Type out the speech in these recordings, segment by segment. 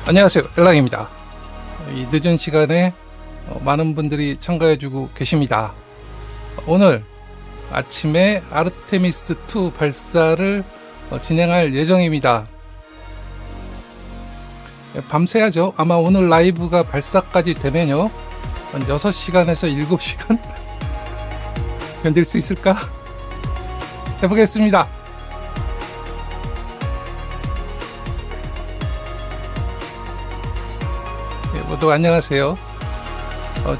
안녕하세요, 엘랑입니다. 이 늦은 시간에 많은 분들이 참가해주고 계십니다. 오늘 아침에 아르테미스 2 발사를 진행할 예정입니다. 밤새야죠. 아마 오늘 라이브가 발사까지 되면요 한 6시간에서 7시간 견딜 수 있을까? 해보겠습니다. 모두 안녕하세요.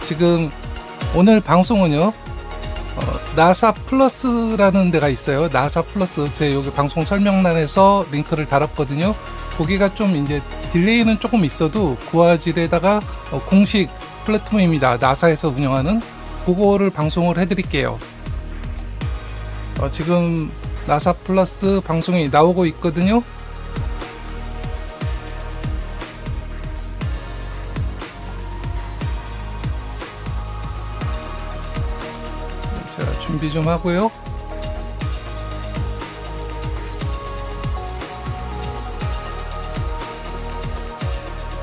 지금 오늘 방송은요 나사 플러스라는 데가 있어요. 나사 플러스, 제 여기 방송 설명란에서 링크를 달았거든요. 거기가 좀 이제 딜레이는 조금 있어도 고화질에다가 공식 플랫폼입니다. 나사에서 운영하는 그거를 방송을 해드릴게요. 지금 나사 플러스 방송이 나오고 있거든요. 자, 준비 좀 하고요.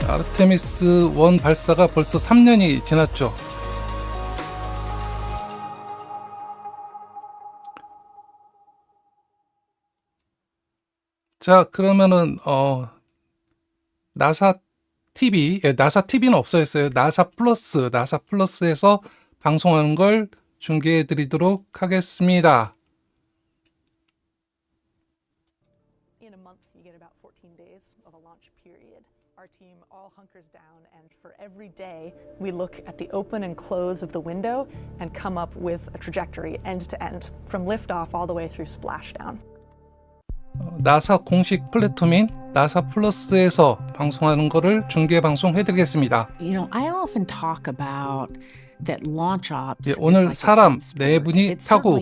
아르테미스 1 발사가 벌써 3년이 지났죠. 자, 그러면은 나사 TV, 나사 TV는 없어졌어요. 나사 플러스에서 방송하는 걸 중계해 드리도록 하겠습니다. In a month you get about 14 days of a launch period. Our team all hunkers down, and for every day we look at the open and close of the window and come up with a trajectory end to end from liftoff all the way through splashdown. 나사 공식 플랫폼인 나사 플러스에서 방송하는 거를 중계 방송해 드리겠습니다. You know, I often talk about that launch ops. 오늘 사람 4분이 타고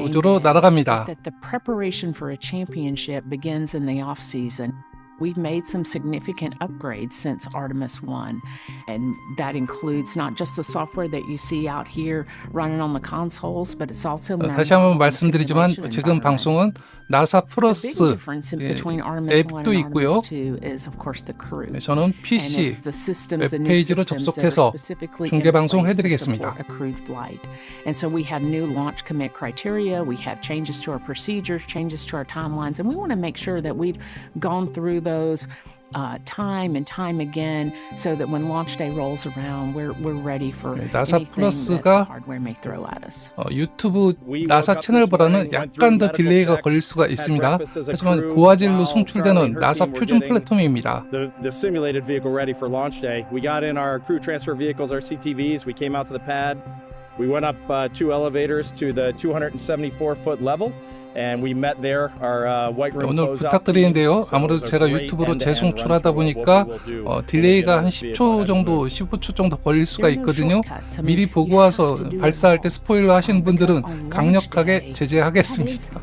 우주로 날아갑니다. That the preparation for a championship begins in the off season. We've made some significant upgrades since Artemis 1, and that includes not just the software that you see out here running on the consoles, but it's also 다시 한번 말씀드리지만 지금 방송은 나사 플러스 앱도 있고요. 저는 PC 웹페이지로 접속해서 중계 방송 해드리겠습니다. And so we have new launch commit criteria, we have changes to our procedures, changes to our timelines, and we want to make sure that we've gone through those time and time again, so that when launch day rolls around, we're ready for 나사 플러스가 hardware may throw at us. 유튜브 나사 채널보다는 약간 더 딜레이가 걸릴 수가 있습니다. 하지만 고화질로 송출되는 나사 표준 플랫폼입니다. The simulated vehicle ready for launch day. We got in our crew transfer vehicles, our CTVs. We came out to the pad. We went up 2 elevators to the 274-foot level. And we met there. Our white room 오늘 부탁드리는데요. 아무래도 제가 유튜브로 재송출하다 보니까 딜레이가 한 10초 정도, 15초 정도 걸릴 수가 있거든요. 미리 보고 와서 발사할 때 스포일러 하시는 분들은 강력하게 제재하겠습니다.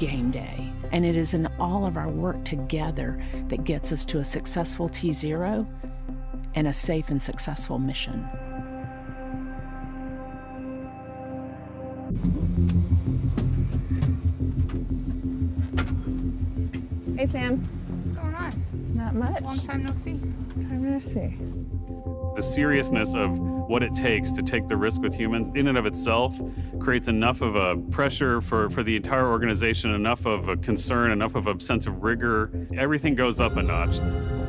And it is in all of our work together that gets us to a successful T0 and a safe and successful mission. Hey Sam. What's going on? Not much. Long time no see. Time no see. The seriousness of what it takes to take the risk with humans in and of itself creates enough of a pressure for the entire organization, enough of a concern, enough of a sense of rigor. Everything goes up a notch.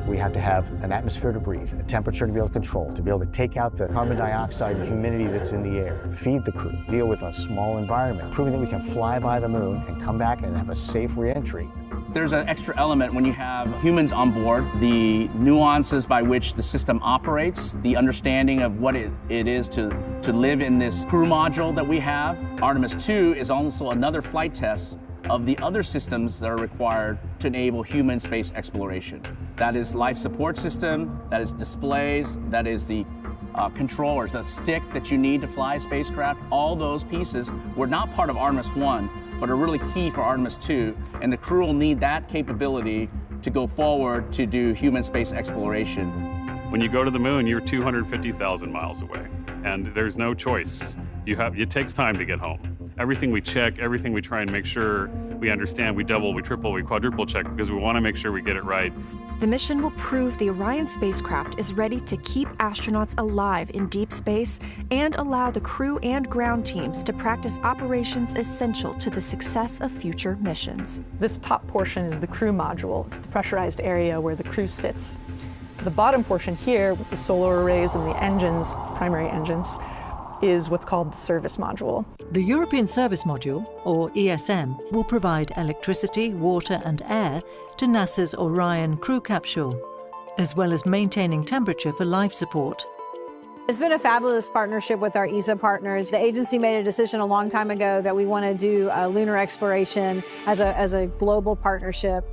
We have to have an atmosphere to breathe, a temperature to be able to control, to be able to take out the carbon dioxide and the humidity that's in the air, feed the crew, deal with a small environment, proving that we can fly by the moon and come back and have a safe re-entry. There's an extra element when you have humans on board, the nuances by which the system operates, the understanding of what it is to live in this crew module that we have. Artemis 2 is also another flight test of the other systems that are required to enable human space exploration. That is life support system, that is displays, that is the controllers, the stick that you need to fly a spacecraft. All those pieces were not part of Artemis 1, but are really key for Artemis 2, and the crew will need that capability to go forward to do human space exploration. When you go to the moon, you're 250,000 miles away, and there's no choice. It takes time to get home. Everything we check, everything we try and make sure we understand, we double, we triple, we quadruple check because we want to make sure we get it right. The mission will prove the Orion spacecraft is ready to keep astronauts alive in deep space and allow the crew and ground teams to practice operations essential to the success of future missions. This top portion is the crew module. It's the pressurized area where the crew sits. The bottom portion here, with the solar arrays and the engines, primary engines, is what's called the service module. The European Service Module, or ESM, will provide electricity, water and air to NASA's Orion crew capsule, as well as maintaining temperature for life support. It's been a fabulous partnership with our ESA partners. The agency made a decision a long time ago that we want to do lunar exploration as a global partnership.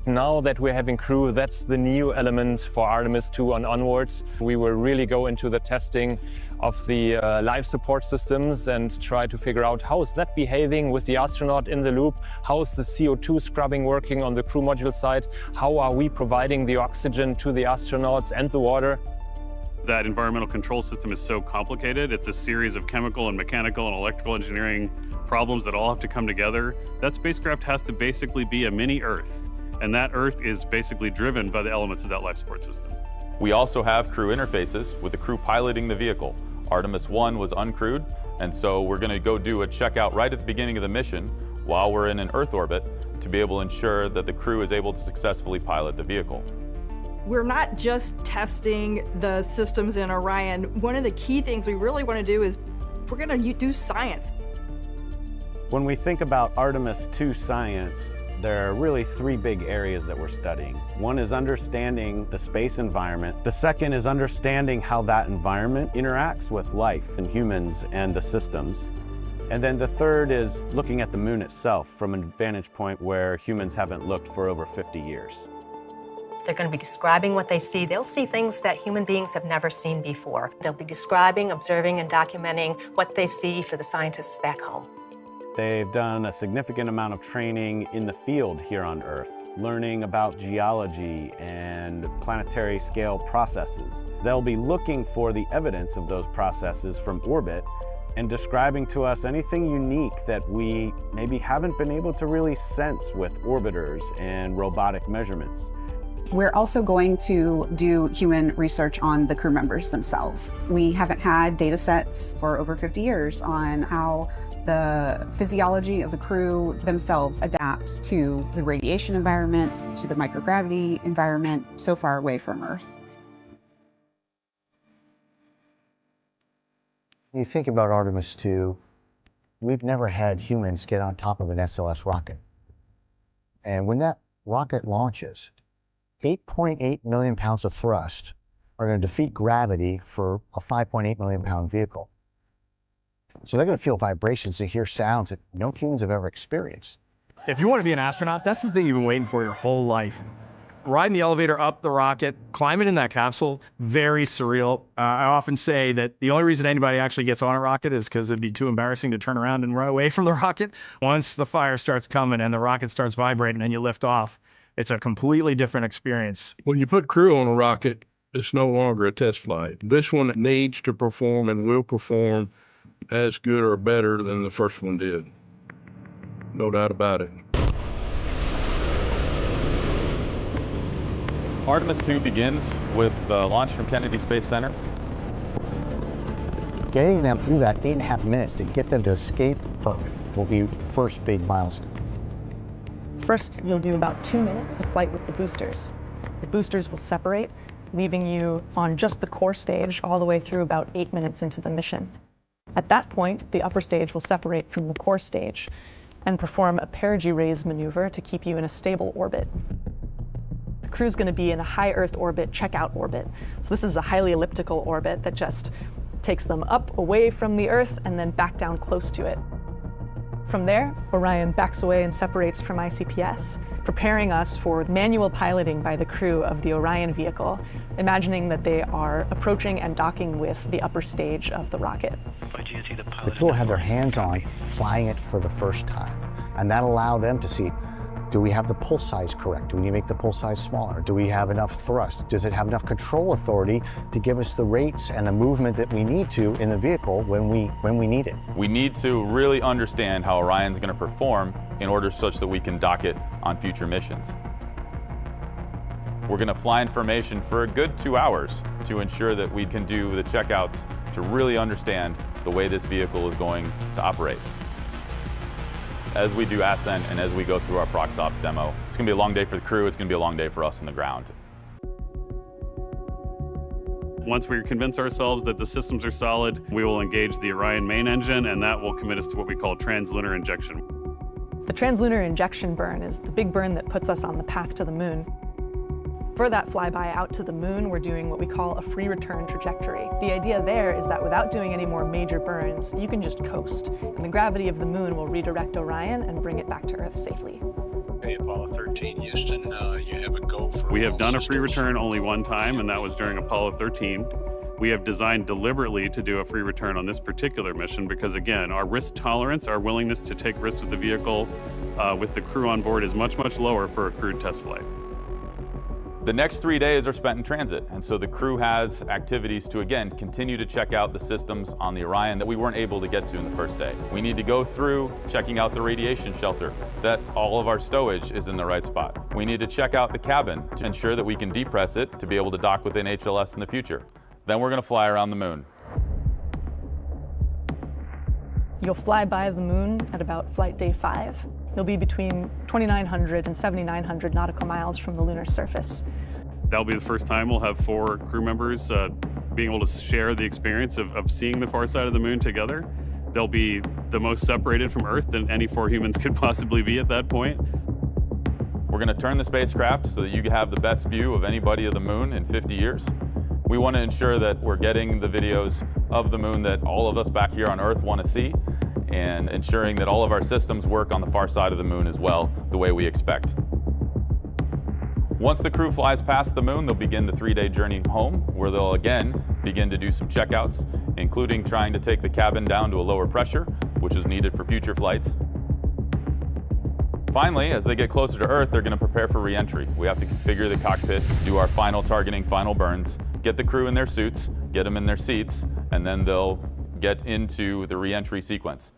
Now that we're having crew, that's the new element for Artemis 2 and onwards. We will really go into the testing of the life support systems and try to figure out how is that behaving with the astronaut in the loop, how is the CO2 scrubbing working on the crew module side, how are we providing the oxygen to the astronauts and the water. That environmental control system is so complicated. It's a series of chemical and mechanical and electrical engineering problems that all have to come together. That spacecraft has to basically be a mini Earth. And that Earth is basically driven by the elements of that life support system. We also have crew interfaces with the crew piloting the vehicle. Artemis 1 was uncrewed, and so we're going to go do a checkout right at the beginning of the mission while we're in an Earth orbit to be able to ensure that the crew is able to successfully pilot the vehicle. We're not just testing the systems in Orion. One of the key things we really want to do is we're going to do science. When we think about Artemis 2 science, there are really three big areas that we're studying. One is understanding the space environment. The second is understanding how that environment interacts with life and humans and the systems. And then the third is looking at the moon itself from a vantage point where humans haven't looked for over 50 years. They're going to be describing what they see. They'll see things that human beings have never seen before. They'll be describing, observing, and documenting what they see for the scientists back home. They've done a significant amount of training in the field here on Earth, learning about geology and planetary scale processes. They'll be looking for the evidence of those processes from orbit and describing to us anything unique that we maybe haven't been able to really sense with orbiters and robotic measurements. We're also going to do human research on the crew members themselves. We haven't had data sets for over 50 years on how the physiology of the crew themselves adapt to the radiation environment, to the microgravity environment so far away from Earth. You think about Artemis 2, we've never had humans get on top of an SLS rocket. And when that rocket launches, 8.8 million pounds of thrust are going to defeat gravity for a 5.8 million pound vehicle. So they're going to feel vibrations and hear sounds that no humans have ever experienced. If you want to be an astronaut, that's the thing you've been waiting for your whole life. Riding the elevator up the rocket, climbing in that capsule, very surreal. I often say that the only reason anybody actually gets on a rocket is because it'd be too embarrassing to turn around and run away from the rocket. Once the fire starts coming and the rocket starts vibrating and you lift off, it's a completely different experience. When you put crew on a rocket, it's no longer a test flight. This one needs to perform and will perform as good or better than the first one did. No doubt about it. Artemis 2 begins with the launch from Kennedy Space Center. getting them through that 8.5 minutes to get them to escape Earth will be the first big milestone. First, you'll do about 2 minutes of flight with the boosters. The boosters will separate, leaving you on just the core stage all the way through about 8 minutes into the mission. At that point, the upper stage will separate from the core stage and perform a perigee raise maneuver to keep you in a stable orbit. The crew's going to be in a high Earth orbit, checkout orbit. So this is a highly elliptical orbit that just takes them up away from the Earth and then back down close to it. From there, Orion backs away and separates from ICPS, preparing us for manual piloting by the crew of the Orion vehicle, imagining that they are approaching and docking with the upper stage of the rocket. The crew will have their hands on flying it for the first time, and that'll allow them to see, do we have the pulse size correct? Do we need to make the pulse size smaller? Do we have enough thrust? Does it have enough control authority to give us the rates and the movement that we need to in the vehicle when we need it? We need to really understand how Orion's going to perform in order such that we can dock it on future missions. We're going to fly in formation for a good 2 hours to ensure that we can do the checkouts to really understand the way this vehicle is going to operate. As we do Ascent and as we go through our Prox Ops demo, it's going to be a long day for the crew, it's going to be a long day for us on the ground. Once we convince ourselves that the systems are solid, we will engage the Orion main engine, and that will commit us to what we call translunar injection. The translunar injection burn is the big burn that puts us on the path to the moon. For that flyby out to the moon, we're doing what we call a free return trajectory. The idea there is that without doing any more major burns, you can just coast, and the gravity of the moon will redirect Orion and bring it back to Earth safely. Hey, Apollo 13, Houston, you have a go for We have done a free systems. return only one time, and that was during Apollo 13. We have designed deliberately to do a free return on this particular mission because, again, our risk tolerance, our willingness to take risks with the vehicle, with the crew on board is much, much lower for a crewed test flight. The next 3 days are spent in transit, and so the crew has activities to, again, continue to check out the systems on the Orion that we weren't able to get to in the first day. We need to go through checking out the radiation shelter, that all of our stowage is in the right spot. We need to check out the cabin to ensure that we can depress it to be able to dock within HLS in the future. Then we're going to fly around the moon. You'll fly by the moon at about flight day 5. You'll be between 2,900 and 7,900 nautical miles from the lunar surface. That'll be the first time we'll have 4 crew members being able to share the experience of seeing the far side of the moon together. They'll be the most separated from Earth than any 4 humans could possibly be at that point. We're going to turn the spacecraft so that you can have the best view of anybody of the moon in 50 years. We want to ensure that we're getting the videos of the moon that all of us back here on Earth want to see, and ensuring that all of our systems work on the far side of the moon as well, the way we expect. Once the crew flies past the moon, they'll begin the 3-day journey home, where they'll again begin to do some checkouts, including trying to take the cabin down to a lower pressure, which is needed for future flights. Finally, as they get closer to Earth, they're going to prepare for re-entry. We have to configure the cockpit, do our final targeting, final burns, get the crew in their suits, get them in their seats, and then they'll get into the re-entry sequence.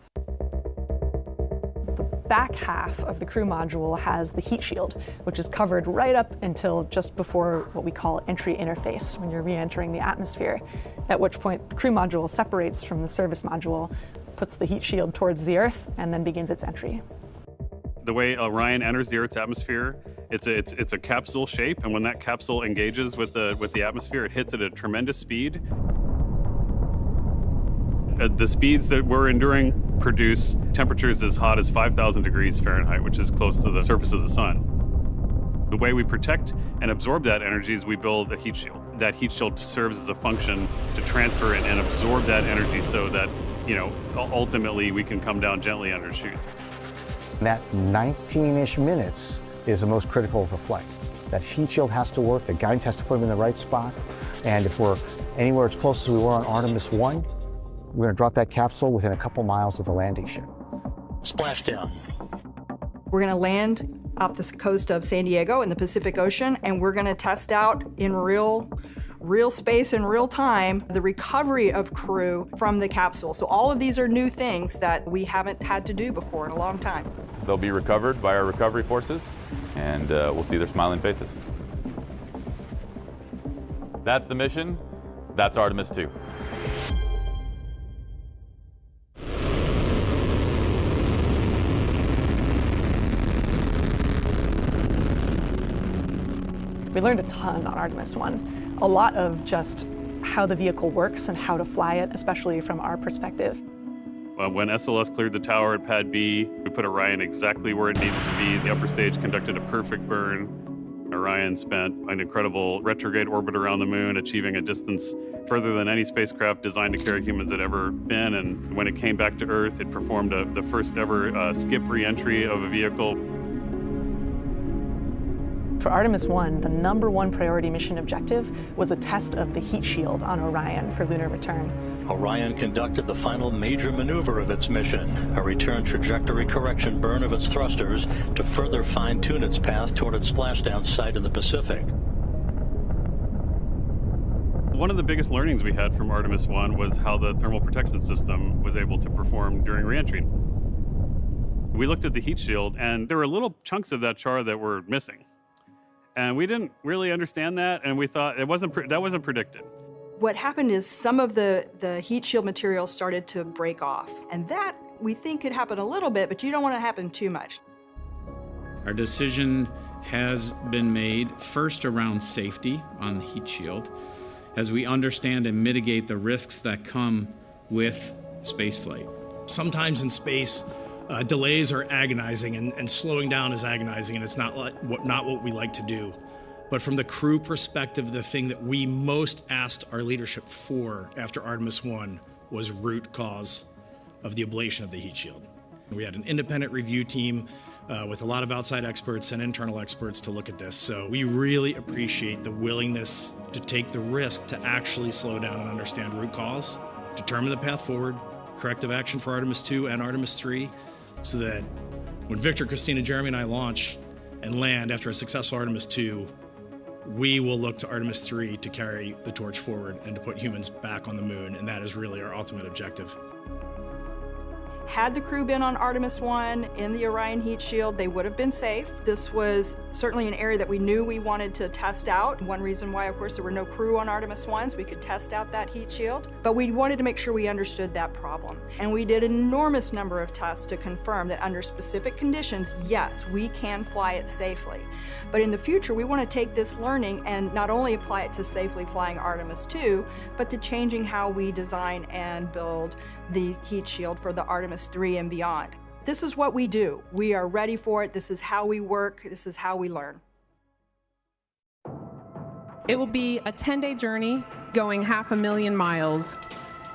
The back half of the crew module has the heat shield, which is covered right up until just before what we call entry interface, when you're re-entering the atmosphere, at which point the crew module separates from the service module, puts the heat shield towards the Earth, and then begins its entry. The way Orion enters the Earth's atmosphere, it's a capsule shape, and when that capsule engages with the atmosphere, it hits at a tremendous speed. The speeds that we're enduring produce temperatures as hot as 5,000 degrees Fahrenheit, which is close to the surface of the sun. The way we protect and absorb that energy is we build a heat shield. That heat shield serves as a function to transfer it and absorb that energy so that, ultimately we can come down gently on our chutes. That 19-ish minutes is the most critical of the flight. That heat shield has to work, the guidance has to put them in the right spot, and if we're anywhere as close as we were on Artemis 1, we're going to drop that capsule within a couple miles of the landing ship. Splashdown. We're going to land off the coast of San Diego in the Pacific Ocean, and we're going to test out in real space in real time the recovery of crew from the capsule. So all of these are new things that we haven't had to do before in a long time. They'll be recovered by our recovery forces, and we'll see their smiling faces. That's the mission. That's Artemis 2. We learned a ton on Artemis 1, a lot of just how the vehicle works and how to fly it, especially from our perspective. When SLS cleared the tower at Pad B, we put Orion exactly where it needed to be. The upper stage conducted a perfect burn. Orion spent an incredible retrograde orbit around the moon, achieving a distance further than any spacecraft designed to carry humans had ever been. And when it came back to Earth, it performed the first ever skip re-entry of a vehicle. For Artemis 1, the #1 priority mission objective was a test of the heat shield on Orion for lunar return. Orion conducted the final major maneuver of its mission, a return trajectory correction burn of its thrusters to further fine-tune its path toward its splashdown site in the Pacific. One of the biggest learnings we had from Artemis 1 was how the thermal protection system was able to perform during reentry. We looked at the heat shield, and there were little chunks of that char that were missing. And we didn't really understand that, and we thought that wasn't predicted. What happened is some of the heat shield material started to break off, and that we think could happen a little bit, but you don't want it to happen too much. Our decision has been made first around safety on the heat shield, as we understand and mitigate the risks that come with spaceflight. Sometimes in space, delays are agonizing, and slowing down is agonizing, and it's not what we like to do. But from the crew perspective, the thing that we most asked our leadership for after Artemis 1 was root cause of the ablation of the heat shield. We had an independent review team with a lot of outside experts and internal experts to look at this. So we really appreciate the willingness to take the risk to actually slow down and understand root cause, determine the path forward, corrective action for Artemis 2 and Artemis 3, so that when Victor, Christina, Jeremy, and I launch and land after a successful Artemis 2, we will look to Artemis 3 to carry the torch forward and to put humans back on the moon, and that is really our ultimate objective. Had the crew been on Artemis 1 in the Orion heat shield, they would have been safe. This was certainly an area that we knew we wanted to test out. One reason why, of course, there were no crew on Artemis 1, so we could test out that heat shield. But we wanted to make sure we understood that problem. And we did an enormous number of tests to confirm that under specific conditions, yes, we can fly it safely. But in the future, we want to take this learning and not only apply it to safely flying Artemis 2, but to changing how we design and build the heat shield for the Artemis 3 and beyond. This is what we do. We are ready for it. This is how we work. This is how we learn. It will be a 10-day journey going 500,000 miles,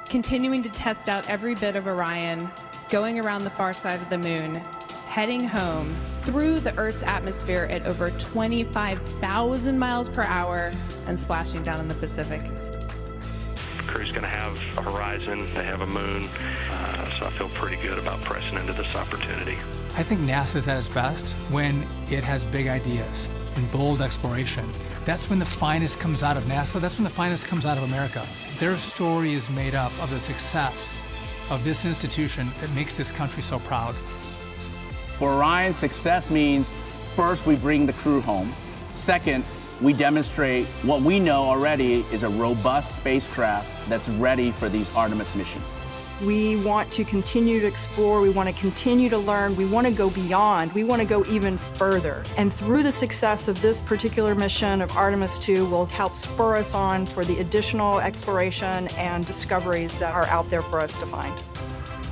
continuing to test out every bit of Orion, going around the far side of the moon, heading home through the Earth's atmosphere at over 25,000 miles per hour and splashing down in the Pacific. The crew's going to have a horizon, they have a moon, so I feel pretty good about pressing into this opportunity. I think NASA's at its best when it has big ideas and bold exploration. That's when the finest comes out of NASA. That's when the finest comes out of America. Their story is made up of the success of this institution that makes this country so proud. For Orion, success means first we bring the crew home. Second, we demonstrate what we know already is a robust spacecraft that's ready for these Artemis missions. We want to continue to explore, we want to continue to learn, we want to go beyond, we want to go even further. And through the success of this particular mission of Artemis 2 will help spur us on for the additional exploration and discoveries that are out there for us to find.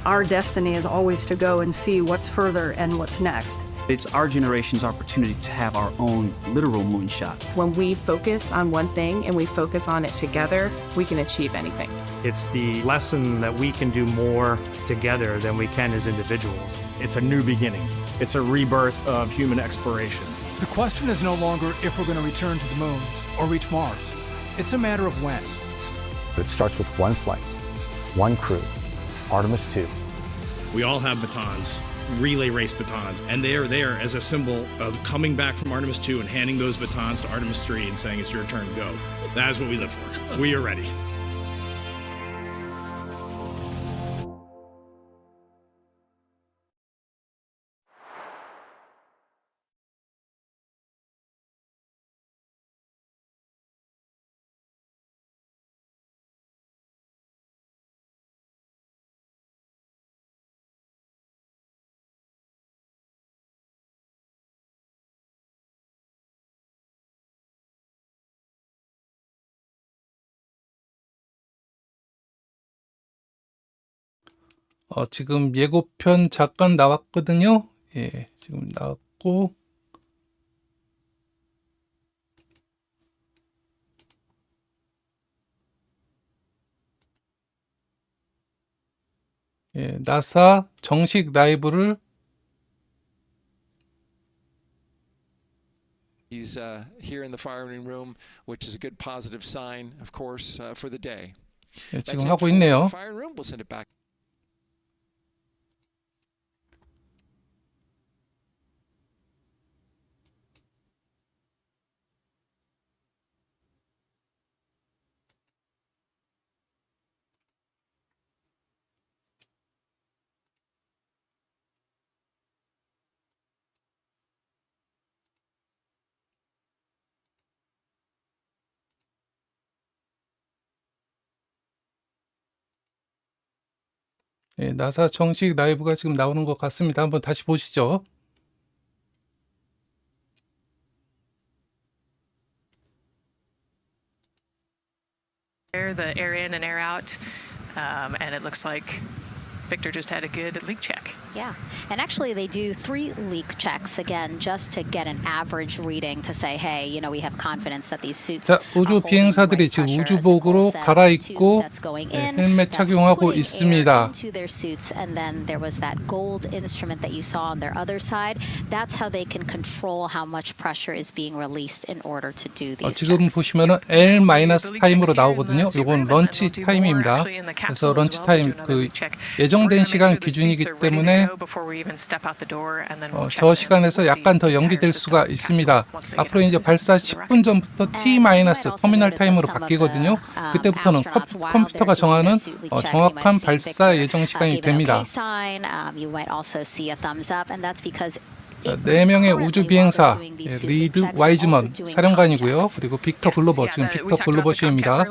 Our destiny is always to go and see what's further and what's next. It's our generation's opportunity to have our own literal moonshot. When we focus on one thing and we focus on it together, we can achieve anything. It's the lesson that we can do more together than we can as individuals. It's a new beginning. It's a rebirth of human exploration. The question is no longer if we're going to return to the moon or reach Mars. It's a matter of when. It starts with one flight, one crew, Artemis 2. We all have batons, relay race batons, and they are there as a symbol of coming back from Artemis 2 and handing those batons to Artemis 3 and saying it's your turn to go. That is what we live for. We are ready. 지금 예고편 잠깐 나왔거든요. 예, 지금 나왔고 예, 나사 정식 라이브를 He's here in the firing room, which is a good positive sign, of course, for the day. 예, 지금 하고 있네요. Firing room, we'll send it back. 예, 나사 정식 라이브가 지금 나오는 것 같습니다. 한번 다시 보시죠. The air in and air out, and it looks like Victor just had a good leak check. Yeah, and actually they do 3 leak checks again just to get an average reading to say, hey, you know, we have confidence that these suits. 자, 우주 비행사들이 지금 우주복으로 갈아입고 헬멧 착용하고 있습니다. Into their suits, and then there was that gold instrument that you saw on their other side. That's how they can control how much pressure is being released in order to do these. 지금 보시면은 L 마이너스 타임으로 나오거든요. 이건 런치 타임입니다. 그래서 런치 타임 그 예정된 시간 기준이기 때문에 저 시간에서 약간 더 연기될 수가 있습니다. 앞으로 이제 발사 10분 전부터 T 마이너스 터미널 타임으로 바뀌거든요. 그때부터는 컴퓨터가 정하는 정확한 발사 예정 시간이 됩니다. 자, 4명의 우주 비행사 리드 와이즈먼 사령관이고요. 그리고 빅터 글로버 지금 빅터 글로버씨입니다.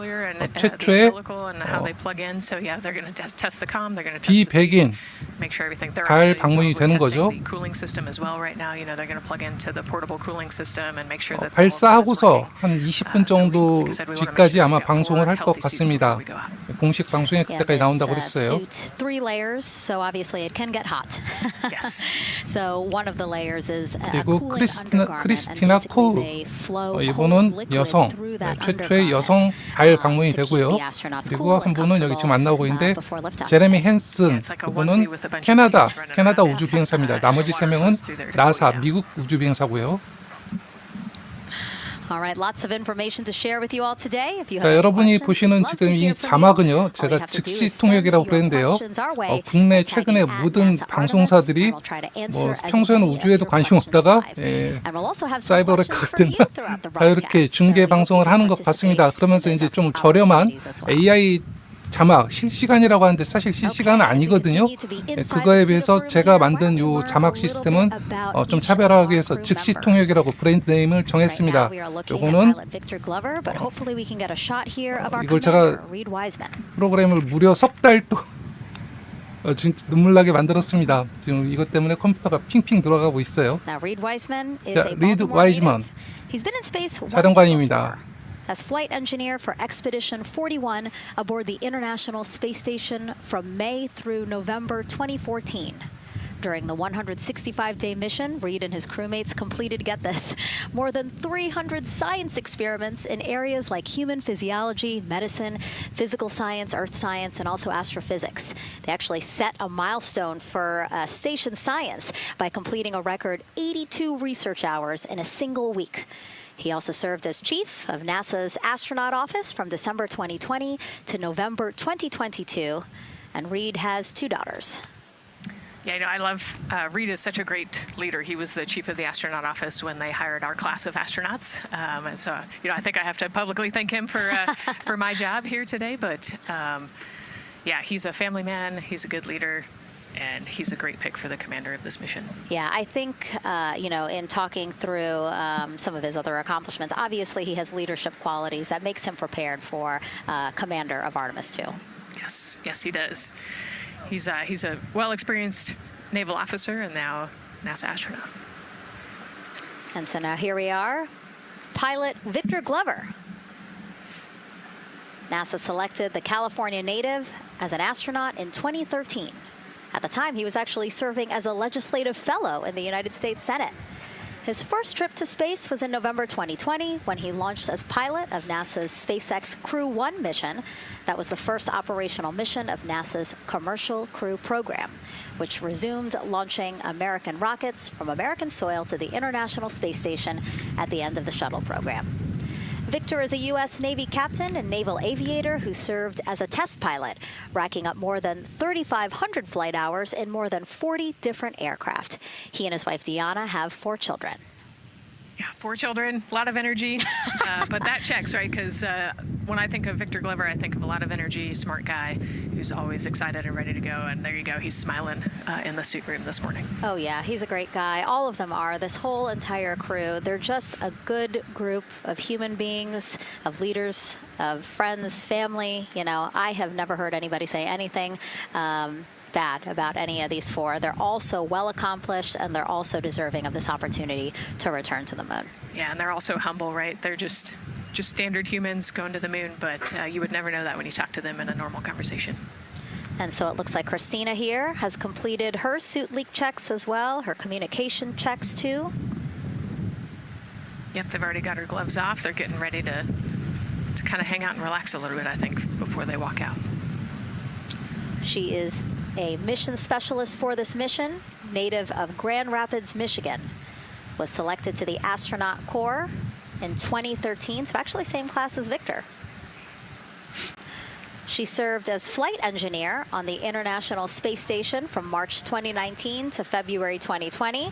최초의 비백인 달 방문이 되는 거죠. 발사하고서 한 20분 정도 뒤까지 아마 방송을 할 것 같습니다. 공식 방송에 그때까지 나온다고 그랬어요. 그리고 크리스티나 코우 이분은 여성 최초의 여성 달 방문이 되고요. 그리고 한 분은 여기 지금 안 나오고 있는데 제레미 헨슨 이분은 캐나다 우주 비행사입니다. 나머지 3명은 나사 미국 우주 비행사고요. 자, 여러분이 보시는 지금 이 자막은요, 제가 즉시통역이라고 그랬는데요. 국내 최근에 모든 방송사들이 뭐 평소에는 우주에도 관심 없다가 사이버레카가 됐나 다 이렇게 중계 방송을 하는 것 같습니다. 그러면서 이제 좀 저렴한 AI 자막 실시간이라고 하는데 사실 실시간은 아니거든요. 그거에 비해서 제가 만든 이 자막 시스템은 좀 차별화하기 위해서 즉시통역이라고 브랜드 네임을 정했습니다. 요거는 이걸 제가 프로그램을 무려 석 달 동안 진짜 눈물나게 만들었습니다. 지금 이것 때문에 컴퓨터가 핑핑 돌아가고 있어요. 자, 리드 와이즈먼 사령관입니다. As flight engineer for Expedition 41 aboard the International Space Station from May through November 2014. During the 165-day mission, Reed and his crewmates completed, get this, more than 300 science experiments in areas like human physiology, medicine, physical science, earth science, and also astrophysics. They actually set a milestone for station science by completing a record 82 research hours in a single week. He also served as chief of NASA's Astronaut Office from December 2020 to November 2022, and Reed has 2 daughters. Yeah, you know, I love Reed is such a great leader. He was the chief of the astronaut office when they hired our class of astronauts, and so you know, I think I have to publicly thank him for my job here today. But yeah, he's a family man. He's a good leader. And he's a great pick for the commander of this mission. Yeah, I think, you know, in talking through some of his other accomplishments, obviously he has leadership qualities that makes him prepared for commander of Artemis too. Yes, yes, he does. He's a well-experienced naval officer and now NASA astronaut. And so now here we are, pilot Victor Glover. NASA selected the California native as an astronaut in 2013. At the time, he was actually serving as a legislative fellow in the United States Senate. His first trip to space was in November 2020 when he launched as pilot of NASA's SpaceX Crew 1 mission. That was the first operational mission of NASA's Commercial Crew program, which resumed launching American rockets from American soil to the International Space Station at the end of the shuttle program. Victor is a U.S. Navy captain and naval aviator who served as a test pilot, racking up more than 3,500 flight hours in more than 40 different aircraft. He and his wife, Deanna, have 4 children. Yeah, 4 children, a lot of energy, but that checks, right? Because when I think of Victor Glover, I think of a lot of energy, smart guy who's always excited and ready to go. And there you go, he's smiling in the suit room this morning. Oh yeah, he's a great guy. All of them are. This whole entire crew, they're just a good group of human beings, of leaders, of friends, family. You know, I have never heard anybody say anything bad about any of these 4. They're all so well accomplished, and they're also deserving of this opportunity to return to the moon. Yeah, and they're also humble, right? They're just standard humans going to the moon, but you would never know that when you talk to them in a normal conversation. And so it looks like Christina here has completed her suit leak checks as well, her communication checks too. Yep, they've already got her gloves off. They're getting ready to kind of hang out and relax a little bit, I think, before they walk out. She is a mission specialist for this mission, native of Grand Rapids, Michigan, was selected to the Astronaut Corps in 2013, so actually same class as Victor. She served as flight engineer on the International Space Station from March 2019 to February 2020.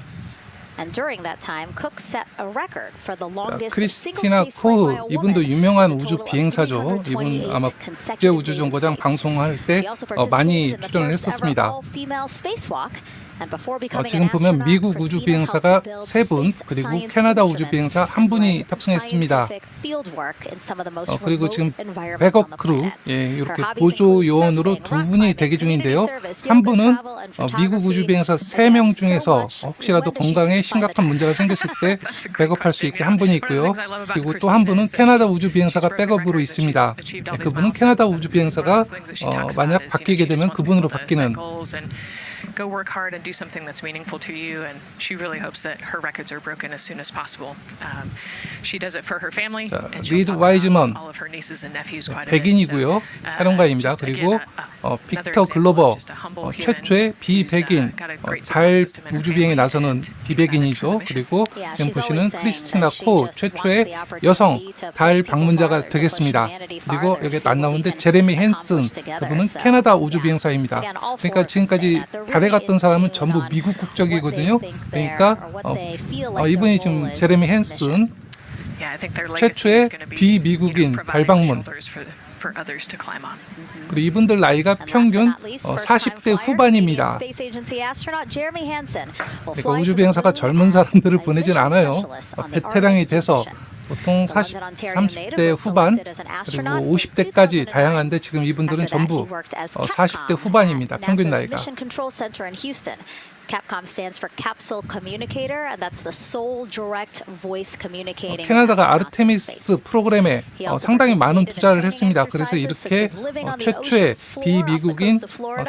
And during that time, Cook set a record for the longest single 크리스티나 space flight by 코흐, a 이분도 woman. 유명한 우주 비행사죠. 이분 아마 국제 우주정거장 방송할 때 많이 출연을 했었습니다. 지금 보면 미국 우주 비행사가 3분, 그리고 캐나다 우주 비행사 1분이 탑승했습니다. 그리고 지금 백업 크루, 이렇게 보조 요원으로 2분이 대기 중인데요. 한 분은 미국 우주 비행사 3명 중에서 혹시라도 건강에 심각한 문제가 생겼을 때 백업할 수 있게 한 분이 있고요. 그리고 또 한 분은 캐나다 우주 비행사가 백업으로 있습니다. 그분은 캐나다 우주 비행사가 만약 바뀌게 되면 그분으로 바뀌는. Go work hard and do something that's meaningful to you, and she really hopes that her records are broken as soon as possible. She does it for her family, and she'll talk about all of her nieces and nephews quite a bit. 백인이고요. 사령관입니다. 그리고 빅터 글로버, 최초의 비백인 달 우주 비행에 나서는 비백인이죠. 그리고 지금 보시는 크리스티나 코, 최초의 여성 달 방문자가 되겠습니다. 그리고 여기 안 나오는데 제레미 헨슨, 그분은 캐나다 우주 비행사입니다. 그러니까 지금까지 달에 갔던 사람은 전부 미국 국적이거든요. 그러니까 이분이 지금 제레미 헨슨, 최초의 비미국인 달 방문. 그리고 이분들 나이가 평균 40대 후반입니다. 그러니까 우주 비행사가 젊은 사람들을 보내진 않아요. 베테랑이 돼서 보통 30대 후반 그리고 50대까지 다양한데 지금 이분들은 전부 40대 후반입니다. 평균 나이가. Capcom stands for Capsule Communicator, and that's the sole direct voice communicating. 캐나다가 아르테미스 프로그램에 상당히 많은 투자를 했습니다. 그래서 이렇게 최초의 비미국인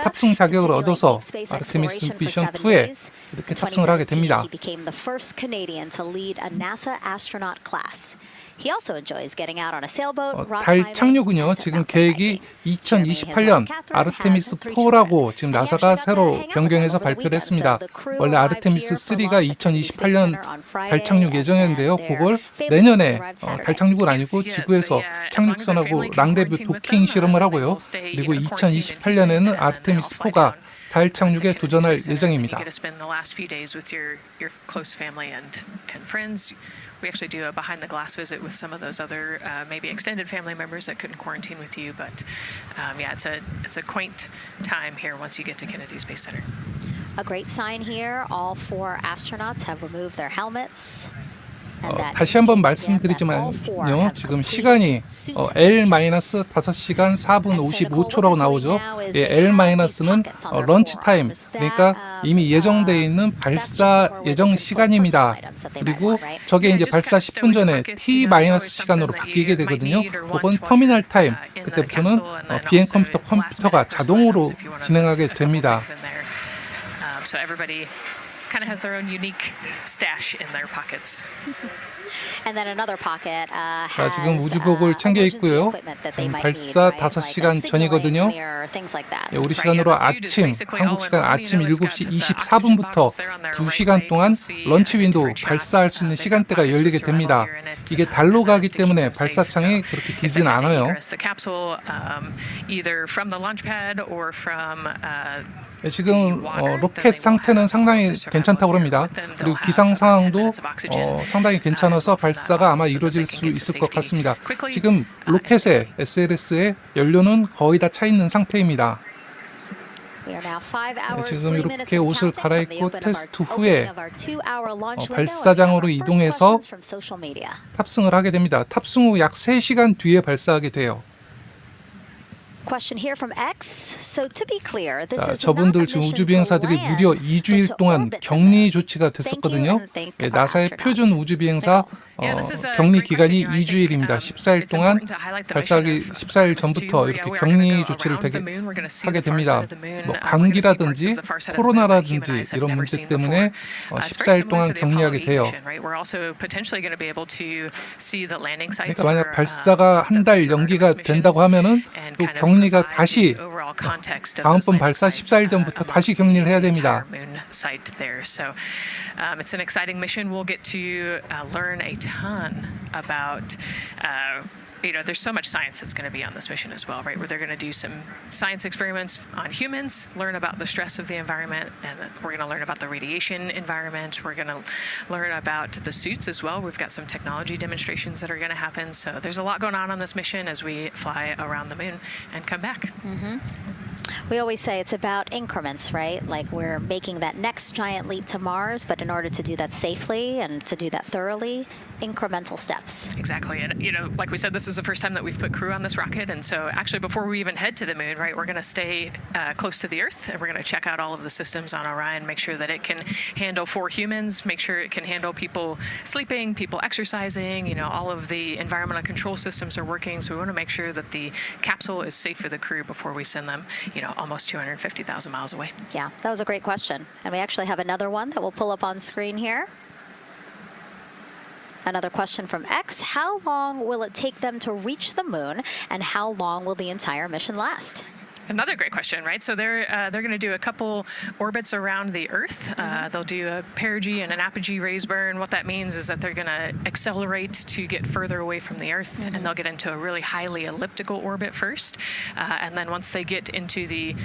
탑승 자격을 얻어서 아르테미스 미션 2에 이렇게 탑승을 하게 됩니다. He became the first Canadian to lead a NASA astronaut class. He also enjoys getting out on a sailboat, rock climbing. 달 착륙은요. 지금 계획이 2028년 아르테미스 4라고 지금 나사가 새로 변경해서 발표를 했습니다. 원래 아르테미스 3가 2028년 달 착륙 예정이었는데요. 그걸 내년에 달 착륙은 아니고 지구에서 착륙선하고 랑데뷰 도킹 실험을 하고요. 그리고 2028년에는 아르테미스 4가 달 착륙에 도전할 예정입니다. We actually do a behind-the-glass visit with some of those other maybe extended family members that couldn't quarantine with you. But yeah, it's a quaint time here once you get to Kennedy Space Center. A great sign here. All 4 astronauts have removed their helmets. 다시 한번 말씀드리지만요. 지금 시간이 L-5시간 4분 55초라고 나오죠. L-는 런치 타임, 그러니까 이미 예정되어 있는 발사 예정 시간입니다. 그리고 저게 이제 발사 10분 전에 T-시간으로 바뀌게 되거든요. 그건 터미널 타임, 그때부터는 비행 컴퓨터가 자동으로 진행하게 됩니다. so everybody kind of has their own unique stash in their pockets. And then another pocket 자, 지금 우주복을 챙겨 있고요. 발사 5시간 전이거든요. 예, 우리 시간으로 아침, 한국 시간 아침 7시 24분부터 2시간 동안 런치 윈도우, 발사할 수 있는 시간대가 열리게 됩니다. 이게 달로 가기 때문에 발사창이 그렇게 길진 않아요. 네, 지금 로켓 상태는 상당히 괜찮다고 합니다. 그리고 기상 상황도 상당히 괜찮아서 발사가 아마 이루어질 수 있을 것 같습니다. 지금 로켓의 SLS의 연료는 거의 다 차 있는 상태입니다. 네, 지금 이렇게 옷을 갈아입고 테스트 후에 발사장으로 이동해서 탑승을 하게 됩니다. 탑승 후 약 3시간 뒤에 발사하게 돼요. 자, 저분들 지금 우주 비행사들이 무려 2주일 동안 격리 조치가 됐었거든요. 예, 나사의 표준 우주 비행사 격리 기간이 2주일입니다. 14일 동안 발사하기 14일 전부터 이렇게 격리 조치를 하게 됩니다. 뭐 감기라든지 코로나라든지 이런 문제 때문에 14일 동안 격리하게 돼요. 그러니까 만약 발사가 한 달 연기가 된다고 하면은 또 격리가 다시 다음번 발사 14일 전부터 다시 격리를 해야 됩니다. It's an exciting mission. We'll get to learn a ton about there's so much science that's going to be on this mission as well, right? Where they're going to do some science experiments on humans, learn about the stress of the environment, and we're going to learn about the radiation environment. We're going to learn about the suits as well. We've got some technology demonstrations that are going to happen. So there's a lot going on this mission as we fly around the moon and come back. Mm-hmm. We always say it's about increments, right? Like we're making that next giant leap to Mars, but in order to do that safely and to do that thoroughly, incremental steps. Exactly. And, like we said, this is the first time that we've put crew on this rocket. And so actually before we even head to the moon, right, we're going to stay close to the Earth, and we're going to check out all of the systems on Orion, make sure that it can handle 4 humans, make sure it can handle people sleeping, people exercising, all of the environmental control systems are working. So we want to make sure that the capsule is safe for the crew before we send them, almost 250,000 miles away. Yeah, that was a great question. And we actually have another one that we'll pull up on screen here. Another question from X. How long will it take them to reach the moon, and how long will the entire mission last? Another great question, right? So they're going to do a couple orbits around the Earth. They'll do a perigee and an apogee raise burn. What that means is that they're going to accelerate to get further away from the Earth, and they'll get into a really highly elliptical orbit first. And then once they get into the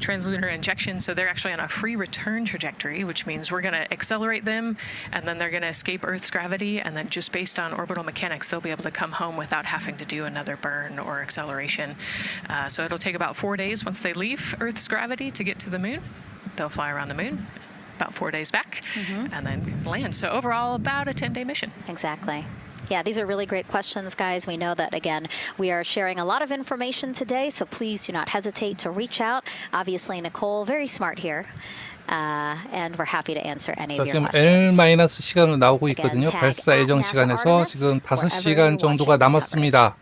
translunar injection, so they're actually on a free return trajectory, which means we're going to accelerate them, and then they're going to escape Earth's gravity, and then just based on orbital mechanics, they'll be able to come home without having to do another burn or acceleration. So it'll take about 4 days once they leave Earth's gravity to get to the moon. They'll fly around the moon, about 4 days back, and then land. So overall, about a 10-day mission. Exactly. Yeah, these are really great questions, guys. We know that, again, we are sharing a lot of information today, so please do not hesitate to reach out. Obviously, Nicole, very smart here. And we're happy to answer any of your 지금 questions. L-시간으로 나오고 있거든요. 발사 예정 시간에서 지금 5시간 정도가 남았습니다.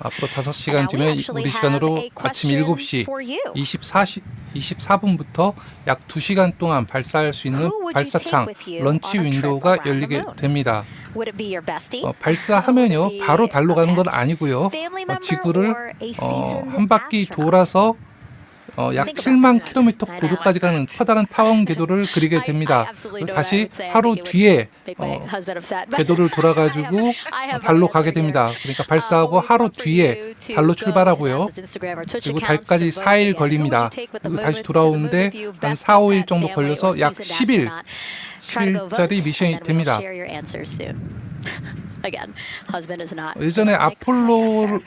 앞으로 5시간 뒤면 우리 시간으로 아침 7시 24분부터 약 2시간 동안 발사할 수 있는 발사창 런치 윈도우가 열리게 됩니다. 발사하면요 바로 달로 가는 건 아니고요. 지구를 한 바퀴 돌아서 약 7만 킬로미터 고도까지 가는 커다란 타원 궤도를 그리게 됩니다. 그리고 다시 하루 뒤에 궤도를 돌아가지고 달로 가게 됩니다. 그러니까 발사하고 하루 뒤에 달로 출발하고요. 그리고 달까지 4일 걸립니다. 그리고 다시 돌아오는데 한 4, 5일 정도 걸려서 약 10일짜리 미션이 됩니다. 예전에 아폴로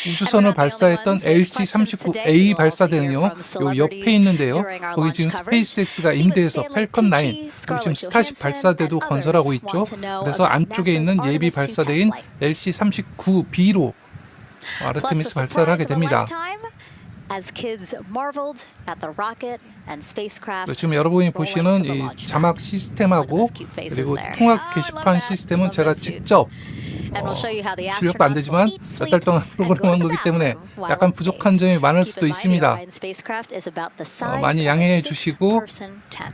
우주선을 발사했던 LC-39A 발사대는요, 요 옆에 있는데요. 거기 지금 스페이스X가 임대해서 팰컨 9, 그리고 지금 스타쉽 발사대도 건설하고 있죠. 그래서 안쪽에 있는 예비 발사대인 LC-39B로 아르테미스 발사를 하게 됩니다. As kids marveled at the rocket 지금 여러분이 보시는 이 자막 시스템하고 그리고 통합 게시판 시스템은 제가 직접 실력도 안 되지만 몇 달 동안 프로그램한 거기 때문에 약간 부족한 점이 많을 수도 있습니다. 많이 양해해 주시고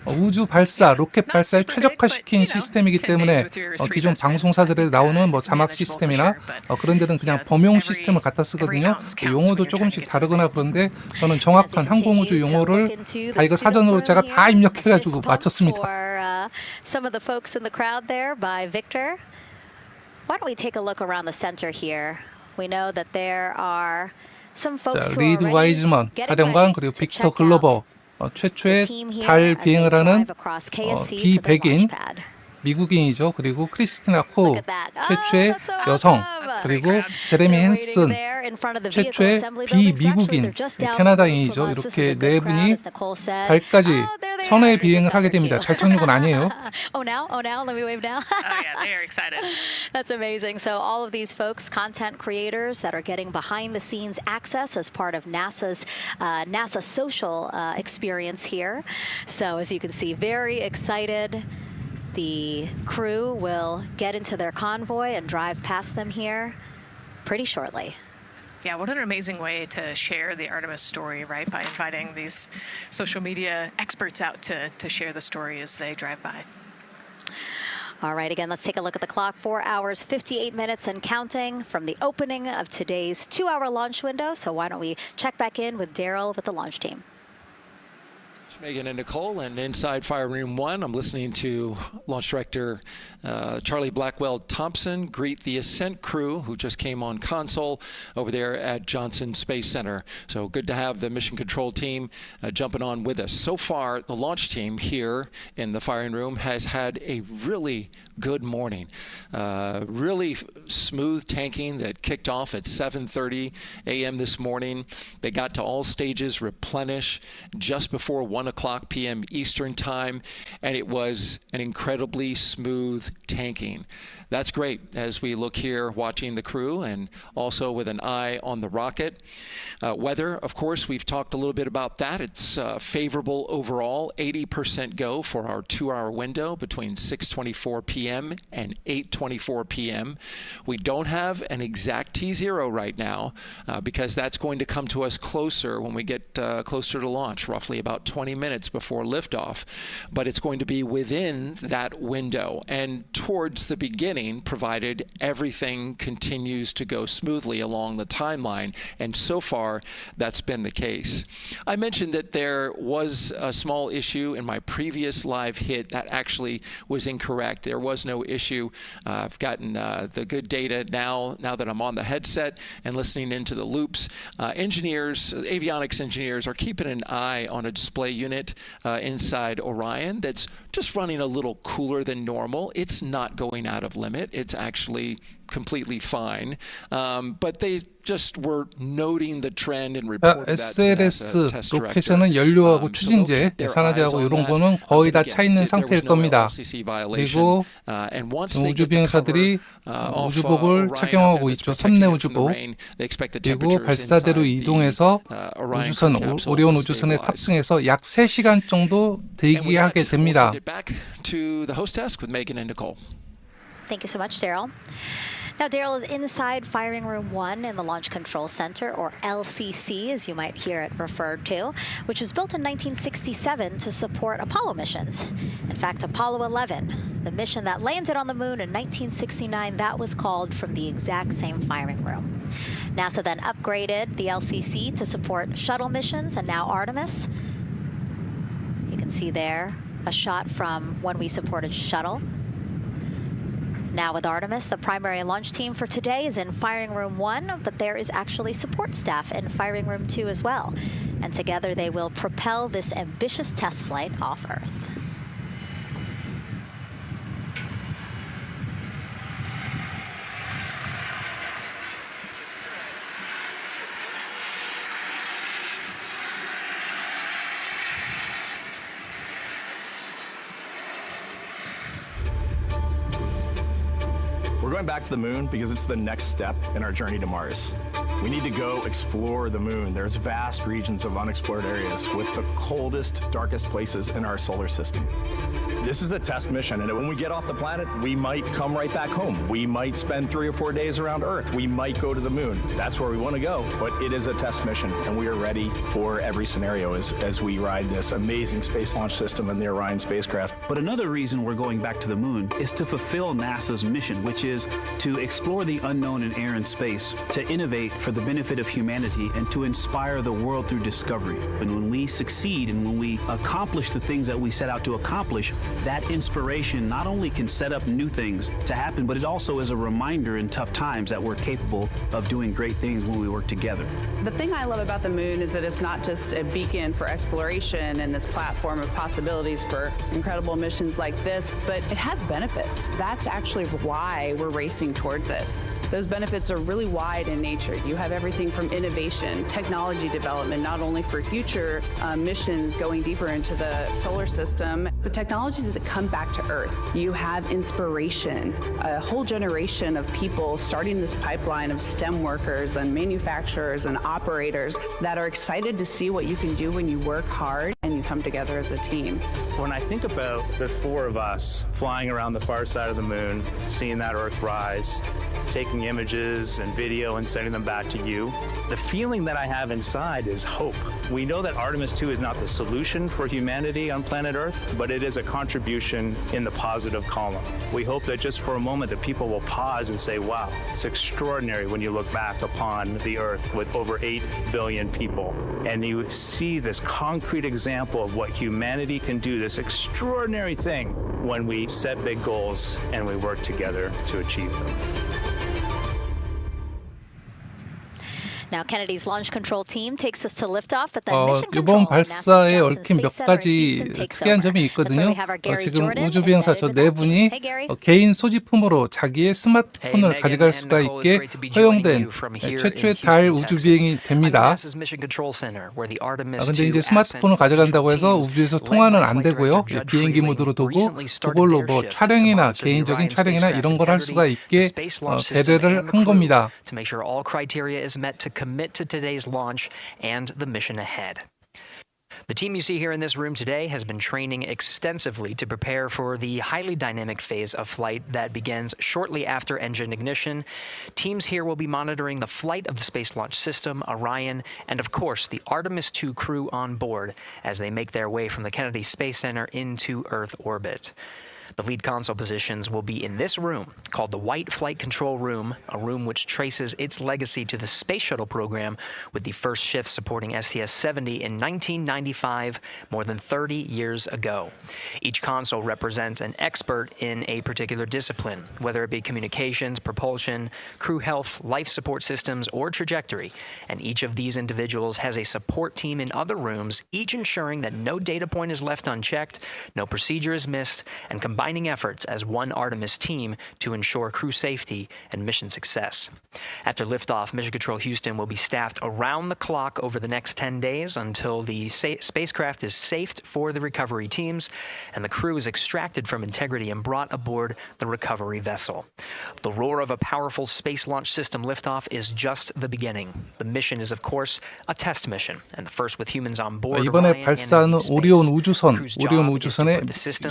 우주 발사, 로켓 발사에 최적화시킨 시스템이기 때문에 기존 방송사들에 나오는 뭐 자막 시스템이나 그런 데는 그냥 범용 시스템을 갖다 쓰거든요. 용어도 조금씩 다르거나 그런데 저는 정확한 항공우주 용어를 다 이거 사전으로 제가 다 입력해가지고 맞췄습니다. Why don't we take a look around the center here? We know that there are some folks 자, who are 리드 already 와이즈먼 getting 사령관 ready 그리고 to 빅터 check out 글로버 최초의 달 비행을 하는 비백인 미국인이죠. 그리고 크리스티나 코 최초의 여성 그리고 제레미 헨슨 최초의 비미국인 캐나다인이죠. 이렇게 네 분이 달까지 선의 비행을 하게 됩니다. 달 착륙은 아니에요. Oh now, let me wave now. Oh yeah, they are excited. That's amazing. So all of these folks, content creators that are getting behind the scenes access as part of NASA's NASA social experience here. So as you can see, very excited. The crew will get into their convoy and drive past them here pretty shortly. Yeah, what an amazing way to share the Artemis story, right? By inviting these social media experts out to share the story as they drive by. All right, again, let's take a look at the clock. 4 hours, 58 minutes and counting from the opening of today's 2-hour launch window. So why don't we check back in with Daryl with the launch team. Megan and Nicole, and inside Fire Room 1, I'm listening to Launch Director Charlie Blackwell-Thompson greet the Ascent crew who just came on console over there at Johnson Space Center. So good to have the mission control team jumping on with us. So far, the launch team here in the firing room has had a really good morning. Really smooth tanking that kicked off at 7:30 a.m. this morning. They got to all stages replenish just before 1 o'clock p.m. Eastern time, and it was an incredibly smooth tanking. That's great as we look here watching the crew and also with an eye on the rocket. Weather, of course, we've talked a little bit about that. It's favorable overall, 80% go for our 2-hour window between 6:24 p.m. and 8:24 p.m. We don't have an exact T0 right now because that's going to come to us closer when we get closer to launch, roughly about 20 minutes before liftoff. But it's going to be within that window and towards the beginning, provided everything continues to go smoothly along the timeline, and so far that's been the case. I mentioned that there was a small issue in my previous live hit that actually was incorrect. There was no issue. I've gotten the good data now that I'm on the headset and listening into the loops. Engineers, avionics engineers, are keeping an eye on a display unit inside Orion that's just running a little cooler than normal. It's not going out of limit. It's actually completely fine. But they just were noting the trend and reported that to SLS NASA test director. 로켓에는 연료하고 추진제, 산화제하고 이런 거는 거의 다 차 있는 상태일 겁니다. 그리고 우주 비행사들이 우주복을 착용하고 있죠. 선내 우주복. 그리고 발사대로 이동해서 우주선, 오리온 우주선에 탑승해서 약 3시간 정도 대기하게 됩니다. Thank you so much, Daryl. Now, Daryl is inside Firing Room 1 in the Launch Control Center, or LCC, as you might hear it referred to, which was built in 1967 to support Apollo missions. In fact, Apollo 11, the mission that landed on the moon in 1969, that was called from the exact same firing room. NASA then upgraded the LCC to support shuttle missions, and now Artemis. You can see there a shot from when we supported shuttle. Now with Artemis, the primary launch team for today is in Firing Room 1, but there is actually support staff in Firing Room 2 as well. And together they will propel this ambitious test flight off Earth. We're going back to the moon because it's the next step in our journey to Mars. We need to go explore the moon. There's vast regions of unexplored areas with the coldest, darkest places in our solar system. This is a test mission, and when we get off the planet, we might come right back home. We might spend 3 or 4 days around Earth. We might go to the moon. That's where we want to go, but it is a test mission, and we are ready for every scenario as we ride this amazing space launch system and the Orion spacecraft. But another reason we're going back to the moon is to fulfill NASA's mission, which is to explore the unknown in air and space, to innovate for the benefit of humanity, and to inspire the world through discovery. And when we succeed and when we accomplish the things that we set out to accomplish, that inspiration not only can set up new things to happen, but it also is a reminder in tough times that we're capable of doing great things when we work together. The thing I love about the moon is that it's not just a beacon for exploration and this platform of possibilities for incredible missions like this, but it has benefits. That's actually why we're racing towards it. Those benefits are really wide in nature. You have everything from innovation, technology development, not only for future missions going deeper into the solar system, but technologies that come back to Earth. You have inspiration, a whole generation of people starting this pipeline of STEM workers and manufacturers and operators that are excited to see what you can do when you work hard and you come together as a team. When I think about the 4 of us flying around the far side of the moon, seeing that Earth rise, taking images and video and sending them back to you, the feeling that I have inside is hope. We know that Artemis 2 is not the solution for humanity on planet Earth, but it is a contribution in the positive column. We hope that just for a moment that people will pause and say, wow, it's extraordinary when you look back upon the Earth with over 8 billion people, and you see this concrete example of what humanity can do, this extraordinary thing when we set big goals and we work together to achieve them. Now, Kennedy's launch control team takes us to liftoff, but then mission 이번 control 발사에 of 얽힌 몇 Space Center in 가지 Houston takes 특이한 over. 점이 That's where 있거든요. we have our Gary 지금 Jordan 우주 비행사 embedded 저 in 네 that team. 분이 Hey, Gary. 개인 소지품으로 자기의 스마트폰을 가져갈 수가 있게 허용된 최초의 달 우주 비행이 됩니다. 근데 이제 스마트폰을 가져간다고 해서 우주에서 통화는 안 되고요. 비행기 모드로 두고 그걸로 뭐 촬영이나 개인적인 촬영이나 이런 걸 할 수가 있게 배려를 한 겁니다. To make sure all criteria is met to commit to today's launch and the mission ahead. The team you see here in this room today has been training extensively to prepare for the highly dynamic phase of flight that begins shortly after engine ignition. Teams here will be monitoring the flight of the Space Launch System, Orion, and of course the Artemis II crew on board as they make their way from the Kennedy Space Center into Earth orbit. The lead console positions will be in this room, called the White Flight Control Room, a room which traces its legacy to the Space Shuttle program, with the first shift supporting STS-70 in 1995, more than 30 years ago. Each console represents an expert in a particular discipline, whether it be communications, propulsion, crew health, life support systems, or trajectory. And each of these individuals has a support team in other rooms, each ensuring that no data point is left unchecked, no procedure is missed, and combining efforts as one Artemis team to ensure crew safety and mission success. After liftoff, Mission Control Houston will be staffed around the clock over the next 10 days until the spacecraft is safed for the recovery teams and the crew is extracted from integrity and brought aboard the recovery vessel. The roar of a powerful space launch system liftoff is just the beginning. The mission is, of course, a test mission, and the first with humans on board. 이번에 발사하는 오리온 우주선의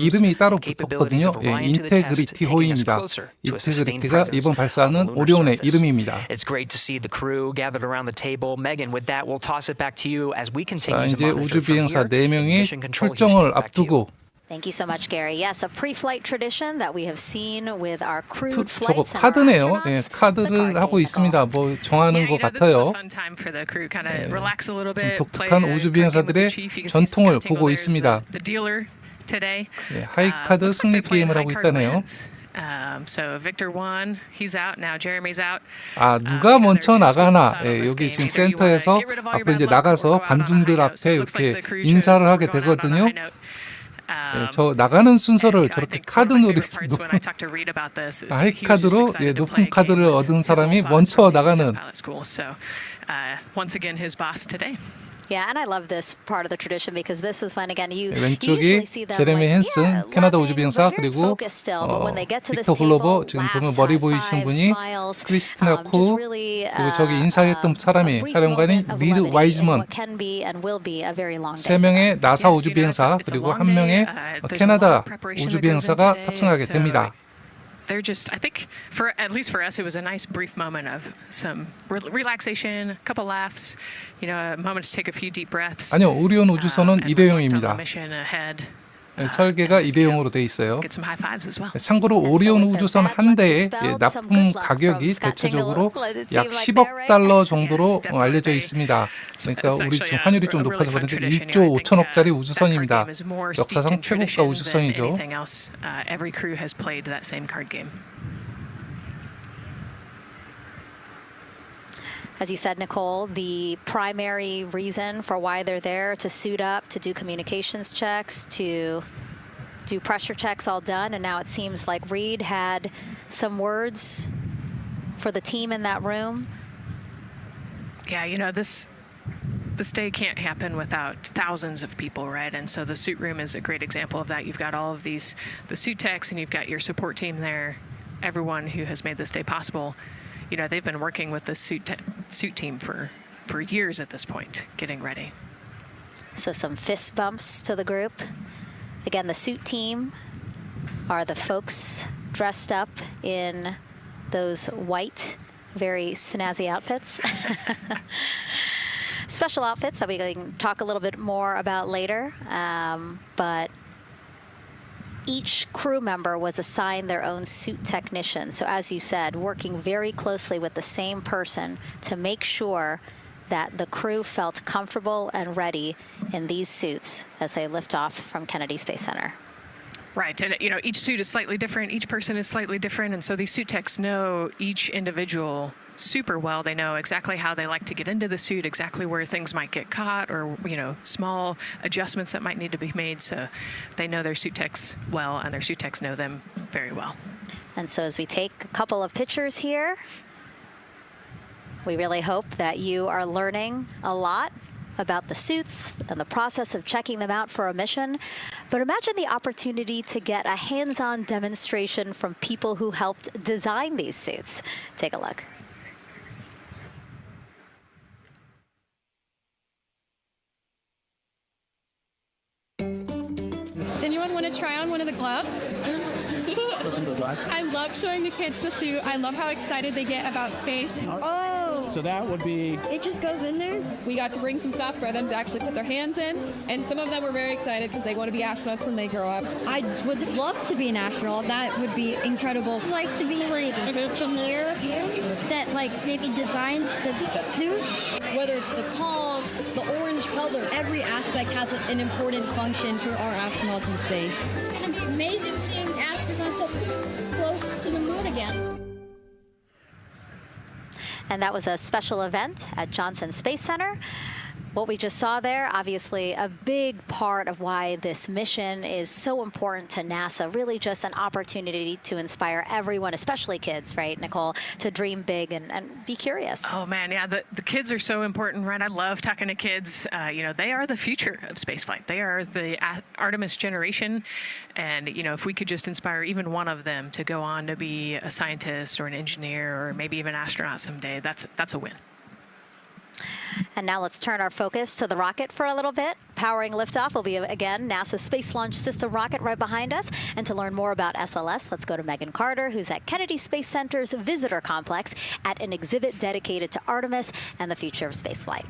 이름이 따로 붙었거든요. 인테그리티 호위입니다. 인테그리티가 이번 발사하는 오리온의 이름입니다. It's great to see the crew gathered around the table. Megan, with that, we'll toss it back to you as we continue to 이제 monitor 우주 from 비행사 here. 4명이 출정을 앞두고 Thank you so much, Gary. Yes, a pre-flight tradition that we have seen with our crewed 저거 flights and our 카드네요. astronauts. 카드를 하고 있습니다. 뭐 정하는 것 같아요. 독특한 우주 비행사들의 전통을 보고 있습니다. 하이카드 승리 게임을 하고 있다네요. So Victor won. He's out now. Jeremy's out. 누가 먼저 나가나? 여기 지금 센터에서 앞에 이제 나가서 관중들 앞에 이렇게 인사를 하게 되거든요. 저 나가는 순서를 저렇게 카드 놀이 하이카드로 높은 카드를 얻은 사람이 먼저 나가는. Once again, his boss today. Yeah, and I love this part of the tradition because this is when again you 왼쪽이 usually see them 제레미 like, 헨슨 캐나다 loving, 우주비행사 very 그리고 focused still, but when they get to this 빅터 table, 글로버 지금 보면 laughs, 머리 high 보이신 fives, 분이 smiles, 크리스티나 just 코 really, 그리고 저기 인사했던 사람이 사령관이 리드 와이즈먼 can be and will be a very long day. 세 명의 나사 우주비행사 그리고 한 명의 캐나다 우주비행사가 탑승하게 됩니다. They're just, I think, for at least for us, it was a nice brief moment of some relaxation, a couple laughs, a moment to take a few deep breaths. 아니요, 오리온 우주선은 일회용입니다. Mission ahead. 설계가 일회용으로 돼 있어요. Get some high fives as well. 참고로 오리온 우주선 한 대의 납품 가격이 대체적으로 약 10억 달러 정도로 알려져 있습니다. 그러니까 우리 지금 환율이 좀 높아서 그런데 1조 5천억짜리 우주선입니다. 역사상 최고가 우주선이죠. Every crew has played that same card game. As you said, Nicole, the primary reason for why they're there to suit up, to do communications checks, to do pressure checks all done, and now it seems like Reed had some words for the team in that room. Yeah, this day can't happen without thousands of people, right? And so the suit room is a great example of that. You've got all of the suit techs, and you've got your support team there, everyone who has made this day possible. They've been working with the suit team for years at this point, getting ready. So some fist bumps to the group. Again, the suit team are the folks dressed up in those white, very snazzy outfits. Special outfits that we can talk a little bit more about later, but each crew member was assigned their own suit technician. So as you said, working very closely with the same person to make sure that the crew felt comfortable and ready in these suits as they lift off from Kennedy Space Center. Right, and each suit is slightly different, each person is slightly different, and so these suit techs know each individual super well. They know exactly how they like to get into the suit, exactly where things might get caught, or small adjustments that might need to be made. So they know their suit techs well, and their suit techs know them very well. And so as we take a couple of pictures here, we really hope that you are learning a lot about the suits and the process of checking them out for a mission. But imagine the opportunity to get a hands-on demonstration from people who helped design these suits. Take a look. Anyone want to try on one of the gloves? I love showing the kids the suit. I love how excited they get about space. Oh! So that would be... It just goes in there? We got to bring some stuff for them to actually put their hands in, and some of them were very excited because they want to be astronauts when they grow up. I would love to be an astronaut. That would be incredible. I'd like to be like an engineer that like maybe designs the suits. Whether it's the cog, the orange color, every aspect has an important function for our astronauts in space. It's going to be amazing seeing astronauts up close to the moon again. And that was a special event at Johnson Space Center. What we just saw there, obviously a big part of why this mission is so important to NASA, really just an opportunity to inspire everyone, especially kids, right, Nicole, to dream big and be curious. Oh, man, yeah, the kids are so important, right? I love talking to kids. They are the future of spaceflight. They are the Artemis generation. And, if we could just inspire even one of them to go on to be a scientist or an engineer or maybe even an astronaut someday, that's a win. And now let's turn our focus to the rocket for a little bit. Powering liftoff will be, again, NASA's Space Launch System rocket right behind us. And to learn more about SLS, let's go to Megan Carter, who's at Kennedy Space Center's Visitor Complex at an exhibit dedicated to Artemis and the future of spaceflight.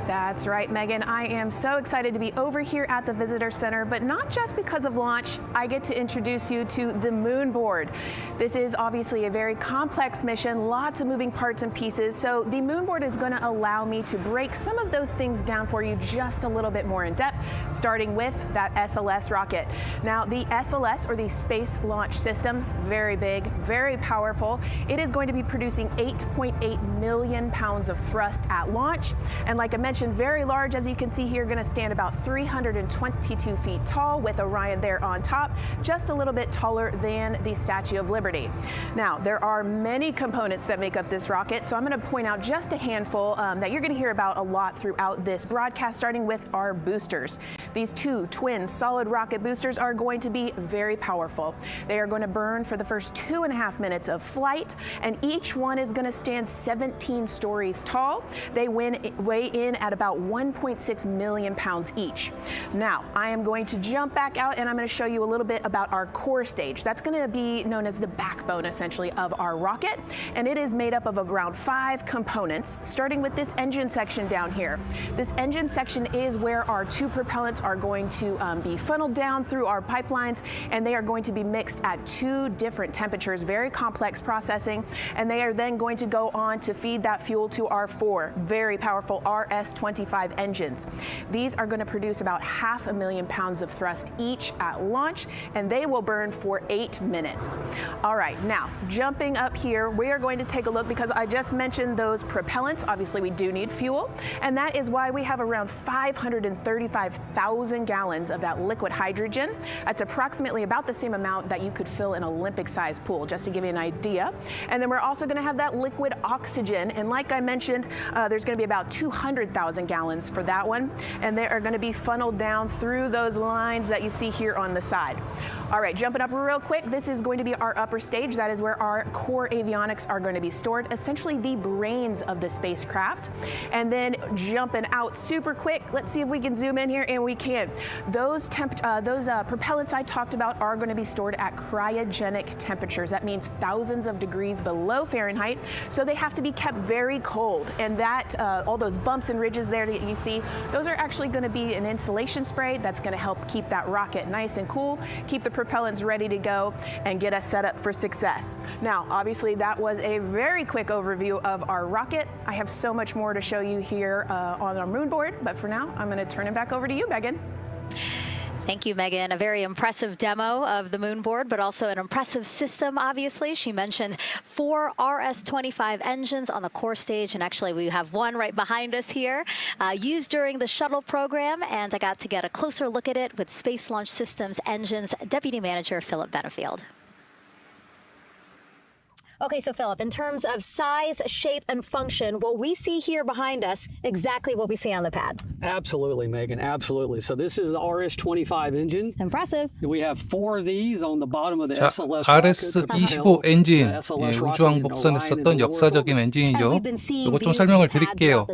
That's right, Megan. I am so excited to be over here at the Visitor Center, but not just because of launch. I get to introduce you to the moon board. This is obviously a very complex mission, lots of moving parts and pieces. So the moon board is going to allow me to break some of those things down for you just a little bit more in depth, starting with that SLS rocket. Now, the SLS, or the Space Launch System, very big, very powerful. It is going to be producing 8.8 million pounds of thrust at launch. And like I mentioned, mentioned, very large, as you can see here, going to stand about 322 feet tall with Orion there on top, just a little bit taller than the Statue of Liberty. Now, there are many components that make up this rocket, so I'm going to point out just a handful that you're going to hear about a lot throughout this broadcast, starting with our boosters. These two twin solid rocket boosters are going to be very powerful. They are going to burn for the first 2.5 minutes of flight, and each one is going to stand 17 stories tall. They weigh in at about 1.6 million pounds each. Now, I am going to jump back out and I'm going to show you a little bit about our core stage. That's going to be known as the backbone, essentially, of our rocket, and it is made up of around 5 components, starting with this engine section down here. This engine section is where our 2 propellants are going to be funneled down through our pipelines, and they are going to be mixed at 2 different temperatures, very complex processing, and they are then going to go on to feed that fuel to our 4 very powerful RS-25 engines. These are going to produce about 500,000 pounds of thrust each at launch, and they will burn for 8 minutes. All right, now jumping up here, we are going to take a look, because I just mentioned those propellants. Obviously, we do need fuel, and that is why we have around 535,000 gallons of that liquid hydrogen. That's approximately about the same amount that you could fill an Olympic-sized pool, just to give you an idea. And then we're also going to have that liquid oxygen, and like I mentioned, there's going to be about 200,000 gallons for that one, and they are going to be funneled down through those lines that you see here on the side. All right, jumping up real quick, this is going to be our upper stage. That is where our core avionics are going to be stored, essentially the brains of the spacecraft. And then jumping out super quick, let's see if we can zoom in here, and we can. Those propellants I talked about are going to be stored at cryogenic temperatures. That means thousands of degrees below Fahrenheit, so they have to be kept very cold. And that, all those bumps and ridges there that you see, those are actually going to be an insulation spray that's going to help keep that rocket nice and cool, keep the propellants ready to go, and get us set up for success. Now, obviously, that was a very quick overview of our rocket. I have so much more to show you here on our moon board, but for now, I'm going to turn it back over to you, Megan. Thank you, Megan. A very impressive demo of the moon board, but also an impressive system, obviously. She mentioned 4 RS-25 engines on the core stage, and actually we have one right behind us here, used during the shuttle program, and I got to get a closer look at it with Space Launch Systems Engines Deputy Manager Philip Benefield. Okay, so Philip, in terms of size, shape, and function, what we see here behind us, exactly what we see on the pad. Absolutely, Megan, absolutely. So this is the RS-25 engine. Impressive. We have 4 of these on the bottom of the 자, SLS RS-25 엔진, 우주왕복선에 썼던 역사적인 엔진이죠. 이거 좀 설명을 드릴게요.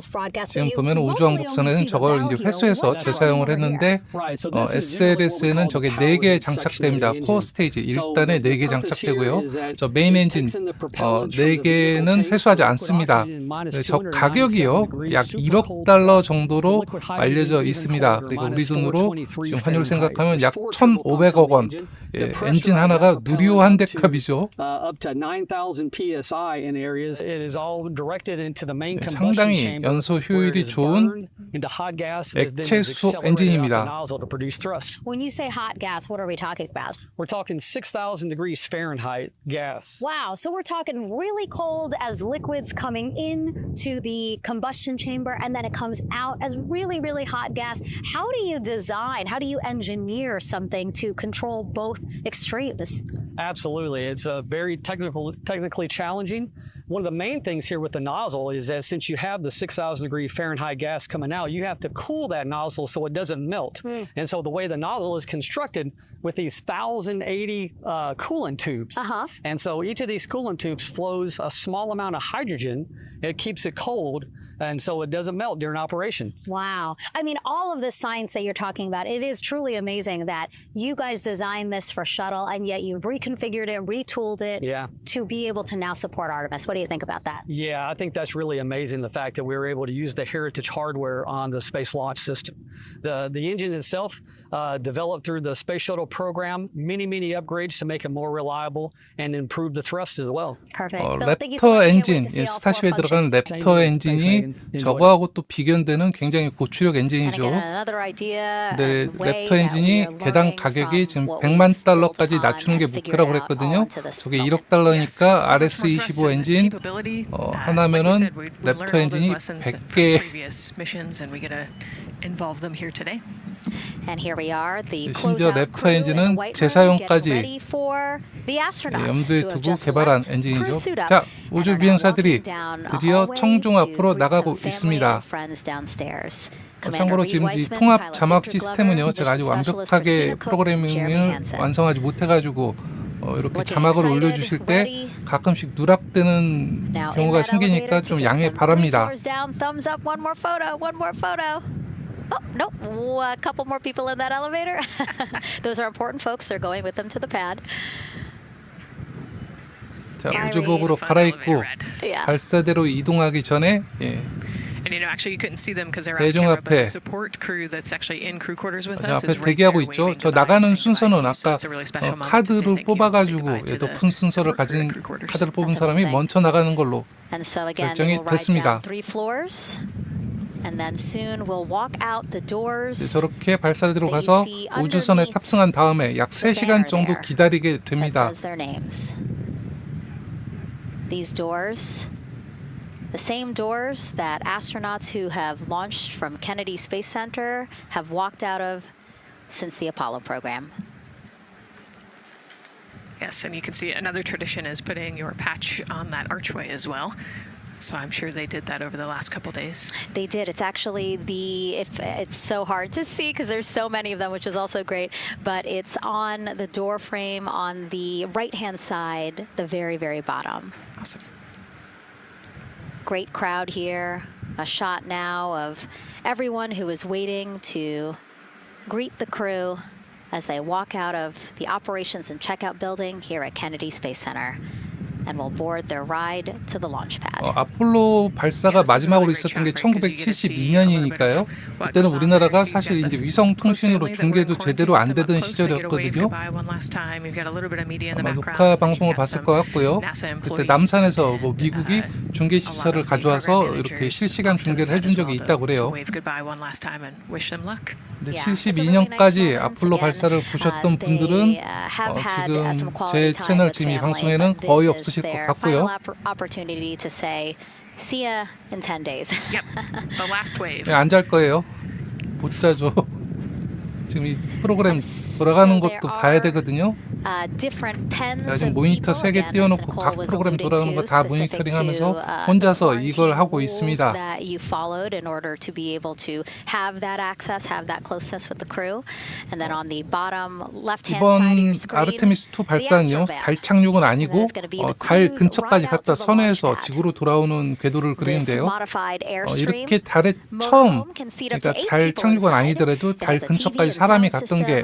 지금 보면 우주왕복선에는 저걸 이제 회수해서 재사용을 했는데 SLS에는 저게 4개 장착됩니다. 코어 스테이지 1단에 4개 장착되고요. 저 메인 엔진 4개는 회수하지 않습니다. 저 가격이요, 약 1억 달러 정도로 알려져 있습니다. 그러니까 우리 돈으로 지금 환율을 생각하면 약 1,500억 원. 엔진 하나가 누리호 한 대 값이죠. 상당히 연소 효율이 좋은 액체 수소 엔진입니다. When you say hot gas, what are we talking about? We're talking 6,000 degrees Fahrenheit gas. Wow, so we're talking really cold as liquids coming into the combustion chamber, and then it comes out as really, really hot gas. How do you design, how do you engineer something to control both extremes? Absolutely. It's very technically challenging. One of the main things here with the nozzle is that since you have the 6,000 degree Fahrenheit gas coming out, you have to cool that nozzle so it doesn't melt. And so the way the nozzle is constructed with these 1,080 coolant tubes. And so each of these coolant tubes flows a small amount of hydrogen. It keeps it cold, and so it doesn't melt during operation. Wow. I mean, all of the science that you're talking about, it is truly amazing that you guys designed this for shuttle, and yet you've reconfigured it, retooled it to be able to now support Artemis. What do you think about that? Yeah, I think that's really amazing, the fact that we were able to use the heritage hardware on the Space Launch System. The engine itself, developed through the Space Shuttle program, many upgrades to make it more reliable and improve the thrust as well. Perfect. 랩터 엔진, 스타쉽에 들어가는 랩터 엔진이 저거하고 또 비견되는 굉장히 고출력 엔진이죠. 네, 랩터 엔진이 개당 가격이 지금 $1,000,000까지 낮추는 게 목표라고 그랬거든요. 저게 $1억 RS-25 엔진 하나면은 랩터 엔진이 100개. 심지어 랩터 엔진은 재사용까지 염두에 두고 개발한 엔진이죠. 자, 우주 비행사들이 드디어 청중 앞으로 나가고 있습니다. 참고로 지금 이 통합 자막 시스템은요, 제가 아주 완벽하게 프로그래밍을 완성하지 못해가지고 이렇게 자막을 올려주실 때 가끔씩 누락되는 경우가 생기니까 좀 양해 바랍니다. Oh, nope. A couple more people in that elevator. Those are important folks. They're going with them to the pad. 자, 우주복으로 갈아입고 발사대로 이동하기 전에 대중 앞에 대기하고 있죠. 저 나가는 순서는 아까 카드를 뽑아가지고 높은 순서를 가진 카드를 뽑은 사람이 먼저 나가는 걸로 결정이 됐습니다. 저렇게 발사대로 가서 우주선에 탑승한 다음에 약 3시간 정도 기다리게 됩니다. These doors, the same doors that astronauts who have launched from Kennedy Space Center have walked out of since the Apollo program. Yes, and you can see another tradition is putting your patch on that archway as well. So I'm sure they did that over the last couple days. They did. It's actually it's so hard to see because there's so many of them, which is also great. But it's on the door frame on the right-hand side, the very, very bottom. Awesome. Great crowd here. A shot now of everyone who is waiting to greet the crew as they walk out of the operations and checkout building here at Kennedy Space Center. And will board their ride to the launchpad. 아폴로 발사가 마지막으로 있었던 게 1972년이니까요. 그때는 우리나라가 사실 이제 위성 통신으로 중계도 제대로 안 되던 시절이었거든요. 아마 녹화 방송을 봤을 것 같고요. 그때 남산에서 미국이 중계 시설을 가져와서 이렇게 실시간 중계를 해준 적이 있다고 그래요. 근데 72년까지 아폴로 발사를 보셨던 분들은 지금 제 채널 지금 이 방송에는 거의 없으실 것 같고요. 안 잘 거예요. 못 자죠. 지금 이 프로그램 돌아가는 것도 봐야 되거든요. 제가 지금 모니터 3개 띄워놓고 각 프로그램 돌아가는 거 다 모니터링하면서 혼자서 이걸 하고 있습니다. 이번 아르테미스 2 발사는요, 달 착륙은 아니고 달 근처까지 갔다 선회해서 지구로 돌아오는 궤도를 그리는데요. 이렇게 달에 처음, 그러니까 달 착륙은 아니더라도 달 근처까지 사람이 갔던 게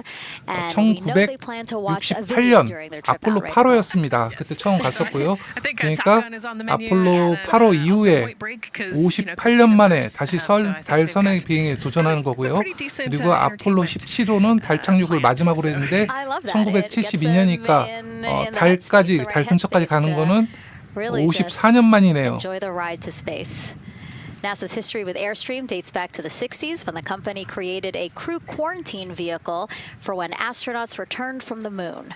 1968년 아폴로 8호였습니다. 그때 처음 갔었고요. 그러니까 아폴로 8호 이후에 58년 만에 다시 달 선행 비행에 도전하는 거고요. 그리고 아폴로 17호는 달 착륙을 마지막으로 했는데 1972년이니까 달까지, 달 근처까지 가는 거는 54년 만이네요. NASA's history with Airstream dates back to the 60s when the company created a crew quarantine vehicle for when astronauts returned from the moon.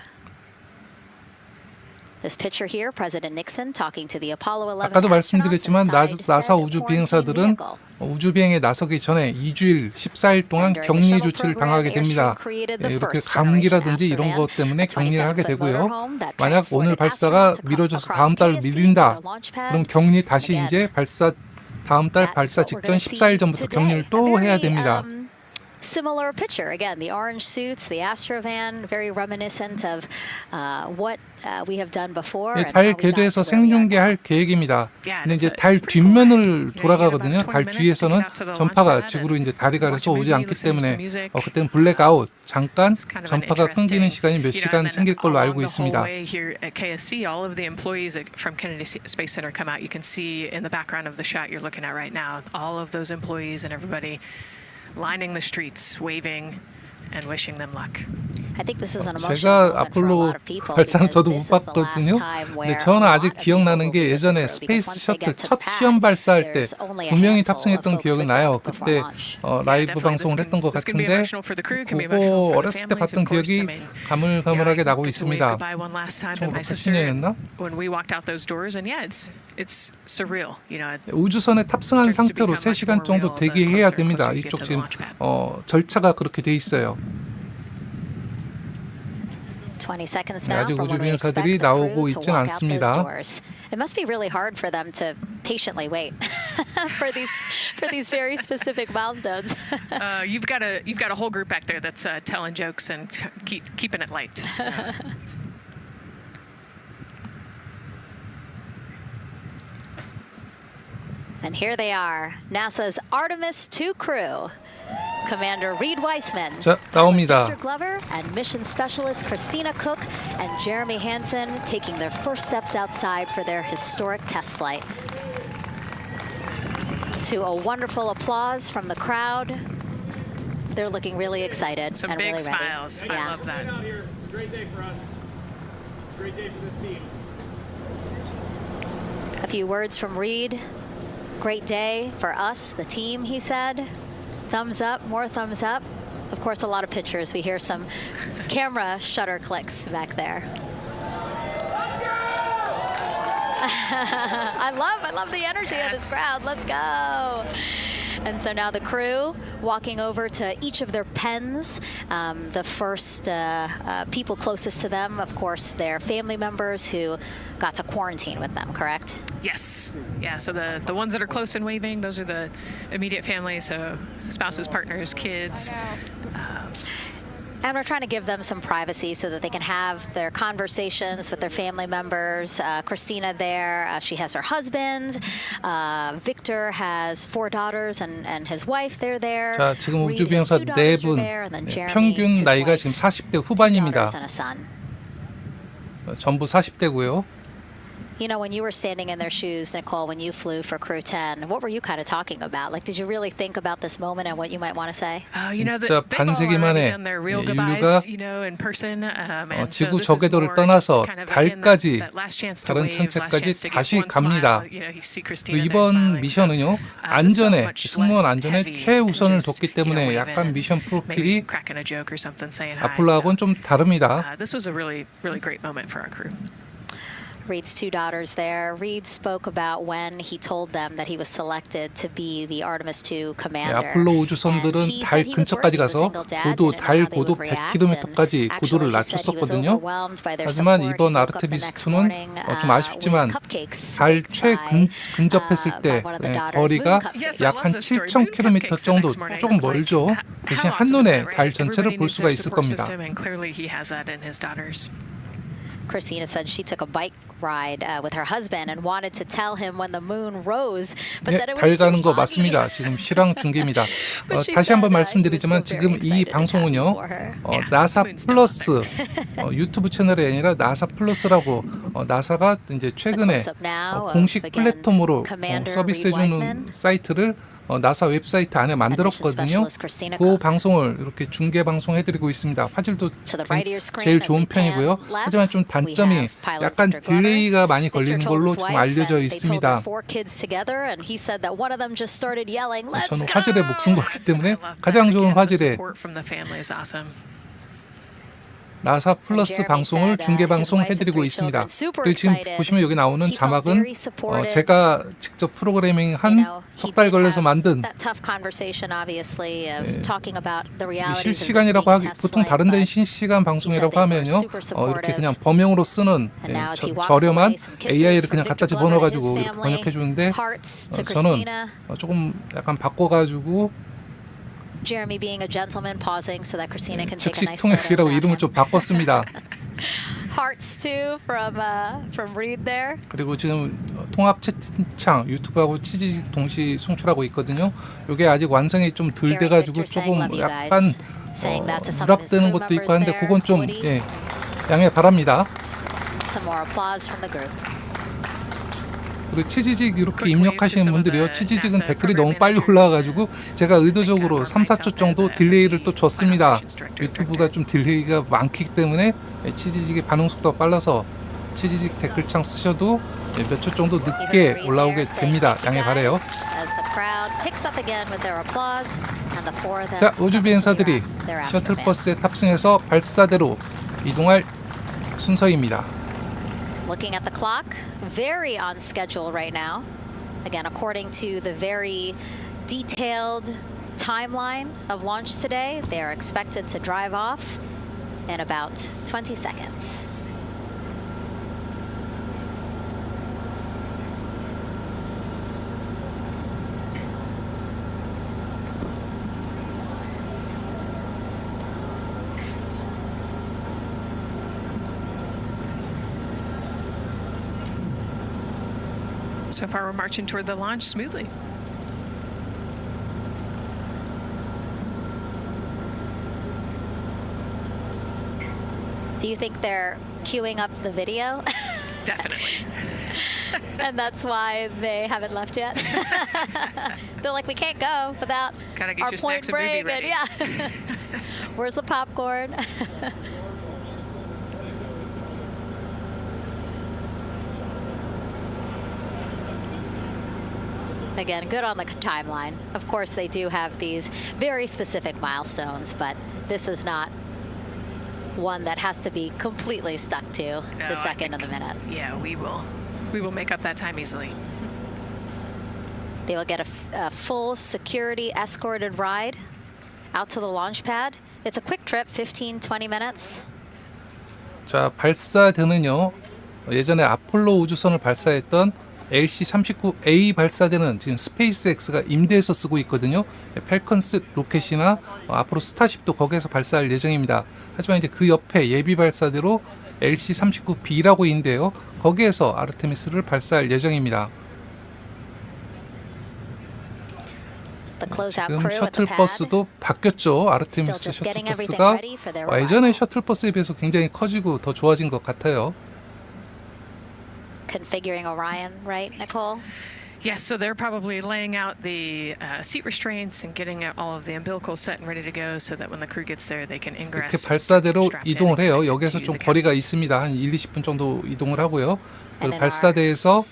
This picture here, President Nixon talking to the Apollo 11 아까도 말씀드렸지만 나사 우주 비행사들은 우주 비행에 나서기 전에 2주일, 14일 동안 격리 조치를 당하게 됩니다. 이렇게 감기라든지 이런 것 때문에 격리를 하게 되고요. 만약 오늘 발사가 미뤄져서 다음 달 밀린다, 그럼 격리 다시 이제 다음 달 발사 직전 14일 전부터 격리를 또 해야 됩니다. Similar picture again, the orange suits, the Astrovan, very reminiscent of what we have done before. 달 궤도에서 생중계할 계획입니다. 근데 이제 달 뒷면을 돌아가거든요. 달 뒤에서는 전파가 지구로 이제 다리가려서 오지 않기 때문에 그때는 블랙아웃, 잠깐 전파가 끊기는 시간이 몇 시간 생길 걸로 알고 있습니다. All of the employees from Kennedy Space Center come out. You can see in the background of the shot you're looking at right now, all of those employees and everybody lining the streets, waving and wishing them luck. 제가 아폴로 발사는 저도 못 봤거든요. 근데 저는 아직 기억나는 게 예전에 스페이스 셔틀 첫 시험 발사할 때 2명이 탑승했던 기억이 나요. 그때 라이브 방송을 했던 것 같은데 그거 어렸을 때 봤던 기억이 가물가물하게 나고 있습니다. 1980년이었나? 우주선에 탑승한 상태로 3시간 정도 대기해야 됩니다. 이쪽 지금 절차가 그렇게 돼 있어요. 네, 아직 우주 비행사들이 나오고 있지는 않습니다. It must be really hard for them to patiently wait for these very specific milestones. You've got a whole group back there that's telling jokes and keeping it light. So. And here they are, NASA's Artemis 2 crew. Commander Reed Weissman, 자, 나옵니다. Victor Glover, and mission specialist Christina Cook and Jeremy Hansen taking their first steps outside for their historic test flight. To a wonderful applause from the crowd, they're looking really excited Some and big really ready. smiles. I love that. It's a great day for us. It's a great day for this team. A few words from Reed. Great day for us, the team, he said. Thumbs up, more thumbs up. Of course, a lot of pictures. We hear some camera shutter clicks back there. I love the energy of this crowd. Let's go. And so now the crew walking over to each of their pens. The first people closest to them, of course, their family members who got to quarantine with them, correct? Yes. Yeah, so the ones that are close and waving, those are the immediate family, so spouses, partners, kids. And we're trying to give them some privacy so that they can have their conversations with their family members. Christina there, she has her husband. Victor has 4 daughters and his wife, they're there. 자, 지금 우주 비행사 4분, 평균 나이가 지금 40대 후반입니다. 전부 40대고요. You know, when you were standing in their shoes, Nicole, when you flew for Crew 10, what were you kind of talking about? Like, did you really think about this moment and what you might want to say? You know, 진짜 반세기 만에 인류가 지구 저궤도를 떠나서 달까지, 다른 천체까지 다시 갑니다. 이번 미션은요, 안전에, 승무원 안전에 최우선을 뒀기 때문에 약간 미션 프로필이 아폴로하고는 좀 다릅니다. This was a really great moment for our crew. Reed's 2 daughters there. Reed spoke about when he told them that he was selected to be the Artemis 2 commander. 아폴로 우주선들은 달 근처까지 가서 달 고도 100km까지 고도를 낮췄었거든요. 하지만 이번 아르테미스 2는 좀 아쉽지만 달 근접했을 때 거리가 약 한 7,000km 정도, 조금 멀죠. 대신 한눈에 달 전체를 볼 수가 있을 겁니다. Christina said she took a bike ride with her husband and wanted to tell him when the moon rose, but that it was 달 가는 too 거 맞습니다. 지금 실황 중계입니다. 다시 한번 말씀드리지만 지금 이 방송은요, 나사 플러스 유튜브 채널이 아니라 나사 플러스라고 나사가 이제 최근에 공식 플랫폼으로 서비스해주는 사이트를 나사 웹사이트 안에 만들었거든요. 그 방송을 이렇게 중계 방송해드리고 있습니다. 화질도 제일 좋은 편이고요. 하지만 좀 단점이 약간 딜레이가 많이 걸리는 걸로 지금 알려져 있습니다. 저는 화질에 목숨 걸기 때문에 가장 좋은 화질에 나사 플러스 방송을 중계 방송해드리고 있습니다. 그리고 지금 보시면 여기 나오는 자막은 제가 직접 프로그래밍한 석 달 걸려서 만든 실시간이라고 하기, 보통 다른 데는 실시간 방송이라고 하면요, 이렇게 그냥 범용으로 쓰는 저렴한 AI를 그냥 갖다 집어넣어가지고 이렇게 번역해주는데 저는 조금 약간 바꿔가지고 Jeremy being a gentleman, pausing so that Christina can take a nice 즉시통역이라고 이름을 좀 바꿨습니다. Hearts too from Reed there. 그리고 지금 통합 채팅창 유튜브하고 치지 동시 송출하고 있거든요. 이게 아직 완성이 좀 덜 돼가지고 조금 약간 누락되는 것도 있고 한데 그건 좀 양해 바랍니다. Some more applause from the group. 그리고 치지직 이렇게 입력하시는 분들이요. 치지직은 댓글이 너무 빨리 올라와가지고 제가 의도적으로 3, 4초 정도 딜레이를 또 줬습니다. 유튜브가 좀 딜레이가 많기 때문에 치지직의 반응 속도가 빨라서 치지직 댓글창 쓰셔도 몇 초 정도 늦게 올라오게 됩니다. 양해 바라요. 자, 우주 비행사들이 셔틀버스에 탑승해서 발사대로 이동할 순서입니다. Looking at the clock, very on schedule right now. Again, according to the very detailed timeline of launch today, they are expected to drive off in about 20 seconds. So far, we're marching toward the launch smoothly. Do you think they're queuing up the video? Definitely. And that's why they haven't left yet? They're like, we can't go without Gotta get our your point snacks and movie break. ready. Yeah. Where's the popcorn? Again, good on the timeline. Of course, they do have these very specific milestones, but this is not one that has to be completely stuck to the second and the minute. Yeah, we will make up that time easily. They will get a full security escorted ride out to the launch pad. It's a quick trip, 15-20 minutes. 자, 발사대는요. 예전에 아폴로 우주선을 발사했던 LC-39A 발사대는 지금 스페이스X가 임대해서 쓰고 있거든요. 펠컨스 로켓이나 앞으로 스타쉽도 거기에서 발사할 예정입니다. 하지만 이제 그 옆에 예비 발사대로 LC-39B라고 있는데요. 거기에서 아르테미스를 발사할 예정입니다. 지금 셔틀버스도 바뀌었죠. 아르테미스 셔틀버스가 예전에 셔틀버스에 비해서 굉장히 커지고 더 좋아진 것 같아요. Configuring Orion, right, Nicole? Yes, so they're probably laying out the seat restraints and getting all of the umbilicals set and ready to go so that when the crew gets there, they can ingress. 이렇게 발사대로 이동을 해요. 여기에서 좀 거리가 있습니다. 한 1-20분 정도 이동을 하고요. 그리고 발사대에서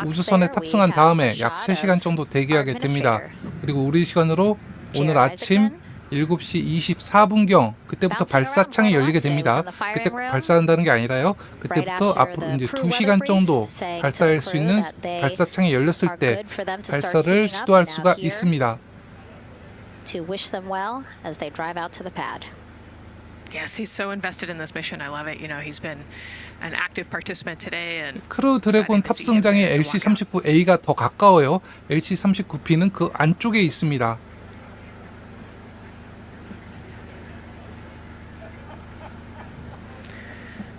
우주선에 탑승한 다음에 약 3시간 정도 대기하게 됩니다. 그리고 우리 시간으로 오늘 아침 7시 24분경 그때부터 발사창이 열리게 됩니다. 그때 발사한다는 게 아니라요. 그때부터 앞으로 이제 2시간 정도 발사할 수 있는 발사창이 열렸을 때 발사를 시도할 수가 있습니다. To wish them well as they drive out to the pad. Yes, he's so invested in this mission. I love it. You know, he's been an active participant today and 크루 드래곤 탑승장의 LC-39A가 더 가까워요. LC-39B는 그 안쪽에 있습니다.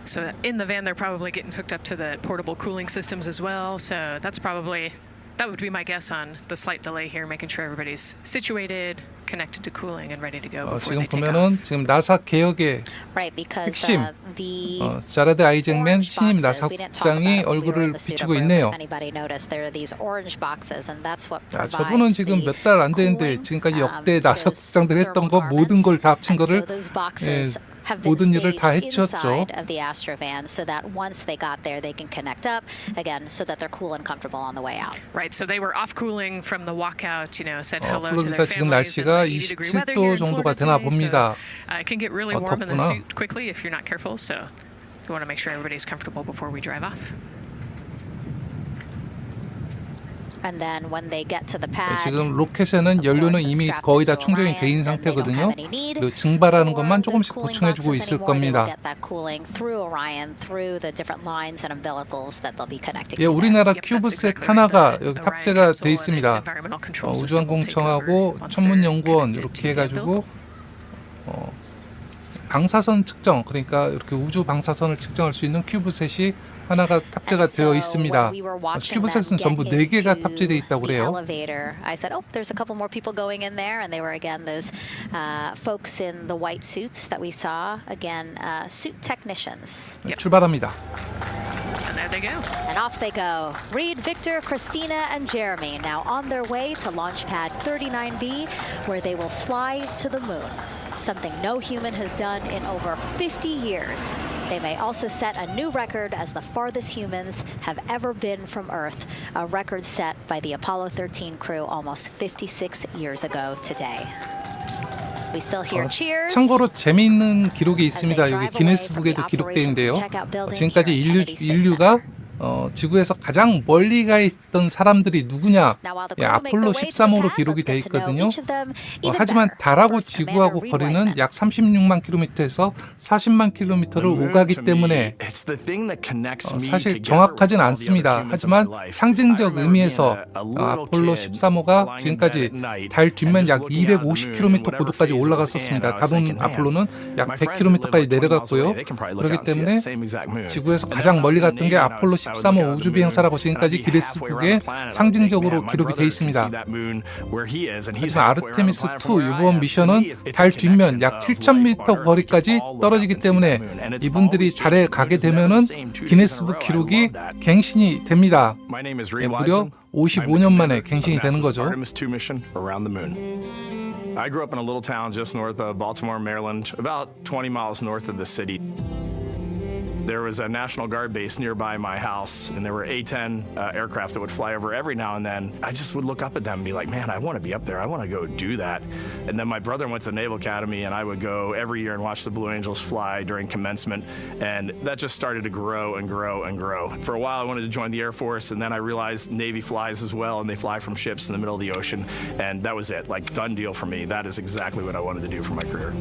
So in the van, they're probably getting hooked up to the portable cooling systems as well. So that would be my guess on the slight delay here, making sure everybody's situated, connected to cooling, and ready to go before 지금 they take 보면은 off. 지금 나사 개혁의 핵심 자라데 아이잭맨 신임 나사 국장이 얼굴을 비추고 있네요. 야, 저분은 지금 몇 달 안 되는데 지금까지 역대 나사 국장들 했던 거 모든 걸 다 합친 거를 모든 일을 다 해치웠죠. Right, so they were off cooling from the walkout. You know, said hello to 플로리다 their 지금 families. 날씨가 27도 정도가 되나 봅니다. It can get really warm in the 덥구나. suit quickly if you're not careful. So you want to make sure everybody's comfortable before we drive off. And then when they get to the pad, 지금 로켓에는 연료는 이미 거의 다 충전이 돼 있는 상태거든요. 그리고 증발하는 것만 조금씩 보충해주고 있을 겁니다. 예, 우리나라 큐브셋 하나가 여기 탑재가 돼 있습니다. 우주항공청하고 천문연구원 이렇게 해가지고 방사선 측정, 그러니까 이렇게 우주 방사선을 측정할 수 있는 큐브셋이 하나가 탑재가 되어 있습니다. 큐브셋은 전부 4개가 탑재되어 있다고 그래요. I said, "Oh, there's a couple more people going in there," and they were again those folks in the white suits that we saw. Again, suit technicians. 출발합니다. And There they go. And off they go. Reed, Victor, Christina, and Jeremy now on their way to launchpad 39B, where they will fly to the moon, something no human has done in over 50 years. They may also set a new record as the farthest humans have ever been from Earth, a record set by the Apollo 13 crew almost 56 years ago today. We still hear cheers. 참고로 재미있는 기록이 있습니다. 여기 기네스북에도 기록되어 있는데요. 지금까지 인류가 지구에서 가장 멀리 가 있던 사람들이 누구냐? 아폴로 13호로 기록이 되어 있거든요. 하지만 달하고 지구하고 거리는 약 36만 킬로미터에서 40만 킬로미터를 오가기 때문에 사실 정확하진 않습니다. 하지만 상징적 의미에서 아폴로 13호가 지금까지 달 뒷면 약 250km 고도까지 올라갔었습니다. 다른 아폴로는 약 100km까지 내려갔고요. 그렇기 때문에 지구에서 가장 멀리 갔던 게 아폴로 13호 우주 비행사라고 지금까지 기네스북에 상징적으로 기록이 되어 있습니다. 하지만 아르테미스 2 이번 미션은 달 뒷면 약 7,000m 거리까지 떨어지기 때문에 이분들이 달에 가게 되면은 기네스북 기록이 갱신이 됩니다. 무려 55년 만에 갱신이 되는 거죠. I grew up in a little town just north of Baltimore, Maryland, about 20 miles north of the city. There was a National Guard base nearby my house, and there were A-10 aircraft that would fly over every now and then. I just would look up at them and be like, man, I want to be up there. I want to go do that. And then my brother went to the Naval Academy, and I would go every year and watch the Blue Angels fly during commencement. And that just started to grow and grow and grow. For a while, I wanted to join the Air Force, and then I realized Navy flies as well, and they fly from ships in the middle of the ocean. And that was it, like done deal for me. That is exactly what I wanted to do for my career.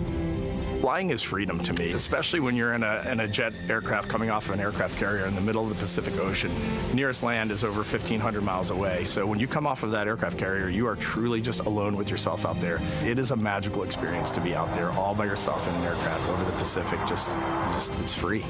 Flying is freedom to me, especially when you're in a jet aircraft coming off of an aircraft carrier in the middle of the Pacific Ocean. Nearest land is over 1,500 miles away. So when you come off of that aircraft carrier, you are truly just alone with yourself out there. It is a magical experience to be out there all by yourself in an aircraft over the Pacific. Just it's free.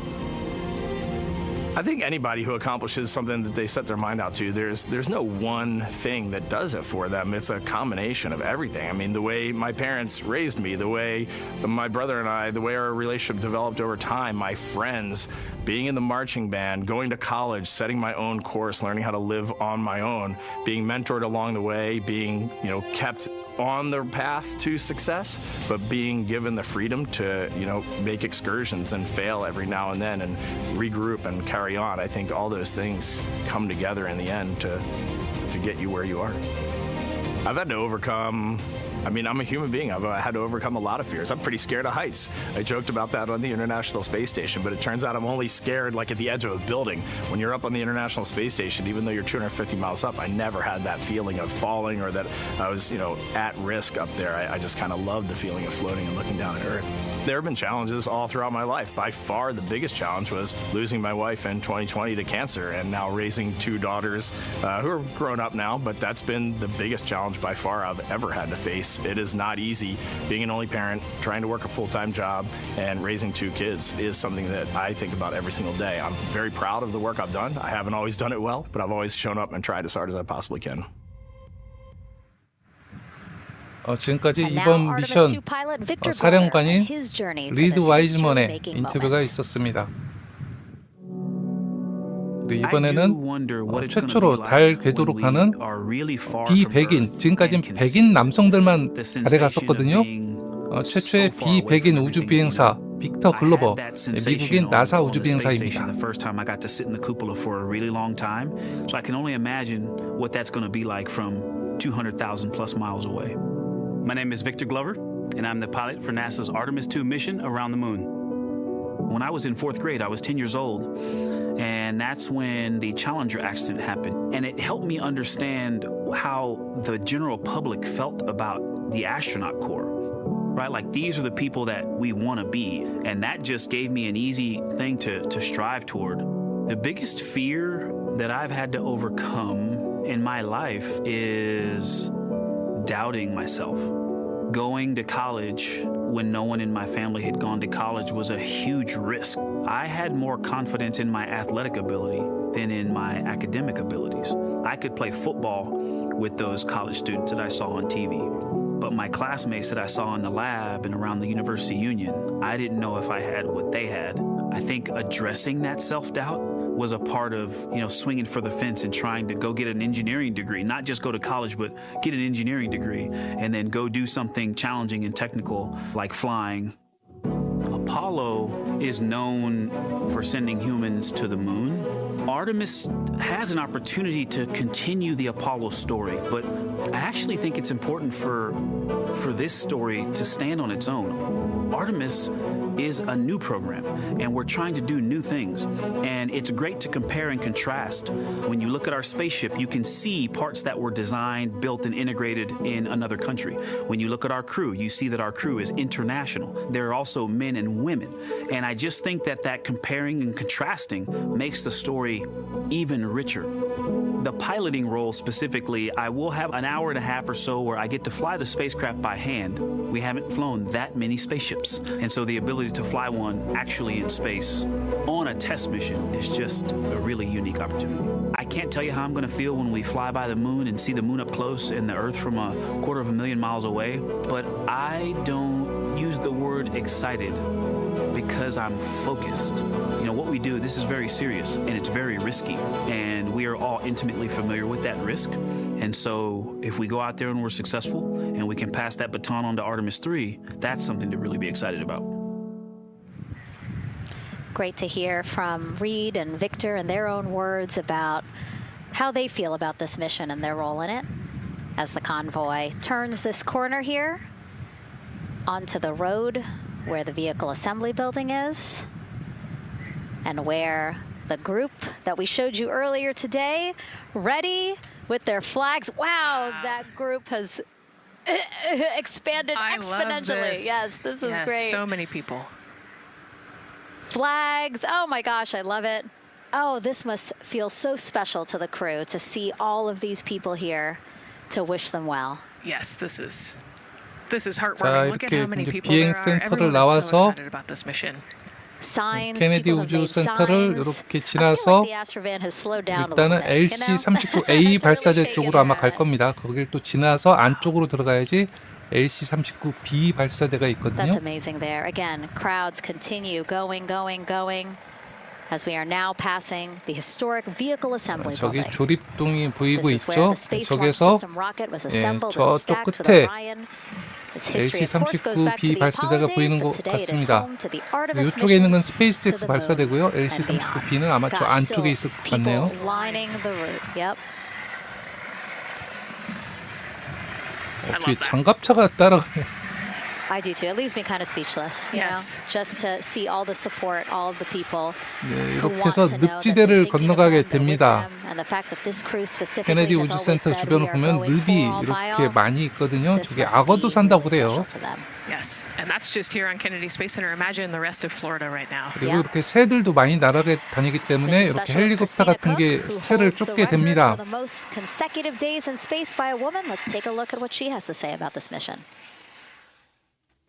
I think anybody who accomplishes something that they set their mind out to, there's no one thing that does it for them. It's a combination of everything. I mean, the way my parents raised me, the way my brother and I, the way our relationship developed over time, my friends, being in the marching band, going to college, setting my own course, learning how to live on my own, being mentored along the way, being, kept on the path to success, but being given the freedom to, make excursions and fail every now and then and regroup and carry on. I think all those things come together in the end to get you where you are. I've had to overcome, I'm a human being. I've had to overcome a lot of fears. I'm pretty scared of heights. I joked about that on the International Space Station, but it turns out I'm only scared like at the edge of a building. When you're up on the International Space Station, even though you're 250 miles up, I never had that feeling of falling or that I was, at risk up there. I just kind of loved the feeling of floating and looking down at Earth. There have been challenges all throughout my life. By far, the biggest challenge was losing my wife in 2020 to cancer and now raising two daughters who are grown up now, but that's been the biggest challenge by far I've ever had to face. It is not easy. Being an only parent, trying to work a full-time job, and raising two kids is something that I think about every single day. I'm very proud of the work I've done. I haven't always done it well, but I've always shown up and tried as hard as I possibly can. 지금까지 이번 미션 사령관인 리드 와이즈먼의 인터뷰가 있었습니다. 이번에는 최초로 달 궤도로 가는 비백인, 지금까지는 백인 남성들만 달에 갔었거든요. 최초의 비백인 우주 비행사 빅터 글로버, 미국인 나사 우주 비행사입니다. My name is Victor Glover, and I'm the pilot for NASA's Artemis 2 mission around the moon. When I was in 4th grade, I was 10 years old, and that's when the Challenger accident happened. And it helped me understand how the general public felt about the astronaut corps, right? Like, these are the people that we want to be, and that just gave me an easy thing to strive toward. The biggest fear that I've had to overcome in my life is doubting myself. Going to college when no one in my family had gone to college was a huge risk. I had more confidence in my athletic ability than in my academic abilities. I could play football with those college students that I saw on TV. But my classmates that I saw in the lab and around the University Union, I didn't know if I had what they had. I think addressing that self-doubt was a part of, swinging for the fence and trying to go get an engineering degree, not just go to college, but get an engineering degree and then go do something challenging and technical like flying. Apollo is known for sending humans to the moon. Artemis has an opportunity to continue the Apollo story, but I actually think it's important for this story to stand on its own. Artemis is a new program, and we're trying to do new things. And it's great to compare and contrast. When you look at our spaceship, you can see parts that were designed, built, and integrated in another country. When you look at our crew, you see that our crew is international. There are also men and women. And I just think that comparing and contrasting makes the story even richer. The piloting role specifically, I will have an hour and a half or so where I get to fly the spacecraft by hand. We haven't flown that many spaceships. And so the ability to fly one actually in space on a test mission is just a really unique opportunity. I can't tell you how I'm going to feel when we fly by the moon and see the moon up close and the Earth from 250,000 miles away, but I don't use the word excited because I'm focused. What we do, this is very serious and it's very risky, and we are all intimately familiar with that risk. And so if we go out there and we're successful and we can pass that baton on to Artemis 3, that's something to really be excited about. Great to hear from Reed and Victor in their own words about how they feel about this mission and their role in it as the convoy turns this corner here onto the road where the vehicle assembly building is and where the group that we showed you earlier today, ready with their flags. Wow, that group has expanded exponentially. Love this. Yes, this is great. So many people. Flags, oh my gosh, I love it. Oh, this must feel so special to the crew to see all of these people here to wish them well. Yes, this is heartwarming. Look at how many people 비행 there are. 센터를 Everyone is so 나와서 excited about this mission. 케네디 우주 센터를 이렇게 지나서 일단은 LC-39A 발사대 쪽으로 아마 갈 겁니다. 거길 또 지나서 안쪽으로 들어가야지 LC-39B 발사대가 있거든요. That's amazing there. Again, crowds continue going as we are now passing the historic vehicle assembly 저기 building. 조립동이 보이고 This is where 있죠. the Space Launch 저기서 System rocket was assembled and 저쪽 stacked with 끝에 Orion. Its history, of course, goes back to LC-39B the 발사대가 Apollo 보이는 days, 것 but today it is 같습니다. home to the Artemis 이쪽에 있는 건 missions to 스페이스X the moon 발사대고요. and beyond. LC-39B는 아마 저 Gosh, 안쪽에 still 있을 것 같네요. people lining the route. Yep. 뒤에 장갑차가 따라가네. I do too. It leaves me kind of speechless, you know, just to see all the support, all of the people who 이렇게 want 해서 to know that they're 늪지대를 thinking of 건너가게 them, they're with 됩니다. them, and the fact that this crew specifically 케네디 has always 우주센터 said we 주변을 are 보면 going 늪이 for all 이렇게 mile. 많이 있거든요. This 저게 must 악어도 be 산다고 really 그래요. special to them. Yes, and that's just here on Kennedy Space Center. Imagine the rest of Florida right now. 그리고 이렇게 새들도 많이 날아다니기 때문에 이렇게 헬리콥터 같은 게 새를 쫓게 됩니다. For the most consecutive days in space by a woman, let's take a look at what she has to say about this mission.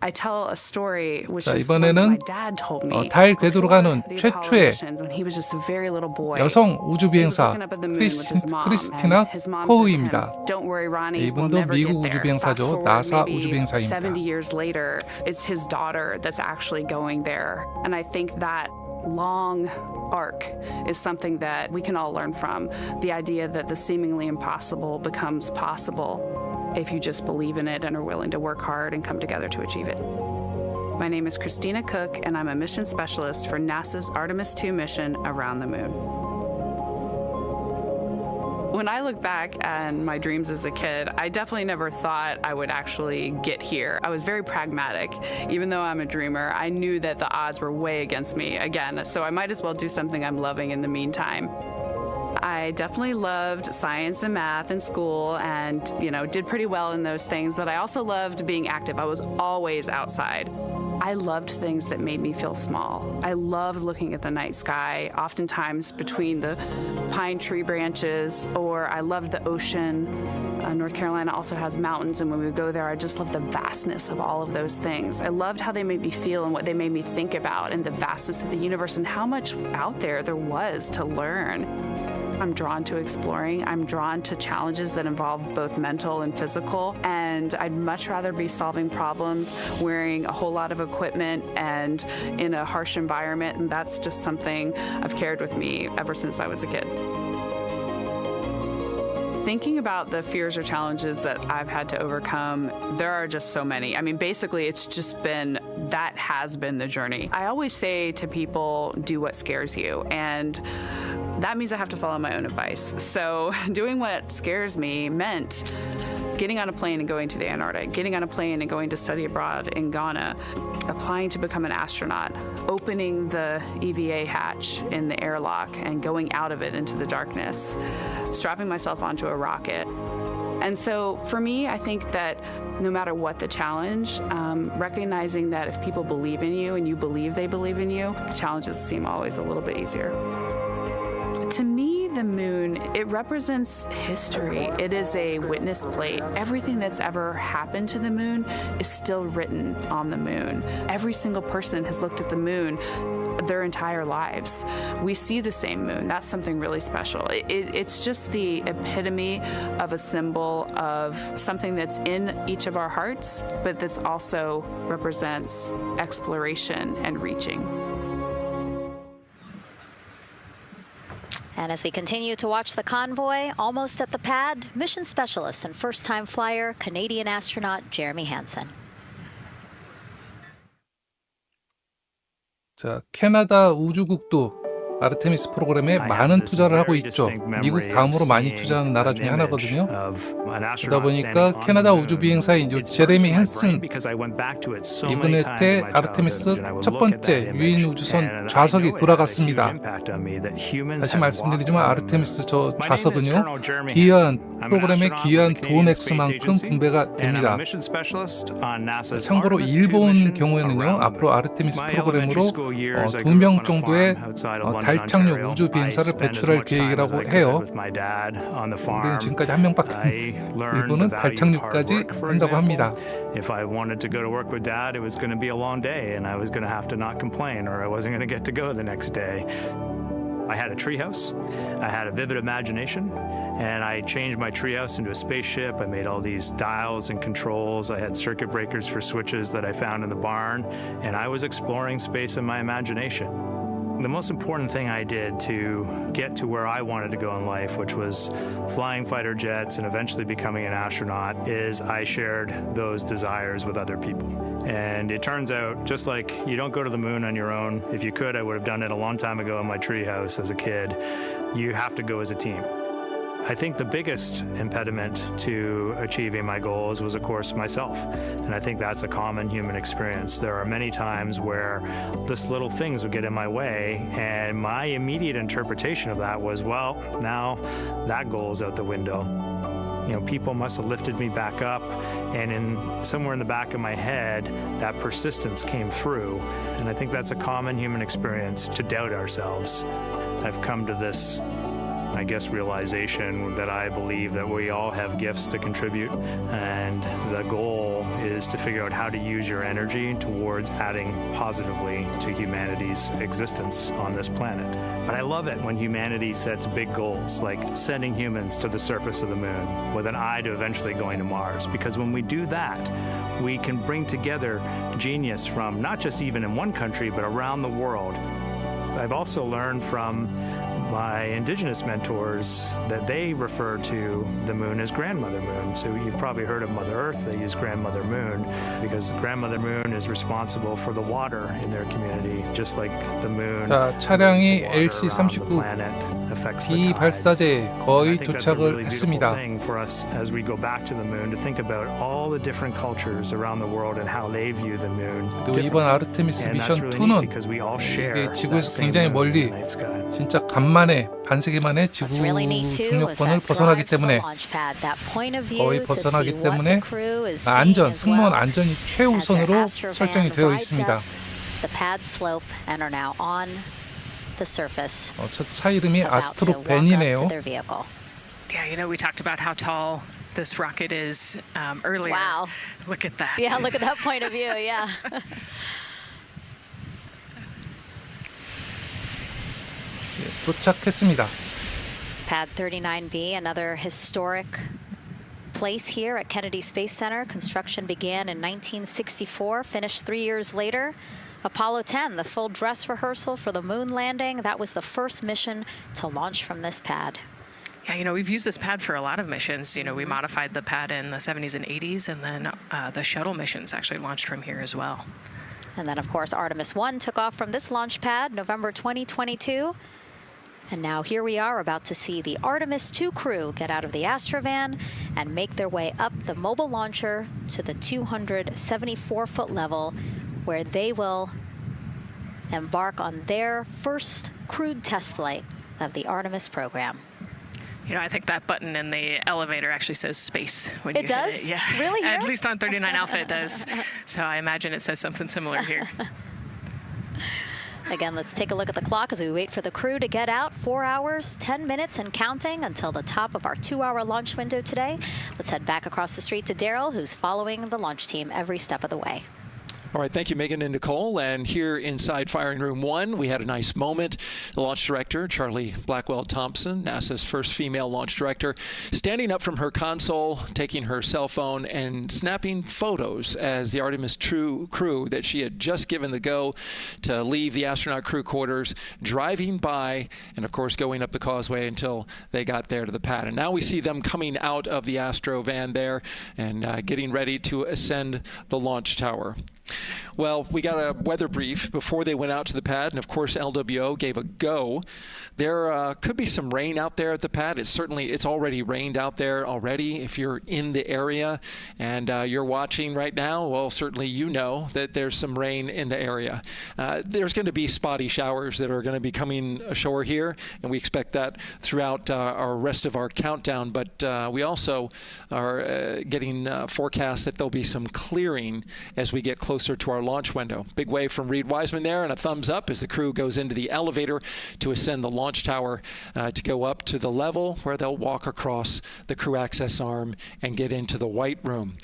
I tell a story which 자, is one that 이번에는 my dad told me 달 궤도로 가는 before the 최초의 Apollo missions when he was just a very little boy. 여성 우주 He was 비행사 looking up at the moon with his mom, 크리스티나 and his mom said to him, 코우입니다. Don't worry, Ronnie, we'll 이분도 never 미국 get 우주 there. Fast 비행사죠. forward 나사 maybe 우주 비행사입니다. 70 years later, it's his daughter that's actually going there. And I think that long arc is something that we can all learn from. The idea that the seemingly impossible becomes possible if you just believe in it and are willing to work hard and come together to achieve it. My name is Christina Cook, and I'm a mission specialist for NASA's Artemis II mission around the moon. When I look back at my dreams as a kid, I definitely never thought I would actually get here. I was very pragmatic. Even though I'm a dreamer, I knew that the odds were way against me again, so I might as well do something I'm loving in the meantime. I definitely loved science and math in school and, did pretty well in those things, but I also loved being active. I was always outside. I loved things that made me feel small. I loved looking at the night sky, oftentimes between the pine tree branches, or I loved the ocean. North Carolina also has mountains, and when we go there, I just loved the vastness of all of those things. I loved how they made me feel and what they made me think about, and the vastness of the universe and how much out there was to learn. I'm drawn to exploring. I'm drawn to challenges that involve both mental and physical. And I'd much rather be solving problems wearing a whole lot of equipment and in a harsh environment. And that's just something I've carried with me ever since I was a kid. Thinking about the fears or challenges that I've had to overcome, there are just so many. I mean, basically, it's just been, that has been the journey. I always say to people, do what scares you. And that means I have to follow my own advice. So doing what scares me meant getting on a plane and going to the Antarctic, getting on a plane and going to study abroad in Ghana, applying to become an astronaut, opening the EVA hatch in the airlock and going out of it into the darkness, strapping myself onto a rocket. And so for me, I think that no matter what the challenge, recognizing that if people believe in you and you believe they believe in you, the challenges seem always a little bit easier. To me, the moon, it represents history. It is a witness plate. Everything that's ever happened to the moon is still written on the moon. Every single person has looked at the moon their entire lives. We see the same moon. That's something really special. It's just the epitome of a symbol of something that's in each of our hearts, but that's also represents exploration and reaching. And as we continue to watch the convoy, almost at the pad, mission specialist and first-time flyer, Canadian astronaut Jeremy Hansen. 자, 캐나다 우주국도 아르테미스 프로그램에 많은 투자를 하고 있죠. 미국 다음으로 많이 투자하는 나라 중에 하나거든요. 그러다 보니까 캐나다 우주 비행사인 요 제레미 헨슨 이번에 때 아르테미스 첫 번째 유인 우주선 좌석이 돌아갔습니다. 다시 말씀드리지만 아르테미스 저 좌석은요, 기여한 프로그램에 기여한 돈 액수만큼 분배가 됩니다. 참고로 일본 경우에는요, 앞으로 아르테미스 프로그램으로 2명 정도의 달 착륙 우주 비행사를 배출할 계획이라고 해요. 우리는 지금까지 한 명밖에 없는데 일본은 달 착륙까지 한다고 합니다. If I wanted to go to work with Dad, it was going to be a long day, and I was going to have to not complain, or I wasn't going to get to go the next day. I had a treehouse. I had a vivid imagination, and I changed my treehouse into a spaceship. I made all these dials and controls. I had circuit breakers for switches that I found in the barn, and I was exploring space in my imagination. The most important thing I did to get to where I wanted to go in life, which was flying fighter jets and eventually becoming an astronaut, is I shared those desires with other people. And it turns out, just like you don't go to the moon on your own, if you could, I would have done it a long time ago in my treehouse as a kid. You have to go as a team. I think the biggest impediment to achieving my goals was, of course, myself. And I think that's a common human experience. There are many times where just little things would get in my way, and my immediate interpretation of that was, well, now that goal's out the window. You know, people must have lifted me back up, and somewhere in the back of my head, that persistence came through. And I think that's a common human experience, to doubt ourselves. I've come to this, I guess, realization that I believe that we all have gifts to contribute, and the goal is to figure out how to use your energy towards adding positively to humanity's existence on this planet. But I love it when humanity sets big goals, like sending humans to the surface of the moon with an eye to eventually going to Mars, because when we do that, we can bring together genius from not just even in one country, but around the world. I've also learned from my indigenous mentors that they refer to the moon as Grandmother Moon. So you've probably heard of Mother Earth. They use Grandmother Moon because Grandmother Moon is responsible for the water in their community, just like the moon. 자, 차량이 LC-39 B 발사대에 거의 도착을 했습니다. For us as we go back to the moon to think about all the different cultures around the world and how they view the moon. 또 이번 아르테미스 미션 2는 이게 지구에서 굉장히 멀리, 진짜 간만에 반세기 만에 지구 중력권을 벗어나기 때문에 거의 벗어나기 때문에 안전, 승무원 안전이 최우선으로 설정이 되어 있습니다. 첫 차 이름이 아스트로벤이네요. Yeah, you know, we talked about how tall this rocket is earlier. Wow. Look at that. Yeah, look at that point of view, yeah. 도착했습니다. Pad 39B, another historic place here at Kennedy Space Center. Construction began in 1964, finished 3 years later. Apollo 10, the full dress rehearsal for the moon landing. That was the first mission to launch from this pad. Yeah, you know, we've used this pad for a lot of missions. You know, we modified the pad in the 70s and 80s, and then the shuttle missions actually launched from here as well. And then, of course, Artemis 1 took off from this launch pad November 2022. And now here we are about to see the Artemis 2 crew get out of the Astrovan and make their way up the mobile launcher to the 274-foot level, where they will embark on their first crewed test flight of the Artemis program. You know, I think that button in the elevator actually says space when you It does? hit it. Yeah. Really? At least on 39 Alpha it does. So I imagine it says something similar here. Again, let's take a look at the clock as we wait for the crew to get out. 4 hours, 10 minutes, and counting until the top of our 2-hour launch window today. Let's head back across the street to Daryl, who's following the launch team every step of the way. All right, thank you, Megan and Nicole. And here inside Firing Room 1, we had a nice moment. The launch director, Charlie Blackwell-Thompson, NASA's first female launch director, standing up from her console, taking her cell phone and snapping photos as the Artemis crew that she had just given the go to leave the astronaut crew quarters, driving by, and of course going up the causeway until they got there to the pad. And now we see them coming out of the Astro van there and getting ready to ascend the launch tower. Well, we got a weather brief before they went out to the pad, and of course LWO gave a go. There could be some rain out there at the pad. It's already rained out there already. If you're in the area and you're watching right now, well, certainly you know that there's some rain in the area. There's going to be spotty showers that are going to be coming ashore here, and we expect that throughout our rest of our countdown. But we also are getting forecasts that there'll be some clearing as we get closer to our launch window. Big wave from Reed Wiseman there, and a thumbs up as the crew goes into the elevator to ascend the launch tower to go up to the level where they'll walk across the crew access arm and get into the white room.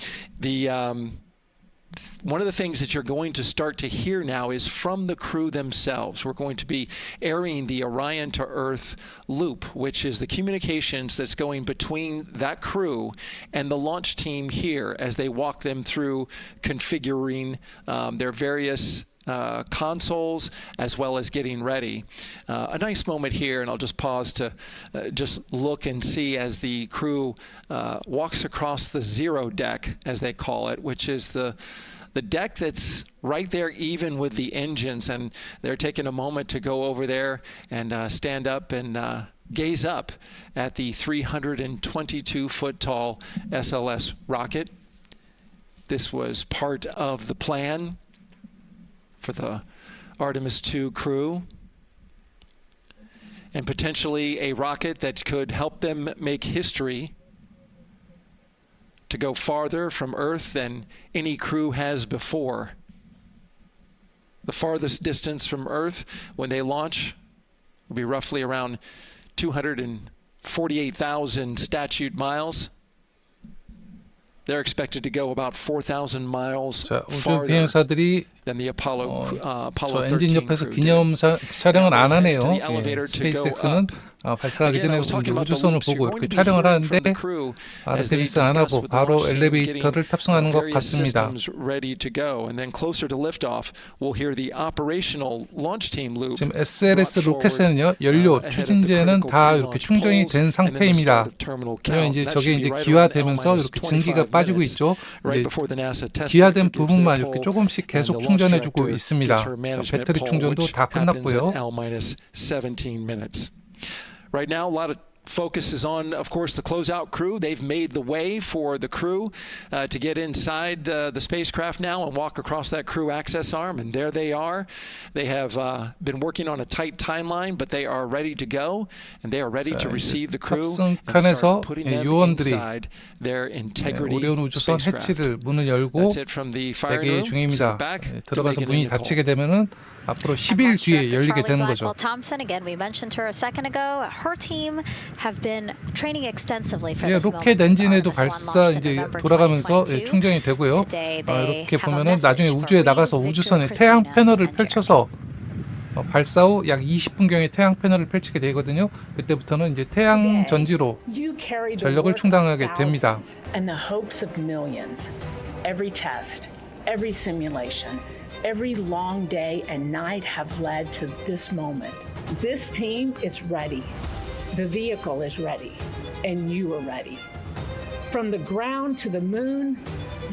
One of the things that you're going to start to hear now is from the crew themselves. We're going to be airing the Orion to Earth loop, which is the communications that's going between that crew and the launch team here as they walk them through configuring their various consoles as well as getting ready. A nice moment here, and I'll just pause to just look and see as the crew walks across the zero deck, as they call it, which is the deck that's right there even with the engines, and they're taking a moment to go over there and stand up and gaze up at the 322-foot tall SLS rocket. This was part of the plan for the Artemis 2 crew, and potentially a rocket that could help them make history to go farther from Earth than any crew has before. The farthest distance from Earth when they launch will be roughly around 248,000 statute miles. They're expected to go about 4,000 miles 우주 비행사들이 than the Apollo 저 13 엔진 옆에서 crew 기념 촬영을 안 하네요. to the elevator to go 스페이스X는 발사하기 전에 이제 우주선을 보고 이렇게 촬영을 하는데 아르테미스 안 하고 바로 엘리베이터를 탑승하는 것 같습니다. ready to go, and then closer to liftoff, we'll hear the operational launch team loop. 지금 SLS 로켓에는요 연료, 추진제는 다 이렇게 충전이 된 상태입니다. 그러면 이제 저게 이제 기화되면서 이렇게 증기가 빠지고 있죠. 이제 기화된 부분만 이렇게 조금씩 계속 충전해주고 있습니다. 배터리 충전도 다 끝났고요. Right now, a lot of focus is on, of course, the closeout crew. They've made the way for the crew to get inside the spacecraft now and walk across that crew access arm, and there they are. They have been working on a tight timeline, but they are ready to go, and they are ready to receive the crew and start putting them inside their integrity 오리온 우주선 spacecraft. 해치를 문을 열고 That's it from the fire 대기 room to the 중입니다. back. 들어가서 문이 닫히게 되면은 앞으로 10일 뒤에 열리게 되는 거죠. Thompson, again, we mentioned her a second ago. Her team have been training extensively for this moment. 로켓 엔진에도 발사 이제 돌아가면서 충전이 되고요. 이렇게 보면은 나중에 우주에 나가서 우주선의 태양 패널을 펼쳐서 발사 후 약 20분경의 태양 패널을 펼치게 되거든요. 그때부터는 이제 태양 전지로 전력을 충당하게 됩니다. And the hopes of millions. Every test, every simulation, every long day and night have led to this moment. This team is ready. The vehicle is ready. And you are ready. From the ground to the moon,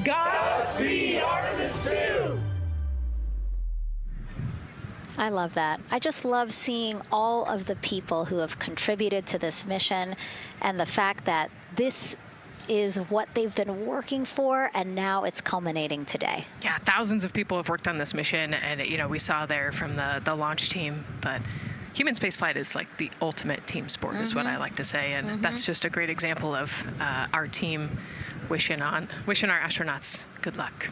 Godspeed, Artemis 2! I love that. I just love seeing all of the people who have contributed to this mission and the fact that this is what they've been working for, and now it's culminating today. Yeah, thousands of people have worked on this mission, and we saw there from the launch team, but human spaceflight is like the ultimate team sport, is what I like to say, and that's just a great example of our team wishing our astronauts good luck.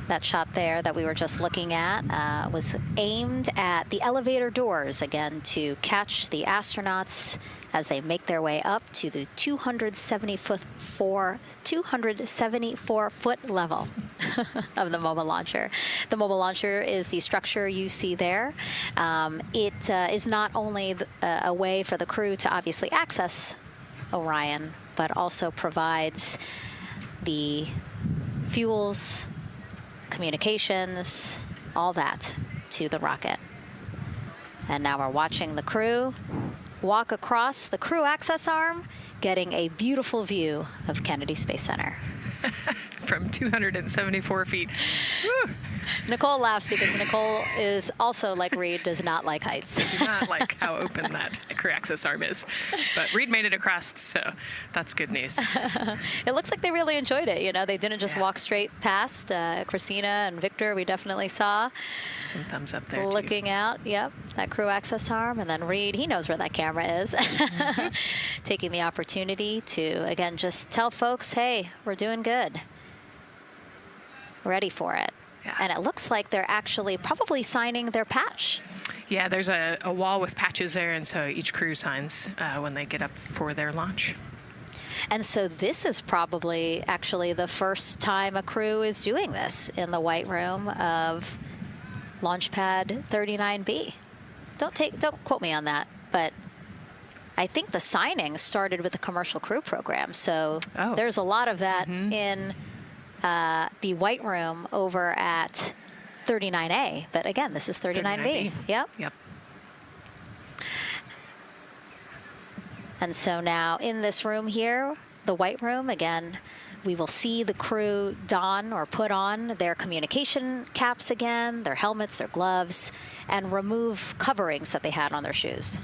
That shot there that we were just looking at was aimed at the elevator doors, again, to catch the astronauts as they make their way up to the 274-foot level of the mobile launcher. The mobile launcher is the structure you see there. It is not only a way for the crew to obviously access Orion, but also provides the fuels, communications, all that to the rocket. And now we're watching the crew walk across the crew access arm, getting a beautiful view of Kennedy Space Center. From 274 feet. Woo. Nicole laughs because Nicole is also, like Reed, does not like heights. I do not like how open that crew access arm is. But Reed made it across, so that's good news. It looks like they really enjoyed it. You know, they didn't just walk straight past. Christina and Victor, we definitely saw. Some thumbs up there, looking out, yep, that crew access arm. And then Reed, he knows where that camera is. Taking the opportunity to, again, just tell folks, hey, we're doing good. Ready for it. Yeah. And it looks like they're actually probably signing their patch. Yeah, there's a wall with patches there, and so each crew signs when they get up for their launch. And so this is probably actually the first time a crew is doing this in the White Room of launchpad 39B. Don't quote me on that, but I think the signing started with the commercial crew program. So there's a lot of that in the White Room over at 39A. But again, this is 39B. Yep. And so now in this room here, the White Room, again, we will see the crew don or put on their communication caps again, their helmets, their gloves, and remove coverings that they had on their shoes.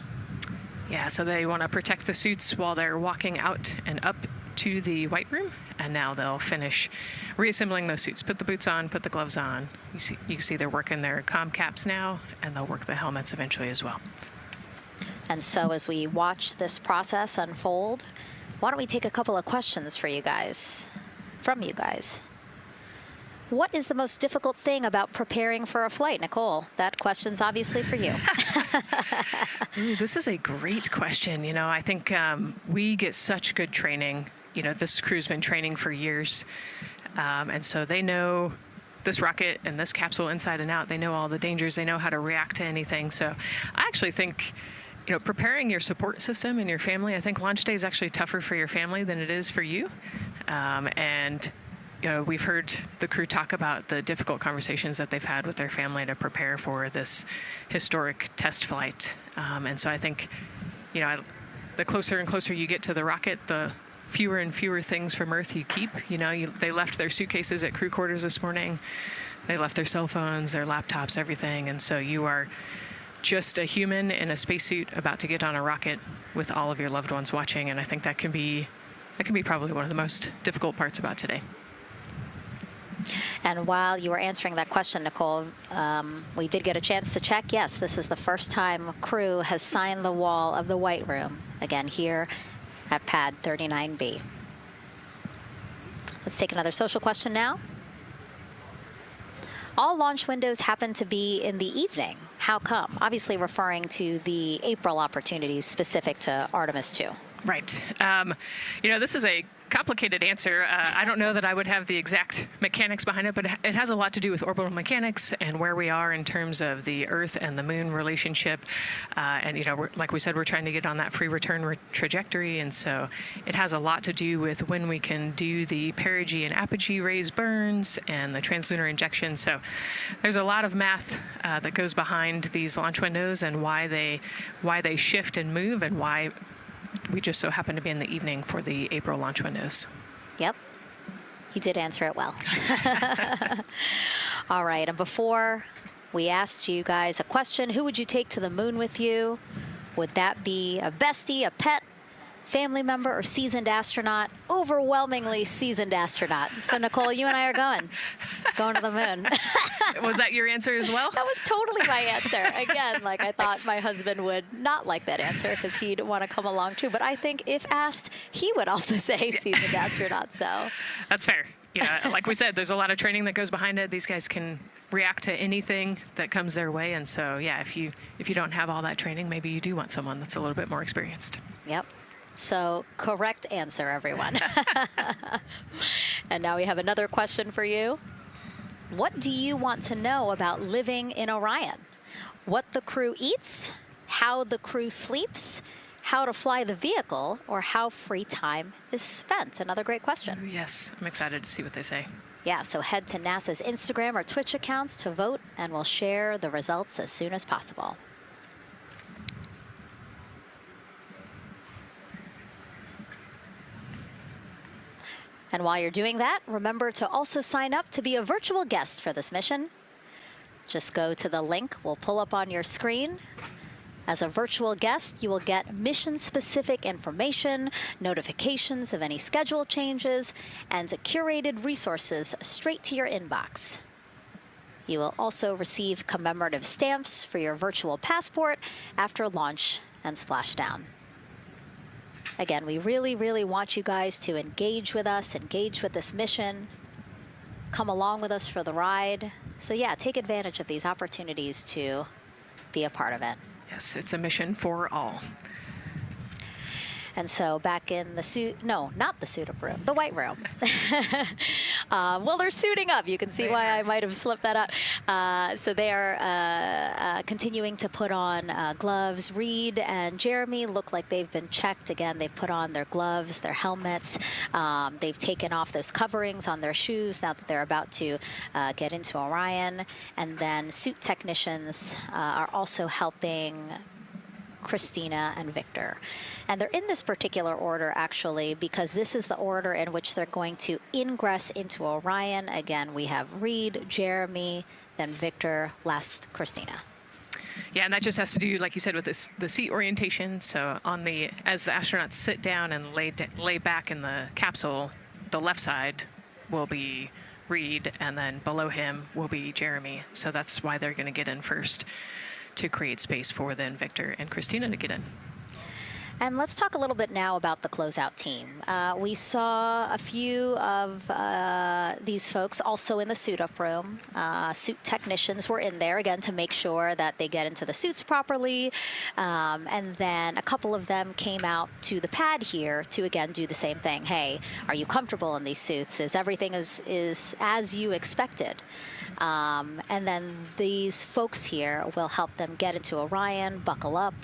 Yeah, so they want to protect the suits while they're walking out and up to the White Room, and now they'll finish reassembling those suits. Put the boots on, put the gloves on. You can see they're working their comm caps now, and they'll work the helmets eventually as well. And so as we watch this process unfold, why don't we take a couple of questions from you guys? What is the most difficult thing about preparing for a flight? Nicole, that question's obviously for you. Ooh, this is a great question. You know, I think we get such good training. You know, this crew's been training for years. And so they know this rocket and this capsule inside and out. They know all the dangers. They know how to react to anything. So I actually think, you know, preparing your support system and your family, I think launch day is actually tougher for your family than it is for you. And you know, we've heard the crew talk about the difficult conversations that they've had with their family to prepare for this historic test flight. And so I think, you know, the closer and closer you get to the rocket, the fewer and fewer things from Earth you keep. You know, they left their suitcases at crew quarters this morning. They left their cell phones, their laptops, everything. And so you are just a human in a spacesuit about to get on a rocket with all of your loved ones watching. And I think that can be probably one of the most difficult parts about today. And while you were answering that question, Nicole, we did get a chance to check. Yes, this is the first time crew has signed the wall of the White Room, again, here at pad 39B. Let's take another social question now. All launch windows happen to be in the evening. How come? Obviously referring to the April opportunities specific to Artemis 2. Right. You know, this is a complicated answer. I don't know that I would have the exact mechanics behind it, but it has a lot to do with orbital mechanics and where we are in terms of the Earth and the Moon relationship. And, like we said, we're trying to get on that free return trajectory. And so it has a lot to do with when we can do the perigee and apogee raised burns and the translunar injection. So there's a lot of math that goes behind these launch windows and why they shift and move and why we just so happen to be in the evening for the April launch windows. Yep. You did answer it well. All right. And before we asked you guys a question, who would you take to the moon with you? Would that be a bestie, a pet, family member, or seasoned astronaut? Overwhelmingly seasoned astronaut. So, Nicole, you and I are going to the moon. Was that your answer as well? That was totally my answer. Again, I thought my husband would not like that answer because he'd want to come along too. But I think if asked, he would also say seasoned astronaut. So that's fair. Like we said, there's a lot of training that goes behind it. These guys can react to anything that comes their way. And so, yeah, if you don't have all that training, maybe you do want someone that's a little bit more experienced. Yep. So correct answer, everyone. And now we have another question for you. What do you want to know about living in Orion? What the crew eats, how the crew sleeps, how to fly the vehicle, or how free time is spent? Another great question. Yes, I'm excited to see what they say. Yeah, so head to NASA's Instagram or Twitch accounts to vote, and we'll share the results as soon as possible. And while you're doing that, remember to also sign up to be a virtual guest for this mission. Just go to the link we'll pull up on your screen. As a virtual guest, you will get mission-specific information, notifications of any schedule changes, and curated resources straight to your inbox. You will also receive commemorative stamps for your virtual passport after launch and splashdown. Again, we really, really want you guys to engage with us, engage with this mission, come along with us for the ride. So yeah, take advantage of these opportunities to be a part of it. Yes, it's a mission for all. And so back in the suit, no, not the suit-up room, the white room. Well, they're suiting up. You can see why I might have slipped that up. So they are continuing to put on gloves. Reed and Jeremy look like they've been checked. Again, they've put on their gloves, their helmets. They've taken off those coverings on their shoes now that they're about to get into Orion. And then suit technicians are also helping Christina and Victor. And they're in this particular order, actually, because this is the order in which they're going to ingress into Orion. Again, we have Reed, Jeremy, then Victor, last Christina. Yeah, and that just has to do, like you said, with the seat orientation. So as the astronauts sit down and lay back in the capsule, the left side will be Reed, and then below him will be Jeremy. So that's why they're going to get in first, to create space for then Victor and Christina to get in. And let's talk a little bit now about the closeout team. We saw a few of these folks also in the suit-up room. Suit technicians were in there, again, to make sure that they get into the suits properly. And then a couple of them came out to the pad here to, again, do the same thing. Hey, are you comfortable in these suits? Is everything is as you expected? And then these folks here will help them get into Orion, buckle up.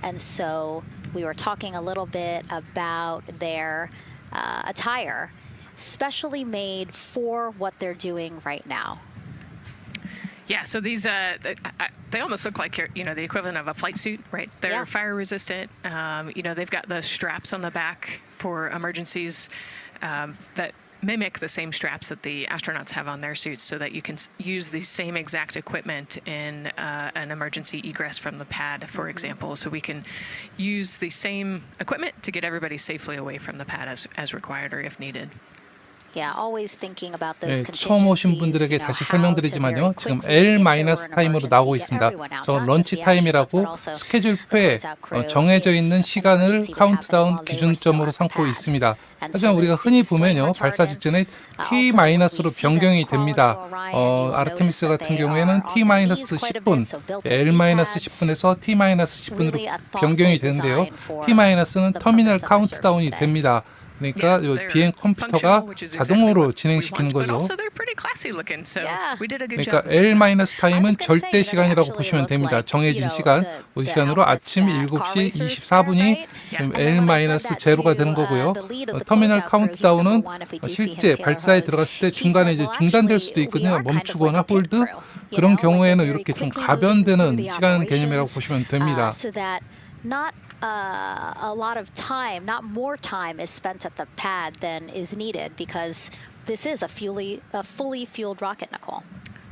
And so we were talking a little bit about their attire, specially made for what they're doing right now. Yeah, so these, they almost look like, the equivalent of a flight suit, right? They're fire resistant. They've got the straps on the back for emergencies that mimic the same straps that the astronauts have on their suits, so that you can use the same exact equipment in an emergency egress from the pad, for example. So we can use the same equipment to get everybody safely away from the pad as required or if needed. Yeah, always thinking about those 처음 오신 분들에게 다시 설명드리지만요. 지금 L-타임으로 나오고 있습니다. 저건 런치 타임이라고 스케줄표에 정해져 있는 시간을 카운트다운 기준점으로 삼고 있습니다. 하지만 우리가 흔히 보면요, 발사 직전에 T-로 변경이 됩니다. 아르테미스 같은 경우에는 T-10분, L-10분에서 T-10분으로 변경이 되는데요. T-는 터미널 카운트다운이 됩니다. 그러니까 이 비행 컴퓨터가 자동으로 진행시키는 거죠. 그러니까 L- 타임은 절대 시간이라고 보시면 됩니다. 정해진 시간, 우리 시간으로 아침 7시 24분이 지금 L-0가 되는 거고요. 터미널 카운트다운은 실제 발사에 들어갔을 때 중간에 이제 중단될 수도 있거든요. 멈추거나 홀드. 그런 경우에는 이렇게 좀 가변되는 시간 개념이라고 보시면 됩니다. Not a lot of time, not more time is spent at the pad than is needed because this is a fully fueled rocket, Nicole.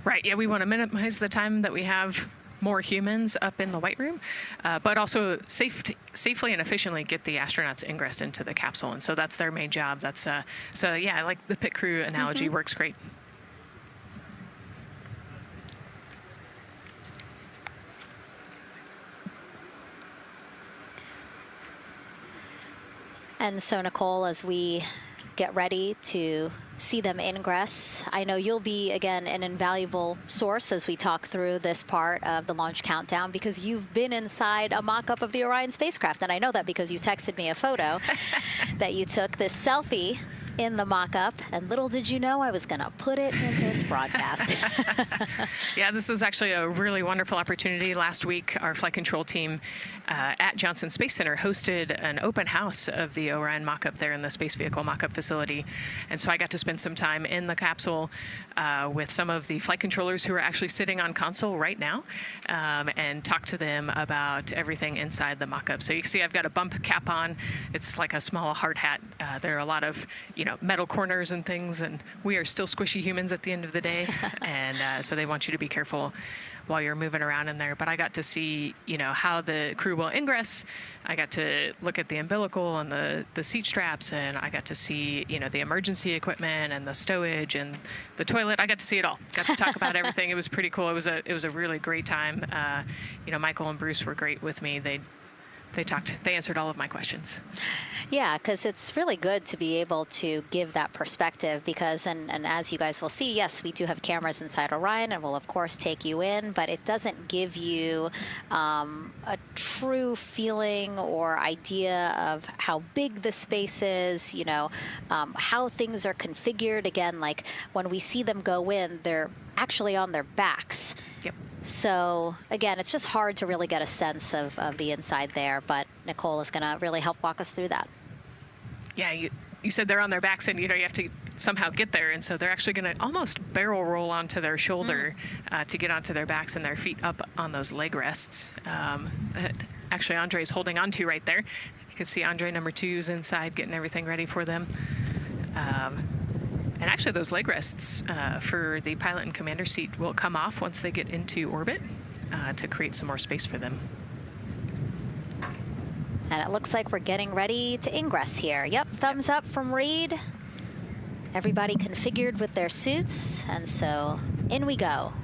Right, yeah, we want to minimize the time that we have more humans up in the White Room, but also safely and efficiently get the astronauts ingressed into the capsule. And so that's their main job. That's so yeah, I like the pit crew analogy, works great. And so, Nicole, as we get ready to see them ingress, I know you'll be, again, an invaluable source as we talk through this part of the launch countdown because you've been inside a mock-up of the Orion spacecraft. And I know that because you texted me a photo that you took, this selfie in the mock-up, and little did you know I was going to put it in this broadcast. Yeah, this was actually a really wonderful opportunity. Last week, our flight control team at Johnson Space Center hosted an open house of the Orion mock-up there in the space vehicle mock-up facility. And so I got to spend some time in the capsule with some of the flight controllers who are actually sitting on console right now and talk to them about everything inside the mock-up. So you can see I've got a bump cap on. It's like a small hard hat. There are a lot of, metal corners and things, and we are still squishy humans at the end of the day. And so they want you to be careful while you're moving around in there. But I got to see, how the crew will ingress. I got to look at the umbilical and the seat straps, and I got to see, the emergency equipment and the stowage and the toilet. I got to see it all. Got to talk about everything. It was pretty cool. It was a really great time. Michael and Bruce were great with me. They answered all of my questions. Yeah, because it's really good to be able to give that perspective because, and as you guys will see, yes, we do have cameras inside Orion and we'll, of course, take you in, but it doesn't give you a true feeling or idea of how big the space is, how things are configured. Again, like when we see them go in, they're actually on their backs. Yep. So, again, it's just hard to really get a sense of the inside there, but Nicole is going to really help walk us through that. Yeah, you said they're on their backs and, you have to somehow get there, and so they're actually going to almost barrel roll onto their shoulder to get onto their backs and their feet up on those leg rests. Actually, Andre's holding onto right there. You can see Andre number 2's inside getting everything ready for them. And actually, those leg rests for the pilot and commander seat will come off once they get into orbit to create some more space for them. And it looks like we're getting ready to ingress here. Yep, thumbs up from Reed. Everybody configured with their suits, and so in we go.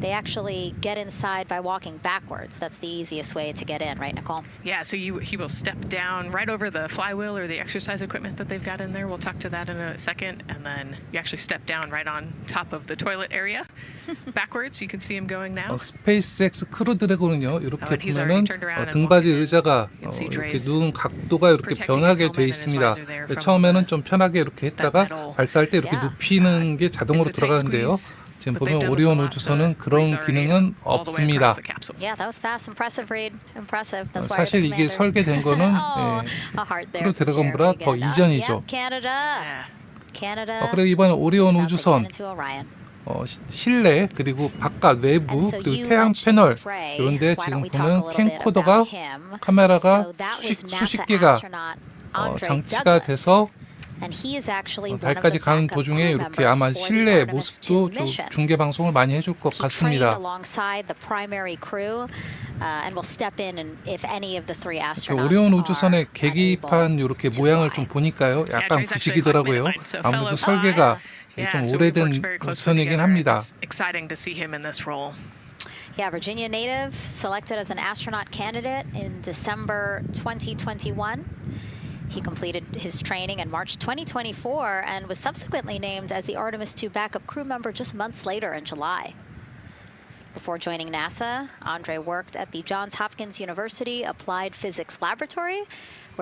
They actually get inside by walking backwards. That's the easiest way to get in, right, Nicole? Yeah, so he will step down right over the flywheel or the exercise equipment that they've got in there. We'll talk to that in a second. And then you actually step down right on top of the toilet area backwards. You can see him going now. 스페이스X 크루 드래곤은요, 이렇게 보면은 등받이 의자가 이렇게 누운 각도가 이렇게 변하게 돼 있습니다. 처음에는 좀 편하게 이렇게 했다가 발사할 때 이렇게 눕히는 게 자동으로 들어가는데요. 지금 보면 오리온 우주선은 그런 기능은 없습니다. 사실 이게 설계된 거는 크루 드래곤보다 더 이전이죠. 그리고 이번 오리온 우주선 실내 그리고 바깥 외부 그리고 태양 패널 이런데 지금 보면 캠코더가 카메라가 수십 개가 장치가 돼서 달까지 가는 도중에 이렇게 아마 실내 모습도 중계 방송을 많이 해줄 것 같습니다. 오리온 우주선의 계기판 이렇게 모양을 좀 보니까요, 약간 구식이더라고요. 아무래도 설계가 좀 오래된 우주선이긴 합니다. Yeah, Virginia native, selected as an astronaut candidate in December 2021. He completed his training in March 2024 and was subsequently named as the Artemis II backup crew member just months later in July. Before joining NASA, Andre worked at the Johns Hopkins University Applied Physics Laboratory,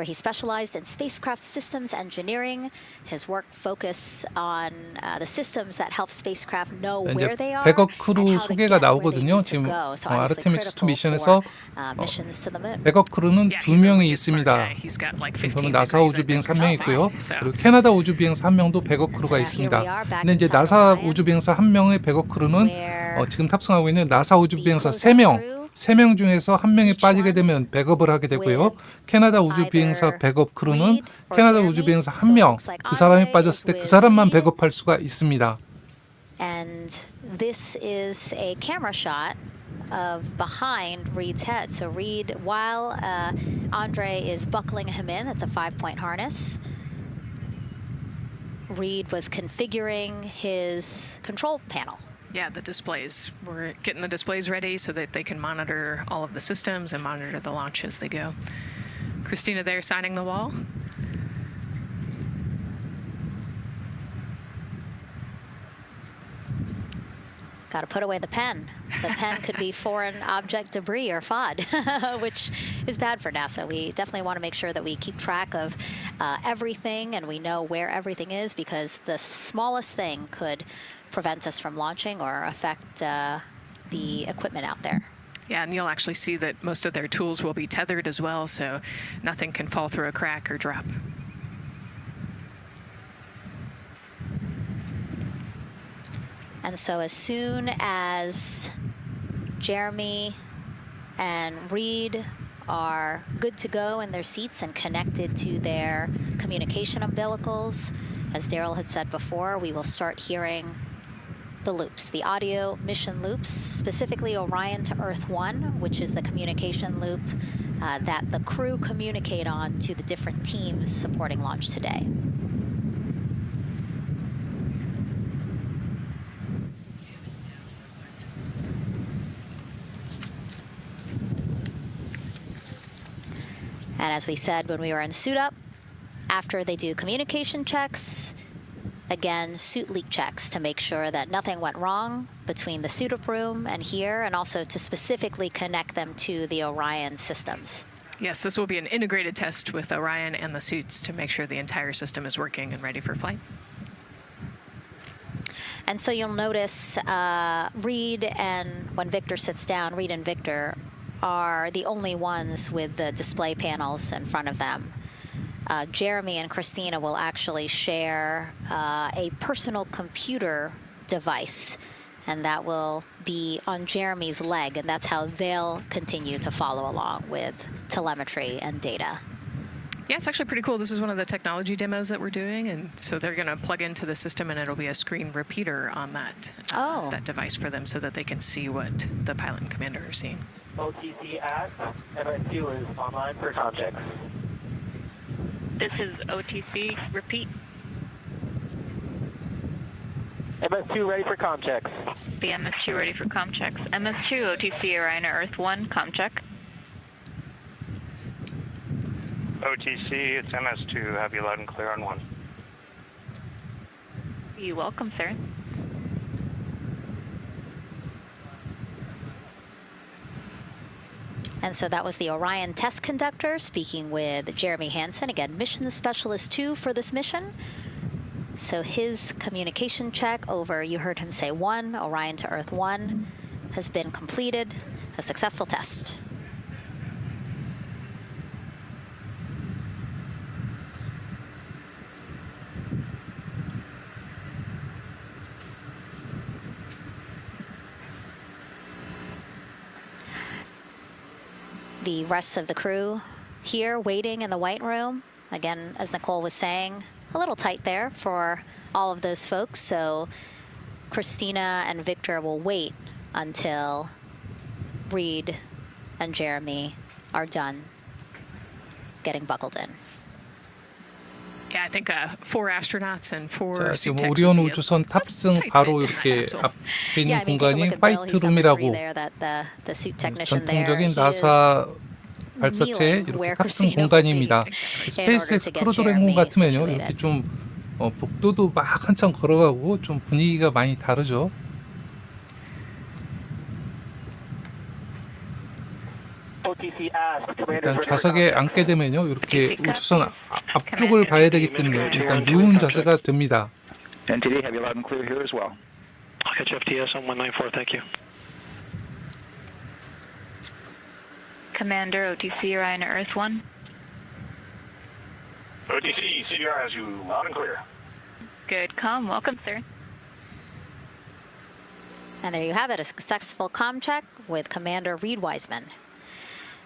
where he specialized in spacecraft systems engineering. His work focused on the systems that help spacecraft know where they are 백업 and 크루 how to 소개가 get where they 나오거든요. need to 지금 go. So obviously 아르테미스 2 critical 미션에서 for missions to the moon. 백업 크루는 두 명이 있습니다. He's got like 15 저는 나사 우주 비행사 1명 있고요. So 그리고 캐나다 우주 비행사 1명도 백업 크루가 있습니다. 근데 이제 나사 우주 비행사 1명의 백업 크루는 지금 탑승하고 있는 나사 우주 비행사 3명 중에서 1명이 빠지게 되면 백업을 하게 되고요. 캐나다 우주 비행사 백업 크루는 캐나다 우주 비행사 1명, 그 사람이 빠졌을 때 그 사람만 백업할 수가 있습니다. And this is a camera shot of behind Reed's head. So Reed, while Andre is buckling him in, it's a 5-point harness. Reed was configuring his control panel. yeah, the displays. We're getting the displays ready so that they can monitor all of the systems and monitor the launch as they go. Christina there signing the wall. Got to put away the pen. The pen could be foreign object debris or FOD, which is bad for NASA. We definitely want to make sure that we keep track of everything and we know where everything is, because the smallest thing could prevent us from launching or affect the equipment out there. Yeah, and you'll actually see that most of their tools will be tethered as well, so nothing can fall through a crack or drop. And so as soon as Jeremy and Reed are good to go in their seats and connected to their communication umbilicals, as Daryl had said before, we will start hearing the loops, the audio mission loops, specifically Orion to Earth 1, which is the communication loop that the crew communicate on to the different teams supporting launch today. And as we said when we were in suit up, after they do communication checks, again, suit leak checks to make sure that nothing went wrong between the suit up room and here, and also to specifically connect them to the Orion systems. Yes, this will be an integrated test with Orion and the suits to make sure the entire system is working and ready for flight. And so you'll notice Reed and when Victor sits down, Reed and Victor are the only ones with the display panels in front of them. Jeremy and Christina will actually share a personal computer device, and that will be on Jeremy's leg, and that's how they'll continue to follow along with telemetry and data. Yeah, it's actually pretty cool. This is one of the technology demos that we're doing, and so they're going to plug into the system, and it'll be a screen repeater on that that device for them, so that they can see what the pilot and commander are seeing. OTC at MS2 is online for context. This is OTC. Repeat. MS2 ready for comm checks. The MS2 ready for comm checks. MS2 OTC Orion Earth 1 comm check. OTC, it's MS2. Have you loud and clear on 1. You're welcome, sir. And so that was the Orion test conductor speaking with Jeremy Hansen, again, mission specialist 2 for this mission. So his communication check over, you heard him say 1, Orion to Earth 1, has been completed, a successful test. The rest of the crew here waiting in the white room. Again, as Nicole was saying, a little tight there for all of those folks. So Christina and Victor will wait until Reed and Jeremy are done getting buckled in. Yeah, I think 4 astronauts and 4 자, suit 지금 techs 오리온 would be a 우주선 탑승 tight 바로 fit 이렇게 capsule. 앞에 Yeah, 있는 I mean, take a 공간이 look at Bill. He's got the three 화이트룸이라고 there, the suit technician there. 전통적인 He 나사 is 발사체 kneeling 이렇게 where 탑승 Christina will 공간입니다. be in order 스페이스X to get 크루 드래곤 Jeremy 같으면요, situated. 이렇게 좀 복도도 막 한참 걸어가고 좀 분위기가 많이 다르죠. OTC 일단 좌석에 앉게 되면요, 이렇게 우주선 앞쪽을 봐야 되기 때문에 일단 누운 자세가 됩니다. NTD, have you loud and clear here as well. I'll catch FTS on 194, thank you. Commander, OTC Orion Earth 1. OTC, CDR has you loud and clear. Good comm, welcome, sir. And there you have it, a successful comm check with Commander Reed Wiseman.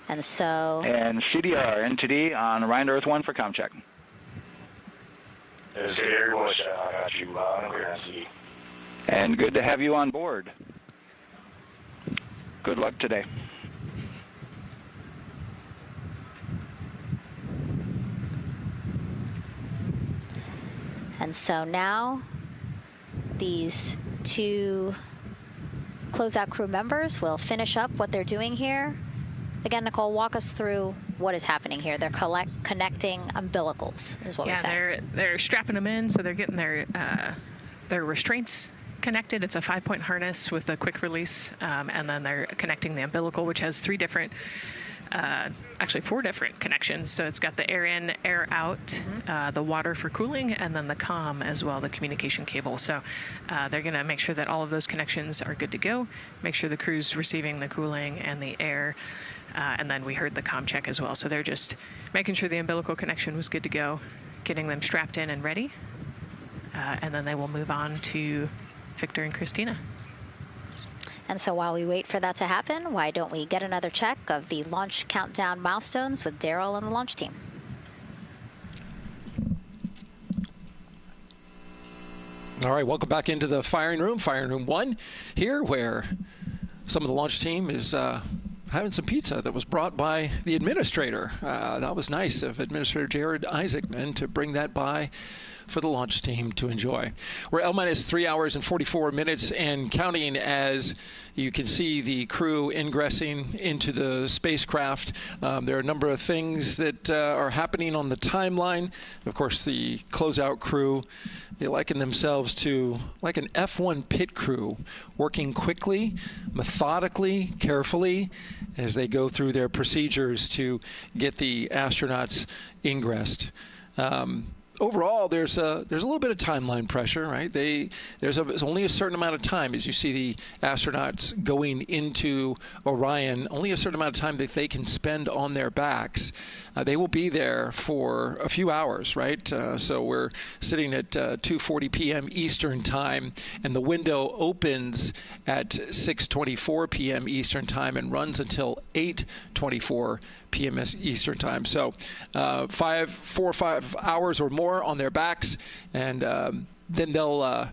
And so... And CDR, NTD on Orion Earth 1 for comm check. CDR, I got you loud and clear, NTD. And good to have you on board. Good luck today. And so now these two closeout crew members will finish up what they're doing here. Again, Nicole, walk us through what is happening here. They're connecting umbilicals, is what we said. Yeah, they're strapping them in, so they're getting their restraints connected. It's a 5-point harness with a quick release, and then they're connecting the umbilical, which has actually 4 different connections. So it's got the air in, air out, the water for cooling, and then the comm as well, the communication cable. So they're going to make sure that all of those connections are good to go, make sure the crew's receiving the cooling and the air, and then we heard the comm check as well. So they're just making sure the umbilical connection was good to go, getting them strapped in and ready, and then they will move on to Victor and Christina. And so while we wait for that to happen, why don't we get another check of the launch countdown milestones with Daryl and the launch team? All right, welcome back into the firing room 1 here, where some of the launch team is having some pizza that was brought by the administrator. That was nice of Administrator Jared Isaacman to bring that by for the launch team to enjoy. We're L-minus 3 hours and 44 minutes and counting as you can see the crew ingressing into the spacecraft. There are a number of things that are happening on the timeline. Of course, the closeout crew, they liken themselves to like an F1 pit crew, working quickly, methodically, carefully, as they go through their procedures to get the astronauts ingressed. Overall, there's a little bit of timeline pressure, right? There's only a certain amount of time as you see the astronauts going into Orion. Only a certain amount of time that they can spend on their backs. They will be there for a few hours, right? So we're sitting at 2:40 p.m. Eastern time, and the window opens at 6:24 p.m. Eastern time and runs until 8:24 p.m. Eastern time. So 4 or 5 hours or more on their backs, and then they'll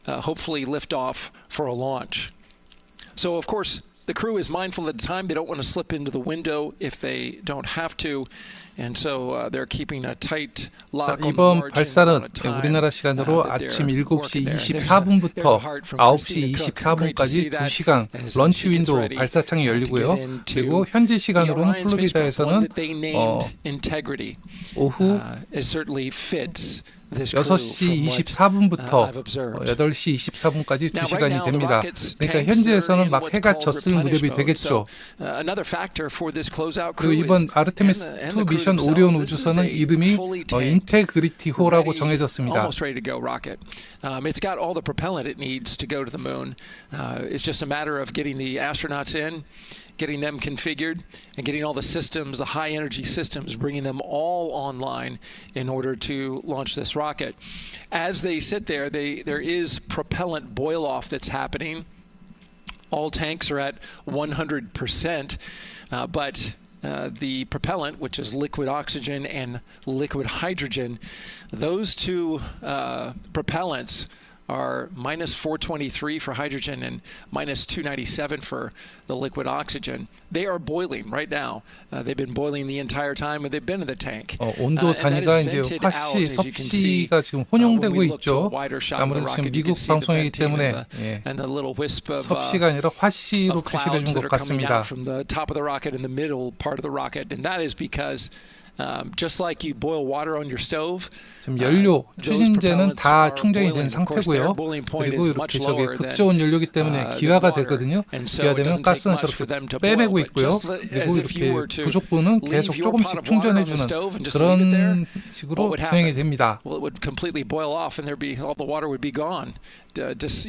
hopefully lift off for a launch. So of course the crew is mindful of the time. They don't want to slip into the window if they don't have to, and so they're keeping a tight lock on the 이번 margin 발사는 of time 우리나라 시간으로 that 아침 they're 7시 working there. 24분부터 There's a 9시 Christina Cook. Great to see 24분까지 that 2시간 as 런치 she gets 윈도우 ready 발사창이 to 열리고요. get into 그리고 현지 the 시간으로는 Orion spacecraft, one 플로리다에서는 that they named Integrity. 오후 It certainly fits this 6시 24분부터 8시 24분까지 2시간이 됩니다. 그러니까 현지에서는 막 해가 졌을 무렵이 되겠죠. 그리고 이번 아르테미스 2 미션 오리온 우주선은 이름이 인테그리티호라고 정해졌습니다. It's got all the propellant it needs to go to the moon. It's just a matter of getting the astronauts in, getting them configured, and getting all the systems, the high energy systems, bringing them all online in order to launch this rocket. As they sit there, there is propellant boil off that's happening. All tanks are at 100%, but the propellant, which is liquid oxygen and liquid hydrogen, those two propellants are minus 423 for hydrogen and minus 297 for the liquid oxygen. They are boiling right now. They've been boiling the entire time when they've been in the tank. 온도 단위가 이제 화씨, 섭씨가 지금 혼용되고 있죠. 아무래도 지금 미국 방송이기 때문에 섭씨가 아니라 화씨로 표시를 해준 것 같습니다. From the top of the rocket in the middle part of the rocket, and that is because Just like you boil water on your stove. 지금 연료, 추진제는 다 충전이 된 상태고요. 그리고 이렇게 저게 극저온 연료이기 때문에 기화가 되거든요. 기화되면 가스는 저렇게 빼내고 있고요. 그리고 이렇게 부족분은 계속 조금씩 충전해주는 그런 식으로 진행이 됩니다. Well, it would completely boil off, and all the water would be gone. Just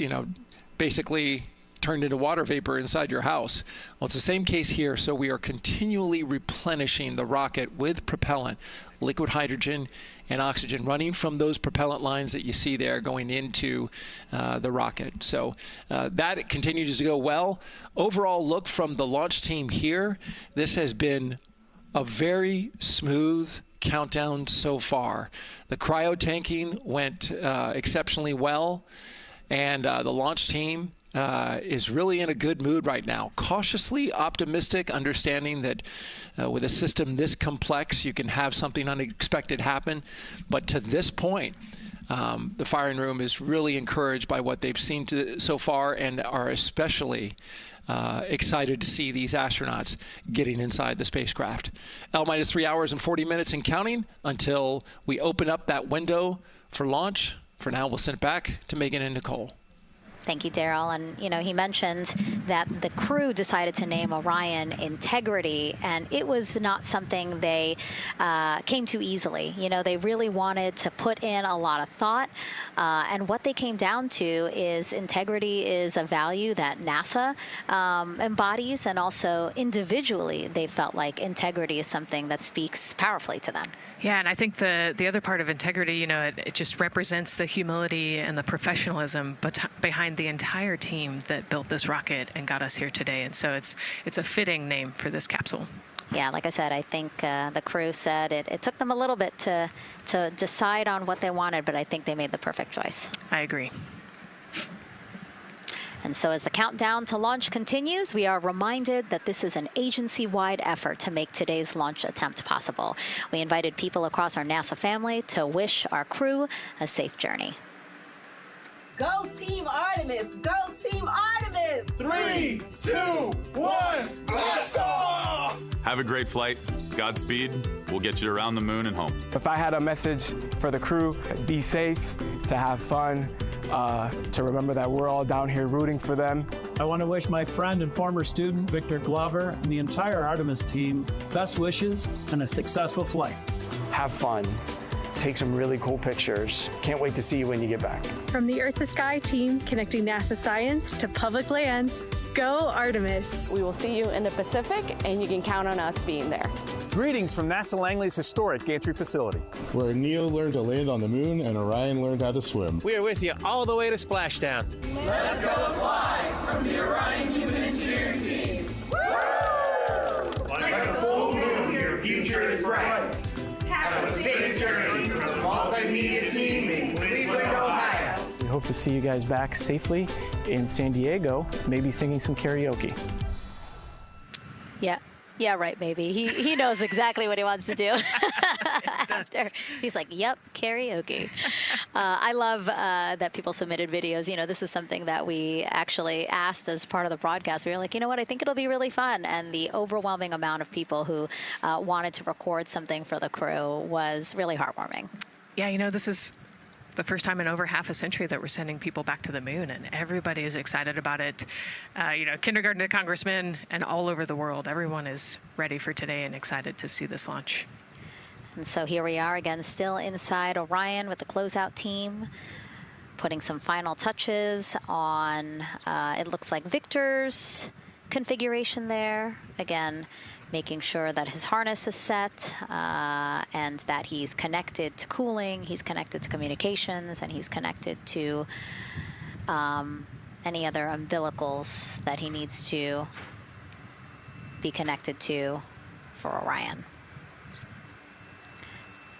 basically turned into water vapor inside your house. Well, it's the same case here. So we are continually replenishing the rocket with propellant, liquid hydrogen and oxygen running from those propellant lines that you see there going into the rocket. So that continues to go well. Overall look from the launch team here, this has been a very smooth countdown so far. The cryo tanking went exceptionally well, and the launch team is really in a good mood right now. Cautiously optimistic, understanding that with a system this complex, you can have something unexpected happen. But to this point, the firing room is really encouraged by what they've seen so far, and are especially excited to see these astronauts getting inside the spacecraft. L-minus 3 hours and 40 minutes and counting until we open up that window for launch. For now, we'll send it back to Megan and Nicole. Thank you, Daryl. And, he mentioned that the crew decided to name Orion Integrity, and it was not something they came to easily. They really wanted to put in a lot of thought, and what they came down to is integrity is a value that NASA embodies, and also individually they felt like integrity is something that speaks powerfully to them. Yeah, and I think the other part of integrity, it just represents the humility and the professionalism behind the entire team that built this rocket and got us here today. And so it's a fitting name for this capsule. Yeah, like I said, I think the crew said it took them a little bit to decide on what they wanted, but I think they made the perfect choice. I agree. And so as the countdown to launch continues, we are reminded that this is an agency-wide effort to make today's launch attempt possible. We invited people across our NASA family to wish our crew a safe journey. Go Team Artemis! Go Team Artemis! 3, 2, 1, blast off! Have a great flight. Godspeed. We'll get you around the moon and home. If I had a message for the crew, be safe, to have fun, to remember that we're all down here rooting for them. I want to wish my friend and former student, Victor Glover, and the entire Artemis team best wishes and a successful flight. Have fun. Take some really cool pictures. Can't wait to see you when you get back. From the Earth to Sky team, connecting NASA science to public lands, go Artemis. We will see you in the Pacific, and you can count on us being there. Greetings from NASA Langley's historic gantry facility, where Neil learned to land on the moon and Orion learned how to swim. We are with you all the way to splashdown. Let's go fly from the Orion Human Engineering Team. Woo! Like a full moon, your future is bright. Have a safe journey from the multimedia team in Cleveland, Ohio. We hope to see you guys back safely in San Diego, maybe singing some karaoke. Yeah, right, maybe. He knows exactly what he wants to do. He's like, yep, karaoke. I love that people submitted videos. This is something that we actually asked as part of the broadcast. We were like, you know what, I think it'll be really fun. And the overwhelming amount of people who wanted to record something for the crew was really heartwarming. Yeah, this is the first time in over half a century that we're sending people back to the moon, and everybody is excited about it. Kindergarten to congressmen and all over the world, everyone is ready for today and excited to see this launch. And so here we are again, still inside Orion with the closeout team, putting some final touches on, it looks like Victor's configuration there. Again, making sure that his harness is set and that he's connected to cooling, he's connected to communications, and he's connected to any other umbilicals that he needs to be connected to for Orion.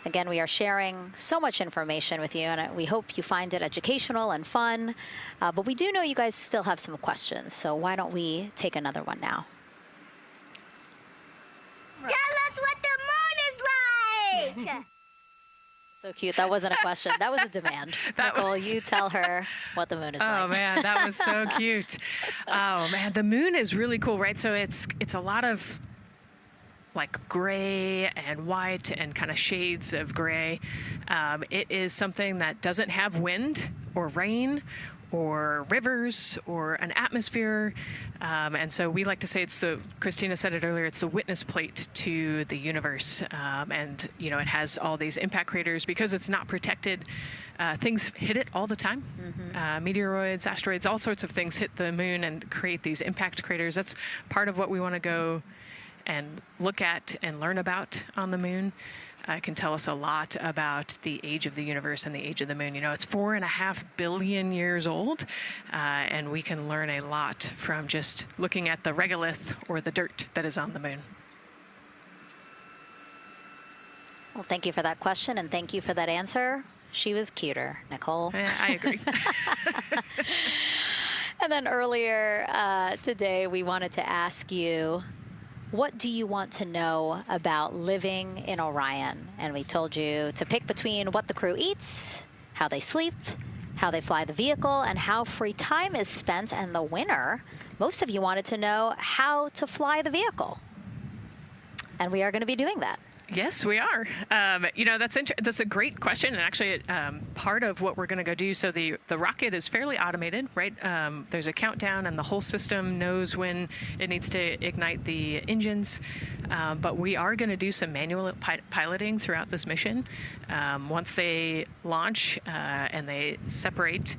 Again, we are sharing so much information with you, and we hope you find it educational and fun. But we do know you guys still have some questions, so why don't we take another one now? Tell us what the moon is like! So cute. That wasn't a question. That was a demand. Nicole, you tell her what the moon is like. Oh, man, that was so cute. Oh, man, the moon is really cool, right? So it's a lot of like gray and white and kind of shades of gray. It is something that doesn't have wind or rain or rivers or an atmosphere. And so we like to say Christina said it earlier, it's the witness plate to the universe. And, it has all these impact craters because it's not protected. Things hit it all the time. Meteoroids, asteroids, all sorts of things hit the moon and create these impact craters. That's part of what we want to go and look at and learn about on the moon. Can tell us a lot about the age of the universe and the age of the moon. It's 4.5 billion years old, and we can learn a lot from just looking at the regolith or the dirt that is on the moon. Well, thank you for that question, and thank you for that answer. She was cuter, Nicole. I agree. And then earlier today, we wanted to ask you, what do you want to know about living in Orion? And we told you to pick between what the crew eats, how they sleep, how they fly the vehicle, and how free time is spent. And the winner, most of you wanted to know how to fly the vehicle. And we are going to be doing that. Yes, we are. That's a great question, and actually part of what we're going to go do. So the rocket is fairly automated, right? There's a countdown, and the whole system knows when it needs to ignite the engines. But we are going to do some manual piloting throughout this mission. Once they launch and they separate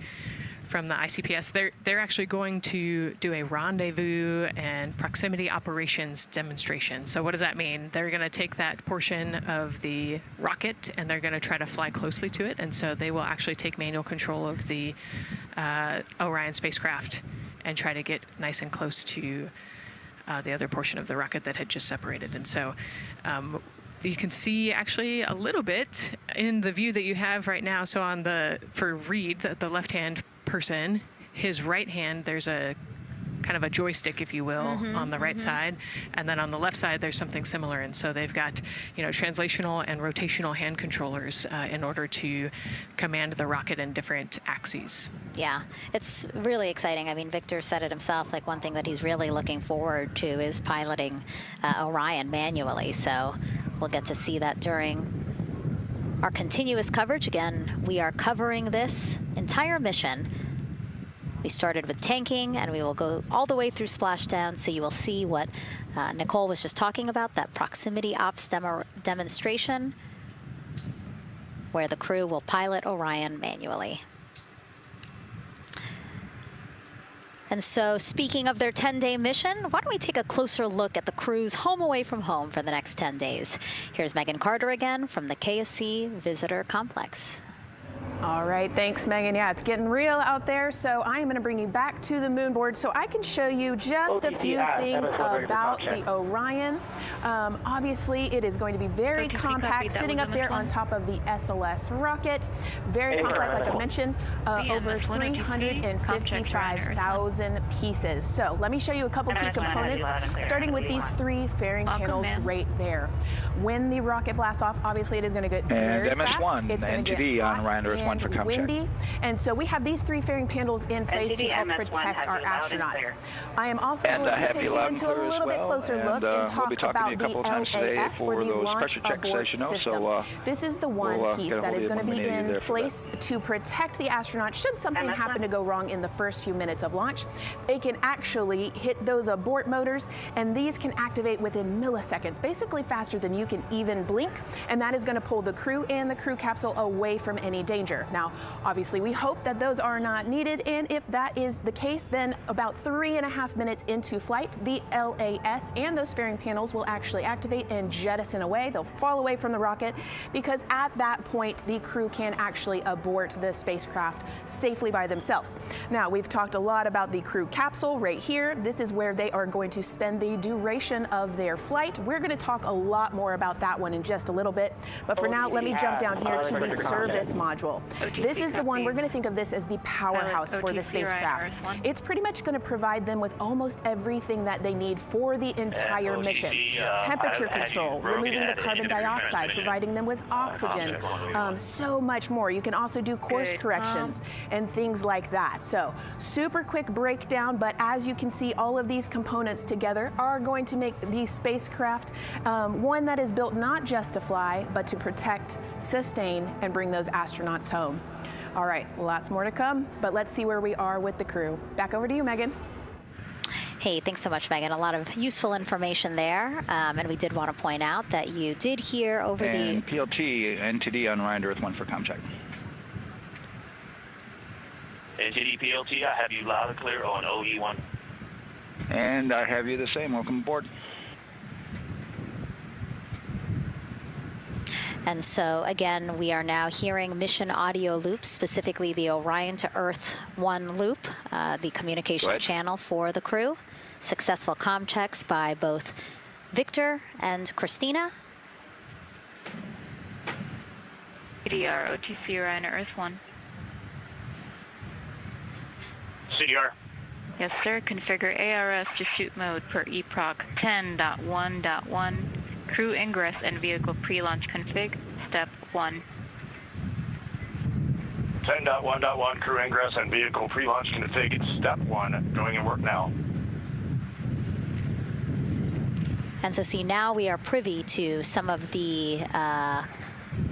from the ICPS, they're actually going to do a rendezvous and proximity operations demonstration. So what does that mean? They're going to take that portion of the rocket and they're going to try to fly closely to it. And so they will actually take manual control of the Orion spacecraft and try to get nice and close to the other portion of the rocket that had just separated. And so you can see actually a little bit in the view that you have right now. So for Reed, the left-hand person, his right hand, there's a kind of a joystick, if you will, on the right side, and then on the left side there's something similar. And so they've got translational and rotational hand controllers in order to command the rocket in different axes. Yeah, it's really exciting. I mean, Victor said it himself, like one thing that he's really looking forward to is piloting Orion manually. So we'll get to see that during our continuous coverage. Again, we are covering this entire mission. We started with tanking, and we will go all the way through splashdown, so you will see what Nicole was just talking about, that proximity ops demonstration, where the crew will pilot Orion manually. And so, speaking of their 10-day mission, why don't we take a closer look at the crew's home away from home for the next 10 days. Here's Megan Carter again from the KSC Visitor Complex. All right, thanks, Megan. Yeah, it's getting real out there, so I am going to bring you back to the moon board so I can show you just a few things about the Orion. Obviously, it is going to be very compact, sitting up there on top of the SLS rocket. Very compact, like I mentioned, over 355,000 pieces. So let me show you a couple key components, starting with these three fairing panels right there. When the rocket blasts off, obviously it is going to get very fast. It's going to get hot and windy, and so we have these three fairing panels in place to help protect our astronauts. I am also going to take you into a little bit closer look and talk about the LAS, or the Launch Abort System. This is the one piece that is going to be in place to protect the astronauts should something happen to go wrong in the first few minutes of launch. They can actually hit those abort motors, and these can activate within milliseconds, basically faster than you can even blink, and that is going to pull the crew and the crew capsule away from any danger. Now, obviously, we hope that those are not needed, and if that is the case, then about 3.5 minutes into flight, the LAS and those fairing panels will actually activate and jettison away. They'll fall away from the rocket, because at that point, the crew can actually abort the spacecraft safely by themselves. Now, we've talked a lot about the crew capsule right here. This is where they are going to spend the duration of their flight. We're going to talk a lot more about that one in just a little bit, but for now, let me jump down here to the service module. This is the one, we're going to think of this as the powerhouse for the spacecraft. It's pretty much going to provide them with almost everything that they need for the entire mission. Temperature control, removing the carbon dioxide, providing them with oxygen, so much more. You can also do course corrections and things like that. So super quick breakdown, but as you can see, all of these components together are going to make the spacecraft one that is built not just to fly, but to protect, sustain, and bring those astronauts home. All right, lots more to come, but let's see where we are with the crew. Back over to you, Megan. Hey, thanks so much, Megan. A lot of useful information there. And we did want to point out that you did hear over and PLT, NTD on Ryan to Earth 1 for comm check. NTD PLT, I have you loud and clear on OE1. And I have you the same. Welcome aboard. And so, again, we are now hearing mission audio loops, specifically the Orion to Earth 1 loop, the communication channel for the crew. Successful comm checks by both Victor and Christina. CDR, OTC Orion to Earth 1. CDR. Yes, sir. Configure ARS to shoot mode per EPROC 10.1.1. Crew ingress and vehicle pre-launch config, step 1. 10.1.1, crew ingress and vehicle pre-launch config, step 1. Going in work now. And so see, now we are privy to some of the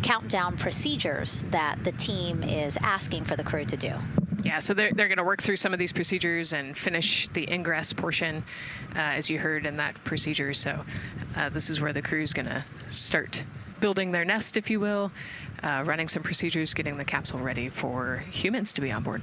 countdown procedures that the team is asking for the crew to do. Yeah, so they're going to work through some of these procedures and finish the ingress portion, as you heard in that procedure. So this is where the crew is going to start building their nest, if you will, running some procedures, getting the capsule ready for humans to be on board.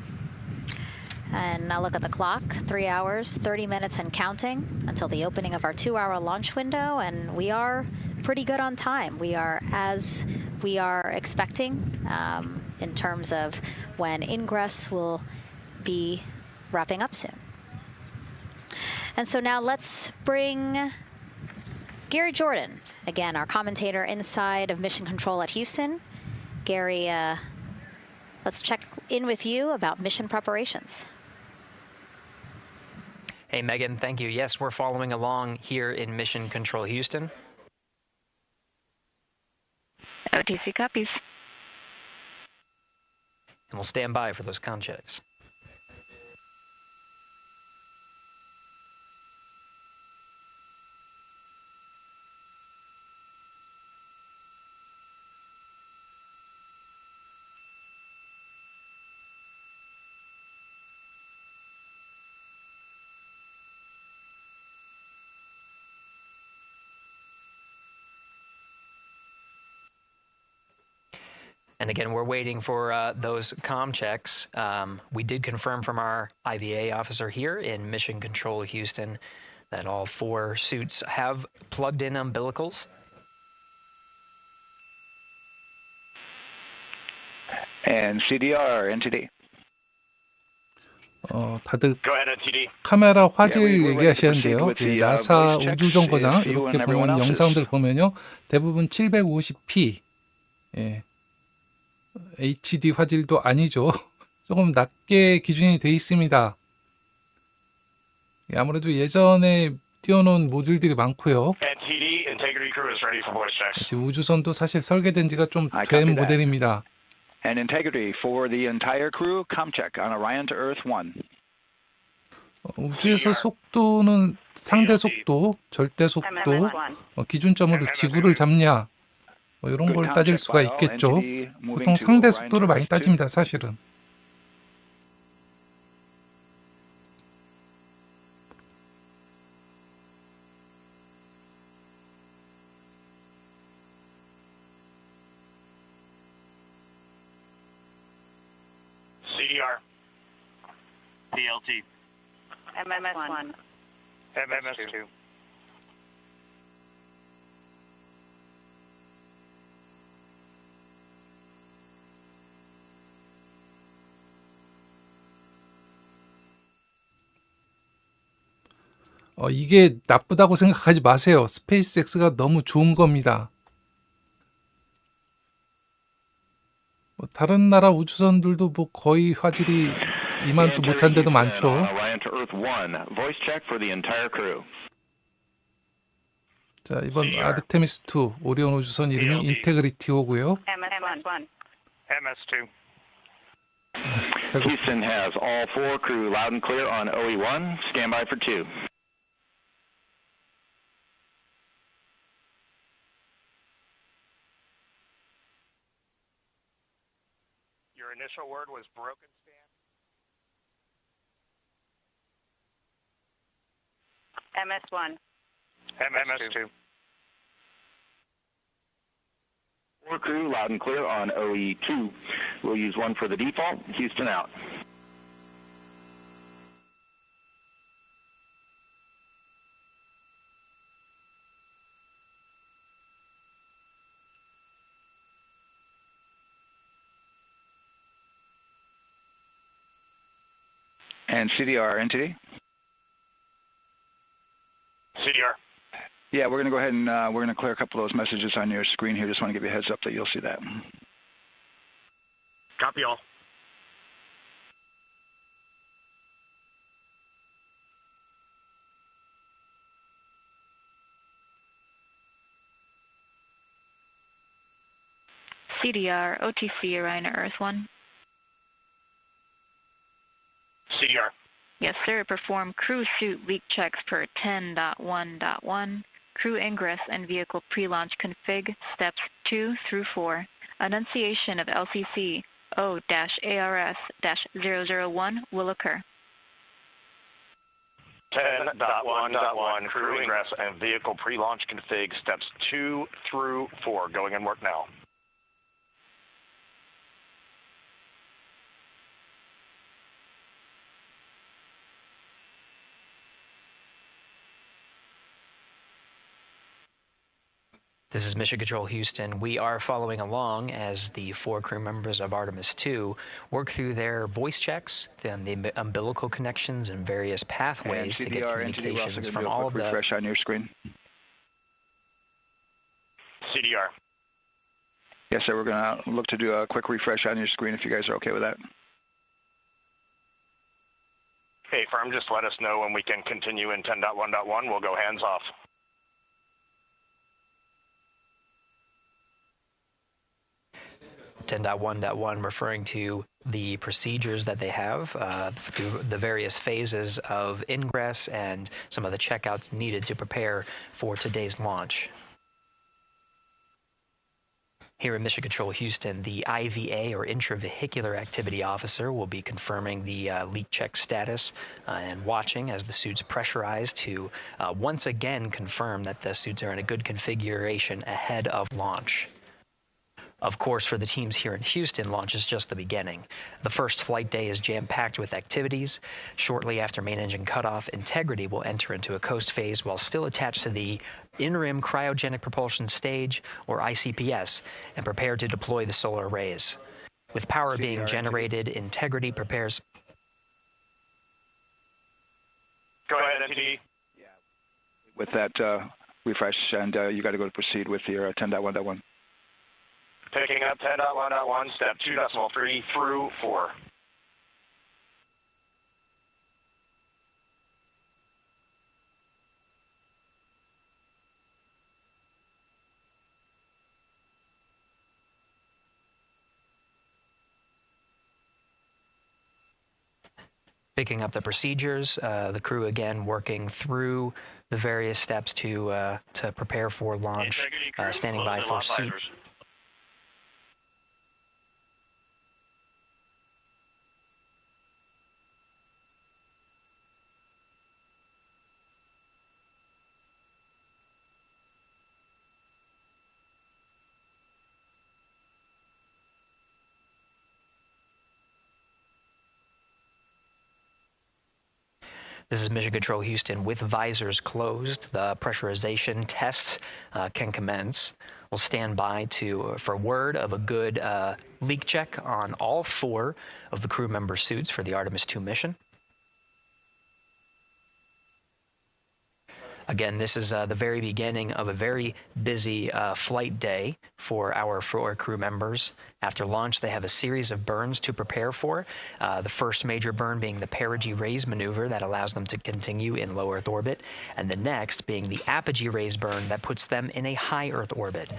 And now look at the clock, 3 hours, 30 minutes and counting until the opening of our 2-hour launch window. And we are pretty good on time. We are as we are expecting in terms of when ingress will be wrapping up soon. And so now let's bring Gary Jordan, again, our commentator inside of Mission Control at Houston. Gary, let's check in with you about mission preparations. Hey, Megan, thank you. Yes, we're following along here in Mission Control Houston. OTC copies. And we'll stand by for those comm checks. And again, we're waiting for those comm checks. We did confirm from our IVA officer here in Mission Control Houston that all 4 suits have plugged in umbilicals. And CDR, NTD. 다들 Go ahead, NTD. 카메라 화질 얘기하시는데요. 나사 우주정거장 이렇게 보면 영상들 보면요, 대부분 750p. 예. HD 화질도 아니죠. 조금 낮게 기준이 돼 있습니다. 아무래도 예전에 띄워놓은 모듈들이 많고요. 지금 우주선도 사실 설계된 지가 좀 된 모델입니다. And integrity for the entire crew. Comm check on Orion to Earth 1. 우주에서 속도는 상대 속도, 절대 속도, 기준점으로 지구를 잡냐, 뭐 이런 걸 따질 수가 있겠죠. 보통 상대 속도를 많이 따집니다, 사실은. CDR. PLT. MMS1. MMS2. 이게 나쁘다고 생각하지 마세요. 스페이스X가 너무 좋은 겁니다. 뭐 다른 나라 우주선들도 뭐 거의 화질이 이만도 못한 데도 많죠. Orion to Earth 1. Voice check for the entire crew. 자, 이번 아르테미스 2 오리온 우주선 이름이 인테그리티호고요. MS2. Houston has all 4 crew loud and clear on OE1. Stand by for 2. Your initial word was broken stand. MS1. MS2. 4 crew loud and clear on OE2. We'll use 1 for the default. Houston out. And CDR, NTD? CDR. Yeah, we're going to go ahead and we're going to clear a couple of those messages on your screen here. Just want to give you a heads up that you'll see that. Copy all. CDR, OTC, Orion to Earth 1. CDR. Yes, sir. Perform crew suit leak checks per 10.1.1. Crew ingress and vehicle pre-launch config, steps 2 through 4. Annunciation of LCC O-ARS-001 will occur. 10.1.1 crew ingress and vehicle pre-launch config, steps 2 through 4. Going in work now. This is Mission Control Houston. We are following along as the 4 crew members of Artemis 2 work through their voice checks, then the umbilical connections and various pathways to get communications from all of the... refresh on your screen. CDR. Yes, sir. We're going to look to do a quick refresh on your screen if you guys are okay with that. Hey, firm, just let us know when we can continue in 10.1.1. We'll go hands off. .1.1 referring to the procedures that they have through the various phases of ingress and some of the checkouts needed to prepare for today's launch. Here in Mission Control Houston, the IVA or Intravehicular Activity Officer will be confirming the leak check status and watching as the suits pressurize to once again confirm that the suits are in a good configuration ahead of launch. Of course, for the teams here in Houston, launch is just the beginning. The first flight day is jam-packed with activities. Shortly after main engine cutoff, Integrity will enter into a coast phase while still attached to the interim cryogenic propulsion stage, or ICPS, and prepare to deploy the solar arrays. With power being generated, Integrity prepares... Go ahead, MTD. With that refresh, and you got to go to proceed with your 10.1.1. Picking up 10.1.1, step 2.3 through 4. Picking up the procedures, the crew again working through the various steps to prepare for launch, standing by for suit. This is Mission Control Houston. With visors closed, the pressurization tests can commence. We'll stand by for word of a good leak check on all 4 of the crew member suits for the Artemis 2 mission. Again, this is the very beginning of a very busy flight day for our 4 crew members. After launch, they have a series of burns to prepare for. The first major burn being the perigee raise maneuver that allows them to continue in low Earth orbit, and the next being the apogee raise burn that puts them in a high Earth orbit.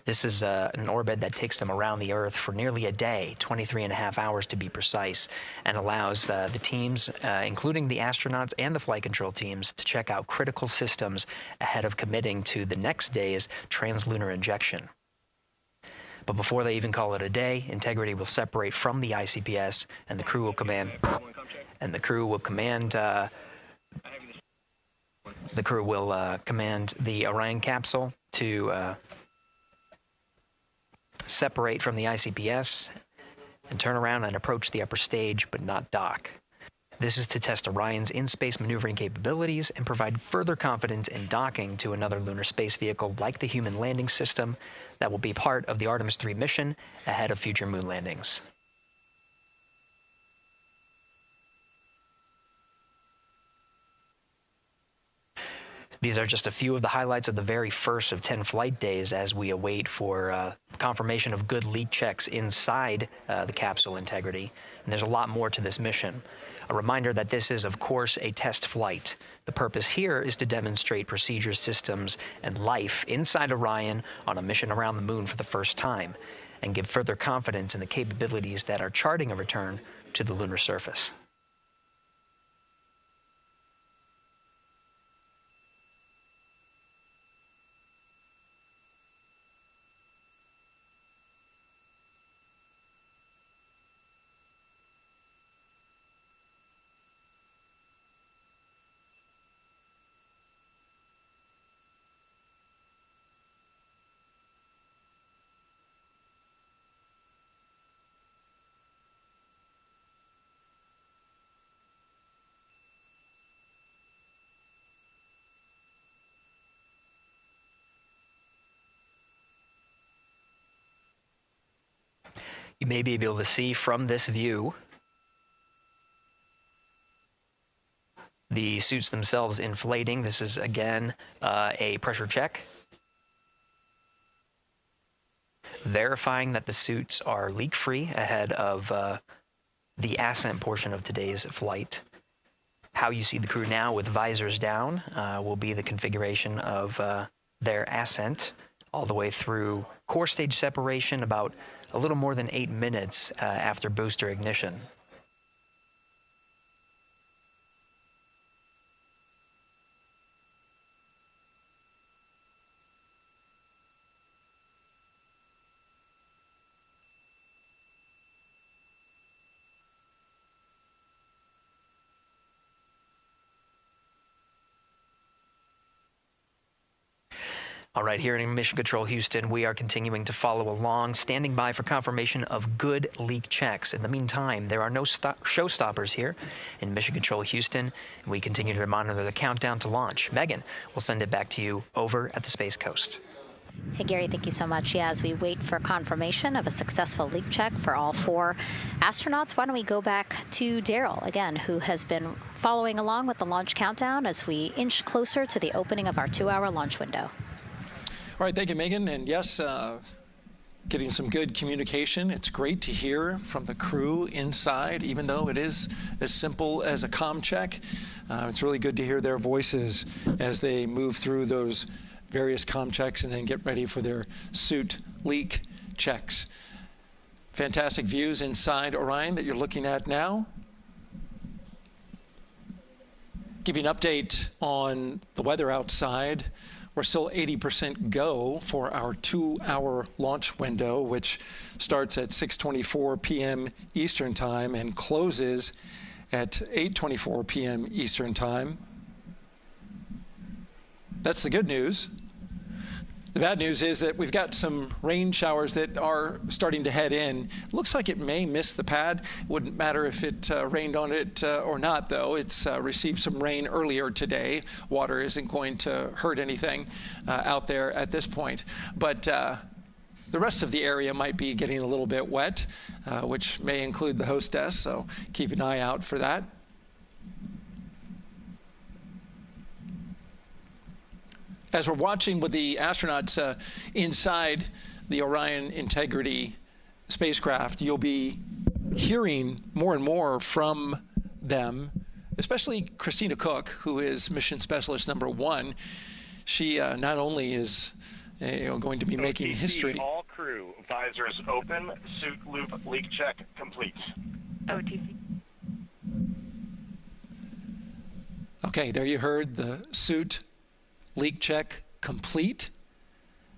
This is an orbit that takes them around the Earth for nearly a day, 23.5 hours to be precise, and allows the teams, including the astronauts and the flight control teams, to check out critical systems ahead of committing to the next day's translunar injection. But before they even call it a day, integrity will separate from the ICPS, and the crew will command the Orion capsule to separate from the ICPS and turn around and approach the upper stage, but not dock. This is to test Orion's in-space maneuvering capabilities and provide further confidence in docking to another lunar space vehicle like the Human Landing System that will be part of the Artemis 3 mission ahead of future moon landings. These are just a few of the highlights of the very first of 10 flight days as we await for confirmation of good leak checks inside the capsule integrity. And there's a lot more to this mission. A reminder that this is, of course, a test flight. The purpose here is to demonstrate procedures, systems, and life inside Orion on a mission around the moon for the first time, and give further confidence in the capabilities that are charting a return to the lunar surface. You may be able to see from this view the suits themselves inflating. This is, again, a pressure check, verifying that the suits are leak-free ahead of the Ascent portion of today's flight. How you see the crew now with visors down will be the configuration of their Ascent all the way through core stage separation, about a little more than 8 minutes after booster ignition. All right, here in Mission Control Houston, we are continuing to follow along, standing by for confirmation of good leak checks. In the meantime, there are no showstoppers here in Mission Control Houston, and we continue to monitor the countdown to launch. Megan, we'll send it back to you over at the Space Coast. Hey, Gary, thank you so much. Yeah, as we wait for confirmation of a successful leak check for all 4 astronauts, why don't we go back to Daryl, again, who has been following along with the launch countdown as we inch closer to the opening of our 2-hour launch window. All right, thank you, Megan. And yes, getting some good communication. It's great to hear from the crew inside, even though it is as simple as a comm check. It's really good to hear their voices as they move through those various comm checks and then get ready for their suit leak checks. Fantastic views inside Orion that you're looking at now. Give you an update on the weather outside. We're still 80% go for our 2-hour launch window, which starts at 6:24 p.m. Eastern Time and closes at 8:24 p.m. Eastern Time. That's the good news. The bad news is that we've got some rain showers that are starting to head in. Looks like it may miss the pad. Wouldn't matter if it rained on it or not, though. It's received some rain earlier today. Water isn't going to hurt anything out there at this point. But the rest of the area might be getting a little bit wet, which may include the hostess, so keep an eye out for that. as we're watching with the astronauts inside the Orion Integrity spacecraft, you'll be hearing more and more from them, especially Christina Cook, who is mission specialist number 1. She not only is going to be making history. All crew, visors open, suit loop leak check complete. OTC. Okay, there you heard the suit leak check complete.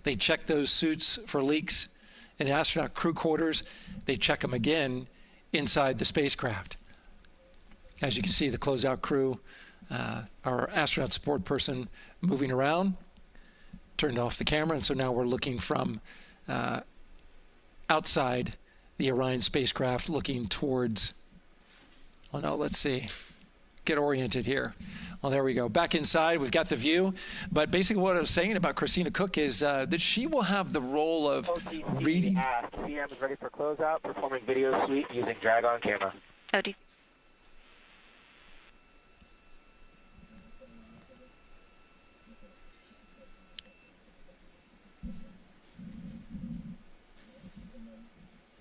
They check those suits for leaks in astronaut crew quarters. They check them again inside the spacecraft. As you can see, the closeout crew, our astronaut support person moving around, turned off the camera, and so now we're looking from outside the Orion spacecraft looking towards, oh no, let's see, get oriented here. Well, there we go. Back inside, we've got the view. But basically what I was saying about Christina Cook is that she will have the role of reading. CM is ready for closeout, performing video sweep using drag-on camera. OTC.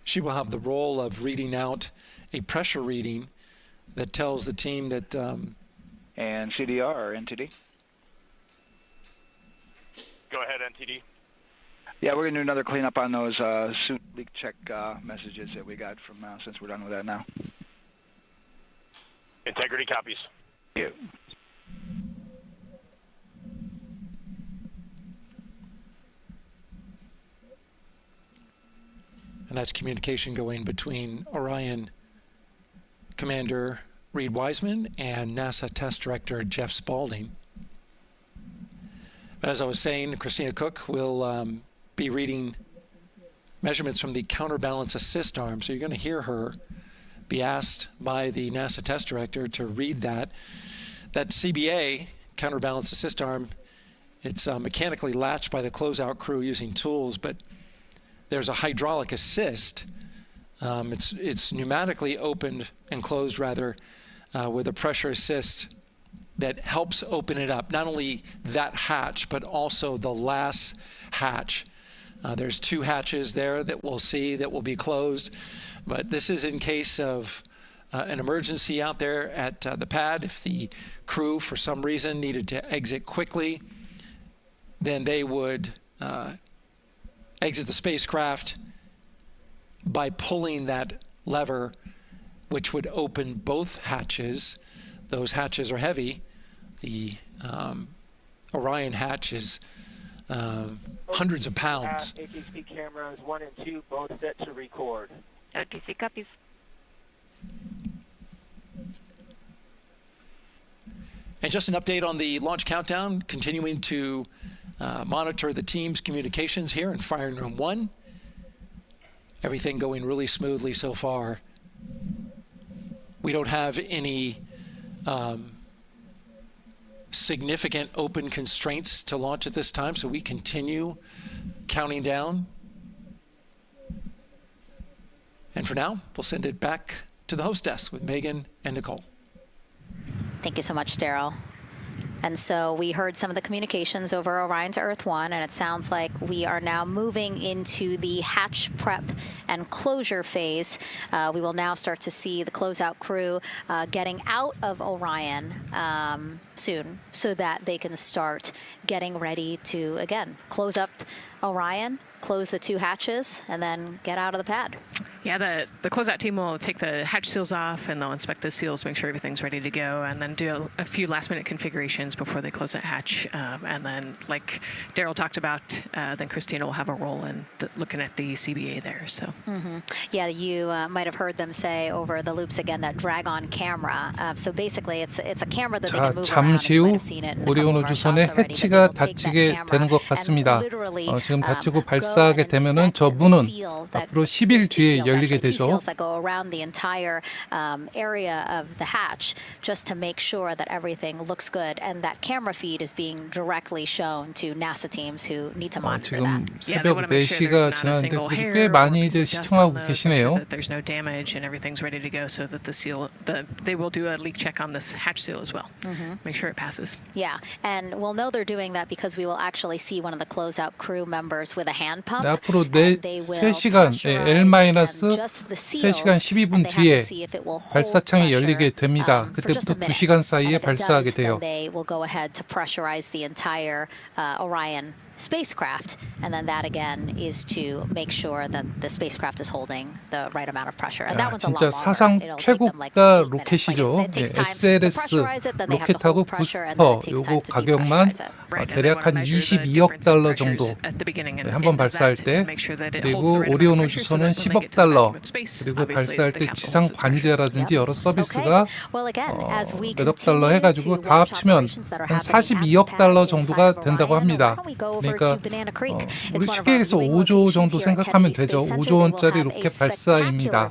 She will have the role of reading out a pressure reading that tells the team that... and CDR or NTD? Go ahead, NTD. Yeah, we're going to do another cleanup on those suit leak check messages that we got from since we're done with that now. Integrity copies. Yeah. And that's communication going between Orion Commander Reed Wiseman and NASA Test Director Jeff Spaulding. But as I was saying, Christina Cook will be reading measurements from the counterbalance assist arm. So you're going to hear her be asked by the NASA Test Director to read that. That CBA, counterbalance assist arm, it's mechanically latched by the closeout crew using tools, but there's a hydraulic assist. It's pneumatically opened and closed rather with a pressure assist that helps open it up. Not only that hatch, but also the last hatch. There's 2 hatches there that we'll see that will be closed. But this is in case of an emergency out there at the pad. If the crew, for some reason, needed to exit quickly, then they would exit the spacecraft by pulling that lever, which would open both hatches. Those hatches are heavy. The Orion hatch is hundreds of pounds. HHP cameras 1 and 2 both set to record. OTC copies. And just an update on the launch countdown, continuing to monitor the team's communications here in firing room 1. Everything going really smoothly so far. We don't have any significant open constraints to launch at this time, so we continue counting down. And for now, we'll send it back to the host desk with Megan and Nicole. Thank you so much, Daryl. And so we heard some of the communications over Orion to Earth 1, and it sounds like we are now moving into the hatch prep and closure phase. We will now start to see the closeout crew getting out of Orion soon so that they can start getting ready to, again, close up Orion, close the 2 hatches, and then get out of the pad. Yeah, the closeout team will take the hatch seals off, and they'll inspect the seals, make sure everything's ready to go, and then do a few last-minute configurations before they close that hatch. And then, like Daryl talked about, then Christina will have a role in looking at the CBA there. So. Yeah, you might have heard them say over the loops again that drag-on camera. So basically, it's a camera that they can move around. 잠시 후 오리온 우주선의 해치가 닫히게 되는 것 같습니다. 지금 닫히고 발사하게 되면은 저 문은 앞으로 10일 뒤에 열리게 되죠. seals that go around the entire area of the hatch just to make sure that everything looks good, and that camera feed is being directly shown to NASA teams who need to monitor 지금 that. 새벽 4시가 지났는데 꽤 많이들 시청하고 계시네요. That there's no damage and everything's ready to go, so that they will do a leak check on this hatch seal as well. Make sure it passes. Yeah, and we'll know they're doing that because we will actually see one of the closeout crew members with a hand pump. 앞으로 3시간 L-3시간 12분 뒤에 발사창이 열리게 됩니다. 그때부터 2시간 사이에 발사하게 돼요. They will go ahead to pressurize the entire Orion spacecraft, and then that again is to make sure that the spacecraft is holding the right amount of pressure. And that one's a lot 진짜 longer. 사상 It'll take them like 최고가 8 minutes. Like 로켓이죠. it takes time to SLS pressurize it, then they have to 로켓하고 hold pressure, and then 부스터 it takes 요거 time to 가격만 depressurize it. 대략 한 22억 달러 정도 한 번 발사할 때, 그리고 오리온 우주선은 10억 달러, 그리고 발사할 때 지상 관제라든지 여러 서비스가 몇억 달러 해가지고 다 합치면 한 42억 달러 정도가 된다고 합니다. 그러니까 우리 쉽게 해서 5조 정도 생각하면 되죠. 5조 원짜리 로켓 발사입니다.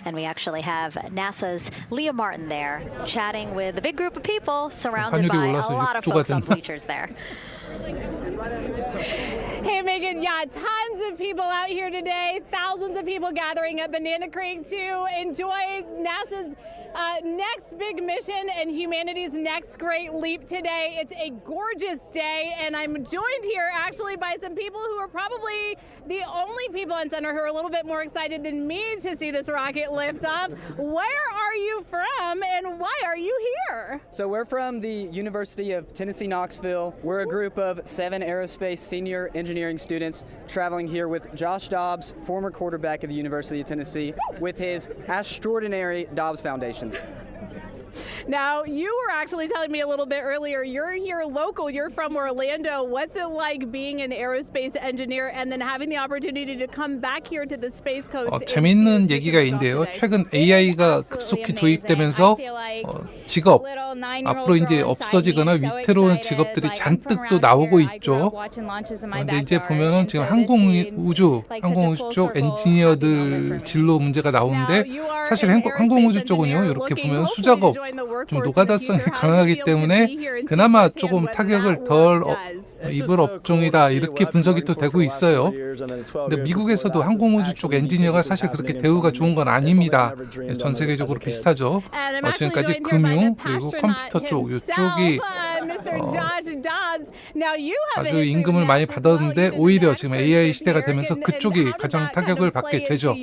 And we actually have NASA's Leah Martin there chatting with a big group of people surrounded by a lot of folks on bleachers there. Hey, Megan, tons of people out here today. Thousands of people gathering at Banana Creek to enjoy NASA's next big mission and humanity's next great leap today. It's a gorgeous day, and I'm joined here actually by some people who are probably the only people on center who are a little bit more excited than me to see this rocket lift off. Where are you from, and why are you here? So we're from the University of Tennessee, Knoxville. We're a group of 7 aerospace senior engineering students traveling here with Josh Dobbs, former quarterback of the University of Tennessee, with his extraordinary Dobbs Foundation. Now, you were actually telling me a little bit earlier, you're here local, you're from Orlando. What's it like being an aerospace engineer and then having the opportunity to come back here to the Space Coast? 재밌는 얘기가 있는데요. 최근 AI가 급속히 도입되면서 직업, 앞으로 이제 없어지거나 위태로운 직업들이 잔뜩 또 나오고 있죠. 근데 이제 보면은 지금 항공우주 쪽 엔지니어들 진로 문제가 나오는데, 사실 항공우주 쪽은요, 이렇게 보면 수작업, 좀 노가다성이 강하기 때문에 그나마 조금 타격을 덜 입을 업종이다, 이렇게 분석이 또 되고 있어요. 근데 미국에서도 항공우주 쪽 엔지니어가 사실 그렇게 대우가 좋은 건 아닙니다. 전 세계적으로 비슷하죠. 지금까지 금융 그리고 컴퓨터 쪽 이쪽이 아주 임금을 많이 받았는데, 오히려 지금 AI 시대가 되면서 그쪽이 가장 타격을 받게 되죠.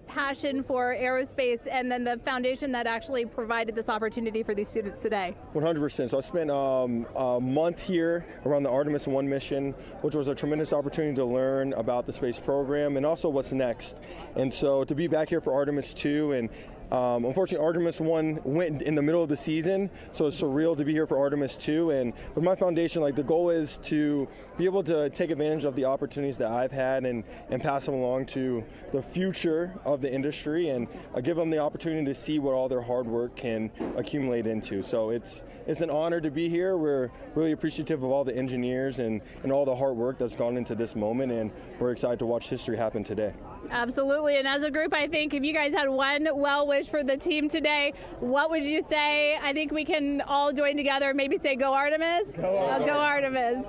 Passion for aerospace and then the foundation that actually provided this opportunity for these students today. 100%. So I spent a month here around the Artemis 1 mission, which was a tremendous opportunity to learn about the space program and also what's next. And so to be back here for Artemis 2, and unfortunately, Artemis 1 went in the middle of the season, so it's surreal to be here for Artemis 2. And with my foundation, the goal is to be able to take advantage of the opportunities that I've had and pass them along to the future of the industry, and give them the opportunity to see what all their hard work can accumulate into. So it's an honor to be here. We're really appreciative of all the engineers and all the hard work that's gone into this moment, and we're excited to watch history happen today. Absolutely, and as a group, I think if you guys had one well wish for the team today, what would you say? I think we can all join together and maybe say, go Artemis? Go Artemis.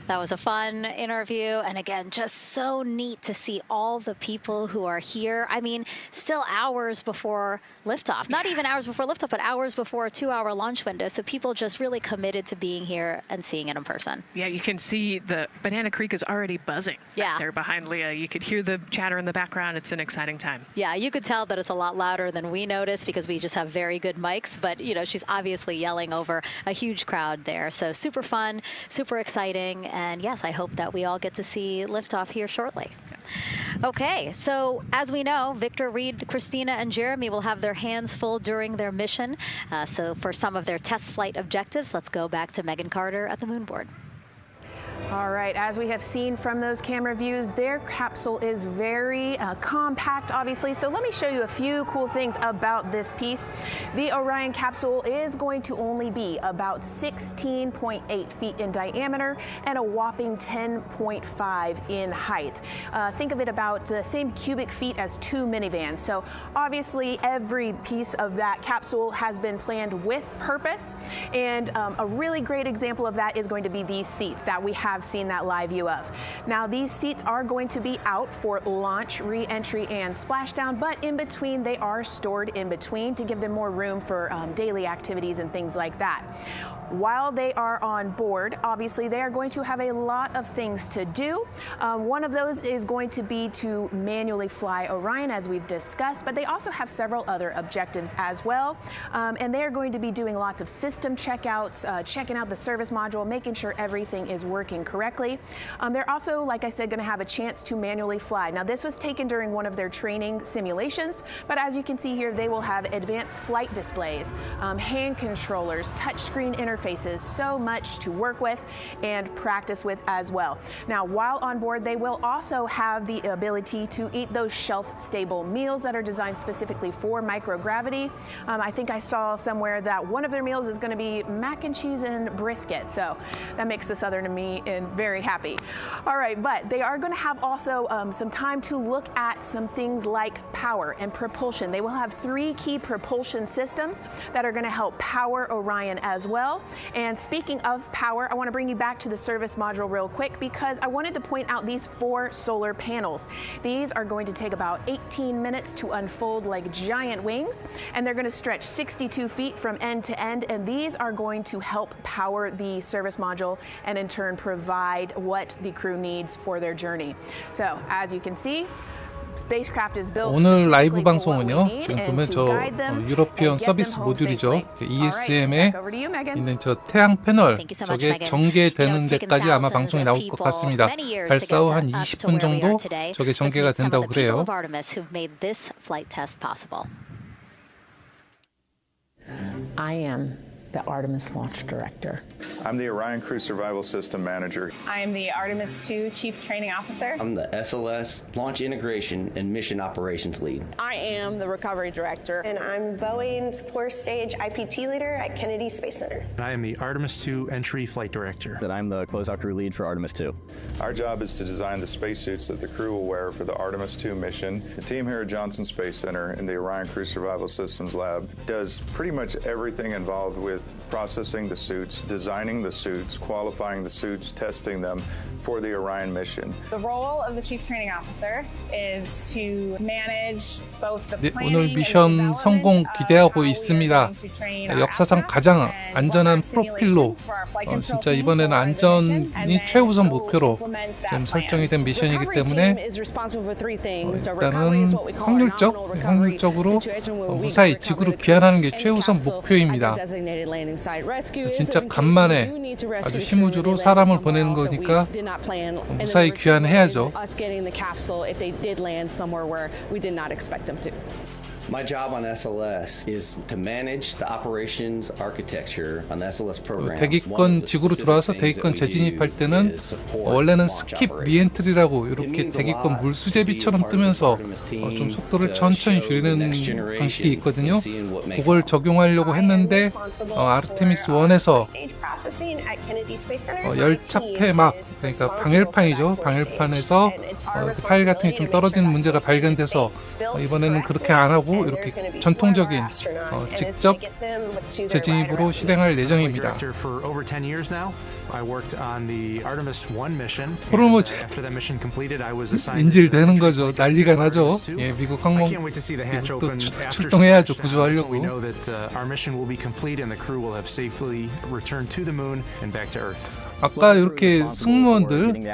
That was a fun interview, and again, just so neat to see all the people who are here. I mean, still hours before liftoff. Not even hours before liftoff, but hours before a 2-hour launch window. So people just really committed to being here and seeing it in person. Yeah, you can see the Banana Creek is already buzzing back there behind Leah. You could hear the chatter in the background. It's an exciting time. Yeah, you could tell that it's a lot louder than we noticed because we just have very good mics. But, you know, she's obviously yelling over a huge crowd there. So super fun, super exciting. And yes, I hope that we all get to see liftoff here shortly. Okay, so as we know, Victor, Reed, Christina, and Jeremy will have their hands full during their mission. So for some of their test flight objectives, let's go back to Megan Carter at the moon board. All right, as we have seen from those camera views, their capsule is very compact, obviously. So let me show you a few cool things about this piece. The Orion capsule is going to only be about 16.8 feet in diameter and a whopping 10.5 in height. Think of it about the same cubic feet as 2 minivans. So obviously every piece of that capsule has been planned with purpose. And a really great example of that is going to be these seats that we have seen that live view of. Now these seats are going to be out for launch, re-entry, and splashdown, but in between they are stored in between to give them more room for daily activities and things like that. While they are on board, obviously they are going to have a lot of things to do. One of those is going to be to manually fly Orion, as we've discussed, but they also have several other objectives as well. And they're going to be doing lots of system checkouts, checking out the service module, making sure everything is working correctly. They're also, like I said, going to have a chance to manually fly. Now this was taken during one of their training simulations, but as you can see here, they will have advanced flight displays, hand controllers, touchscreen interfaces, so much to work with and practice with as well. Now, while on board, they will also have the ability to eat those shelf-stable meals that are designed specifically for microgravity. I think I saw somewhere that one of their meals is going to be mac and cheese and brisket, so that makes the Southern in me very happy. All right, but they are going to have also some time to look at some things like power and propulsion. They will have 3 key propulsion systems that are going to help power Orion as well. And speaking of power, I want to bring you back to the service module real quick because I wanted to point out these 4 solar panels. These are going to take about 18 minutes to unfold like giant wings, and they're going to stretch 62 feet from end to end, and these are going to help power the service module and in turn provide what the crew needs for their journey. So as you can see, 오늘 라이브 방송은요, 지금 보면 저 유러피언 서비스 모듈이죠. ESM에 있는 저 태양 패널, 저게 전개되는 데까지 아마 방송이 나올 것 같습니다. 발사 후 한 20분 정도 저게 전개가 된다고 그래요. I am the Artemis Launch Director. I'm the Orion Crew Survival System Manager. I am the Artemis II Chief Training Officer. I'm the SLS Launch Integration and Mission Operations Lead. I am the Recovery Director. And I'm Boeing's Core Stage IPT Leader at Kennedy Space Center. And I am the Artemis II Entry Flight Director. And I'm the Closeout Crew Lead for Artemis II. Our job is to design the spacesuits that the crew will wear for the Artemis II mission. The team here at Johnson Space Center in the Orion Crew Survival Systems Lab does pretty much everything involved with processing the suits, designing the suits, qualifying the suits, testing them for the Orion mission. The role of the Chief Training Officer is to manage both the planning 오늘 미션 성공 기대하고 있습니다. 역사상 가장 안전한 프로필로 진짜 이번에는 안전이 최우선 목표로 지금 설정이 된 미션이기 때문에 일단은 확률적으로 무사히 지구로 귀환하는 게 최우선 목표입니다. 진짜 간만에 아주 심우주로 사람을 보내는 거니까 무사히 귀환해야죠. My job on SLS is to manage the operations architecture on the SLS program. 대기권 지구로 들어와서 대기권 재진입할 때는 원래는 스킵 리엔트리라고 이렇게 대기권 물수제비처럼 뜨면서 좀 속도를 천천히 줄이는 방식이 있거든요. 그걸 적용하려고 했는데 아르테미스 1에서 열차폐막, 그러니까 방열판이죠. 방열판에서 파일 같은 게 좀 떨어지는 문제가 발견돼서 이번에는 그렇게 안 하고 이렇게 전통적인 직접 재진입으로 실행할 예정입니다. 호르무즈 인질되는 거죠. 난리가 나죠. 예, 미국 항공 또 출동해야죠. 구조하려고. 아까 이렇게 승무원들이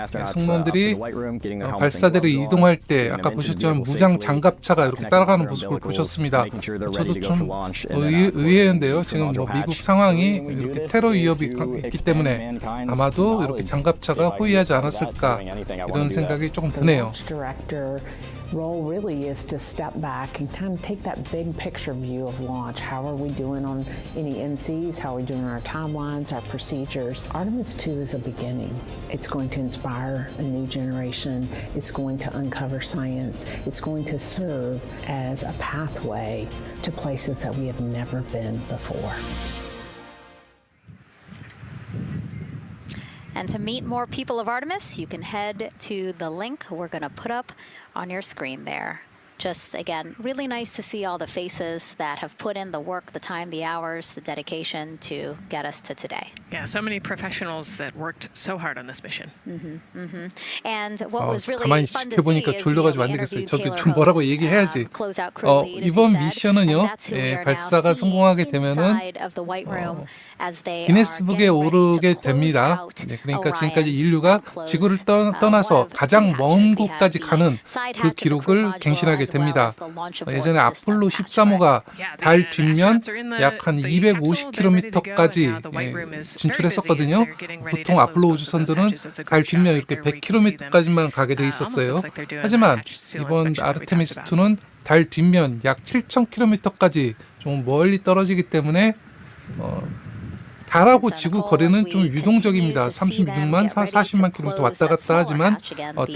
발사대를 이동할 때 아까 보셨지만 무장 장갑차가 이렇게 따라가는 모습을 보셨습니다. 저도 좀 의외인데요. 지금 뭐 미국 상황이 이렇게 테러 위협이 있기 때문에 아마도 이렇게 장갑차가 호위하지 않았을까 이런 생각이 조금 드네요. Role really is to step back and kind of take that big picture view of launch. How are we doing on any NCs? How are we doing on our timelines, our procedures? Artemis II is a beginning. It's going to inspire a new generation. It's going to uncover science. It's going to serve as a pathway to places that we have never been before. And to meet more people of Artemis, you can head to the link we're going to put up on your screen there. Just, again, really nice to see all the faces that have put in the work, the time, the hours, the dedication to get us to today. Yeah, so many professionals that worked so hard on this mission. And what was really 가만히 fun to see 지켜보니까 is, 졸려가지고 안 되겠어요. 저도 좀 뭐라고 얘기해야지. 이번 미션은요, 발사가 성공하게 되면은 기네스북에 오르게 됩니다. 그러니까 지금까지 인류가 지구를 떠나서 가장 먼 곳까지 가는 그 기록을 갱신하게 됩니다. 예전에 아폴로 13호가 달 뒷면 약 한 250km까지 진출했었거든요. 보통 아폴로 우주선들은 달 뒷면 이렇게 100km까지만 가게 돼 있었어요. 하지만 이번 아르테미스 2는 달 뒷면 약 7,000km까지 좀 멀리 떨어지기 때문에 달하고 지구 거리는 좀 유동적입니다. 36만, 40만 킬로미터 왔다 갔다 하지만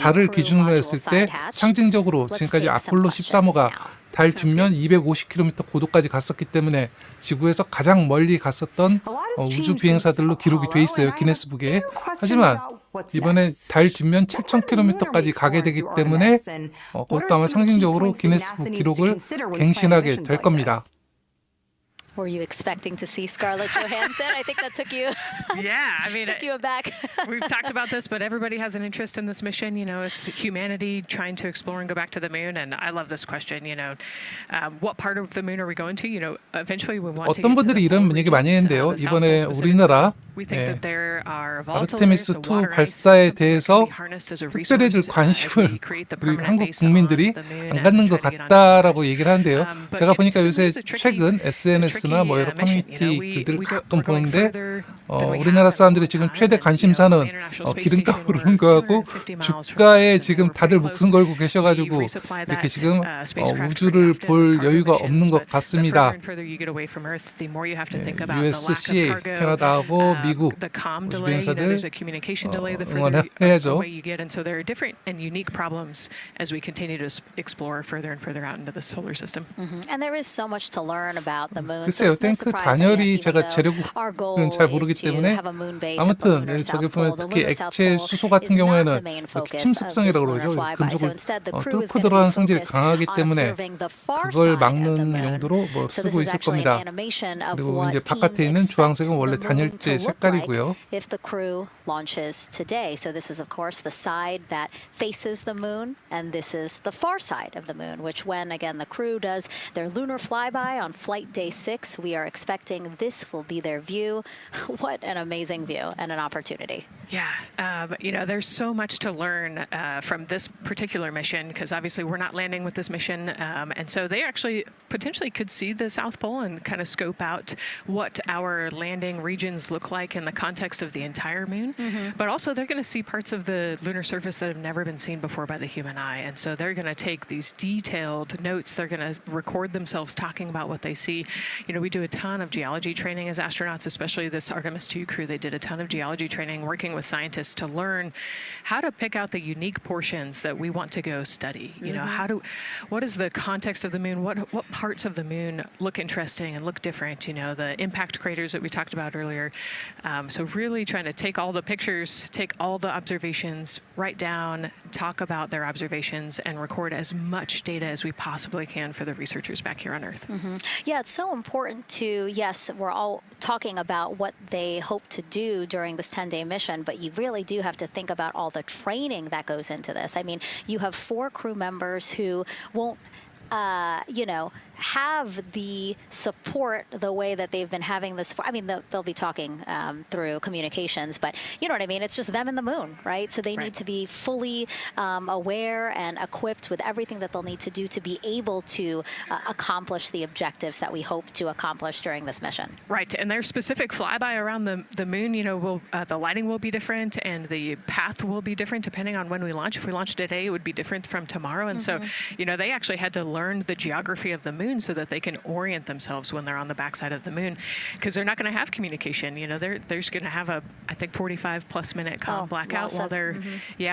달을 기준으로 했을 때 상징적으로 지금까지 아폴로 13호가 달 뒷면 250km 고도까지 갔었기 때문에 지구에서 가장 멀리 갔었던 우주 비행사들로 기록이 돼 있어요. 기네스북에. 하지만 이번에 달 뒷면 7,000km까지 가게 되기 때문에 그것도 아마 상징적으로 기네스북 기록을 갱신하게 될 겁니다. Were you expecting to see Scarlett Johansson? I think that took you. Yeah, I mean, took you aback. We've talked about this, but everybody has an interest in this mission. You know, it's humanity trying to explore and go back to the moon. And I love this question. You know, what part of the moon are we going to? You know, eventually we want to. 어떤 분들이 이런 얘기 많이 했는데요. 이번에 우리나라 아르테미스 2 발사에 대해서 특별히들 관심을 우리 한국 국민들이 안 갖는 것 같다라고 얘기를 하는데요. 제가 보니까 요새 최근 SNS나 뭐 여러 커뮤니티 글들을 가끔 보는데 우리나라 사람들이 지금 최대 관심사는 기름값 오르는 거하고 주가에 지금 다들 목숨 걸고 계셔가지고 이렇게 지금 우주를 볼 여유가 없는 것 같습니다. USCA, 캐나다하고 미국 우주 비행사들 응원해야죠. 글쎄요, 탱크 단열이 제가 재료는 잘 모르기 때문에 아무튼 저기 보면 특히 액체 수소 같은 경우에는 침습성이라고 그러죠. 금속을 뚫고 들어가는 성질이 강하기 때문에 그걸 막는 용도로 뭐 쓰고 있을 겁니다. 그리고 이제 바깥에 있는 주황색은 원래 단열재 색깔이고요. If the crew launches today. So this is, of course, the side that faces the moon, and this is the far side of the moon, which when, again, the crew does their lunar flyby on flight day 6, we are expecting this will be their view. What an amazing view and an opportunity. Yeah, you know, there's so much to learn from this particular mission, because obviously we're not landing with this mission, and so they actually potentially could see the South Pole and kind of scope out what our landing regions look like in the context of the entire moon. But also they're going to see parts of the lunar surface that have never been seen before by the human eye, and so they're going to take these detailed notes. They're going to record themselves talking about what they see. You know, we do a ton of geology training as astronauts, especially this Artemis 2 crew. They did a ton of geology training working with scientists to learn how to pick out the unique portions that we want to go study. You know, what is the context of the moon? What parts of the moon look interesting and look different? You know, the impact craters that we talked about earlier. So really trying to take all the pictures, take all the observations, write down, talk about their observations, and record as much data as we possibly can for the researchers back here on Earth. Yeah, it's so important to, yes, we're all talking about what they hope to do during this 10-day mission, but you really do have to think about all the training that goes into this. I mean, you have 4 crew members who won't, you know, have the support the way that they've been having the support. I mean, they'll be talking through communications, but you know what I mean? It's just them and the moon, right? So they need to be fully aware and equipped with everything that they'll need to do to be able to accomplish the objectives that we hope to accomplish during this mission. Right, and their specific flyby around the moon, you know, the lighting will be different and the path will be different depending on when we launch. If we launch today, it would be different from tomorrow. And so, you know, they actually had to learn the geography of the moon moon so that they can orient themselves when they're on the backside of the moon, because they're not going to have communication. You know, they're going to have a, I think, 45+ minute blackout while they're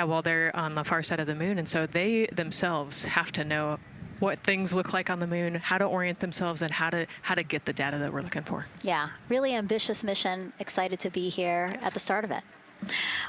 while they're on the far side of the moon, and so they themselves have to know what things look like on the moon, how to orient themselves, and how to get the data that we're looking for. Yeah, really ambitious mission. Excited to be here at the start of it.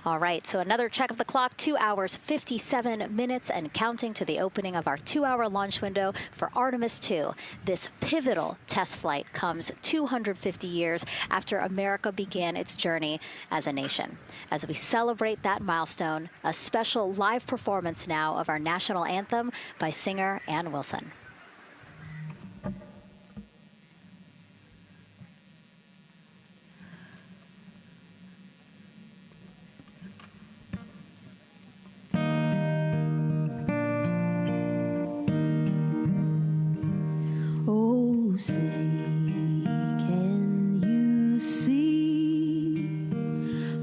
All right, so another check of the clock, 2 hours, 57 minutes, and counting to the opening of our 2-hour launch window for Artemis 2. This pivotal test flight comes 250 years after America began its journey as a nation. As we celebrate that milestone, a special live performance now of our national anthem by singer Ann Wilson. Say, can you see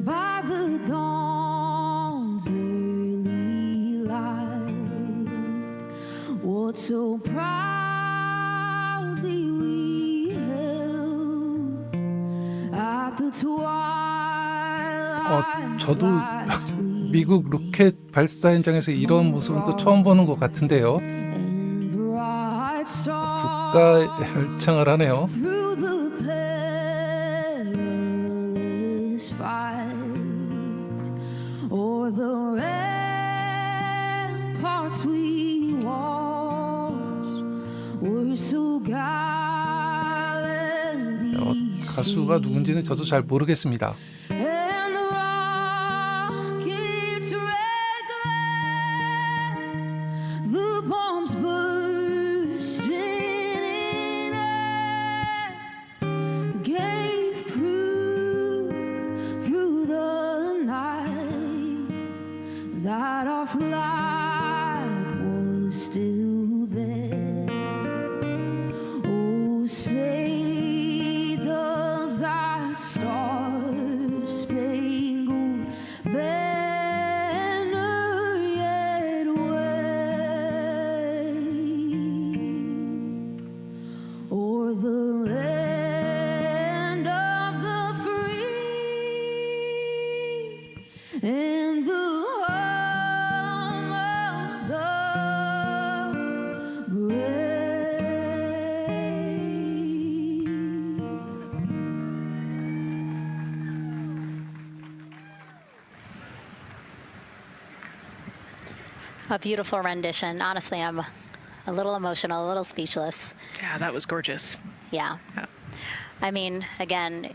by the dawn's early light what so proudly we held at the twilight? 저도 미국 로켓 발사 현장에서 이런 모습은 또 처음 보는 것 같은데요. 국가 열창을 하네요. 가수가 누군지는 저도 잘 모르겠습니다. A beautiful rendition. Honestly, I'm a little emotional, a little speechless. Yeah, that was gorgeous. Yeah. I mean, again,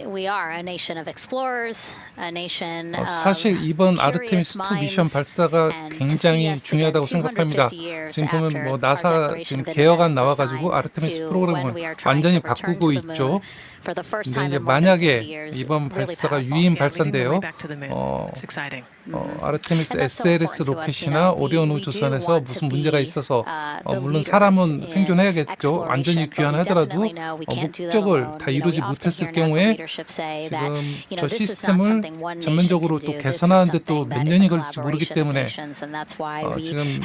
we are a nation of explorers, a nation of 사실 이번 아르테미스 2 미션 발사가 굉장히 중요하다고 생각합니다. 지금 보면 뭐 나사 지금 개혁안 나와가지고 아르테미스 프로그램을 완전히 바꾸고 있죠. 근데 이제 만약에 이번 발사가 유인 발사인데요. 아르테미스 SLS 로켓이나 오리온 우주선에서 무슨 문제가 있어서 물론 사람은 생존해야겠죠. 안전이 귀환하더라도 목적을 다 이루지 못했을 경우에 지금 저 시스템을 전면적으로 또 개선하는데 또 몇 년이 걸릴지 모르기 때문에 지금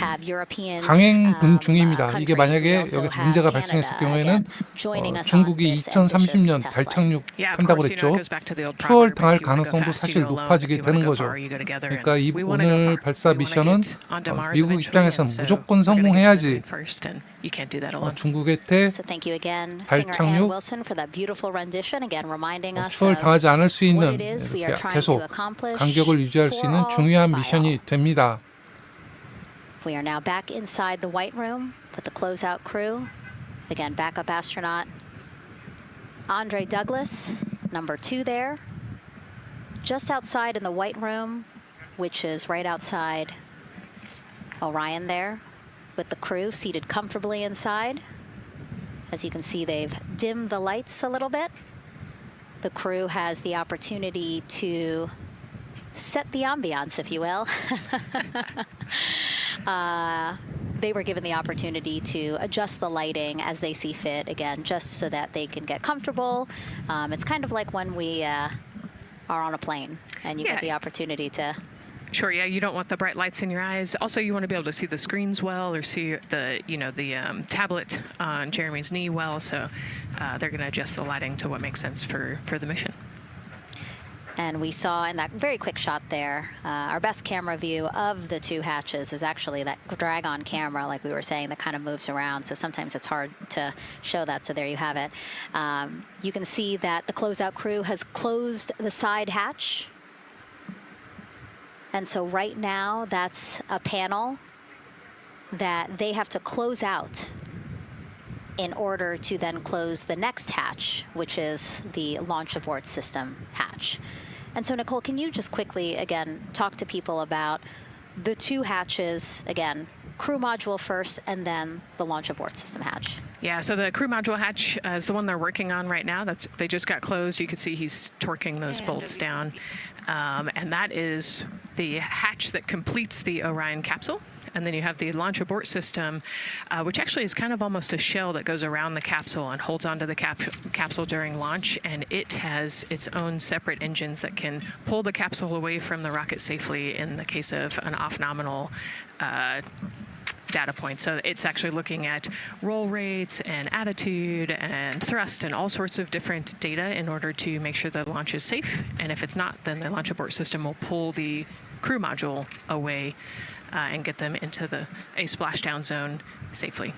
강행 중입니다. 이게 만약에 여기서 문제가 발생했을 경우에는 중국이 2030년 달 착륙한다고 그랬죠. 추월 당할 가능성도 사실 높아지게 되는 거죠. 그러니까 오늘 발사 미션은 미국 입장에서는 무조건 성공해야지 중국의 달 착륙 추월 당하지 않을 수 있는 이렇게 계속 간격을 유지할 수 있는 중요한 미션이 됩니다. We are now back inside the white room with the closeout crew. Again, backup astronaut Andre Douglas, number 2 there. Just outside in the white room, which is right outside Orion there, with the crew seated comfortably inside. As you can see, they've dimmed the lights a little bit. The crew has the opportunity to set the ambiance, if you will. They were given the opportunity to adjust the lighting as they see fit, again, just so that they can get comfortable. It's kind of like when we are on a plane and you get the opportunity to Sure. Yeah, you don't want the bright lights in your eyes. Also, you want to be able to see the screens well, or see the tablet on Jeremy's knee well. So they're going to adjust the lighting to what makes sense for the mission. And we saw in that very quick shot there, our best camera view of the two hatches is actually that drag-on camera, like we were saying, that kind of moves around. So sometimes it's hard to show that. So there you have it. You can see that the closeout crew has closed the side hatch. And so right now, that's a panel that they have to close out in order to then close the next hatch, which is the launch abort system hatch. And so, Nicole, can you just quickly, again, talk to people about the two hatches, again, crew module first, and then the launch abort system hatch? Yeah, so the crew module hatch is the one they're working on right now. They just got closed. You can see he's torquing those bolts down. And that is the hatch that completes the Orion capsule. And then you have the launch abort system, which actually is kind of almost a shell that goes around the capsule and holds onto the capsule during launch. And it has its own separate engines that can pull the capsule away from the rocket safely in the case of an off-nominal data point. So it's actually looking at roll rates and attitude and thrust and all sorts of different data in order to make sure the launch is safe. And if it's not, then the launch abort system will pull the crew module away and get them into a splashdown zone safely.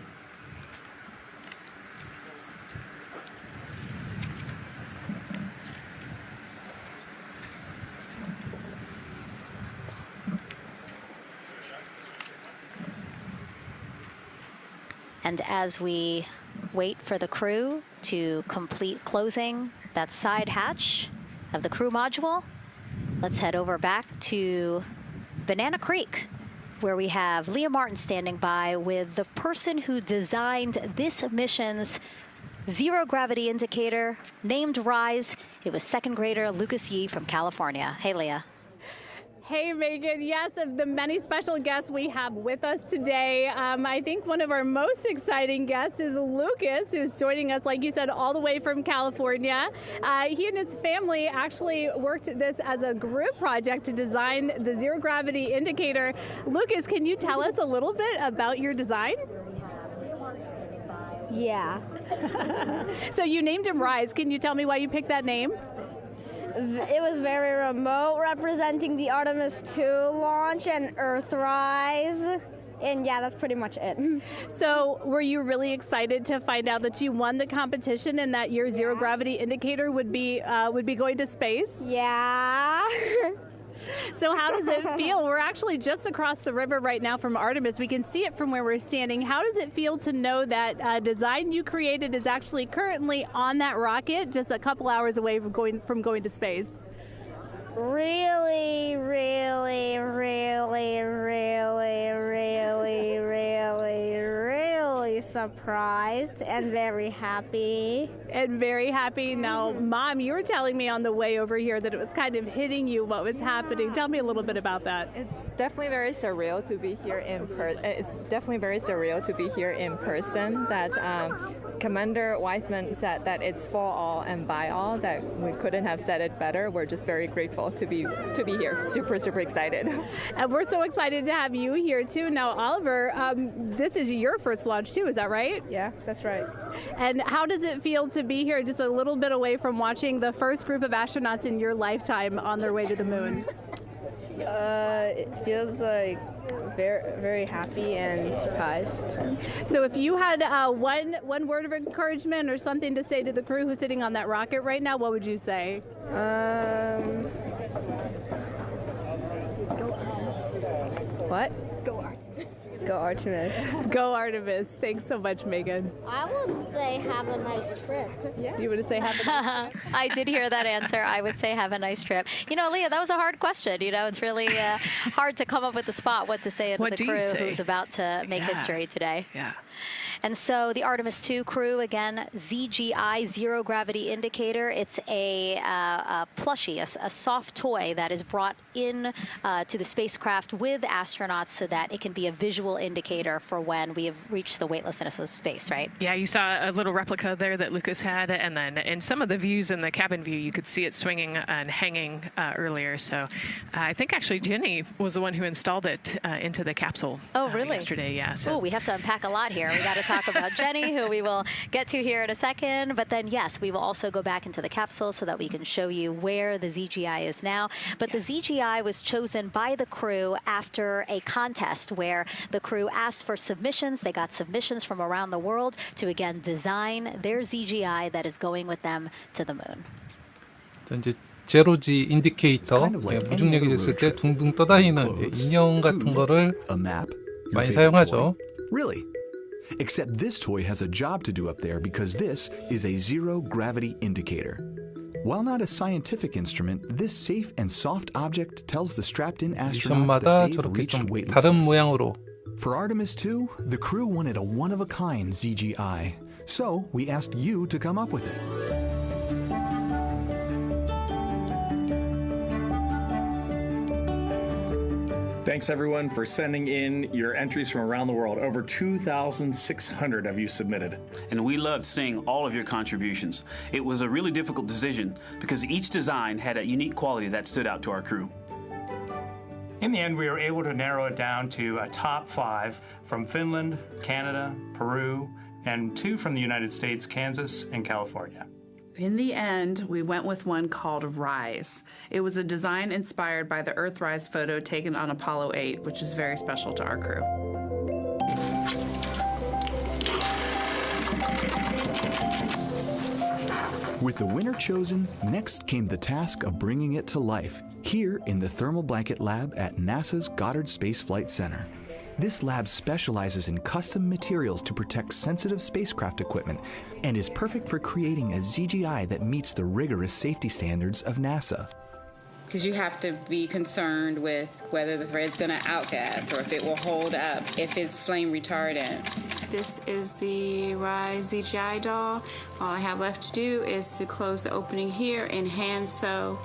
And as we wait for the crew to complete closing that side hatch of the crew module, let's head over back to Banana Creek, where we have Leah Martin standing by with the person who designed this mission's zero gravity indicator, named RISE. It was second grader Lucas Yee from California. Hey, Leah. Hey, Megan. Yes, of the many special guests we have with us today, I think one of our most exciting guests is Lucas, who's joining us, like you said, all the way from California. He and his family actually worked this as a group project to design the zero gravity indicator. Lucas, can you tell us a little bit about your design? Yeah. So you named him RISE. Can you tell me why you picked that name? It was very remote, representing the Artemis 2 launch and Earthrise. And yeah, that's pretty much it. So were you really excited to find out that you won the competition and that your zero gravity indicator would be going to space? Yeah. So how does it feel? We're actually just across the river right now from Artemis. We can see it from where we're standing. How does it feel to know that design you created is actually currently on that rocket just a couple hours away from going to space? Really, really, really, really, really, really, really surprised and very happy. And very happy. Now, Mom, you were telling me on the way over here that it was kind of hitting you what was happening. Tell me a little bit about that. It's definitely very surreal to be here in person. It's definitely very surreal to be here in person. That Commander Weissman said that it's for all and by all. That we couldn't have said it better. We're just very grateful to be here. Super, super excited. And we're so excited to have you here too. Now, Oliver, this is your first launch too, is that right? Yeah, that's right. And how does it feel to be here just a little bit away from watching the first group of astronauts in your lifetime on their way to the moon? It feels like very, very happy and surprised. So if you had one word of encouragement or something to say to the crew who's sitting on that rocket right now, what would you say? What? Go Artemis. Go Artemis. Go Artemis. Thanks so much, Megan. I would say have a nice trip. Yeah. You would say have a nice trip? I did hear that answer. I would say have a nice trip. You know, Leah, that was a hard question. You know, it's really hard to come up with the spot what to say to the crew who's about to make history today. Yeah. And so the Artemis 2 crew, again, ZGI, Zero Gravity Indicator. It's a plushie, a soft toy that is brought in to the spacecraft with astronauts so that it can be a visual indicator for when we have reached the weightlessness of space, right? Yeah, you saw a little replica there that Lucas had, and then in some of the views in the cabin view, you could see it swinging and hanging earlier. So I think actually Jenny was the one who installed it into the capsule. Oh, really? Yesterday, yeah. So. Oh, we have to unpack a lot here. We got to talk about Jenny, who we will get to here in a second. But then, yes, we will also go back into the capsule so that we can show you where the ZGI is now. But the ZGI was chosen by the crew after a contest where the crew asked for submissions. They got submissions from around the world to, again, design their ZGI that is going with them to the moon. 이제 제로지 인디케이터, 무중력이 됐을 때 둥둥 떠다니는 인형 같은 거를 많이 사용하죠. Really? Except this toy has a job to do up there because this is a zero gravity indicator. While not a scientific instrument, this safe and soft object tells the strapped-in astronauts that they've reached 다른 모양으로. For Artemis 2, the crew wanted a one-of-a-kind ZGI, so we asked you to come up with it. Thanks everyone for sending in your entries from around the world. Over 2,600 of you submitted. And we loved seeing all of your contributions. It was a really difficult decision because each design had a unique quality that stood out to our crew. In the end, we were able to narrow it down to a top 5 from Finland, Canada, Peru, and 2 from the United States, Kansas, and California. In the end, we went with one called Rise. It was a design inspired by the Earthrise photo taken on Apollo 8, which is very special to our crew. With the winner chosen, next came the task of bringing it to life here in the Thermal Blanket Lab at NASA's Goddard Space Flight Center. This lab specializes in custom materials to protect sensitive spacecraft equipment and is perfect for creating a ZGI that meets the rigorous safety standards of NASA. Because you have to be concerned with whether the thread's going to outgas or if it will hold up, if it's flame retardant. This is the Rise ZGI doll. All I have left to do is to close the opening here and hand sew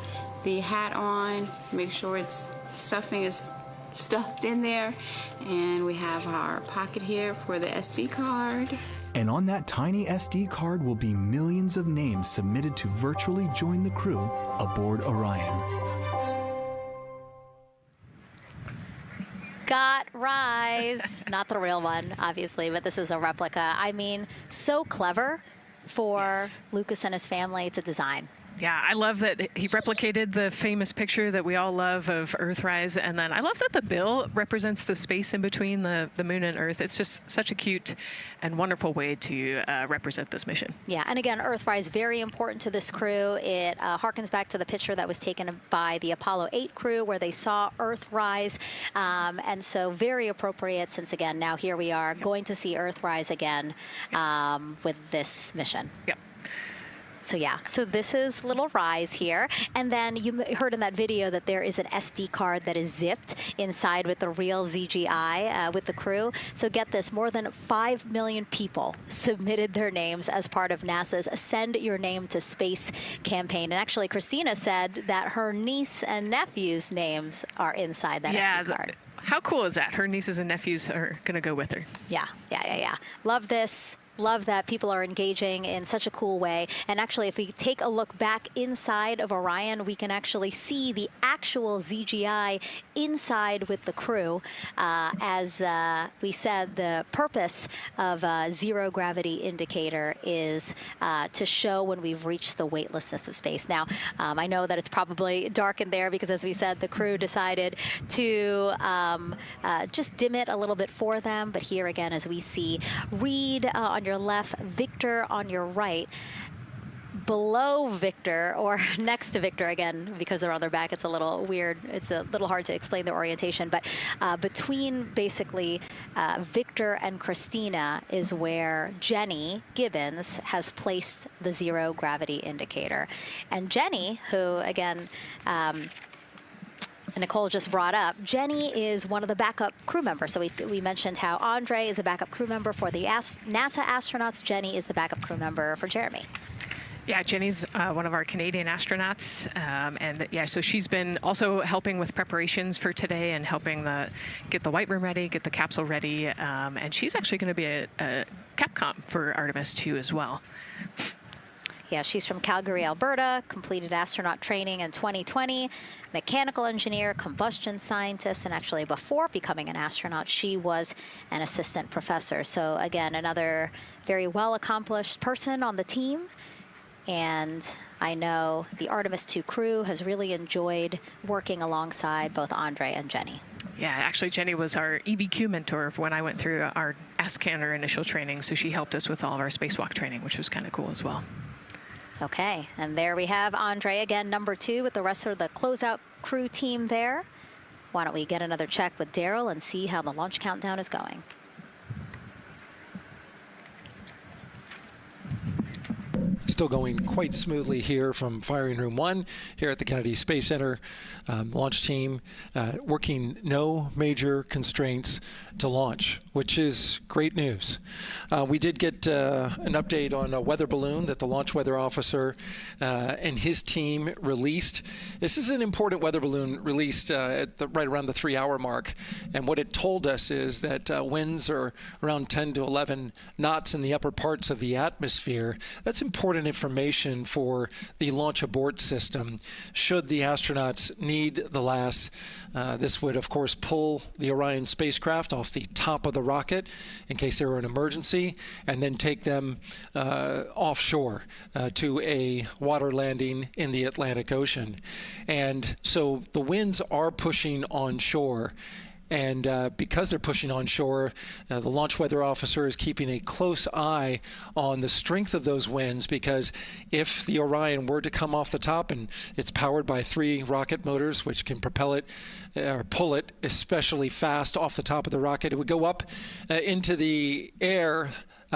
the hat on, make sure its stuffing is stuffed in there, and we have our pocket here for the SD card. And on that tiny SD card will be millions of names submitted to virtually join the crew aboard Orion. Got Rise. Not the real one, obviously, but this is a replica. I mean, so clever for Lucas and his family to design. Yeah, I love that he replicated the famous picture that we all love of Earthrise, and then I love that the bill represents the space in between the moon and Earth. It's just such a cute and wonderful way to represent this mission. Yeah, and again, Earthrise, very important to this crew. It harkens back to the picture that was taken by the Apollo 8 crew where they saw Earthrise, and so very appropriate since, again, now here we are going to see Earthrise again with this mission. Yep. So yeah, so this is little Rise here. And then you heard in that video that there is an SD card that is zipped inside with the real ZGI with the crew. So get this, more than 5 million people submitted their names as part of NASA's Send Your Name to Space campaign. And actually, Christina said that her niece and nephew's names are inside that SD card. How cool is that? Her nieces and nephews are going to go with her. Yeah. Love this. Love that people are engaging in such a cool way. And actually, if we take a look back inside of Orion, we can actually see the actual ZGI inside with the crew. As we said, the purpose of a zero gravity indicator is to show when we've reached the weightlessness of space. Now, I know that it's probably dark in there because, as we said, the crew decided to just dim it a little bit for them. But here again, as we see, Reed on your left, Victor on your right. Below Victor, or next to Victor, again, because they're on their back, it's a little weird. It's a little hard to explain their orientation. But between basically Victor and Christina is where Jenny Gibbons has placed the zero gravity indicator. And Jenny, who, again, Nicole just brought up, Jenny is one of the backup crew members. So we mentioned how Andre is the backup crew member for the NASA astronauts. Jenny is the backup crew member for Jeremy. Yeah, Jenny's one of our Canadian astronauts, and yeah, so she's been also helping with preparations for today and helping get the white room ready, get the capsule ready, and she's actually going to be a Capcom for Artemis 2 as well. Yeah, she's from Calgary, Alberta, completed astronaut training in 2020, mechanical engineer, combustion scientist, and actually before becoming an astronaut, she was an assistant professor. So again, another very well-accomplished person on the team. And I know the Artemis 2 crew has really enjoyed working alongside both Andre and Jenny. Yeah, actually, Jenny was our EBQ mentor when I went through our Ascent initial training, so she helped us with all of our spacewalk training, which was kind of cool as well. Okay, and there we have Andre again, number 2, with the rest of the closeout crew team there. Why don't we get another check with Daryl and see how the launch countdown is going. Still going quite smoothly here from firing room 1 here at the Kennedy Space Center. Launch team working no major constraints to launch, which is great news. We did get an update on a weather balloon that the launch weather officer and his team released. This is an important weather balloon released at right around the 3-hour mark. And what it told us is that winds are around 10 to 11 knots in the upper parts of the atmosphere. That's important information for the launch abort system. Should the astronauts need the LAS, this would, of course, pull the Orion spacecraft off the top of the rocket in case there were an emergency, and then take them offshore to a water landing in the Atlantic Ocean. And so the winds are pushing onshore. And because they're pushing onshore, the launch weather officer is keeping a close eye on the strength of those winds, because if the Orion were to come off the top, and it's powered by 3 rocket motors which can propel it or pull it especially fast off the top of the rocket, it would go up into the air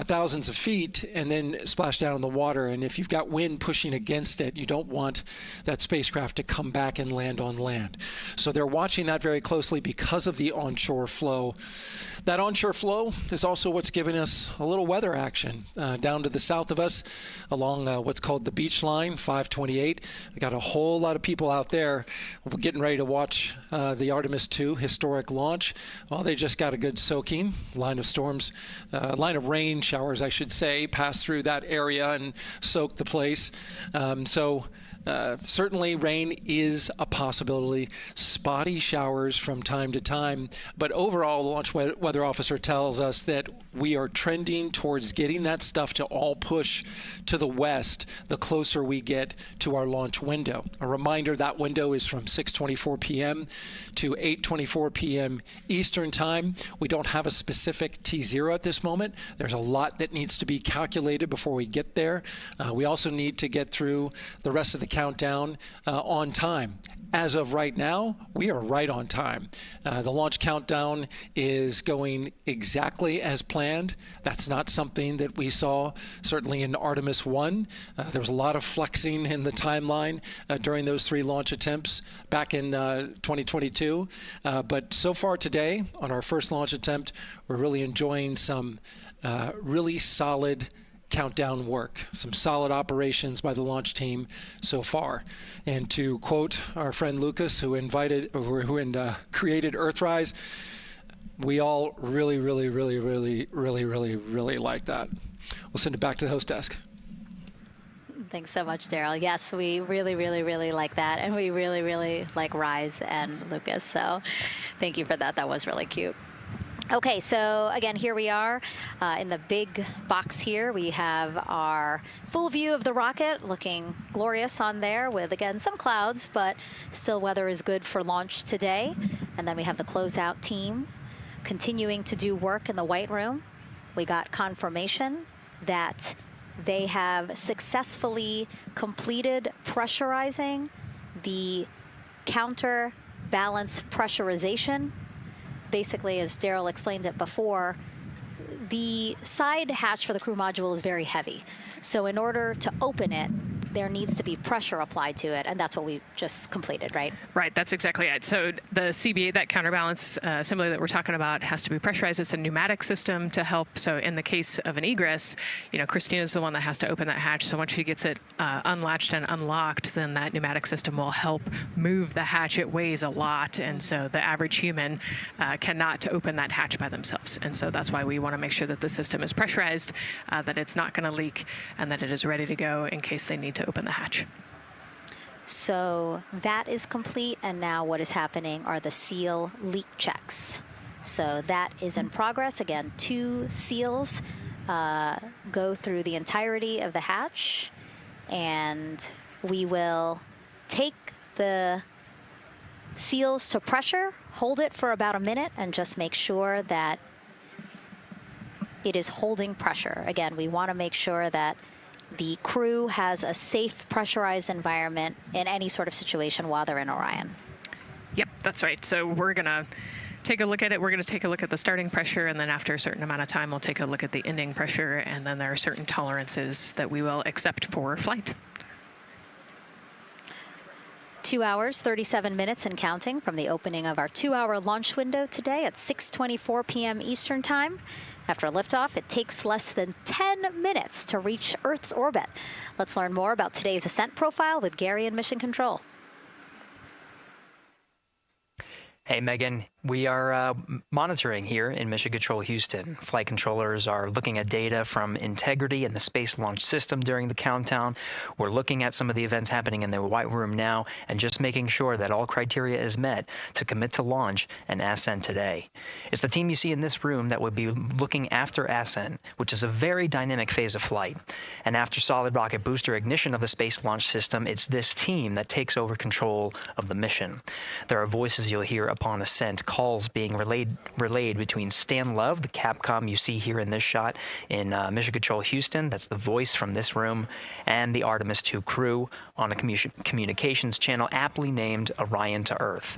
thousands of feet and then splash down in the water. And if you've got wind pushing against it, you don't want that spacecraft to come back and land on land. So they're watching that very closely because of the onshore flow. That onshore flow is also what's giving us a little weather action down to the south of us along what's called the beach line, 528. We got a whole lot of people out there getting ready to watch the Artemis 2 historic launch. Well, they just got a good soaking. Line of rain showers, I should say, pass through that area and soak the place. Certainly rain is a possibility, spotty showers from time to time, but overall the launch weather officer tells us that we are trending towards getting that stuff to all push to the west the closer we get to our launch window. A reminder, that window is from 6:24 p.m. to 8:24 p.m. Eastern Time. We don't have a specific T0 at this moment. There's a lot that needs to be calculated before we get there. We also need to get through the rest of the countdown on time. As of right now, we are right on time. The launch countdown is going exactly as planned. That's not something that we saw certainly in Artemis 1. There was a lot of flexing in the timeline during those 3 launch attempts back in 2022. But so far today, on our first launch attempt, we're really enjoying some really solid countdown work, some solid operations by the launch team so far. And to quote our friend Lucas, who created Earthrise, we all really like that. We'll send it back to the host desk. Thanks so much, Daryl. Yes, we really like that, and we really like Rise and Lucas. So thank you for that. That was really cute. Okay, so again, here we are in the big box here. We have our full view of the rocket, looking glorious on there with, again, some clouds, but still weather is good for launch today. And then we have the closeout team continuing to do work in the White Room. We got confirmation that they have successfully completed pressurizing the counterbalance pressurization. Basically, as Daryl explained it before, the side hatch for the crew module is very heavy. So in order to open it, there needs to be pressure applied to it, and that's what we just completed, right? Right, that's exactly it. So the CB8, that counterbalance assembly that we're talking about, has to be pressurized. It's a pneumatic system to help. So in the case of an egress, Christina's the one that has to open that hatch. So once she gets it unlatched and unlocked, then that pneumatic system will help move the hatch. It weighs a lot, and so the average human cannot open that hatch by themselves. And so that's why we want to make sure that the system is pressurized, that it's not going to leak, and that it is ready to go in case they need to open the hatch. So that is complete, and now what is happening are the seal leak checks. So that is in progress. Again, 2 seals go through the entirety of the hatch, and we will take the seals to pressure, hold it for about a minute, and just make sure that it is holding pressure. Again, we want to make sure that the crew has a safe, pressurized environment in any sort of situation while they're in Orion. Yep, that's right. So we're going to take a look at it. We're going to take a look at the starting pressure, and then after a certain amount of time, we'll take a look at the ending pressure, and then there are certain tolerances that we will accept for flight. 2 hours, 37 minutes and counting from the opening of our 2-hour launch window today at 6:24 p.m. Eastern Time. After liftoff, it takes less than 10 minutes to reach Earth's orbit. Let's learn more about today's ascent profile with Gary in Mission Control. Hey, Megan. We are monitoring here in Mission Control Houston. Flight controllers are looking at data from integrity in the Space Launch System during the countdown. We're looking at some of the events happening in the White Room now and just making sure that all criteria is met to commit to launch and Ascent today. It's the team you see in this room that would be looking after Ascent, which is a very dynamic phase of flight. And after solid rocket booster ignition of the Space Launch System, it's this team that takes over control of the mission. There are voices you'll hear upon ascent, calls being relayed between Stan Love, the Capcom you see here in this shot in Mission Control Houston, that's the voice from this room, and the Artemis 2 crew on a communications channel aptly named Orion to Earth.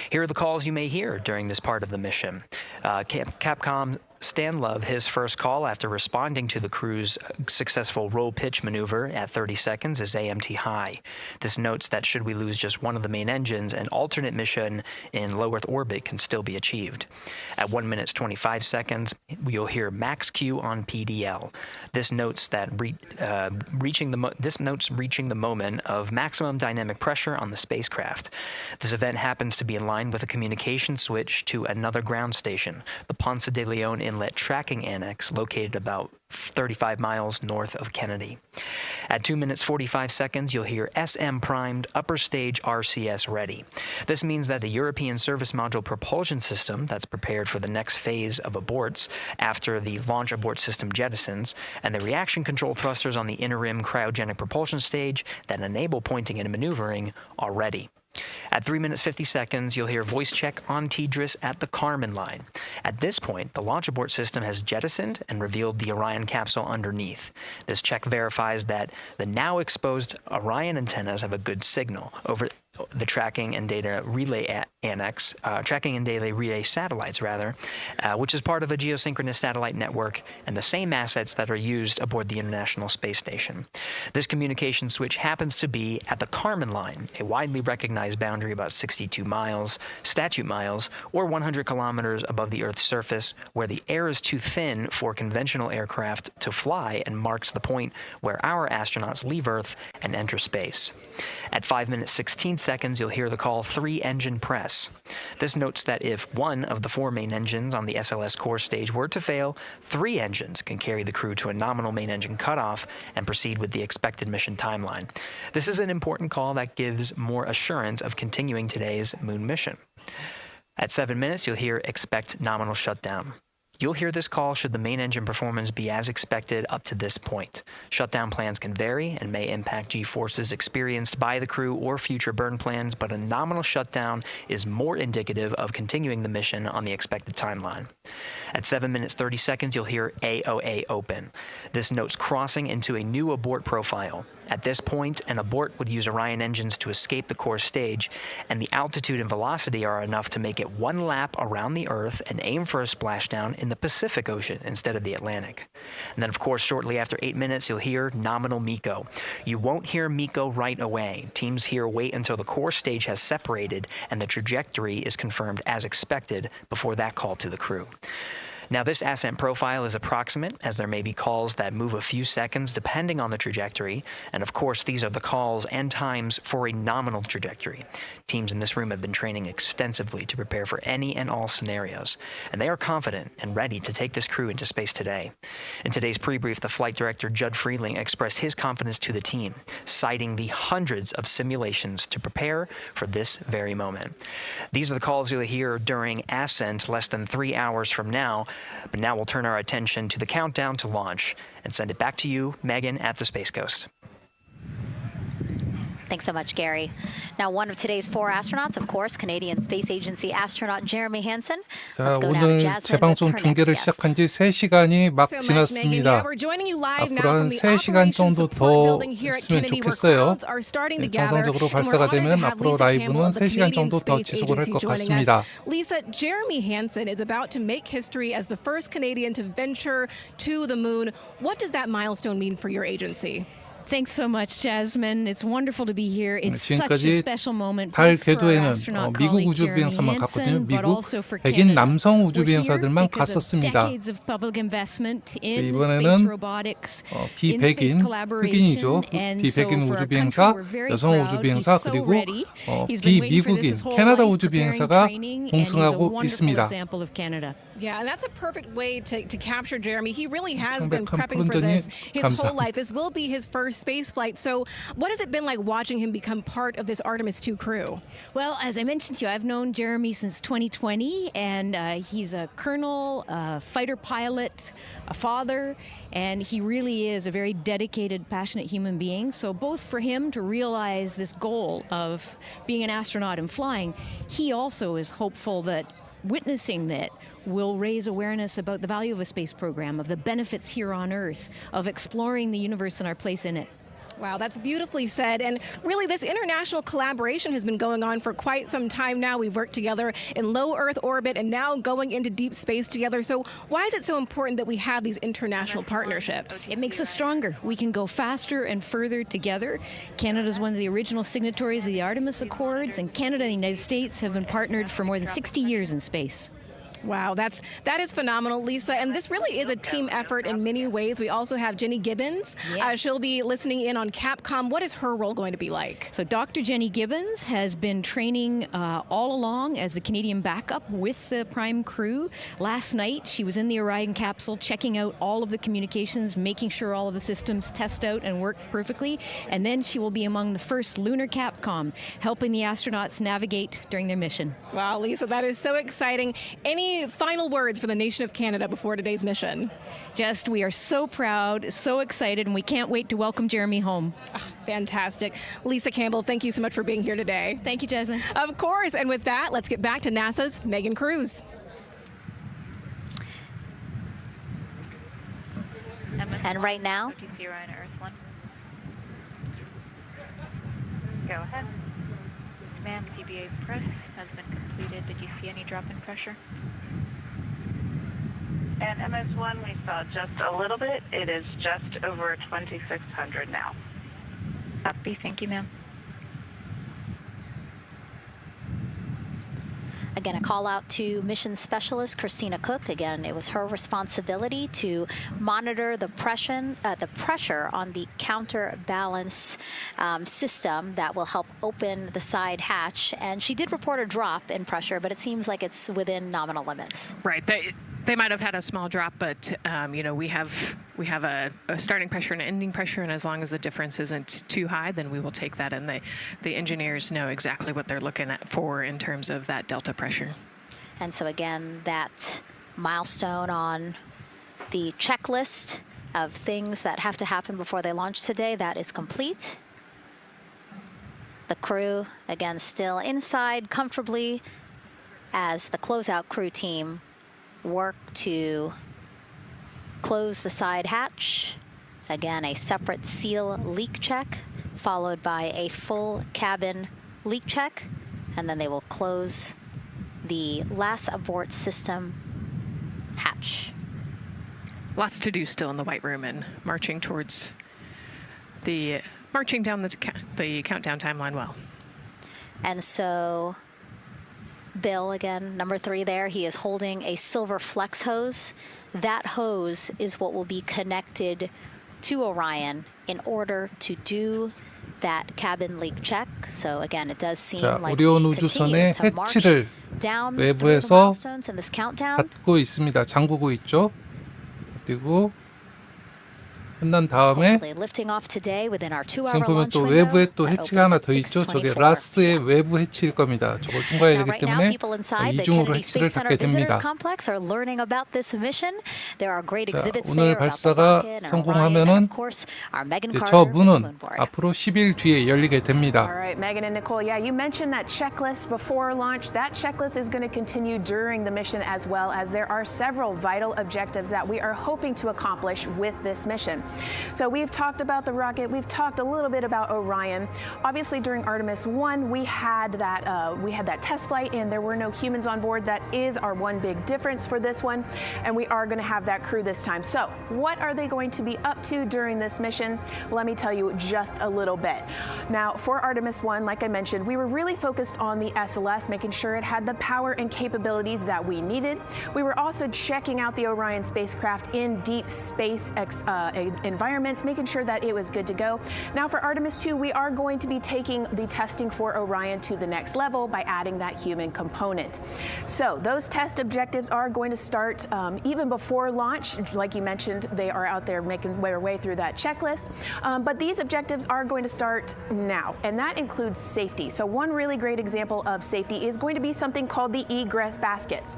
Here are the calls you may hear during this part of the mission. Capcom Stan Love, his first call after responding to the crew's successful roll pitch maneuver at 30 seconds is AMT high. This notes that should we lose just one of the main engines, an alternate mission in low Earth orbit can still be achieved. At 1 minute 25 seconds, you'll hear max Q on PDL. This notes that reaching the moment of maximum dynamic pressure on the spacecraft. This event happens to be in line with a communication switch to another ground station, the Ponce de Leon Inlet Tracking Annex, located about 35 miles north of Kennedy. At 2 minutes 45 seconds, you'll hear SM primed, upper stage RCS ready. This means that the European Service Module propulsion system that's prepared for the next phase of aborts after the launch abort system jettisons, and the reaction control thrusters on the inner rim cryogenic propulsion stage that enable pointing and maneuvering are ready. At 3 minutes 50 seconds, you'll hear voice check on TDRS at the Kármán line. At this point, the launch abort system has jettisoned and revealed the Orion capsule underneath. This check verifies that the now exposed Orion antennas have a good signal over the tracking and data relay tracking and data relay satellites, which is part of a geosynchronous satellite network and the same assets that are used aboard the International Space Station. This communication switch happens to be at the Kármán line, a widely recognized boundary about 62 miles, statute miles, or 100 kilometers above the Earth's surface, where the air is too thin for conventional aircraft to fly and marks the point where our astronauts leave Earth and enter space. At 5 minutes 16 seconds, you'll hear the call 3-engine press. This notes that if one of the 4 main engines on the SLS core stage were to fail, 3 engines can carry the crew to a nominal main engine cutoff and proceed with the expected mission timeline. This is an important call that gives more assurance of continuing today's moon mission. At 7 minutes, you'll hear expect nominal shutdown. You'll hear this call should the main engine performance be as expected up to this point. Shutdown plans can vary and may impact G-forces experienced by the crew or future burn plans, but a nominal shutdown is more indicative of continuing the mission on the expected timeline. At 7 minutes 30 seconds, you'll hear AOA open. This notes crossing into a new abort profile. At this point, an abort would use Orion engines to escape the core stage, and the altitude and velocity are enough to make it 1 lap around the Earth and aim for a splashdown in the Pacific Ocean instead of the Atlantic. And then, of course, shortly after 8 minutes, you'll hear nominal MECO. You won't hear MECO right away. Teams here wait until the core stage has separated and the trajectory is confirmed as expected before that call to the crew. Now, this ascent profile is approximate, as there may be calls that move a few seconds depending on the trajectory, and of course, these are the calls and times for a nominal trajectory. Teams in this room have been training extensively to prepare for any and all scenarios, and they are confident and ready to take this crew into space today. In today's pre-brief, the flight director, Judd Freeling, expressed his confidence to the team, citing the hundreds of simulations to prepare for this very moment. These are the calls you'll hear during Ascent less than 3 hours from now. But now we'll turn our attention to the countdown to launch and send it back to you, Megan, at the Space Coast. Thanks so much, Gary. Now, one of today's 4 astronauts, of course, Canadian Space Agency astronaut Jeremy Hansen. 자, 오늘 재방송 중계를 시작한 지 3시간이 막 지났습니다. 앞으로 한 3시간 정도 더 있으면 좋겠어요. 정상적으로 발사가 되면 앞으로 라이브는 3시간 정도 더 지속을 할 것 같습니다. Lisa, Jeremy Hansen is about to make history as the first Canadian to venture to the moon. What does that milestone mean for your agency? Thanks so much, Jasmine. It's wonderful to be here. It's such a 지금까지 special moment 달 both for our 궤도에는 astronaut 미국 colleague 우주 Jeremy 비행사만 갔거든요. Hansen, but 미국 also for 백인 Canada. 남성 우주 We're here 비행사들만 because of 갔었습니다. decades of public investment in space 이번에는 robotics, in space 비백인 collaboration, 흑인이죠. and 비백인 so 우주 for our 비행사, country, we're very 여성 proud. 우주 비행사, He's so 그리고 ready. He's been waiting for 비미국인 this his whole 캐나다 life, 우주 preparing 비행사가 training, and he's a 동승하고 wonderful 있습니다. example of Canada. Yeah, and that's a perfect way to capture Jeremy. He really has been 창백한 prepping for this his 감사합니다. whole life. This will be his first space flight. So what has it been like watching him become part of this Artemis 2 crew? Well, as I mentioned to you, I've known Jeremy since 2020, and he's a colonel, a fighter pilot, a father, and he really is a very dedicated, passionate human being. So both for him to realize this goal of being an astronaut and flying, he also is hopeful that witnessing that will raise awareness about the value of a space program, of the benefits here on Earth, of exploring the universe and our place in it. Wow, that's beautifully said. And really, this international collaboration has been going on for quite some time now. We've worked together in low Earth orbit and now going into deep space together. So why is it so important that we have these international partnerships? It makes us stronger. We can go faster and further together. Canada is one of the original signatories of the Artemis Accords, and Canada and the United States have been partnered for more than 60 years in space. Wow, that is phenomenal, Lisa. And this really is a team effort in many ways. We also have Jenny Gibbons. Yes. She'll be listening in on Capcom. What is her role going to be like? So Dr. Jenny Gibbons has been training all along as the Canadian backup with the prime crew. Last night, she was in the Orion capsule checking out all of the communications, making sure all of the systems test out and work perfectly. And then she will be among the first Lunar Capcom, helping the astronauts navigate during their mission. Wow, Lisa, that is so exciting. Any final words for the nation of Canada before today's mission? Just, we are so proud, so excited, and we can't wait to welcome Jeremy home. Fantastic. Lisa Campbell, thank you so much for being here today. Thank you, Jasmine. Of course. And with that, let's get back to NASA's Megan Cruz. And right now, go ahead. Ma'am, CBA press has been completed. Did you see any drop in pressure? And MS1, we saw just a little bit. It is just over 2,600 now. Copy. Thank you, ma'am. again, a call out to mission specialist Christina Cook. Again, it was her responsibility to monitor the pressure on the counterbalance system that will help open the side hatch. And she did report a drop in pressure, but it seems like it's within nominal limits. Right. They might have had a small drop, but we have a starting pressure and an ending pressure, and as long as the difference isn't too high, then we will take that. And the engineers know exactly what they're looking for in terms of that delta pressure. And so again, that milestone on the checklist of things that have to happen before they launch today, that is complete. The crew, again, still inside comfortably as the closeout crew team work to close the side hatch. Again, a separate seal leak check, followed by a full cabin leak check, and then they will close the last abort system hatch. Lots to do still in the White Room and marching down the countdown timeline well. And so Bill, again, number 3 there, he is holding a silver flex hose. That hose is what will be connected to Orion in order to do that cabin leak check. So again, it does seem 자, like 오리온 we 우주선의 continue to march 해치를 down through the 외부에서 milestones in this countdown. 닫고 있습니다. 잠그고 있죠. 그리고 끝난 다음에 Hopefully lifting off today within our 2-hour 지금 보면 launch 또 window. 외부에 또 That 해치가 하나 opens 더 at 있죠. 저게 6:24. 라스의 외부 해치일 겁니다. 저걸 통과해야 Now, 되기 right now, 때문에 people inside the 이중으로 Kennedy 해치를 Space Center 닫게 Visitors 됩니다. Complex are learning about this mission. There are great 자, exhibits 오늘 there about the 발사가 rocket and Orion, and 성공하면은 of course our Megan 이제 Carter 저 from the 문은 moon board. 앞으로 10일 뒤에 열리게 됩니다. All right, Megan and Nicole, yeah, you mentioned that checklist before launch. That checklist is going to continue during the mission as well, as there are several vital objectives that we are hoping to accomplish with this mission. So we've talked about the rocket. We've talked a little bit about Orion. Obviously, during Artemis 1, we had that test flight, and there were no humans on board. That is our one big difference for this one, and we are going to have that crew this time. So what are they going to be up to during this mission? Let me tell you just a little bit. Now, for Artemis 1, like I mentioned, we were really focused on the SLS, making sure it had the power and capabilities that we needed. We were also checking out the Orion spacecraft in deep space environments, making sure that it was good to go. Now, for Artemis 2, we are going to be taking the testing for Orion to the next level by adding that human component. So those test objectives are going to start even before launch. Like you mentioned, they are out there making their way through that checklist. But these objectives are going to start now, and that includes safety. So one really great example of safety is going to be something called the egress baskets.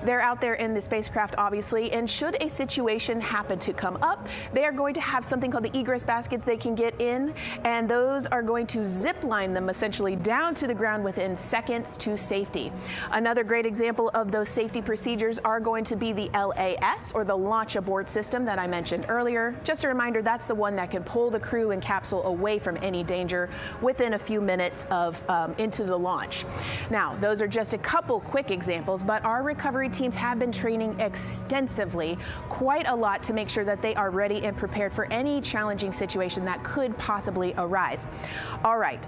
They're out there in the spacecraft, obviously, and should a situation happen to come up, they are going to have something called the egress baskets they can get in, and those are going to zip line them essentially down to the ground within seconds to safety. Another great example of those safety procedures are going to be the LAS, or the launch abort system that I mentioned earlier. Just a reminder, that's the one that can pull the crew and capsule away from any danger within a few minutes of into the launch. Now, those are just a couple quick examples, but our recovery teams have been training extensively, quite a lot, to make sure that they are ready and prepared for any challenging situation that could possibly arise. All right.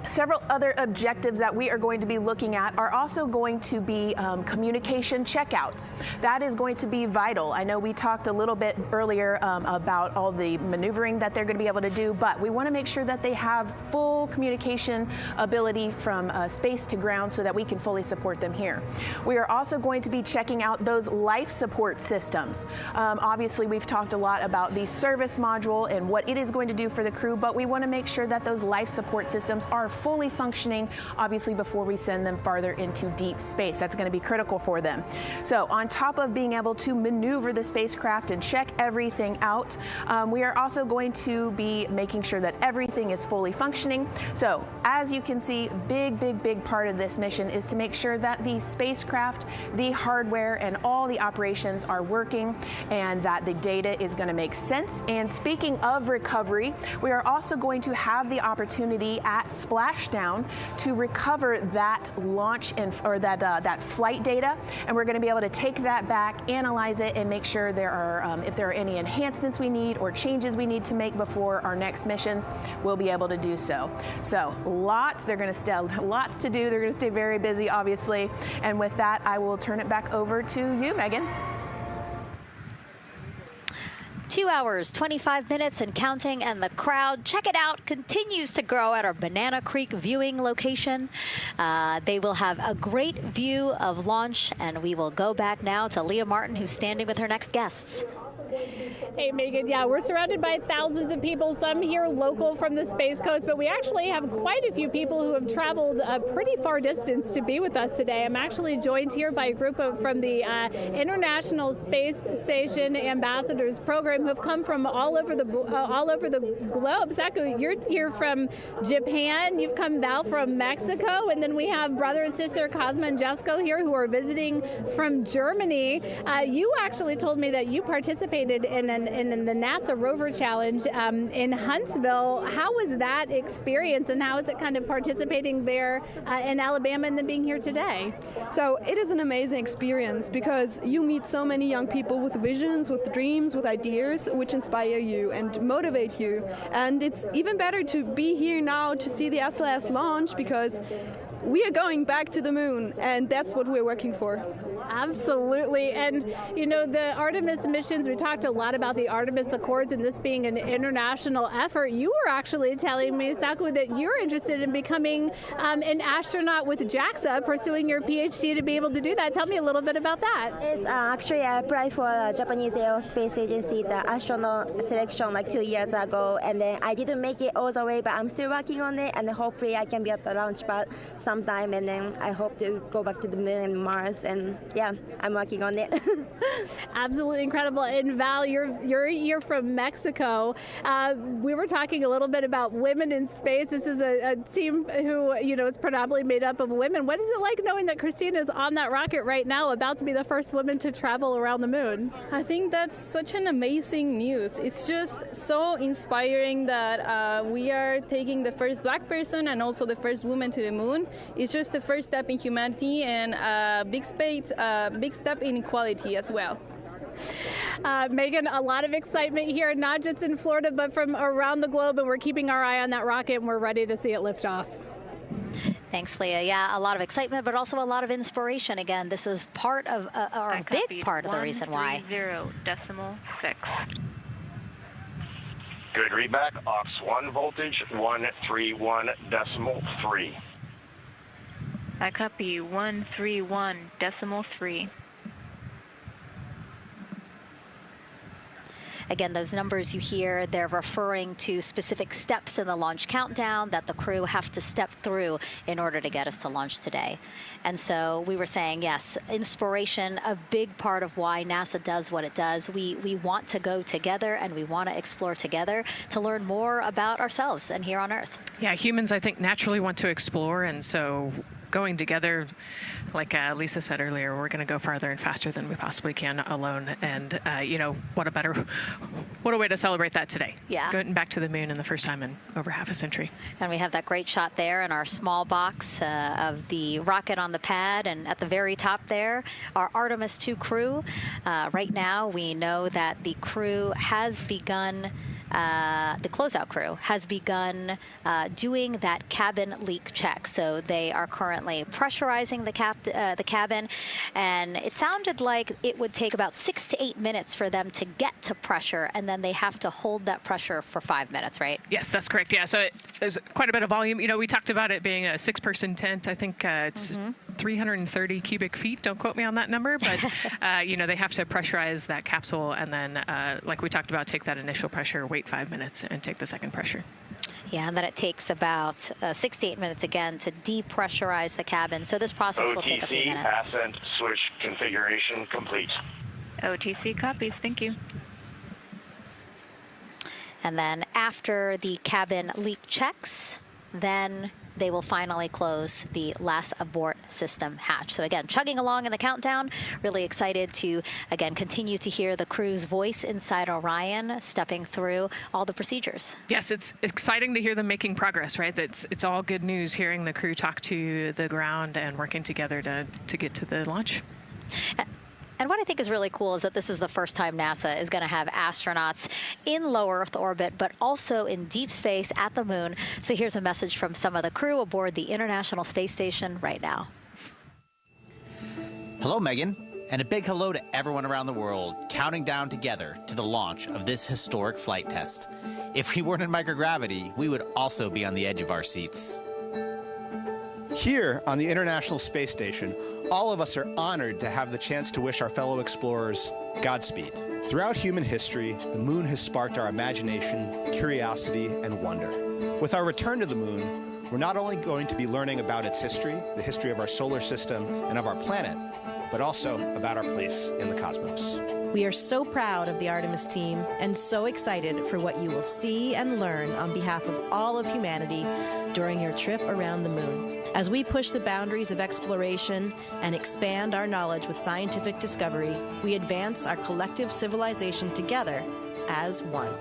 Several other objectives that we are going to be looking at are also going to be communication checkouts. That is going to be vital. I know we talked a little bit earlier about all the maneuvering that they're going to be able to do, but we want to make sure that they have full communication ability from space to ground so that we can fully support them here. We are also going to be checking out those life support systems. Obviously, we've talked a lot about the service module and what it is going to do for the crew, but we want to make sure that those life support systems are fully functioning, obviously, before we send them farther into deep space. That's going to be critical for them. So on top of being able to maneuver the spacecraft and check everything out, we are also going to be making sure that everything is fully functioning. So as you can see, big part of this mission is to make sure that the spacecraft, the hardware, and all the operations are working, and that the data is going to make sense. And speaking of recovery, we are also going to have the opportunity at splashdown to recover that launch or that flight data, and we're going to be able to take that back, analyze it, and make sure there are if there are any enhancements we need or changes we need to make before our next missions, we'll be able to do so. So lots to do. They're going to stay very busy, obviously. And with that, I will turn it back over to you, Megan. 2 hours, 25 minutes and counting, and the crowd, check it out, continues to grow at our Banana Creek viewing location. They will have a great view of launch, and we will go back now to Leah Martin, who's standing with her next guests. Hey, Megan, yeah, we're surrounded by thousands of people, some here local from the Space Coast, but we actually have quite a few people who have traveled a pretty far distance to be with us today. I'm actually joined here by a group from the International Space Station Ambassadors Program who have come from all over the globe. Saku, you're here from Japan, you've come Val from Mexico, and then we have brother and sister Cosma and Jesco here who are visiting from Germany. You actually told me that you participated participated in the NASA Rover Challenge in Huntsville. How was that experience, and how is it kind of participating there in Alabama and then being here today? So it is an amazing experience because you meet so many young people with visions, with dreams, with ideas, which inspire you and motivate you. And it's even better to be here now to see the SLS launch because we are going back to the moon, and that's what we're working for. Absolutely. And, you know, the Artemis missions, we talked a lot about the Artemis Accords and this being an international effort. You were actually telling me, Saku, that you're interested in becoming an astronaut with JAXA, pursuing your PhD to be able to do that. Tell me a little bit about that. Yes, actually, I applied for the Japanese Aerospace Agency, the astronaut selection like 2 years ago, and then I didn't make it all the way, but I'm still working on it, and hopefully I can be at the launchpad sometime, and then I hope to go back to the moon and Mars, and yeah, I'm working on it. Absolutely incredible. And Val, you're from Mexico. We were talking a little bit about women in space. This is a team who, you know, is predominantly made up of women. What is it like knowing that Christina is on that rocket right now, about to be the first woman to travel around the moon? I think that's such an amazing news. It's just so inspiring that we are taking the first black person and also the first woman to the moon. It's just the first step in humanity and a big step in equality as well. Megan, a lot of excitement here, not just in Florida, but from around the globe, and we're keeping our eye on that rocket, and we're ready to see it lift off. Thanks, Leah. Yeah, a lot of excitement, but also a lot of inspiration. Again, this is part of, or a big part of the reason why. 130.6. Good readback. Aux 1 voltage 131.3. I copy 131.3. Again, those numbers you hear, they're referring to specific steps in the launch countdown that the crew have to step through in order to get us to launch today. And so we were saying, yes, inspiration, a big part of why NASA does what it does. We want to go together and we want to explore together to learn more about ourselves and here on Earth. Yeah, humans, I think, naturally want to explore, and so going together, like Lisa said earlier, we're going to go farther and faster than we possibly can alone. And, you know, what a way to celebrate that today. Yeah. Going back to the moon in the first time in over half a century. And we have that great shot there in our small box of the rocket on the pad. And at the very top there, our Artemis 2 crew. Right now, we know that the crew has begun the closeout crew has begun doing that cabin leak check. So they are currently pressurizing the cabin, and it sounded like it would take about 6 to 8 minutes for them to get to pressure, and then they have to hold that pressure for 5 minutes, right? Yes, that's correct. Yeah, so there's quite a bit of volume. You know, we talked about it being a 6-person tent. I think it's 330 cubic feet. Don't quote me on that number, but you know, they have to pressurize that capsule, and then, like we talked about, take that initial pressure, wait 5 minutes, and take the second pressure. Yeah, and then it takes about 6 to 8 minutes again to depressurize the cabin. So this process will take a few minutes. Ascent switch configuration complete. OTC copies. Thank you. And then after the cabin leak checks, then they will finally close the last abort system hatch. So again, chugging along in the countdown, really excited to, again, continue to hear the crew's voice inside Orion, stepping through all the procedures. Yes, it's exciting to hear them making progress, right? It's all good news hearing the crew talk to the ground and working together to get to the launch. And what I think is really cool is that this is the first time NASA is going to have astronauts in low Earth orbit, but also in deep space at the moon. So here's a message from some of the crew aboard the International Space Station right now. Hello, Megan, and a big hello to everyone around the world counting down together to the launch of this historic flight test. If we weren't in microgravity, we would also be on the edge of our seats. Here on the International Space Station, all of us are honored to have the chance to wish our fellow explorers Godspeed. Throughout human history, the moon has sparked our imagination, curiosity, and wonder. With our return to the moon, we're not only going to be learning about its history, the history of our solar system and of our planet, but also about our place in the cosmos. We are so proud of the Artemis team and so excited for what you will see and learn on behalf of all of humanity during your trip around the moon. As we push the boundaries of exploration and expand our knowledge with scientific discovery, we advance our collective civilization together as one.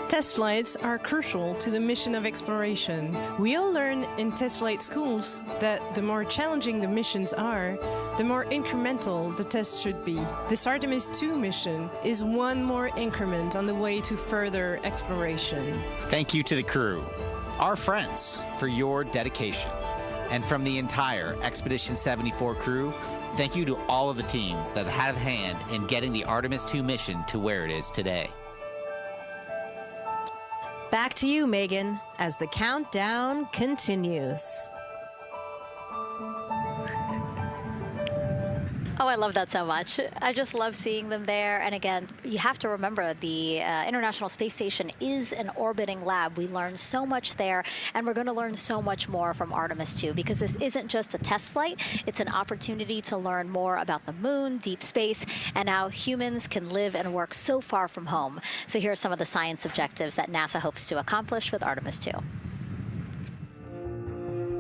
Test flights are crucial to the mission of exploration. We all learn in test flight schools that the more challenging the missions are, the more incremental the tests should be. This Artemis 2 mission is one more increment on the way to further exploration. Thank you to the crew, our friends, for your dedication. And from the entire Expedition 74 crew, thank you to all of the teams that had a hand in getting the Artemis 2 mission to where it is today. Back to you, Megan, as the countdown continues. Oh, I love that so much. I just love seeing them there. And again, you have to remember the International Space Station is an orbiting lab. We learn so much there, and we're going to learn so much more from Artemis 2, because this isn't just a test flight. It's an opportunity to learn more about the moon, deep space, and how humans can live and work so far from home. So here are some of the science objectives that NASA hopes to accomplish with Artemis 2.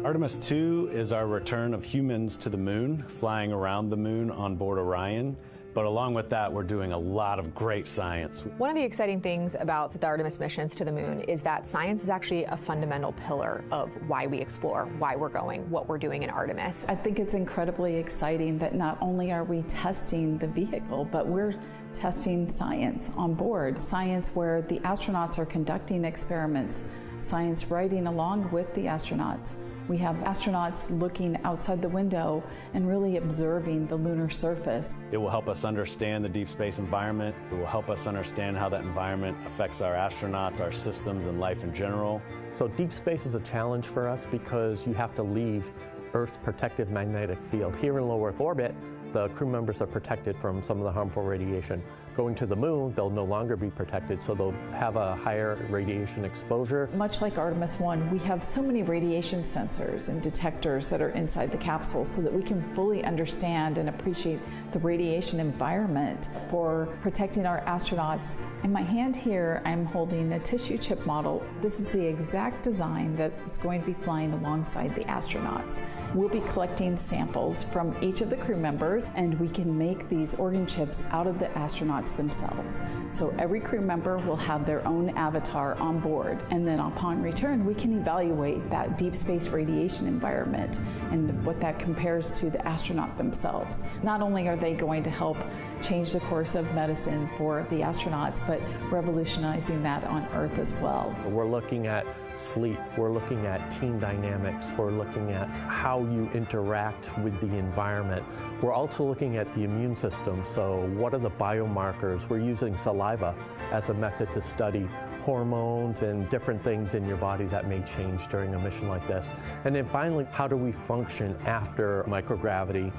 Artemis 2 is our return of humans to the moon, flying around the moon on board Orion. But along with that, we're doing a lot of great science. One of the exciting things about the Artemis missions to the moon is that science is actually a fundamental pillar of why we explore, why we're going, what we're doing in Artemis. I think it's incredibly exciting that not only are we testing the vehicle, but we're testing science on board. Science where the astronauts are conducting experiments, science riding along with the astronauts. We have astronauts looking outside the window and really observing the lunar surface. It will help us understand the deep space environment. It will help us understand how that environment affects our astronauts, our systems, and life in general. So deep space is a challenge for us because you have to leave Earth's protective magnetic field. Here in low Earth orbit, the crew members are protected from some of the harmful radiation. Going to the moon, they'll no longer be protected, so they'll have a higher radiation exposure. Much like Artemis 1, we have so many radiation sensors and detectors that are inside the capsule so that we can fully understand and appreciate the radiation environment for protecting our astronauts. In my hand here, I'm holding a tissue chip model. This is the exact design that's going to be flying alongside the astronauts. We'll be collecting samples from each of the crew members, and we can make these organ chips out of the astronauts themselves. So every crew member will have their own avatar on board, and then upon return we can evaluate that deep space radiation environment and what that compares to the astronaut themselves. Not only are they going to help change the course of medicine for the astronauts, but revolutionizing that on Earth as well. We're looking at sleep, we're looking at team dynamics, we're looking at how you interact with the environment. We're also looking at the immune system, so what are the biomarkers? We're using saliva as a method to study hormones and different things in your body that may change during a mission like this. And then finally, how do we function after microgravity,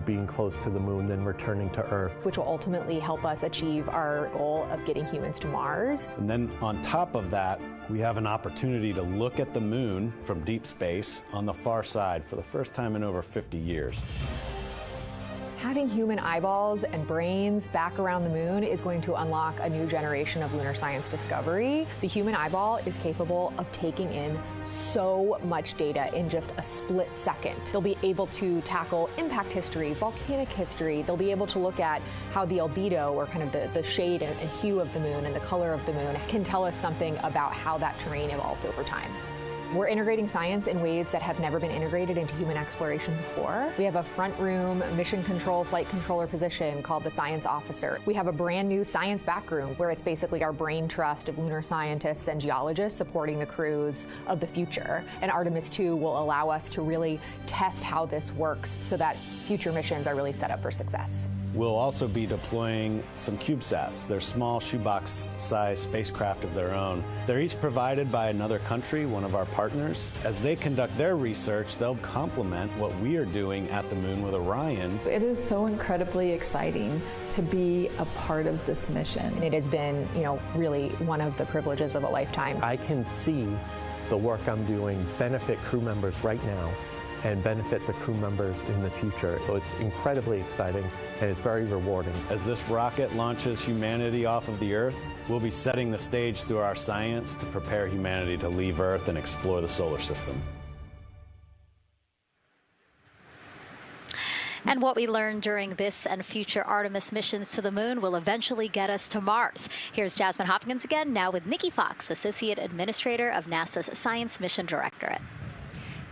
being close to the moon, then returning to Earth. Which will ultimately help us achieve our goal of getting humans to Mars. And then on top of that, we have an opportunity to look at the moon from deep space on the far side for the first time in over 50 years. Having human eyeballs and brains back around the moon is going to unlock a new generation of lunar science discovery. The human eyeball is capable of taking in so much data in just a split second. They'll be able to tackle impact history, volcanic history. They'll be able to look at how the albedo, or kind of the shade and hue of the moon and the color of the moon, can tell us something about how that terrain evolved over time. We're integrating science in ways that have never been integrated into human exploration before. We have a front room mission control flight controller position called the Science Officer. We have a brand new science back room where it's basically our brain trust of lunar scientists and geologists supporting the crews of the future. And Artemis 2 will allow us to really test how this works so that future missions are really set up for success. We'll also be deploying some CubeSats. They're small shoebox-sized spacecraft of their own. They're each provided by another country, one of our partners. As they conduct their research, they'll complement what we are doing at the moon with Orion. It is so incredibly exciting to be a part of this mission. It has been, really one of the privileges of a lifetime. I can see the work I'm doing benefit crew members right now and benefit the crew members in the future. So it's incredibly exciting and it's very rewarding. As this rocket launches humanity off of the Earth, we'll be setting the stage through our science to prepare humanity to leave Earth and explore the solar system. And what we learn during this and future Artemis missions to the moon will eventually get us to Mars. Here's Jasmine Hopkins again, now with Nikki Fox, Associate Administrator of NASA's Science Mission Directorate.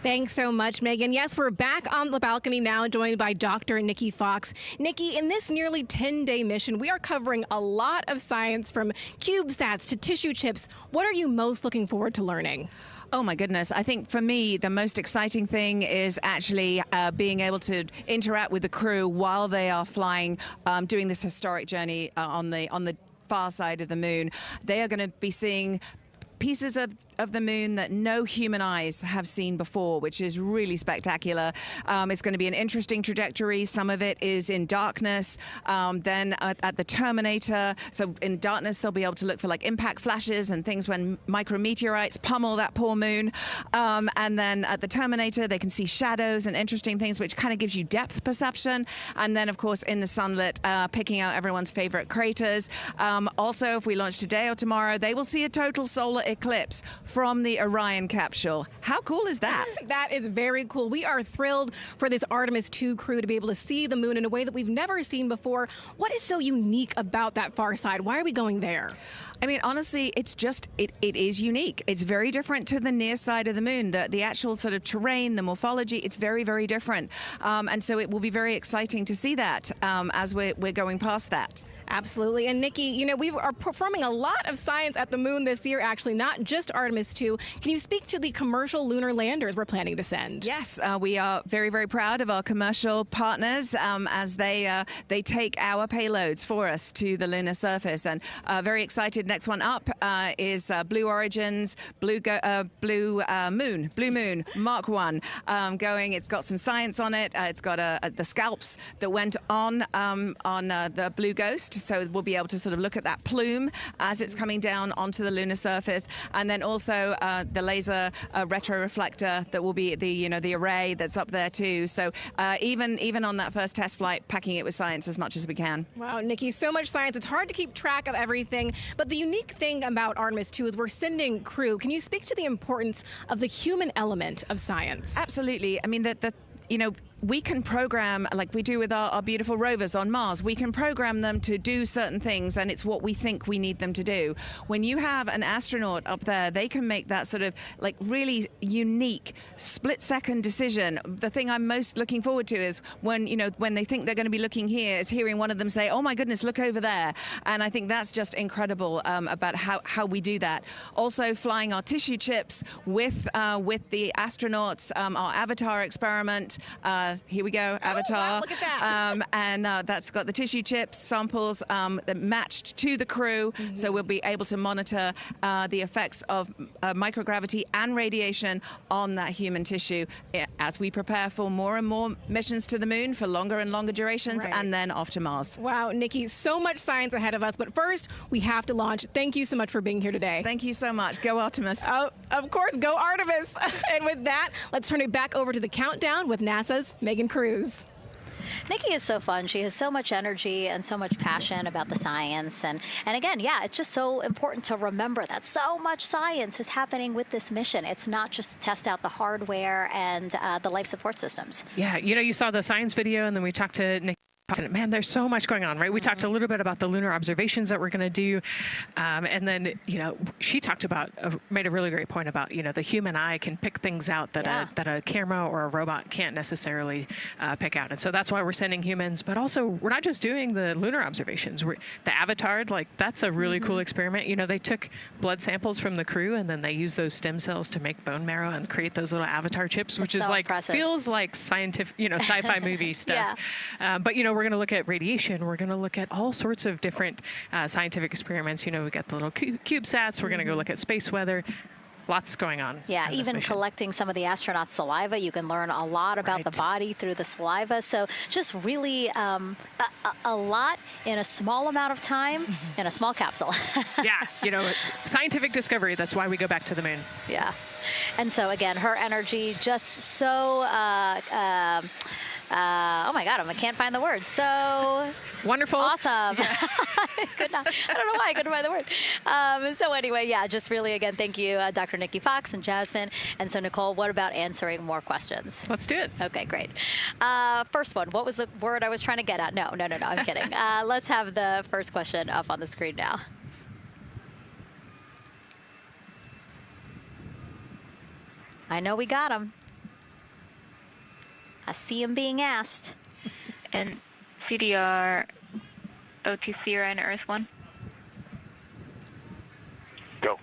Thanks so much, Megan. Yes, we're back on the balcony now, joined by Dr. Nikki Fox. Nikki, in this nearly 10-day mission, we are covering a lot of science from CubeSats to tissue chips. What are you most looking forward to learning? Oh my goodness. I think for me, the most exciting thing is actually being able to interact with the crew while they are flying, doing this historic journey on the far side of the moon. They are going to be seeing pieces of the moon that no human eyes have seen before, which is really spectacular. It's going to be an interesting trajectory. Some of it is in darkness. Then at the Terminator, so in darkness, they'll be able to look for like impact flashes and things when micrometeorites pummel that poor moon. And then at the Terminator, they can see shadows and interesting things, which kind of gives you depth perception. And then, of course, in the sunlit, picking out everyone's favorite craters. Also, if we launch today or tomorrow, they will see a total solar eclipse from the Orion capsule. How cool is that? That is very cool. We are thrilled for this Artemis 2 crew to be able to see the moon in a way that we've never seen before. What is so unique about that far side? Why are we going there? I mean, honestly, it's just, it is unique. It's very different to the near side of the moon. The actual sort of terrain, the morphology, it's very, very different. And so it will be very exciting to see that as we're going past that. Absolutely. And Nikki, you know, we are performing a lot of science at the moon this year, actually, not just Artemis 2. Can you speak to the commercial lunar landers we're planning to send? Yes, we are very, very proud of our commercial partners as they take our payloads for us to the lunar surface. And very excited. Next one up is Blue Origin's Blue Moon Mark 1 going. It's got some science on it. It's got the scalps that went on the Blue Ghost. So we'll be able to sort of look at that plume as it's coming down onto the lunar surface, and then also the laser retroreflector that will be the array that's up there too. So even on that first test flight, packing it with science as much as we can. Wow, Nikki, so much science. It's hard to keep track of everything. But the unique thing about Artemis 2 is we're sending crew. Can you speak to the importance of the human element of science? Absolutely. I mean, we can program, like we do with our beautiful rovers on Mars, we can program them to do certain things, and it's what we think we need them to do. When you have an astronaut up there, they can make that sort of like really unique split-second decision. The thing I'm most looking forward to is when they think they're going to be looking here, is hearing one of them say, "Oh my goodness, look over there." And I think that's just incredible about how we do that. Also, flying our tissue chips with the astronauts, our Avatar experiment. Here we go, Avatar. Oh, wow, look at that. And that's got the tissue chips samples that matched to the crew. Mm-hmm. So we'll be able to monitor the effects of microgravity and radiation on that human tissue as we prepare for more and more missions to the moon for longer and longer durations, right, and then off to Mars. Wow, Nikki, so much science ahead of us. But first, we have to launch. Thank you so much for being here today. Thank you so much. Go Artemis. Oh, of course, go Artemis. And with that, let's turn it back over to the countdown with NASA's Megan Cruz. Nikki is so fun. She has so much energy and so much passion about the science. And again, yeah, it's just so important to remember that so much science is happening with this mission. It's not just to test out the hardware and the life support systems. Yeah, you saw the science video, and then we talked to Nikki. Man, there's so much going on, right? We talked a little bit about the lunar observations that we're going to do. And then, she talked about, made a really great point about, the human eye can pick things out that a camera or a robot can't necessarily pick out. And so that's why we're sending humans. But also, we're not just doing the lunar observations. The Avatar, that's a really cool experiment. They took blood samples from the crew, and then they used those stem cells to make bone marrow and create those little Avatar chips, which is impressive. Feels like scientific, sci-fi movie stuff. Yeah. But, we're going to look at radiation. We're going to look at all sorts of different scientific experiments. We got the little CubeSats. We're going to go look at space weather. lots going on. Yeah, in this even mission. collecting some of the astronauts' saliva, you can learn a lot about the body through the saliva. So just really a lot in a small amount of time in a small capsule. Yeah, it's scientific discovery. That's why we go back to the moon. Yeah. And so again, her energy just so oh my God, I can't find the word. So wonderful. Awesome. Yeah. I don't know why I couldn't find the word. So anyway, yeah, just really, again, thank you, Dr. Nikki Fox and Jasmine. And so Nicole, what about answering more questions? Let's do it. Okay, great. First one, what was the word I was trying to get at? No, I'm kidding. Let's have the first question up on the screen now. I know we got him. I see him being asked. And CDR OTC Rhino Earth 1. Go.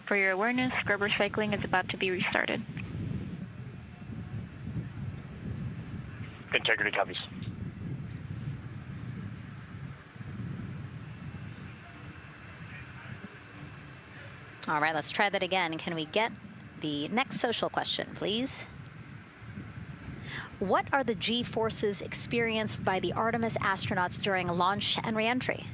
For your awareness, scrubber cycling is about to be restarted. Integrity copies. All right, let's try that again. Can we get the next social question, please? What are the G-forces experienced by the Artemis astronauts during launch and reentry?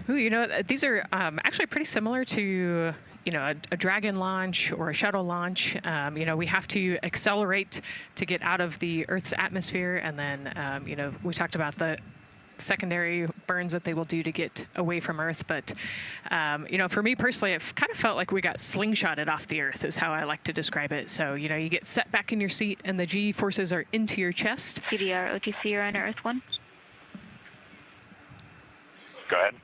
Ooh, these are actually pretty similar to a Dragon launch or a shuttle launch. We have to accelerate to get out of the Earth's atmosphere, and then we talked about the secondary burns that they will do to get away from Earth. But, for me personally, it kind of felt like we got slingshotted off the Earth is how I like to describe it. So, you get set back in your seat and the G forces are into your chest. CDR OTC Rhino Earth 1. Go ahead.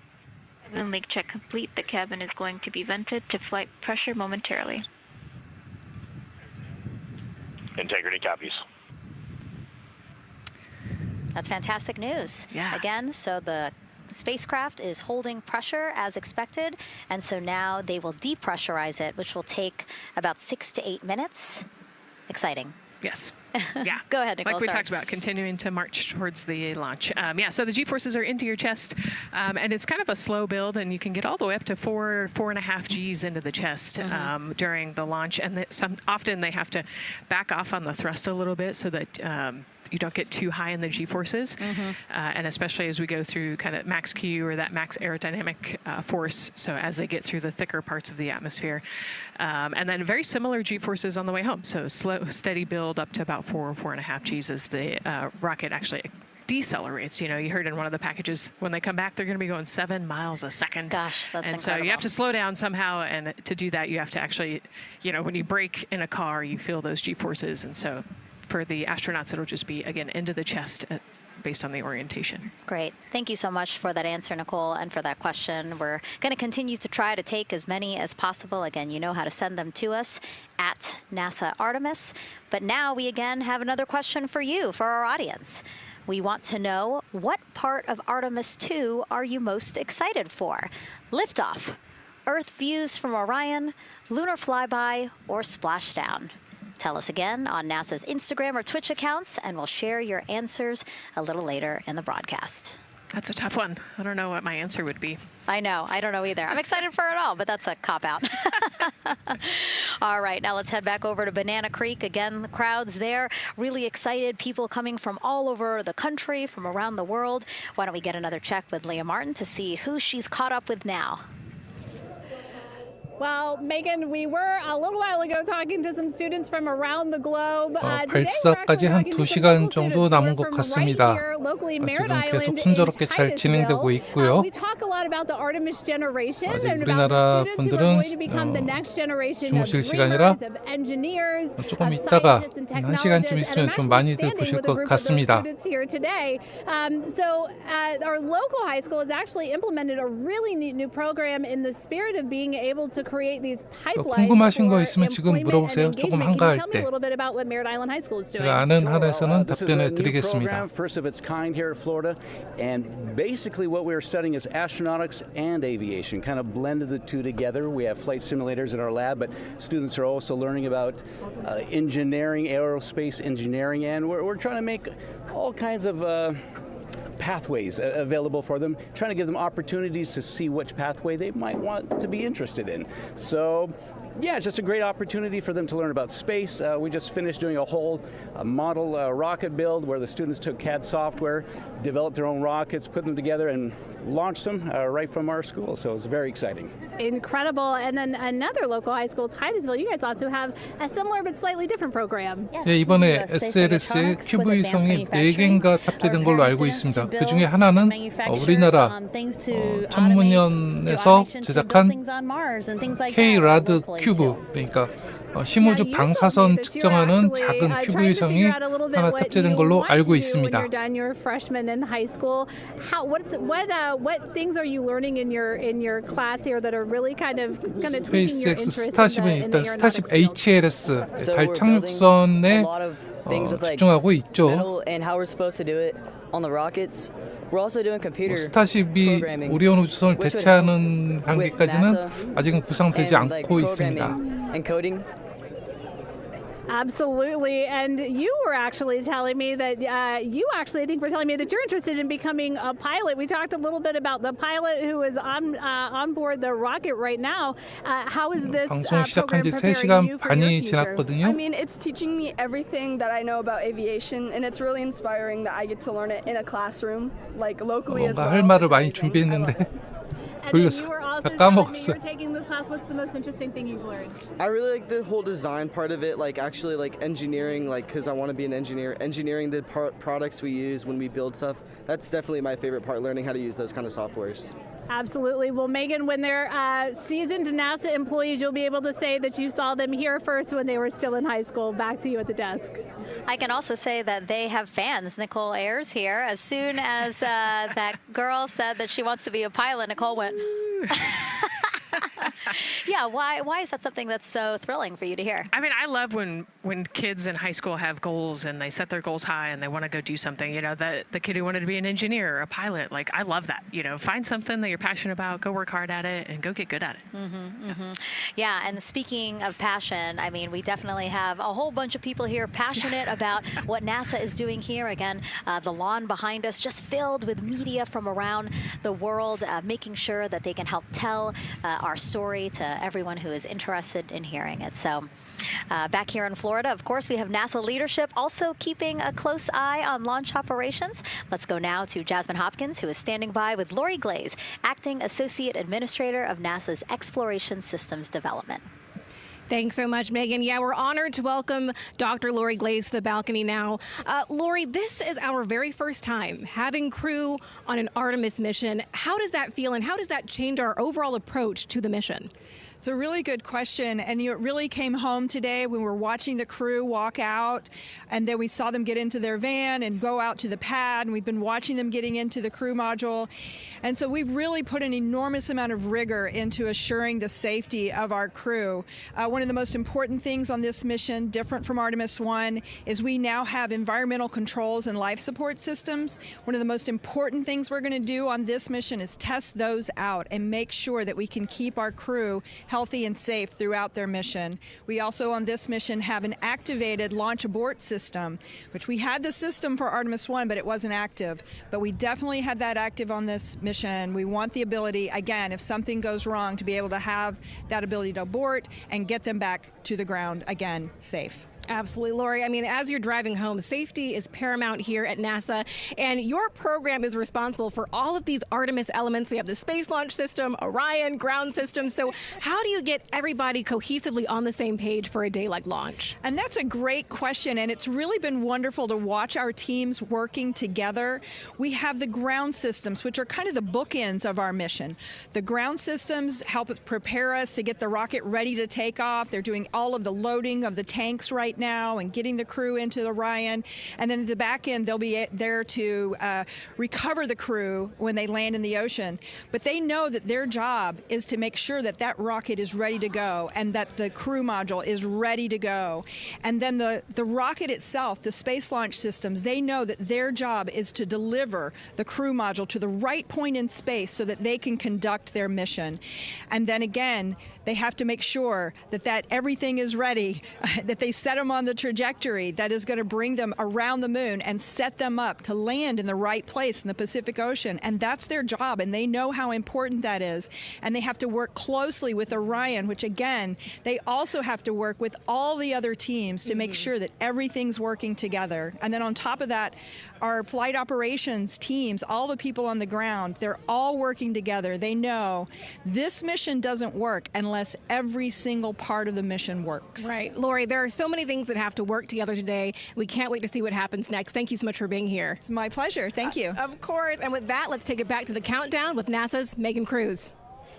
Cabin leak check complete. The cabin is going to be vented to flight pressure momentarily. Integrity copies. That's fantastic news. Yeah. Again, so the spacecraft is holding pressure as expected, and so now they will depressurize it, which will take about 6 to 8 minutes. Exciting. Yes. Yeah. Go ahead, Nicole. Like we sorry. talked about, continuing to march towards the launch. So the G-forces are into your chest, and it's kind of a slow build, and you can get all the way up to 4.5 Gs into the chest during the launch. And often they have to back off on the thrust a little bit so that you don't get too high in the G-forces, and especially as we go through kind of max Q or that max aerodynamic force, so as they get through the thicker parts of the atmosphere. And then very similar G-forces on the way home, so slow, steady build up to about 4.5 Gs as the rocket actually decelerates. You heard in one of the packages, when they come back, they're going to be going 7 miles a second. Gosh, that's and incredible. So you have to slow down somehow, and to do that, you have to actually, when you brake in a car, you feel those G-forces, and so for the astronauts, it'll just be, again, into the chest based on the orientation. Great. Thank you so much for that answer, Nicole, and for that question. We're going to continue to try to take as many as possible. Again, you know how to send them to us at NASA Artemis. But now we again have another question for you, for our audience. We want to know, what part of Artemis 2 are you most excited for? Liftoff, Earth views from Orion, lunar flyby, or splashdown? Tell us again on NASA's Instagram or Twitch accounts, and we'll share your answers a little later in the broadcast. That's a tough one. I don't know what my answer would be. I know. I don't know either. I'm excited for it all, but that's a cop-out. All right, now let's head back over to Banana Creek. Again, the crowds there, really excited. People coming from all over the country, from around the world. Why don't we get another check with Leah Martin to see who she's caught up with now. Well, Megan, we were a little while ago talking to some students from around the globe. 발사까지 한 2시간 정도 남은 것 같습니다. 지금 계속 순조롭게 잘 진행되고 있고요. 아직 우리나라 분들은 주무실 시간이라 조금 있다가 1시간쯤 있으면 좀 많이들 보실 것 같습니다. So our local high school has actually implemented a really neat new program in the spirit of being able to create these pipelines. 궁금하신 거 있으면 지금 물어보세요. 조금 한가할 때. 제가 아는 한에서는 답변을 드리겠습니다. First of its kind here at Florida, and basically what we're studying is astronautics and aviation, kind of blended the two together. We have flight simulators in our lab, but students are also learning about engineering, aerospace engineering, and we're trying to make all kinds of pathways available for them, trying to give them opportunities to see which pathway they might want to be interested in. So yeah, it's just a great opportunity for them to learn about space. We just finished doing a whole model rocket build where the students took CAD software, developed their own rockets, put them together, and launched them right from our school. So it was very exciting. Incredible. And then another local high school, Titusville, you guys also have a similar but slightly different program. 예, 이번에 SLS에 QV성이 4개인가 탑재된 걸로 알고 있습니다. 그 중에 하나는 우리나라 천문연에서 제작한 K-RAD 큐브, 그러니까 심우주 방사선 측정하는 작은 큐브위성이 하나 탑재된 걸로 알고 있습니다. 스페이스X 스타쉽은 일단 스타쉽 HLS 달 착륙선에 집중하고 있죠. 스타쉽이 오리온 우주선을 대체하는 단계까지는 아직은 구상되지 않고 있습니다. Absolutely, and you were actually telling me that I think were telling me that you're interested in becoming a pilot. We talked a little bit about the pilot who is on board the rocket right now. How is this 방송 시작한 지 program 3시간 반이 지났거든요. I mean, it's teaching me everything that I know about aviation, and it's really inspiring that I get to learn it in a classroom, like locally as well. 할 말을 많이 준비했는데 돌려서 다 까먹었어요. What's the most interesting thing you've learned? I really like the whole design part of it, like actually like engineering, like because I want to be an engineer. Engineering the products we use when we build stuff. That's definitely my favorite part, learning how to use those kind of softwares. Absolutely. Well, Megan, when they're seasoned NASA employees, you'll be able to say that you saw them here first when they were still in high school. Back to you at the desk. I can also say that they have fans. Nicole Ayers here. As soon as that girl said that she wants to be a pilot, Nicole went... Yeah, why is that something that's so thrilling for you to hear? I mean, I love when kids in high school have goals and they set their goals high and they want to go do something. You know, the kid who wanted to be an engineer or a pilot, like, I love that. You know, find something that you're passionate about, go work hard at it, and go get good at it. Yeah, and speaking of passion, I mean, we definitely have a whole bunch of people here passionate about what NASA is doing here. Again, the lawn behind us just filled with media from around the world, making sure that they can help tell our story to everyone who is interested in hearing it. So back here in Florida, of course, we have NASA leadership also keeping a close eye on launch operations. Let's go now to Jasmine Hopkins, who is standing by with Lori Glaze, Acting Associate Administrator of NASA's Exploration Systems Development. Thanks so much, Megan. Yeah, we're honored to welcome Dr. Lori Glaze to the balcony now. Lori, this is our very first time having crew on an Artemis mission. How does that feel, and how does that change our overall approach to the mission? It's a really good question, and it really came home today when we were watching the crew walk out, and then we saw them get into their van and go out to the pad, and we've been watching them getting into the crew module. And so we've really put an enormous amount of rigor into assuring the safety of our crew. One of the most important things on this mission, different from Artemis 1, is we now have environmental controls and life support systems. One of the most important things we're going to do on this mission is test those out and make sure that we can keep our crew healthy and safe throughout their mission. We also on this mission have an activated launch abort system, which we had the system for Artemis 1, but it wasn't active. But we definitely had that active on this mission. We want the ability, again, if something goes wrong, to be able to have that ability to abort and get them back to the ground again, safe. Absolutely, Lori. I mean, as you're driving home, safety is paramount here at NASA, and your program is responsible for all of these Artemis elements. We have the Space Launch System, Orion, ground system. So how do you get everybody cohesively on the same page for a day like launch? And that's a great question, and it's really been wonderful to watch our teams working together. We have the ground systems, which are kind of the bookends of our mission. The ground systems help prepare us to get the rocket ready to take off. They're doing all of the loading of the tanks right now and getting the crew into Orion. And then at the back end, they'll be there to recover the crew when they land in the ocean. But they know that their job is to make sure that that rocket is ready to go and that the crew module is ready to go. And then the rocket itself, the space launch systems, they know that their job is to deliver the crew module to the right point in space so that they can conduct their mission. And then again, they have to make sure that everything is ready, that they set them them on the trajectory that is going to bring them around the moon and set them up to land in the right place in the Pacific Ocean. And that's their job, and they know how important that is. And they have to work closely with Orion, which again, they also have to work with all the other teams to make sure that everything's working together. And then on top of that, our flight operations teams, all the people on the ground, they're all working together. They know this mission doesn't work unless every single part of the mission works. Right. Lori, there are so many things that have to work together today. We can't wait to see what happens next. Thank you so much for being here. It's my pleasure. Thank you. Of course. And with that, let's take it back to the countdown with NASA's Megan Cruz.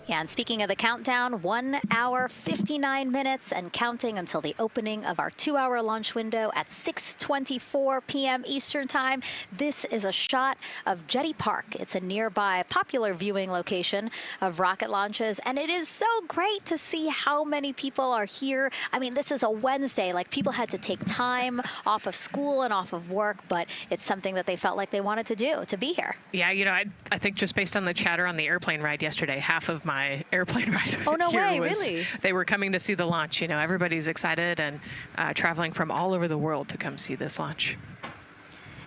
Yeah, and speaking of the countdown, 1 hour, 59 minutes and counting until the opening of our 2-hour launch window at 6:24 p.m. Eastern Time. This is a shot of Jetty Park. It's a nearby popular viewing location of rocket launches, and it is so great to see how many people are here. I mean, this is a Wednesday. Like, people had to take time off of school and off of work, but it's something that they felt like they wanted to do, to be here. Yeah, you know, I think just based on the chatter on the airplane ride yesterday, half of my airplane ride Oh, no here way, was, really? They were coming to see the launch. You know, everybody's excited and traveling from all over the world to come see this launch.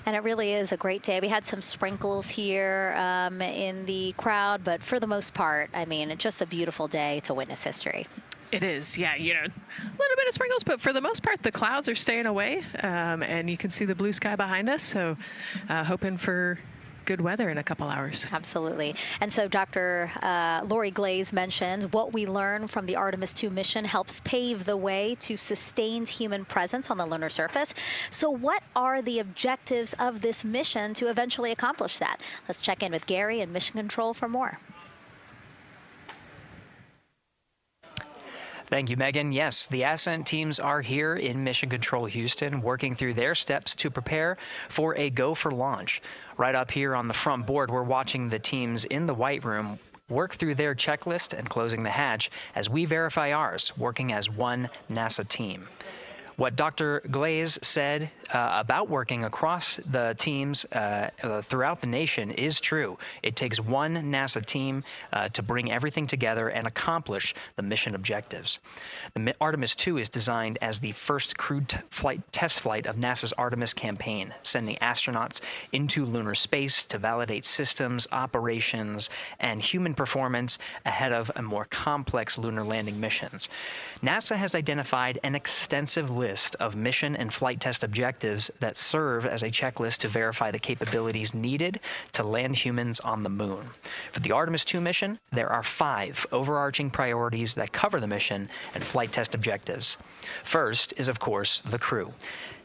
And it really is a great day. We had some sprinkles here in the crowd, but for the most part, I mean, it's just a beautiful day to witness history. It is, yeah, you know, a little bit of sprinkles, but for the most part, the clouds are staying away, and you can see the blue sky behind us, so hoping for good weather in a couple hours. Absolutely. And so Dr. Lori Glaze mentioned what we learned from the Artemis 2 mission helps pave the way to sustained human presence on the lunar surface. So what are the objectives of this mission to eventually accomplish that? Let's check in with Gary in Mission Control for more. Thank you, Megan. Yes, the Ascent teams are here in Mission Control Houston, working through their steps to prepare for a go for launch. Right up here on the front board, we're watching the teams in the White Room work through their checklist and closing the hatch as we verify ours, working as one NASA team. What Dr. Glaze said about working across the teams throughout the nation is true. It takes one NASA team to bring everything together and accomplish the mission objectives. The Artemis 2 is designed as the first crewed test flight of NASA's Artemis campaign, sending astronauts into lunar space to validate systems, operations, and human performance ahead of a more complex lunar landing missions. NASA has identified an extensive list of mission and flight test objectives that serve as a checklist to verify the capabilities needed to land humans on the moon. For the Artemis 2 mission, there are 5 overarching priorities that cover the mission and flight test objectives. First is, of course, the crew.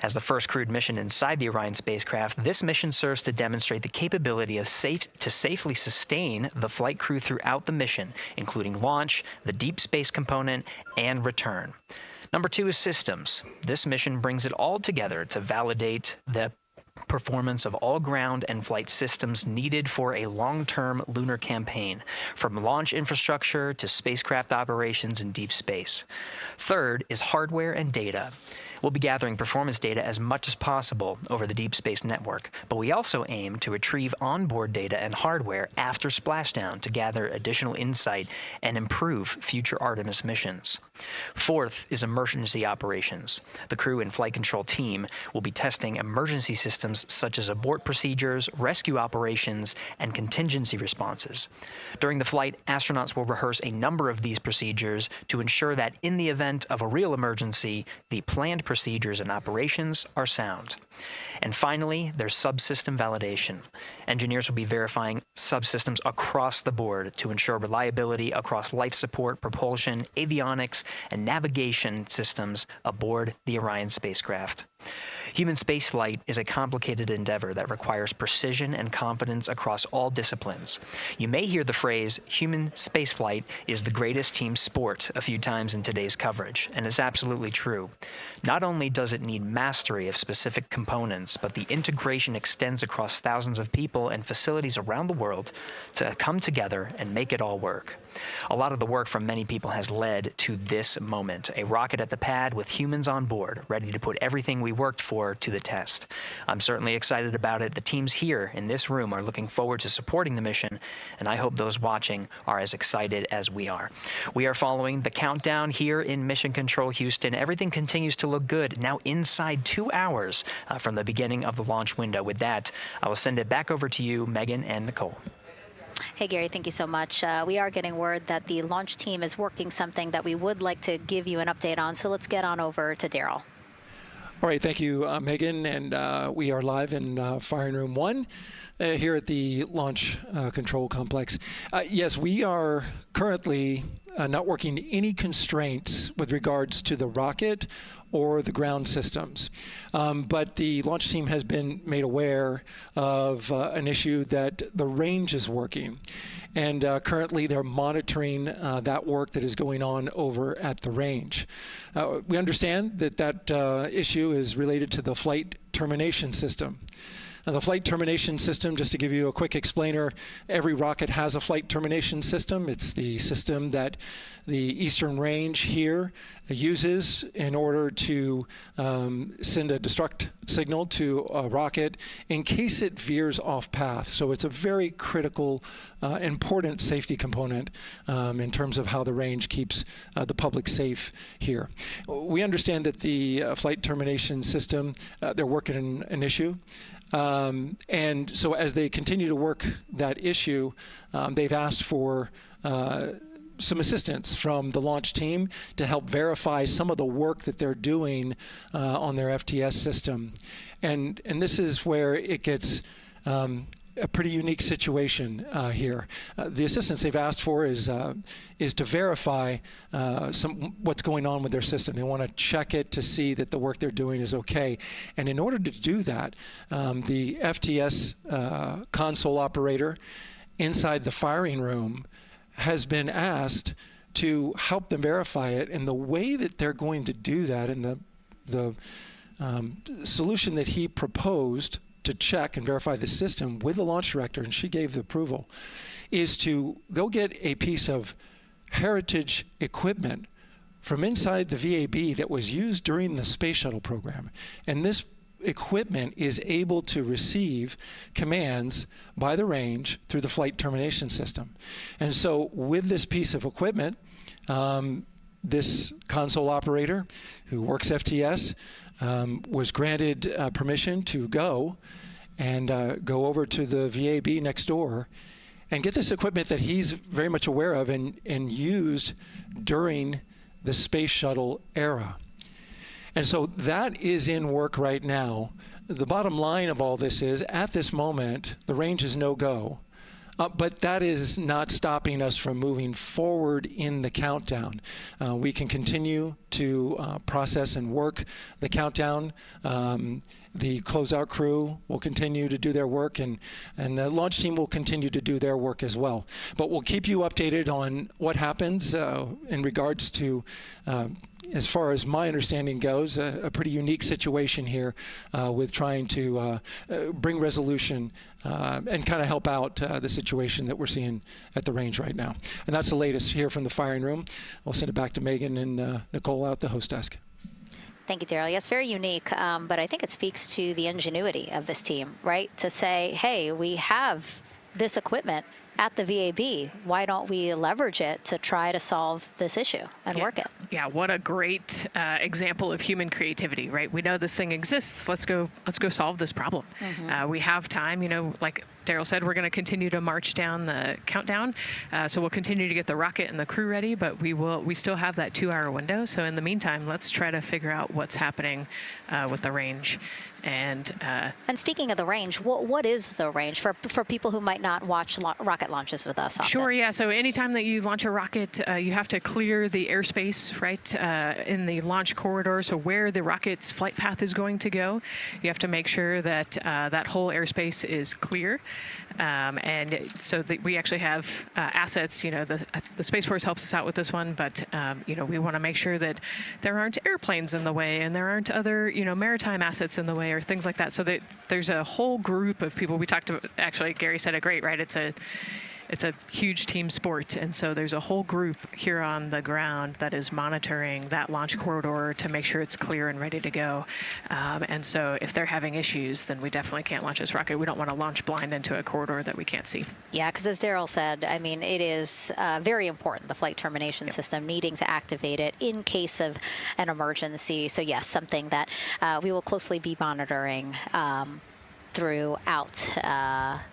As the first crewed mission inside the Orion spacecraft, this mission serves to demonstrate the capability of safely sustain the flight crew throughout the mission, including launch, the deep space component, and return. Number 2 is systems. This mission brings it all together to validate the performance of all ground and flight systems needed for a long-term lunar campaign, from launch infrastructure to spacecraft operations in deep space. Third is hardware and data. We'll be gathering performance data as much as possible over the Deep Space Network, but we also aim to retrieve onboard data and hardware after splashdown to gather additional insight and improve future Artemis missions. Fourth is emergency operations. The crew and flight control team will be testing emergency systems such as abort procedures, rescue operations, and contingency responses. During the flight, astronauts will rehearse a number of these procedures to ensure that in the event of a real emergency, the planned procedures and operations are sound. And finally, there's subsystem validation. Engineers will be verifying subsystems across the board to ensure reliability across life support, propulsion, avionics, and navigation systems aboard the Orion spacecraft. Human spaceflight is a complicated endeavor that requires precision and confidence across all disciplines. You may hear the phrase, human spaceflight is the greatest team sport, a few times in today's coverage, and it's absolutely true. Not only does it need mastery of specific components components, but the integration extends across thousands of people and facilities around the world to come together and make it all work. A lot of the work from many people has led to this moment, a rocket at the pad with humans on board, ready to put everything we worked for to the test. I'm certainly excited about it. The teams here in this room are looking forward to supporting the mission, and I hope those watching are as excited as we are. We are following the countdown here in Mission Control Houston. Everything continues to look good, now inside 2 hours from the beginning of the launch window. With that, I will send it back over to you, Megan and Nicole. Hey, Gary, thank you so much. We are getting word that the launch team is working something that we would like to give you an update on, so let's get on over to Daryl. All right, thank you, Megan, and we are live in Firing Room 1 here at the Launch Control Complex. Yes, we are currently not working any constraints with regards to the rocket or the ground systems. But the launch team has been made aware of an issue that the range is working. And currently they're monitoring that work that is going on over at the range. We understand that that issue is related to the flight termination system. Now, the flight termination system, just to give you a quick explainer, every rocket has a flight termination system. It's the system that the Eastern Range here uses in order to send a destruct signal to a rocket in case it veers off path. So it's a very critical, important safety component in terms of how the range keeps the public safe here. We understand that the flight termination system, they're working an issue. And so as they continue to work that issue, they've asked for some assistance from the launch team to help verify some of the work that they're doing on their FTS system. And this is where it gets a pretty unique situation here. The assistance they've asked for is to verify what's going on with their system. They want to check it to see that the work they're doing is okay. And in order to do that, the FTS console operator inside the firing room has been asked to help them verify it. And the way that they're going to do that, and the solution that he proposed to check and verify the system with the launch director, and she gave the approval, is to go get a piece of heritage equipment from inside the VAB that was used during the space shuttle program. And this equipment is able to receive commands by the range through the flight termination system. And so with this piece of equipment, this console operator who works FTS was granted permission to go go over to the VAB next door and get this equipment that he's very much aware of and used during the space shuttle era. And so that is in work right now. The bottom line of all this is, at this moment, the range is no-go. But that is not stopping us from moving forward in the countdown. We can continue to process and work the countdown. The closeout crew will continue to do their work, and the launch team will continue to do their work as well. But we'll keep you updated on what happens in regards to, as far as my understanding goes, a pretty unique situation here with trying to bring resolution and kind of help out the situation that we're seeing at the range right now. And that's the latest here from the firing room. I'll send it back to Megan and Nicole out the host desk. Thank you, Daryl. Yes, very unique, but I think it speaks to the ingenuity of this team, right? To say, hey, we have this equipment at the VAB. Why don't we leverage it to try to solve this issue and work it? Yeah, what a great example of human creativity, right? We know this thing exists. Let's go solve this problem. We have time, you know, like Daryl said, we're going to continue to march down the countdown. So we'll continue to get the rocket and the crew ready, but we still have that 2-hour window. So in the meantime, let's try to figure out what's happening with the range. And speaking of the range, what is the range for people who might not watch rocket launches with us often? Sure, yeah. So anytime that you launch a rocket, you have to clear the airspace, right, in the launch corridor. So where the rocket's flight path is going to go, you have to make sure that that whole airspace is clear. And so we actually have assets. The Space Force helps us out with this one, but we want to make sure that there aren't airplanes in the way and there aren't other maritime assets in the way or things like that. So that there's a whole group of people. We talked to, actually, Gary said it great, right? It's a huge team sport, and so there's a whole group here on the ground that is monitoring that launch corridor to make sure it's clear and ready to go. And so if they're having issues, then we definitely can't launch this rocket. We don't want to launch blind into a corridor that we can't see. Yeah, because as Daryl said, I mean, it is very important, the flight termination system, needing to activate it in case of an emergency. So yes, something that we will closely be monitoring throughout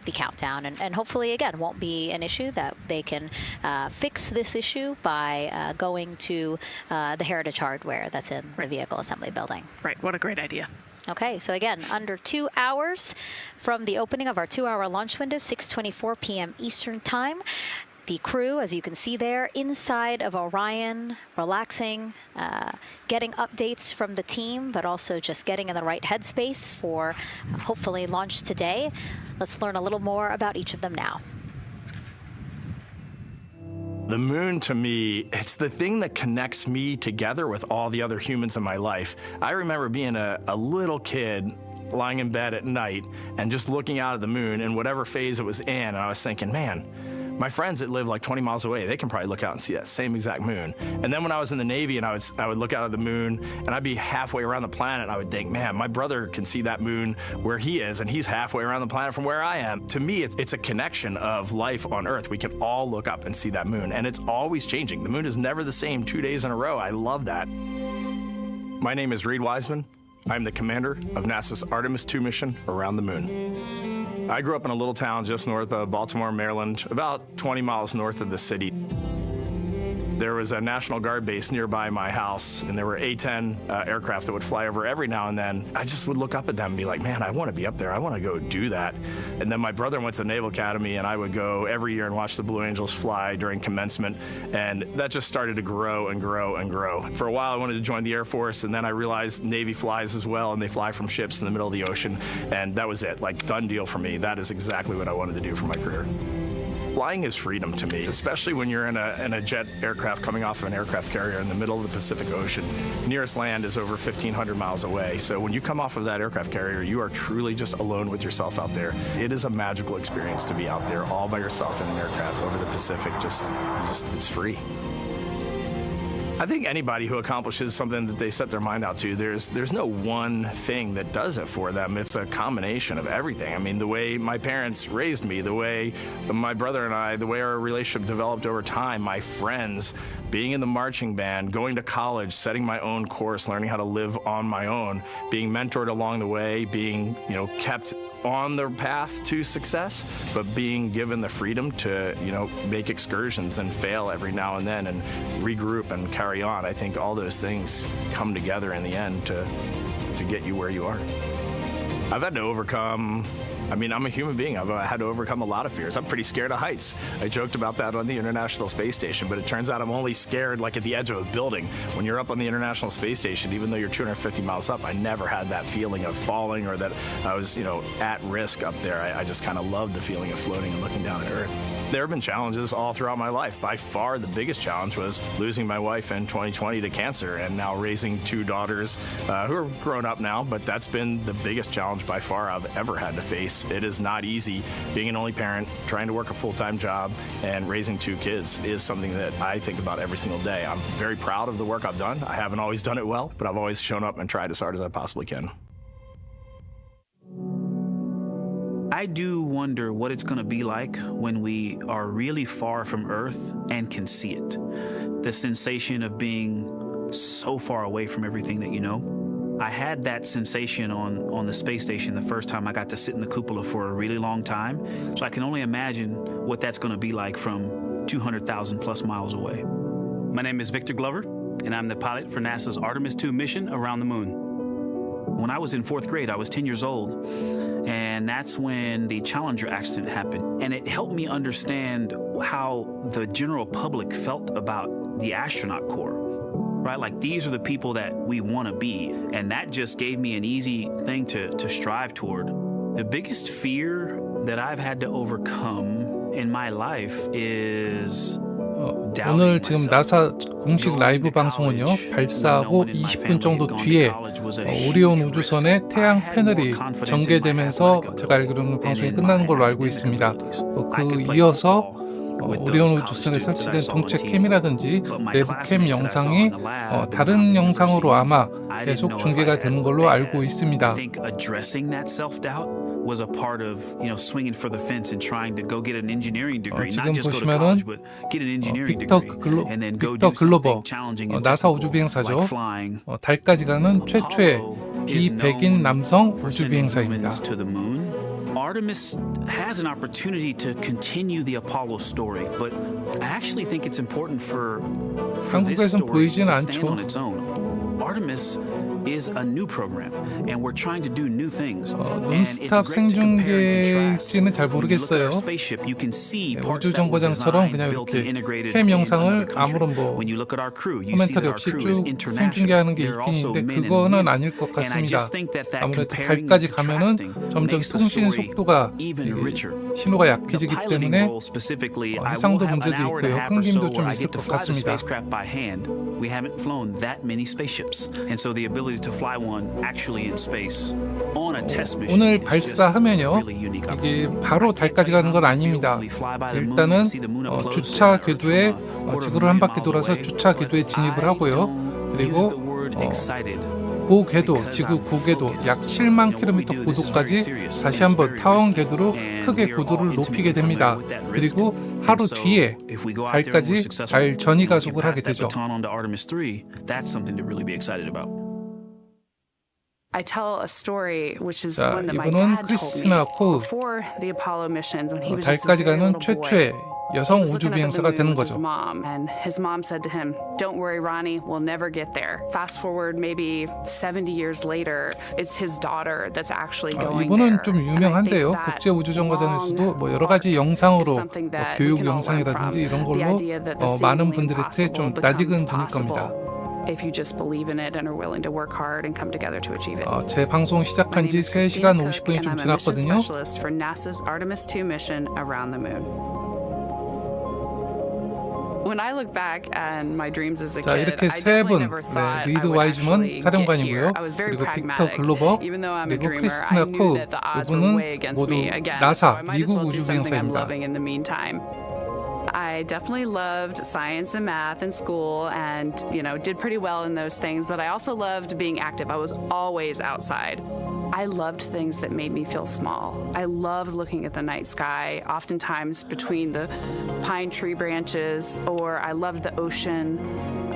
the countdown, and hopefully, again, won't be an issue, that they can fix this issue by going to the Heritage hardware that's in the vehicle assembly building. Right. What a great idea. Okay, so again, under 2 hours from the opening of our 2-hour launch window, 6:24 p.m. Eastern Time. The crew, as you can see there, inside of Orion, relaxing, getting updates from the team, but also just getting in the right headspace for hopefully launch today. Let's learn a little more about each of them now. The moon, to me, it's the thing that connects me together with all the other humans in my life. I remember being a little kid lying in bed at night and just looking out at the moon in whatever phase it was in, and I was thinking, man, my friends that live like 20 miles away, they can probably look out and see that same exact moon. And then when I was in the Navy and I would look out at the moon and I'd be halfway around the planet, and I would think, man, my brother can see that moon where he is, and he's halfway around the planet from where I am. To me, it's a connection of life on Earth. We can all look up and see that moon, and it's always changing. The moon is never the same 2 days in a row. I love that. My name is Reed Wiseman. I'm the commander of NASA's Artemis II mission around the moon. I grew up in a little town just north of Baltimore, Maryland, about 20 miles north of the city. There was a National Guard base nearby my house, and there were A-10 aircraft that would fly over every now and then. I just would look up at them and be like, man, I want to be up there. I want to go do that. And then my brother went to the Naval Academy, and I would go every year and watch the Blue Angels fly during commencement, and that just started to grow and grow and grow. For a while, I wanted to join the Air Force, and then I realized Navy flies as well, and they fly from ships in the middle of the ocean, and that was it. Like, done deal for me. That is exactly what I wanted to do for my career. Flying is freedom to me, especially when you're in a jet aircraft coming off of an aircraft carrier in the middle of the Pacific Ocean. Nearest land is over 1,500 miles away. So when you come off of that aircraft carrier, you are truly just alone with yourself out there. It is a magical experience to be out there all by yourself in an aircraft over the Pacific. It's free. I think anybody who accomplishes something that they set their mind out to, there's no one thing that does it for them. It's a combination of everything. I mean, the way my parents raised me, the way my brother and I, the way our relationship developed over time, my friends, being in the marching band, going to college, setting my own course, learning how to live on my own, being mentored along the way, being, kept on the path to success, but being given the freedom to, make excursions and fail every now and then and regroup and carry on. I think all those things come together in the end to get you where you are. I've had to overcome, I'm a human being. I've had to overcome a lot of fears. I'm pretty scared of heights. I joked about that on the International Space Station, but it turns out I'm only scared like at the edge of a building. When you're up on the International Space Station, even though you're 250 miles up, I never had that feeling of falling or that I was, at risk up there. I just kind of loved the feeling of floating and looking down at Earth. There have been challenges all throughout my life. By far, the biggest challenge was losing my wife in 2020 to cancer, and now raising two daughters who are grown up now, but that's been the biggest challenge by far I've ever had to face. It is not easy being an only parent, trying to work a full-time job, and raising two kids is something that I think about every single day. I'm very proud of the work I've done. I haven't always done it well, but I've always shown up and tried as hard as I possibly can. I do wonder what it's going to be like when we are really far from Earth and can see it. The sensation of being so far away from everything that you know. I had that sensation on the space station the first time I got to sit in the cupola for a really long time. So I can only imagine what that's going to be like from 200,000 plus miles away. My name is Victor Glover, and I'm the pilot for NASA's Artemis II mission around the moon. When I was in fourth grade, I was 10 years old, and that's when the Challenger accident happened. And it helped me understand how the general public felt about the astronaut corps, right? Like, these are the people that we want to be, and that just gave me an easy thing to strive toward. The biggest fear that I've had to overcome in my life is 오늘 지금 나사 공식 라이브 방송은요, 발사하고 20분 정도 뒤에 오리온 우주선의 태양 패널이 전개되면서 제가 알기로는 방송이 끝나는 걸로 알고 있습니다. 그 이어서 오리온 우주선에 설치된 동체 캠이라든지 내부 캠 영상이 다른 영상으로 아마 계속 중계가 되는 걸로 알고 있습니다. was a part of, swinging for the fence and trying to go get an engineering degree, not 지금 just go to 보시면은 college, but get an engineering degree and then go do 글로버 something challenging and 나사 difficult, 우주 비행사죠. like flying. 달까지 가는 최초의 비백인 남성 우주 비행사입니다. To the moon. Artemis has an opportunity to continue the Apollo story, but I actually think it's important for this 한국에선 story 보이진 to stand on 않죠. its own. Artemis is a new program, and we're trying to do new things. 논스톱 생중계일지는 잘 모르겠어요. 우주정거장처럼 그냥 이렇게 캠 영상을 아무런 코멘터리 없이 쭉 생중계하는 게 있긴 있는데 그거는 아닐 것 같습니다. 아무래도 달까지 가면은 점점 통신 속도가 신호가 약해지기 때문에 해상도 문제도 있고요. 끊김도 좀 있을 것 같습니다. We haven't flown that many spaceships, and so the ability to fly one actually in space on a test mission. 오늘 발사하면요, 이게 바로 달까지 가는 건 아닙니다. 일단은 주차 궤도에 지구를 한 바퀴 돌아서 주차 궤도에 진입을 하고요. 그리고 고궤도, 지구 고궤도 약 7만 킬로미터 고도까지 다시 한번 타원 궤도로 크게 고도를 높이게 됩니다. 그리고 하루 뒤에 달까지 달 전이 가속을 하게 되죠. I tell a story which is 자, one that my 이분은 dad told me 크리스티나 코우, before the Apollo missions when he was just a 달까지 very 가는 little boy. 최초의 여성 He was 우주 looking up at the 비행사가 moon 되는 with his 거죠. mom, and his mom said to him, "Don't worry, Ronnie, we'll never get there." Fast forward maybe 70 years later, it's his daughter that's actually going there. 이분은 좀 유명한데요. 국제 우주정거장에서도 여러 가지 영상으로 교육 영상이라든지 이런 걸로 많은 분들한테 좀 낯익은 분일 겁니다. If you just believe in it and are willing to work hard and come together to achieve it. 제 방송 시작한 지 3시간 50분이 좀 지났거든요. Specialist for NASA's Artemis 2 mission around the moon. When I look back at my dreams as a 자, kid, 이렇게 I 세 분, definitely never thought 리드 I would 와이즈먼 actually get 사령관이고요. here. I was very 그리고 빅터 pragmatic. 글로버, Even though I'm a 그리고 dreamer, 크리스티나 I knew 코우, that the odds were way 이분은 against 모두 me again. 나사, So I might as 미국 well do 우주 something I'm 비행사입니다. loving in the meantime. I definitely loved science and math in school and, did pretty well in those things, but I also loved being active. I was always outside. I loved things that made me feel small. I loved looking at the night sky, oftentimes between the pine tree branches, or I loved the ocean.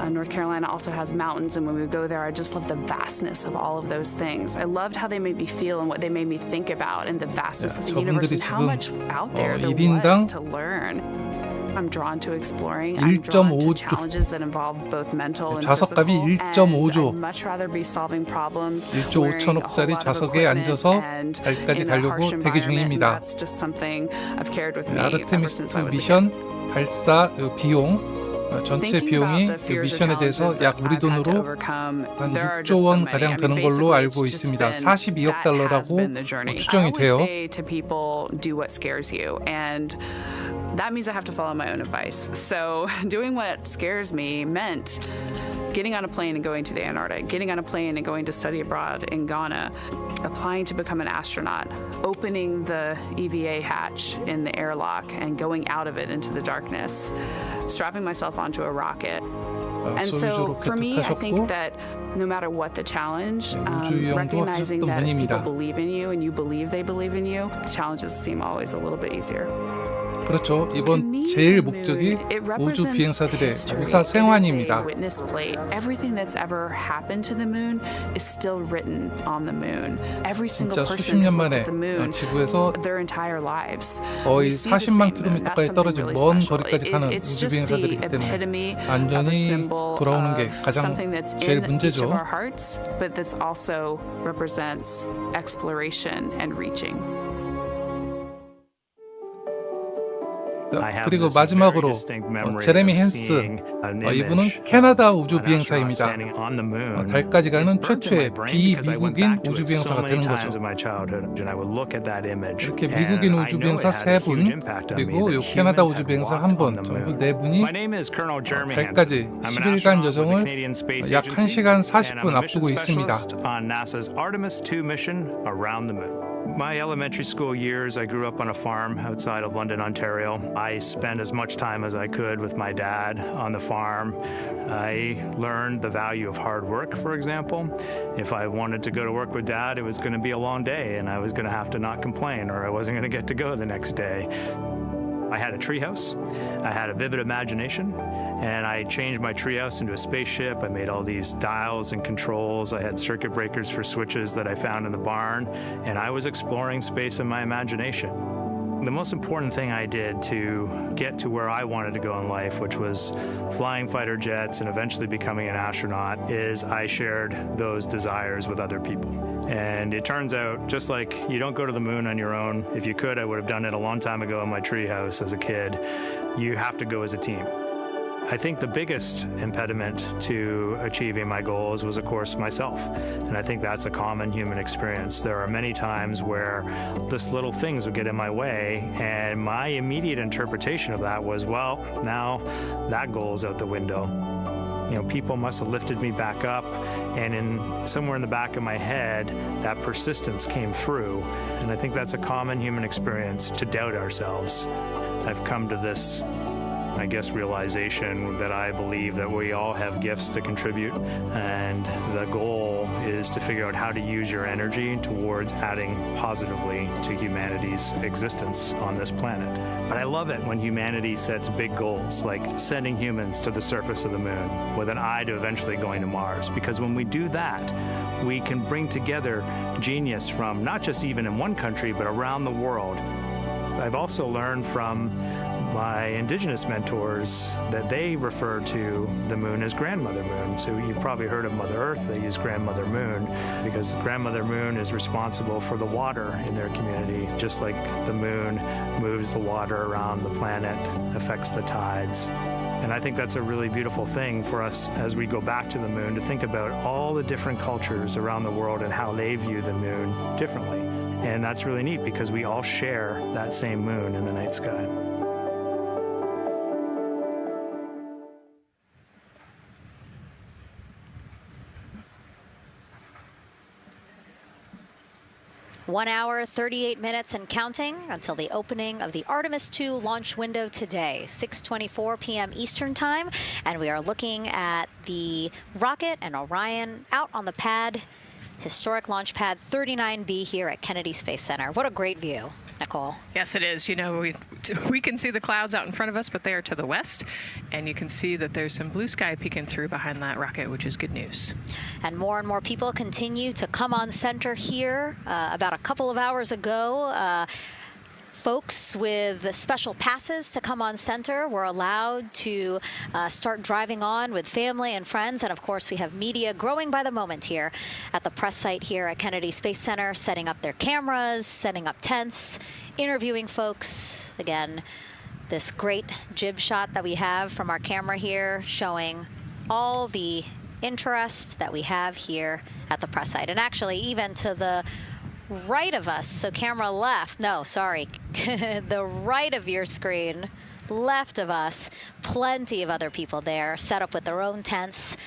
North Carolina also has mountains, and when we would go there, I just loved the vastness of all of those things. I loved how they made me feel and what they made me think about and the vastness of the universe and how much out there there was to learn. I'm drawn to exploring. I'm drawn to challenges that involve both mental and 좌석값이 physical. 1.5조. And I'd much rather be solving problems. 1조 5천억짜리 좌석에 앉아서 달까지 가려고 대기 중입니다. That's just something I've carried with me. 아르테미스 2 미션 발사 비용 전체 비용이 미션에 대해서 약 우리 돈으로 한 6조 원 가량 드는 걸로 알고 있습니다. 42억 달러라고 추정이 돼요. That means I have to follow my own advice. So doing what scares me meant getting on a plane and going to the Antarctic, getting on a plane and going to study abroad in Ghana, applying to become an astronaut, opening the EVA hatch in the airlock and going out of it into the darkness, strapping myself onto a rocket. And so for me, I think that no matter what the challenge, recognizing that if people believe in you and you believe they believe in you, challenges seem always a little bit easier. 그렇죠. 이번 제일 목적이 우주 비행사들의 유사 생환입니다. Everything that's ever happened to the moon is still written on the moon. Every single 수십 person 년 has looked 만에 at the moon 지구에서 their entire lives. 거의 40만 킬로미터까지 떨어진 먼 거리까지 가는 우주 비행사들이기 때문에 안전히 돌아오는 게 가장 제일 문제죠. But this also represents exploration and reaching. 그리고 마지막으로 제레미 헨슨, 이분은 캐나다 우주 비행사입니다. 달까지 가는 최초의 비미국인 우주 비행사가 되는 거죠. 이렇게 미국인 우주 비행사 3분, 그리고 이 캐나다 우주 비행사 1분, 전부 4분이 달까지 10일간 여정을 약 1시간 40분 앞두고 있습니다. My elementary school years, I grew up on a farm outside of London, Ontario. I spent as much time as I could with my dad on the farm. I learned the value of hard work, for example. If I wanted to go to work with Dad, it was going to be a long day, and I was going to have to not complain, or I wasn't going to get to go the next day. I had a treehouse. I had a vivid imagination, and I changed my treehouse into a spaceship. I made all these dials and controls. I had circuit breakers for switches that I found in the barn, and I was exploring space in my imagination. The most important thing I did to get to where I wanted to go in life, which was flying fighter jets and eventually becoming an astronaut, is I shared those desires with other people. And it turns out, just like you don't go to the moon on your own, if you could, I would have done it a long time ago in my treehouse as a kid, you have to go as a team. I think the biggest impediment to achieving my goals was, of course, myself. And I think that's a common human experience. There are many times where just little things would get in my way, and my immediate interpretation of that was, well, now that goal's out the window. You know, people must have lifted me back up, and somewhere in the back of my head, that persistence came through. And I think that's a common human experience, to doubt ourselves. I've come to this, I guess, realization that I believe that we all have gifts to contribute, and the goal is to figure out how to use your energy towards adding positively to humanity's existence on this planet. But I love it when humanity sets big goals, like sending humans to the surface of the moon with an eye to eventually going to Mars, because when we do that, we can bring together genius from not just even in one country, but around the world. I've also learned from my indigenous mentors that they refer to the moon as Grandmother Moon. So you've probably heard of Mother Earth. They use Grandmother Moon because Grandmother Moon is responsible for the water in their community, just like the moon moves the water around the planet, affects the tides. And I think that's a really beautiful thing for us as we go back to the moon, to think about all the different cultures around the world and how they view the moon differently. And that's really neat because we all share that same moon in the night sky. One hour, 38 minutes and counting until the opening of the Artemis 2 launch window today, 6:24 p.m. Eastern Time. And we are looking at the rocket and Orion out on the pad, historic launch pad 39B here at Kennedy Space Center. What a great view, Nicole. Yes, it is. You know, we can see the clouds out in front of us, but they are to the west. And you can see that there's some blue sky peeking through behind that rocket, which is good news. And more people continue to come on center here. About a couple of hours ago, folks with special passes to come on center were allowed to start driving on with family and friends. And of course, we have media growing by the moment here at the press site here at Kennedy Space Center, setting up their cameras, setting up tents, interviewing folks. Again, this great jib shot that we have from our camera here showing all the interest that we have here at the press site. And actually, even to the right of us, so camera left, no, sorry, the right of your screen, left of us, plenty of other people there, set up with their own tents,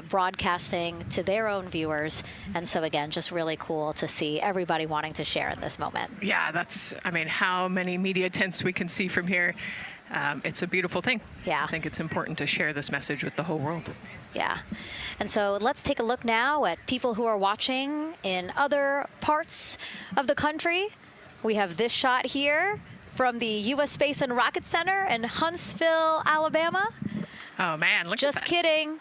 broadcasting to their own viewers. And so again, just really cool to see everybody wanting to share in this moment. Yeah, that's, I mean, how many media tents we can see from here. It's a beautiful thing. Yeah. I think it's important to share this message with the whole world. Yeah. And so let's take a look now at people who are watching in other parts of the country. We have this shot here from the U.S. Space and Rocket Center in Huntsville, Alabama. Oh, man, look Just at that. kidding.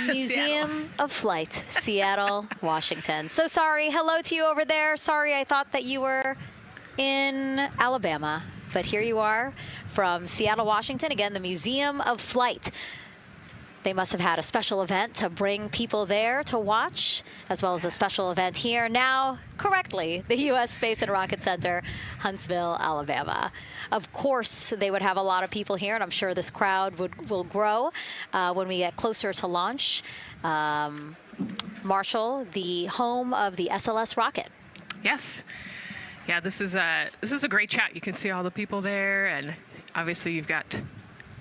Museum of Flight, Seattle, Washington. So sorry. Hello to you over there. Sorry, I thought that you were in Alabama. But here you are from Seattle, Washington. Again, the Museum of Flight. They must have had a special event to bring people there to watch, as well as a special event here. Now, correctly, the U.S. Space and Rocket Center, Huntsville, Alabama. Of course, they would have a lot of people here, and I'm sure this crowd will grow when we get closer to launch. Marshall, the home of the SLS rocket. Yes. Yeah, this is a great shot. You can see all the people there, and obviously you've got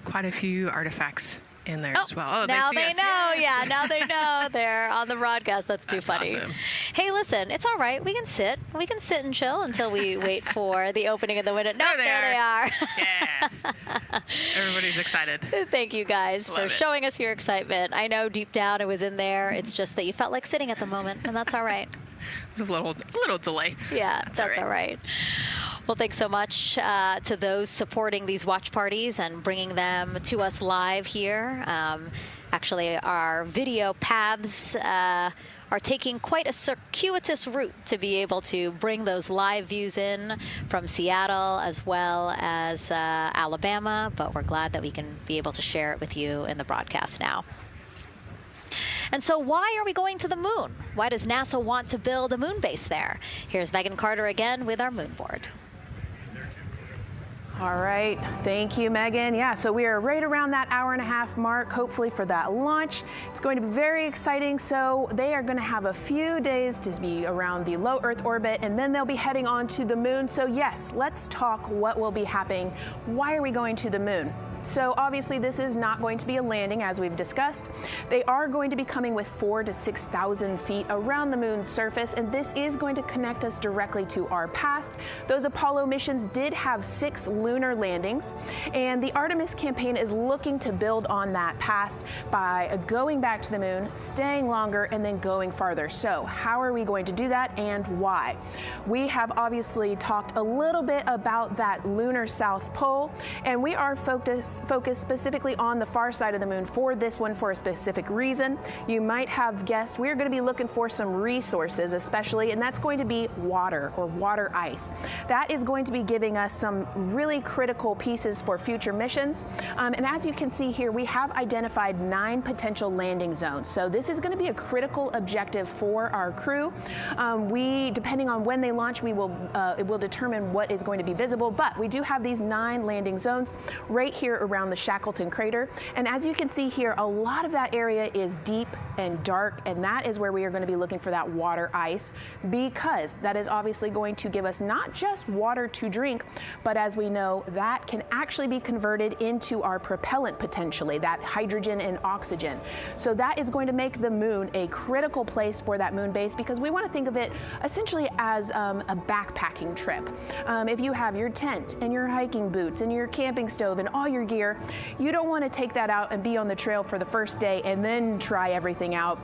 quite a few artifacts in there as well. Oh, now they us. know. Yes. Yeah, now they know. They're on the broadcast. That's funny. Awesome. Hey, listen, it's all right. We can sit and chill until we wait for the opening of the window. No, there they are. Yeah. Everybody's excited. Thank you guys for showing us your excitement. I know deep down it was in there. It's just that you felt like sitting at the moment, and that's all right. There's a little delay. Yeah, that's all right. Well, thanks so much to those supporting these watch parties and bringing them to us live here. Actually, our video paths are taking quite a circuitous route to be able to bring those live views in from Seattle as well as Alabama, but we're glad that we can be able to share it with you in the broadcast now. And so why are we going to the moon? Why does NASA want to build a moon base there? Here's Megan Carter again with our moon board. All right, thank you, Megan. Yeah, so we are right around that hour-and-a-half mark, hopefully for that launch. It's going to be very exciting. So they are going to have a few days to be around the low Earth orbit, and then they'll be heading on to the moon. So yes, let's talk what will be happening. Why are we going to the moon? So obviously this is not going to be a landing, as we've discussed. They are going to be coming with 4,000 to 6,000 feet around the moon's surface, and this is going to connect us directly to our past. Those Apollo missions did have 6 lunar landings, and the Artemis campaign is looking to build on that past by going back to the moon, staying longer, and then going farther. So how are we going to do that, and why? We have obviously talked a little bit about that lunar South Pole, and we are focused specifically on the far side of the moon for this one for a specific reason. You might have guessed we're going to be looking for some resources especially, and that's going to be water or water ice. That is going to be giving us some really critical pieces for future missions. And as you can see here, we have identified 9 potential landing zones. So this is going to be a critical objective for our crew. Depending on when they launch, it will determine what is going to be visible, but we do have these 9 landing zones right here around the Shackleton crater. And as you can see here, a lot of that area is deep and dark, and that is where we are going to be looking for that water ice, because that is obviously going to give us not just water to drink, but as we know, that can actually be converted into our propellant potentially, that hydrogen and oxygen. So that is going to make the moon a critical place for that moon base, because we want to think of it essentially as a backpacking trip. If you have your tent and your hiking boots and your camping stove and all your gear, you don't want to take that out and be on the trail for the first day and then try everything out.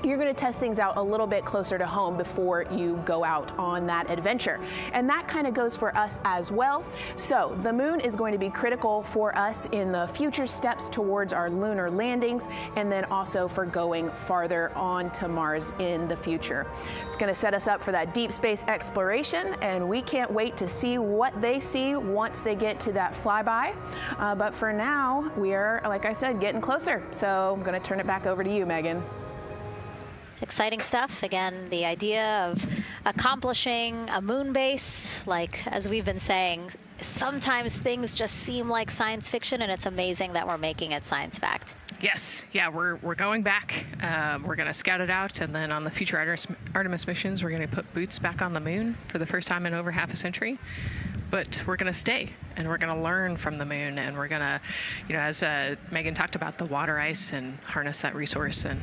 You're going to test things out a little bit closer to home before you go out on that adventure. And that kind of goes for us as well. So the moon is going to be critical for us in the future steps towards our lunar landings, and then also for going farther on to Mars in the future. It's going to set us up for that deep space exploration, and we can't wait to see what they see once they get to that flyby. But for now, we are, like I said, getting closer. So I'm going to turn it back over to you, Megan. Exciting stuff. Again, the idea of accomplishing a moon base, like as we've been saying, sometimes things just seem like science fiction, and it's amazing that we're making it science fact. Yes, yeah, we're going back. We're going to scout it out, and then on the future Artemis missions, we're going to put boots back on the moon for the first time in over half a century. But we're going to stay, and we're going to learn from the moon, and we're going to, as Megan talked about, the water ice, and harness that resource, and,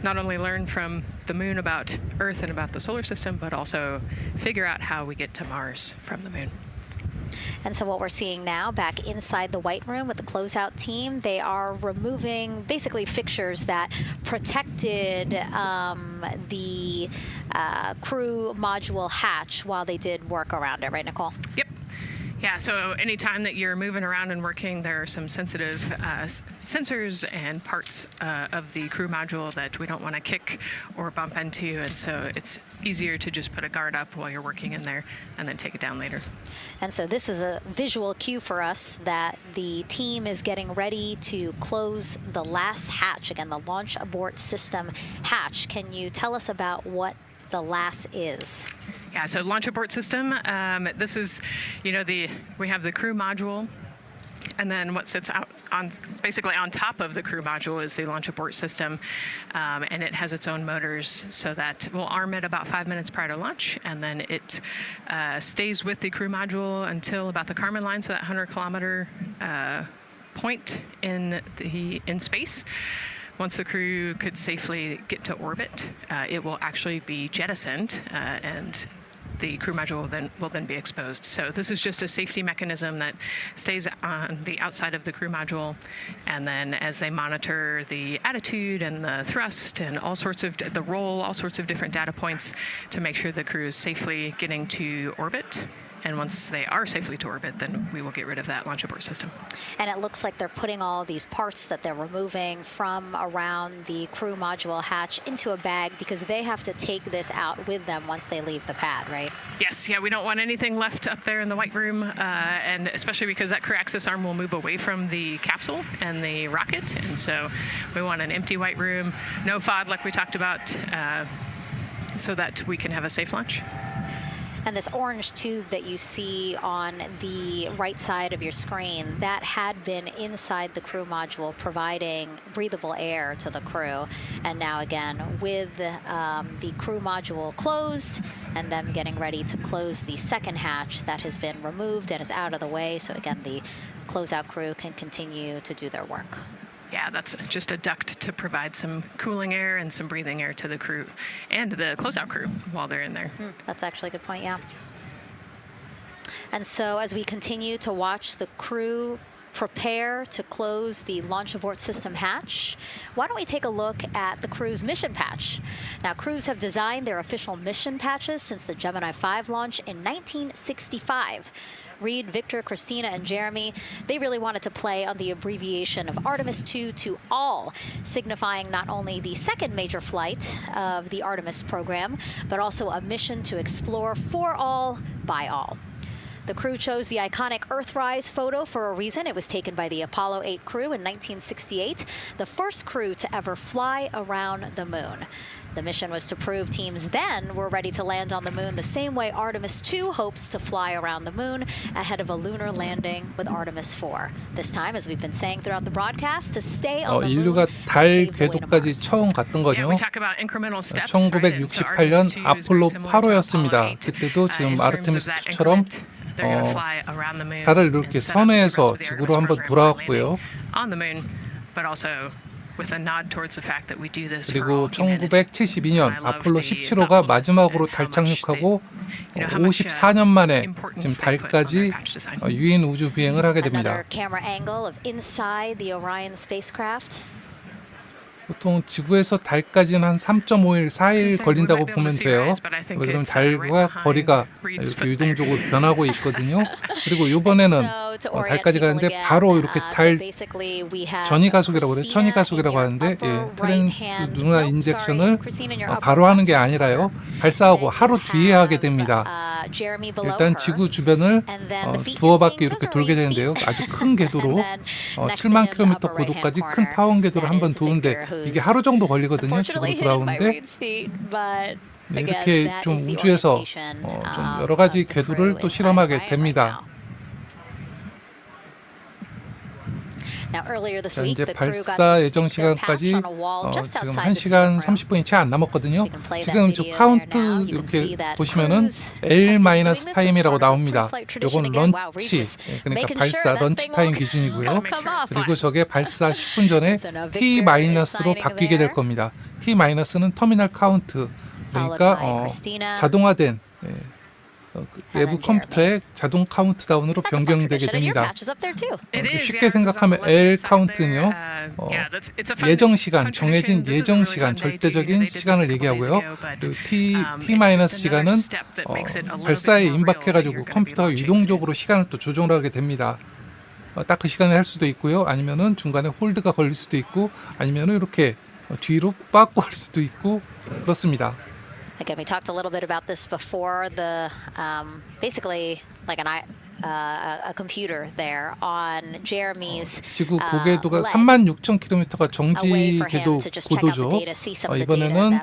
not only learn from the moon about Earth and about the solar system, but also figure out how we get to Mars from the moon. And so what we're seeing now back inside the White Room with the closeout team, they are removing basically fixtures that protected the crew module hatch while they did work around it, right, Nicole? Yep. Yeah, so anytime that you're moving around and working, there are some sensitive sensors and parts of the crew module that we don't want to kick or bump into, and so it's easier to just put a guard up while you're working in there and then take it down later. And so this is a visual cue for us that the team is getting ready to close the last hatch, again, the launch abort system hatch. Can you tell us about what the LAS is? Yeah, so launch abort system, this is, we have the crew module, and then what sits out basically on top of the crew module is the launch abort system, and it has its own motors, so that we'll arm it about 5 minutes prior to launch, and then it stays with the crew module until about the Kármán line, so that 100-kilometer point in space. Once the crew could safely get to orbit, it will actually be jettisoned, and the crew module will then be exposed. So this is just a safety mechanism that stays on the outside of the crew module, and then as they monitor the attitude and the thrust and all sorts of the roll, all sorts of different data points to make sure the crew is safely getting to orbit. And once they are safely to orbit, then we will get rid of that launch abort system. And it looks like they're putting all these parts that they're removing from around the crew module hatch into a bag, because they have to take this out with them once they leave the pad, right? Yes, yeah, we don't want anything left up there in the white room, and especially because that crew access arm will move away from the capsule and the rocket, and so we want an empty white room, no FOD like we talked about, so that we can have a safe launch. And this orange tube that you see on the right side of your screen, that had been inside the crew module providing breathable air to the crew. And now again, with the crew module closed and them getting ready to close the second hatch, that has been removed and is out of the way. So again, the closeout crew can continue to do their work. Yeah, that's just a duct to provide some cooling air and some breathing air to the crew and the closeout crew while they're in there. That's actually a good point, yeah. And so as we continue to watch the crew prepare to close the launch abort system hatch, why don't we take a look at the crew's mission patch? Now, crews have designed their official mission patches since the Gemini 5 launch in 1965. Reed, Victor, Christina, and Jeremy, they really wanted to play on the abbreviation of Artemis 2 to all, signifying not only the second major flight of the Artemis program, but also a mission to explore for all, by all. The crew chose the iconic Earthrise photo for a reason. It was taken by the Apollo 8 crew in 1968, the first crew to ever fly around the moon. The mission was to prove teams then were ready to land on the moon the same way Artemis 2 hopes to fly around the moon ahead of a lunar landing with Artemis 4. This time, as we've been saying throughout the broadcast, to stay on the moon. 인류가 달 궤도까지 처음 갔던 거죠. 1968년 아폴로 8호였습니다. 그때도 지금 아르테미스 2처럼 달을 이렇게 선회해서 지구로 한번 돌아왔고요. 그리고 1972년 아폴로 17호가 마지막으로 달 착륙하고 54년 만에 지금 달까지 유인 우주 비행을 하게 됩니다. 보통 지구에서 달까지는 한 3.5일, 4일 걸린다고 보면 돼요. 그럼 달과 거리가 이렇게 유동적으로 변하고 있거든요. 그리고 이번에는 달까지 가는데 바로 이렇게 달 전이가속이라고 그래요. 천이가속이라고 하는데 트랜스 루나 인젝션을 바로 하는 게 아니라요. 발사하고 하루 뒤에 하게 됩니다. 일단 지구 주변을 두어 바퀴 이렇게 돌게 되는데요. 아주 큰 궤도로 7만 킬로미터 고도까지 큰 타원 궤도를 한번 도는데 이게 하루 정도 걸리거든요. 지구로 돌아오는데 이렇게 좀 우주에서 좀 여러 가지 궤도를 또 실험하게 됩니다. 자, 이제 발사 예정 시간까지 지금 1시간 30분이 채 안 남았거든요. 지금 저 카운트 이렇게 보시면은 L- 타임이라고 나옵니다. 요건 런치, 그러니까 발사 런치 타임 기준이고요. 그리고 저게 발사 10분 전에 T-로 바뀌게 될 겁니다. T-는 터미널 카운트, 그러니까 자동화된 내부 컴퓨터의 자동 카운트다운으로 변경되게 됩니다. 쉽게 생각하면 L 카운트는요, 예정 시간, 정해진 예정 시간, 절대적인 시간을 얘기하고요. 그리고 T- 시간은 발사에 임박해가지고 컴퓨터가 유동적으로 시간을 또 조정하게 됩니다. 딱 그 시간에 할 수도 있고요. 아니면은 중간에 홀드가 걸릴 수도 있고, 아니면은 이렇게 뒤로 빠꾸 할 수도 있고 그렇습니다. Again, we talked a little bit about this before. The basically like a computer there on Jeremy's 지구 고궤도가 36,000km가 정지 궤도 고도죠. 이번에는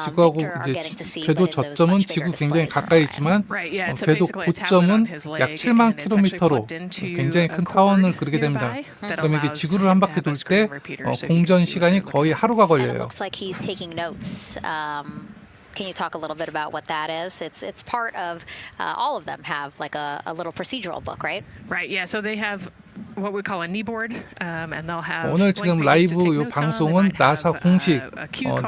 지구하고 이제 궤도 저점은 지구 굉장히 가까이 있지만 궤도 고점은 약 7만 km로 굉장히 큰 타원을 그리게 됩니다. 그러면 이게 지구를 한 바퀴 돌 때 공전 시간이 거의 하루가 걸려요. Can you talk a little bit about what that is? It's part of all of them have like a little procedural book, right? Right. Yeah. So they have what we call a knee board, and they'll have. 오늘 지금 라이브 이 방송은 나사 공식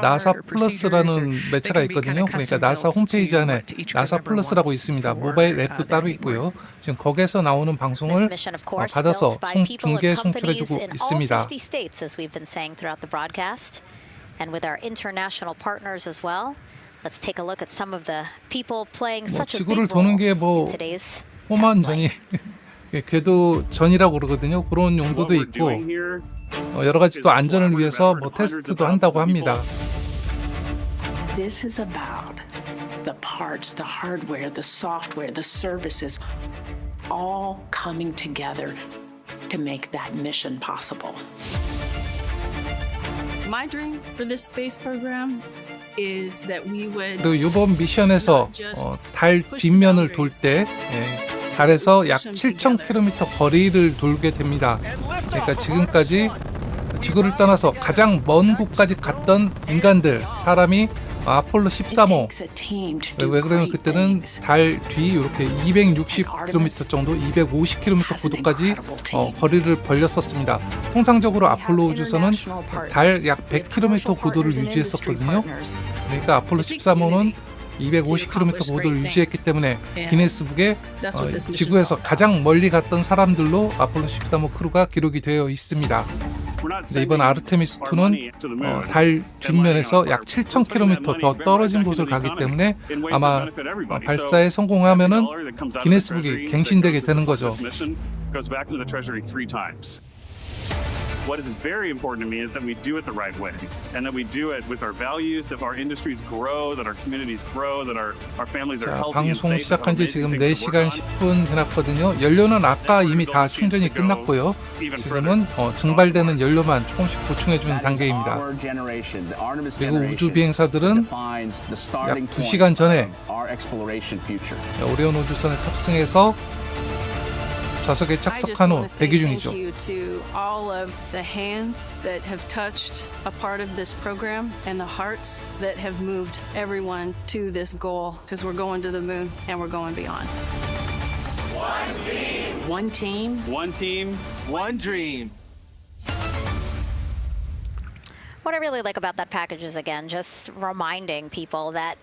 나사 플러스라는 매체가 있거든요. 그러니까 나사 홈페이지 안에 나사 플러스라고 있습니다. 모바일 앱도 따로 있고요. 지금 거기에서 나오는 방송을 받아서 중계 송출해주고 있습니다. And with our international partners as well. Let's take a look at some of the people playing such a big 지구를 도는 게 role in today's 험한 전이 궤도 전이라고 그러거든요. 그런 용도도 있고 여러 가지 또 안전을 위해서 뭐 테스트도 한다고 합니다. This is about the parts, the hardware, the software, the services all coming together to make that mission possible. My dream for this space program is that we would. 그리고 이번 미션에서 달 뒷면을 돌 때 달에서 약 7,000km 거리를 돌게 됩니다. 그러니까 지금까지 지구를 떠나서 가장 먼 곳까지 갔던 인간들, 사람이 아폴로 13호. 왜 그러면 그때는 달 뒤 이렇게 260km 정도, 250km 고도까지 거리를 벌렸었습니다. 통상적으로 아폴로 우주선은 달 약 100km 고도를 유지했었거든요. 그러니까 아폴로 13호는 250km 고도를 유지했기 때문에 기네스북에 지구에서 가장 멀리 갔던 사람들로 아폴로 13호 크루가 기록이 되어 있습니다. 네, 이번 아르테미스 2는 달 뒷면에서 약 7,000km 더 떨어진 곳을 가기 때문에 아마 발사에 성공하면은 기네스북이 갱신되게 되는 거죠. What is very important to me is that we do it the right way, and that we do it with our values, that our industries grow, that our communities grow, that our families are healthy and 방송 safe. 시작한 지 지금 4시간 10분 지났거든요. 연료는 아까 이미 다 충전이 끝났고요. 지금은 증발되는 연료만 조금씩 보충해 주는 단계입니다. 그리고 우주 비행사들은 약 2시간 전에 오리온 우주선에 탑승해서 좌석에 착석한 후 대기 중이죠. All of the hands that have touched a part of this program and the hearts that have moved everyone to this goal, because we're going to the moon and we're going beyond. One team. One team. One team. One dream. What I really like about that package is, again, just reminding people that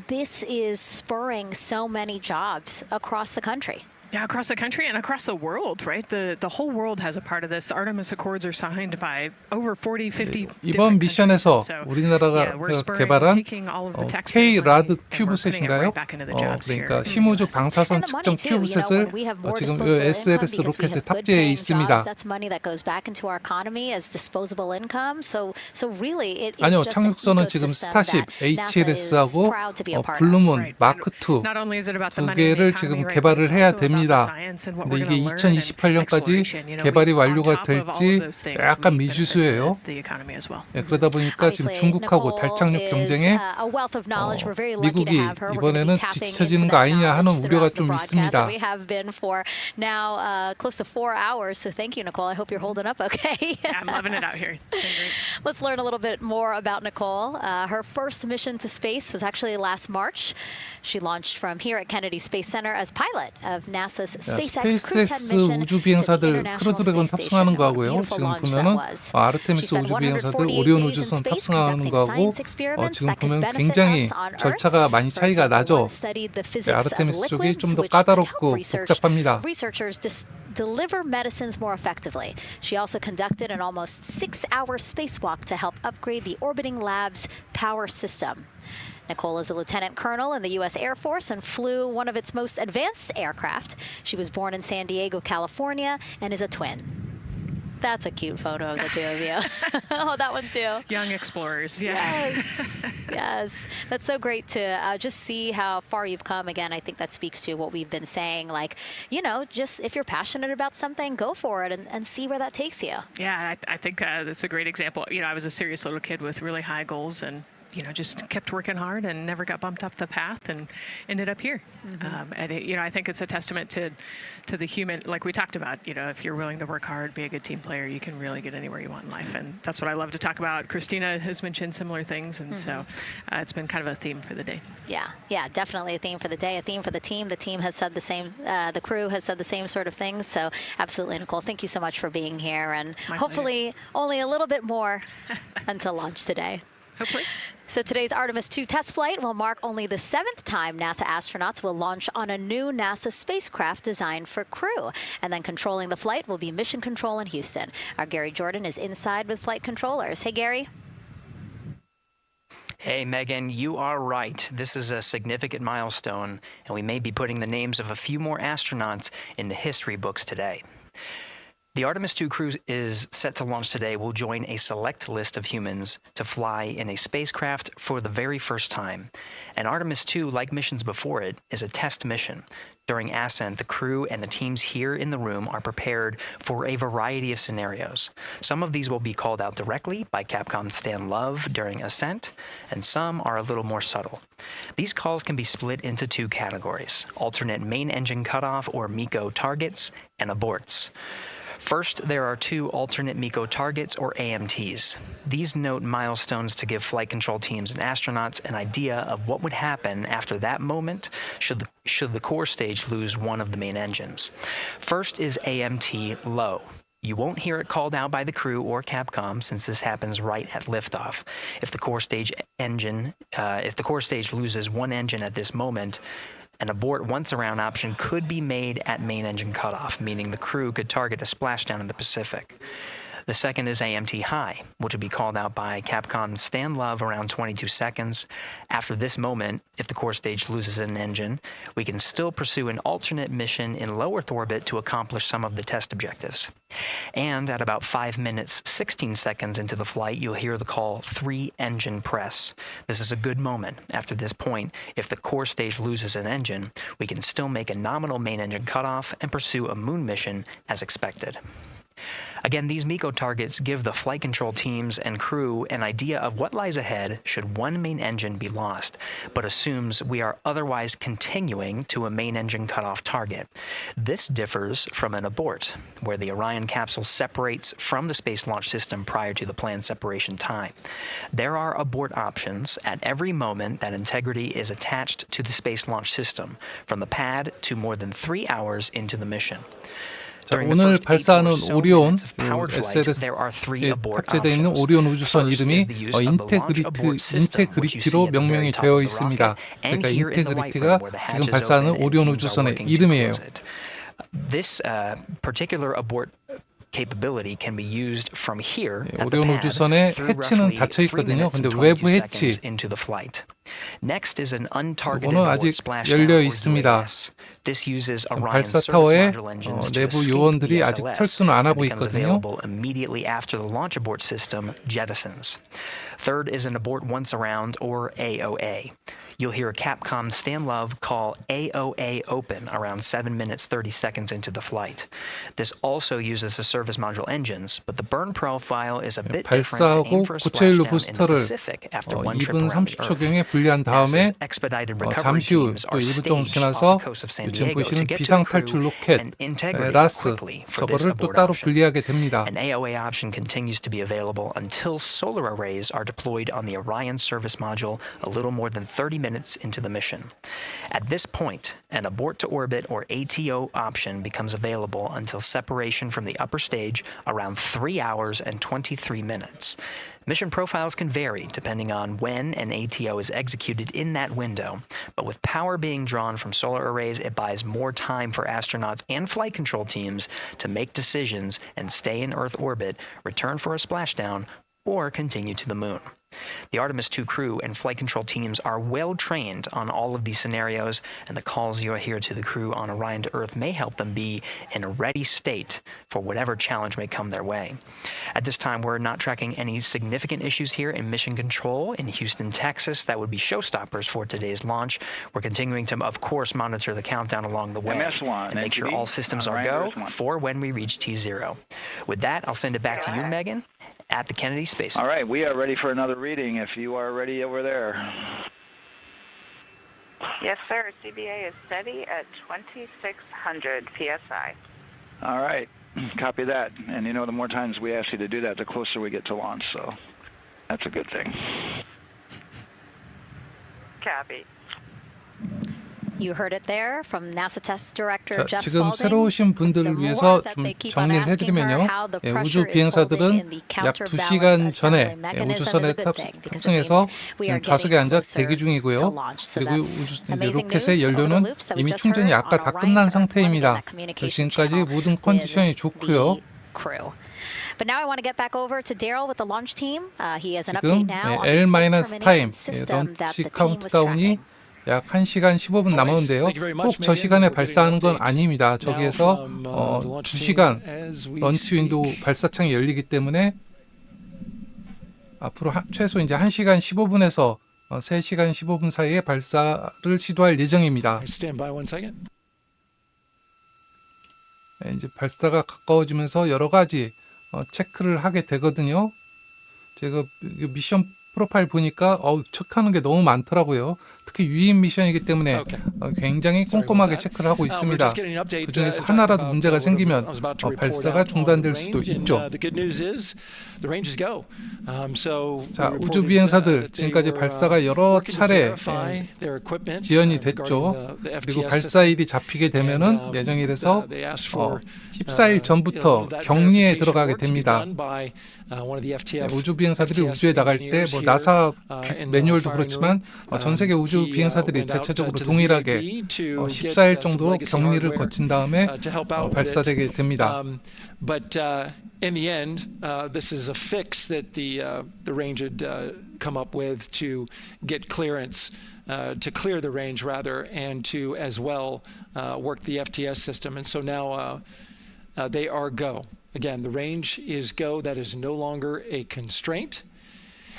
this is spurring so many jobs across the country. Yeah, across the country and across the world, right? The whole world has a part of this. The Artemis Accords are signed by over 40, 50 이번 미션에서 우리나라가 개발한 K-라드 큐브셋인가요? 그러니까 심우주 방사선 측정 큐브셋을 지금 SLS 로켓에 탑재해 있습니다. 아니요, 착륙선은 지금 스타쉽 HLS하고 블루문 마크 2 두 개를 지금 개발을 해야 됩니다. 근데 이게 2028년까지 개발이 완료가 될지 약간 미지수예요. 그러다 보니까 지금 중국하고 달 착륙 경쟁에 미국이 이번에는 뒤처지는 거 아니냐 하는 우려가 좀 있습니다. I'm loving it out here. Let's learn a little bit more about Nicole. Her first mission to space was actually last March. She launched from here at Kennedy Space Center as pilot of NASA's NASA's SpaceX Crew 10 스페이스X mission 우주 to the 비행사들 International 크루 드래곤 Space 탑승하는 Station. What a 거하고요. beautiful 지금 launch that 보면은 was. 아르테미스 She spent 우주 비행사들 148 오리온 days in 우주선 space tab승하는 conducting 거하고 science experiments 지금 that could 보면 benefit 굉장히 us on Earth. 절차가 많이 For 차이가 example, 나죠. one studied the physics of 아르테미스 쪽이 liquids, 좀 더 which can help 까다롭고 복잡합니다. researchers deliver medicines more effectively. She also conducted an almost 6-hour spacewalk to help upgrade the orbiting lab's power system. Nicole is a lieutenant colonel in the U.S. Air Force and flew one of its most advanced aircraft. She was born in San Diego, California, and is a twin. That's a cute photo of the two of you. Oh, that one too. Young explorers, yeah. Yes, yes. That's so great to just see how far you've come. Again, I think that speaks to what we've been saying. Like, you know, just if you're passionate about something, go for it and see where that takes you. Yeah, I think that's a great example. You know, I was a serious little kid with really high goals and just kept working hard and never got bumped off the path and ended up here. And I think it's a testament to the human, like we talked about, if you're willing to work hard, be a good team player, you can really get anywhere you want in life. And that's what I love to talk about. Christina has mentioned similar things. And so it's been kind of a theme for the day. Yeah, definitely a theme for the day, a theme for the team. The team has said the same, the crew has said the same sort of things. So absolutely, Nicole, thank you so much for being here. And hopefully only a little bit more until launch today. Hopefully. So today's Artemis 2 test flight will mark only the 7th time NASA astronauts will launch on a new NASA spacecraft designed for crew. And then controlling the flight will be Mission Control in Houston. Our Gary Jordan is inside with flight controllers. Hey, Gary. Hey, Megan, you are right. This is a significant milestone, and we may be putting the names of a few more astronauts in the history books today. The Artemis 2 crew is set to launch today will join a select list of humans to fly in a spacecraft for the very first time. And Artemis 2, like missions before it, is a test mission. During Ascent, the crew and the teams here in the room are prepared for a variety of scenarios. Some of these will be called out directly by Capcom's Stan Love during Ascent, and some are a little more subtle. These calls can be split into two categories: alternate main engine cutoff or MECO targets and aborts. First, there are two alternate MECO targets, or AMTs. These note milestones to give flight control teams and astronauts an idea of what would happen after that moment should the core stage lose one of the main engines. First is AMT low. You won't hear it called out by the crew or Capcom since this happens right at liftoff. If the core stage loses one engine at this moment, an abort once around option could be made at main engine cutoff, meaning the crew could target a splashdown in the Pacific. The second is AMT high, which would be called out by Capcom's Stan Love around 22 seconds. After this moment, if the core stage loses an engine, we can still pursue an alternate mission in low Earth orbit to accomplish some of the test objectives. And at about 5 minutes, 16 seconds into the flight, you'll hear the call 3-engine press. This is a good moment. After this point, if the core stage loses an engine, we can still make a nominal main engine cutoff and pursue a moon mission as expected. Again, these MECO targets give the flight control teams and crew an idea of what lies ahead should one main engine be lost, but assumes we are otherwise continuing to a main engine cutoff target. This differs from an abort, where the Orion capsule separates from the Space Launch System prior to the planned separation time. There are abort options at every moment that integrity is attached to the Space Launch System, from the pad to more than 3 hours into the mission. 자, 오늘 발사하는 오리온 SLS에 탑재되어 있는 오리온 우주선 이름이 인테그리티로 명명이 되어 있습니다. 그러니까 인테그리티가 지금 발사하는 오리온 우주선의 이름이에요. This particular abort capability can be used from here at the 오리온 pad 우주선의 through 해치는 roughly 닫혀 3 있거든요. minutes 근데 and 외부 22 해치 seconds into the flight. Next is an untargeted 이거는 abort 아직 splashdown 열려 or 있습니다. UAS. This uses Orion's 발사 service 타워에 module engines to 내부 escape 요원들이 the 아직 SLS 철수는 안 하고 and becomes 있거든요. available immediately after the launch abort system jettisons. Third is an abort once around, or AOA. You'll hear Capcom Stan Love call AOA open around 7 minutes 30 seconds into the flight. This also uses the service module engines, but the burn profile is a bit different to aim 발사하고 for a 고체연료 splashdown in the 부스터를 Pacific after one trip 2분 around the Earth. 30초경에 분리한 다음에 잠시 후 또 일부 정도 지나서 지금 보시는 비상 탈출 로켓 라스 저거를 또 따로 분리하게 됩니다. An AOA option continues to be available until solar arrays are deployed on the Orion service module a little more than 30 minutes into the mission. At this point, an abort to orbit or ATO option becomes available until separation from the upper stage around 3 hours and 23 minutes. Mission profiles can vary depending on when an ATO is executed in that window, but with power being drawn from solar arrays, it buys more time for astronauts and flight control teams to make decisions and stay in Earth orbit, return for a splashdown, or continue to the moon. The Artemis 2 crew and flight control teams are well trained on all of these scenarios, and the calls you hear to the crew on Orion to Earth may help them be in a ready state for whatever challenge may come their way. At this time, we're not tracking any significant issues here in mission control in Houston, Texas. That would be showstoppers for today's launch. We're continuing to, of course, monitor the countdown along the way and make sure all systems are go for when we reach T0. With that, I'll send it back to you, Megan, at the Kennedy Space Center. All right, we are ready for another reading if you are ready over there. Yes, sir. CBA is steady at 2,600 PSI. All right, copy that. And you know, the more times we ask you to do that, the closer we get to launch, so that's a good thing. Copy. You heard it there from NASA Test Director Jeff 지금 Spaulding. 새로 오신 분들을 위해서 좀 정리를 해드리면요. 우주 비행사들은 약 2시간 전에 우주선에 탑승해서 지금 좌석에 앉아 대기 중이고요. 그리고 로켓의 연료는 이미 충전이 아까 다 끝난 상태입니다. 지금까지 모든 컨디션이 좋고요. But now I want to get back over to Daryl with the launch team. He has an update 지금 now on the L- 타임 system that 런치 the team was 카운트다운이 tracking. 약 1시간 15분 남았는데요. 꼭 저 시간에 발사하는 건 아닙니다. 저기에서 2시간 런치 윈도우 발사창이 열리기 때문에 앞으로 최소 이제 1시간 15분에서 3시간 15분 사이에 발사를 시도할 예정입니다. 이제 발사가 가까워지면서 여러 가지 체크를 하게 되거든요. 제가 미션 프로파일 보니까 체크하는 게 너무 많더라고요. 특히 유인 미션이기 때문에 굉장히 꼼꼼하게 체크를 하고 있습니다. 그중에서 하나라도 문제가 생기면 발사가 중단될 수도 있죠. 자, 우주 비행사들 지금까지 발사가 여러 차례 지연이 됐죠. 그리고 발사일이 잡히게 되면은 예정일에서 14일 전부터 격리에 들어가게 됩니다. 우주 비행사들이 우주에 나갈 때 나사 매뉴얼도 그렇지만 전 세계 우주 비행사들이 대체적으로 동일하게 14일 정도 격리를 거친 다음에 발사되게 됩니다. But in the end, this is a fix that the range had come up with to get clearance, to clear the range rather, and to as well work the FTS system. And so now they are go. Again, the range is go. That is no longer a constraint.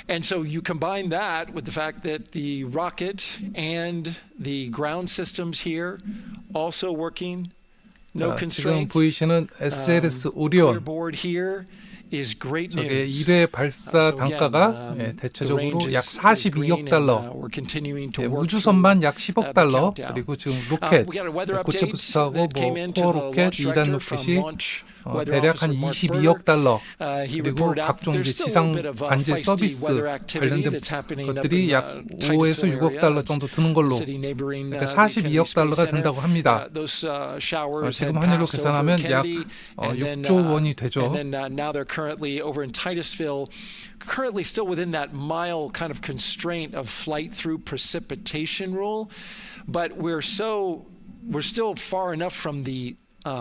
And so you combine that with the fact that the rocket and the ground systems here also working. No 지금 보이시는 SLS 오리온 저게 1회 발사 단가가 대체적으로 약 42억 달러, 우주선만 약 10억 달러, 그리고 지금 로켓, 고체 부스트하고 코어 로켓, 2단 로켓이 대략 한 22억 달러, 그리고 각종 이제 지상 관제 서비스 관련된 것들이 약 5에서 6억 달러 정도 드는 걸로, 그러니까 42억 달러가 든다고 합니다. 지금 환율로 계산하면 약 6조 원이 되죠. Currently over in Titusville, currently still within that mile kind of constraint of flight through precipitation rule, but we're still far enough from the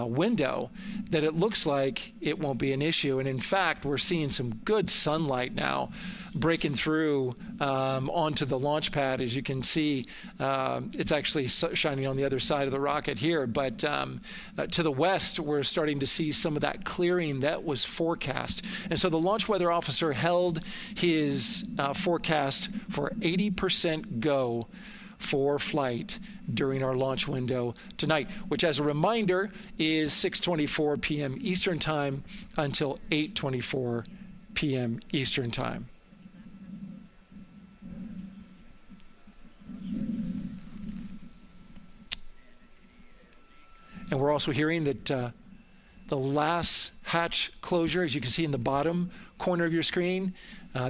window that it looks like it won't be an issue. And in fact, we're seeing some good sunlight now breaking through onto the launch pad. As you can see, it's actually shining on the other side of the rocket here. But to the west, we're starting to see some of that clearing that was forecast. And so the launch weather officer held his forecast for 80% go for flight during our launch window tonight, which as a reminder is 6:24 p.m. Eastern Time until 8:24 p.m. Eastern Time. And we're also hearing that the last hatch closure, as you can see in the bottom corner of your screen,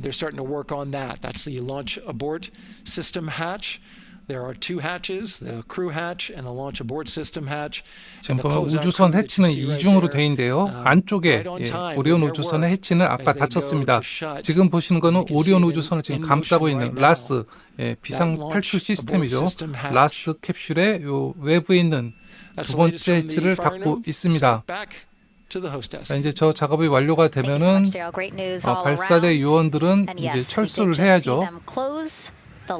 they're starting to work on that. That's the launch abort system hatch. There are two hatches, the crew hatch and the launch abort system hatch. 지금 보면 우주선 해치는 이중으로 돼 있는데요. 안쪽에 오리온 우주선의 해치는 아까 닫혔습니다. 지금 보시는 거는 오리온 우주선을 지금 감싸고 있는 라스 비상 탈출 시스템이죠. 라스 캡슐의 요 외부에 있는 두 번째 해치를 닫고 있습니다. 자, 이제 저 작업이 완료가 되면은 발사대 요원들은 이제 철수를 해야죠. 자,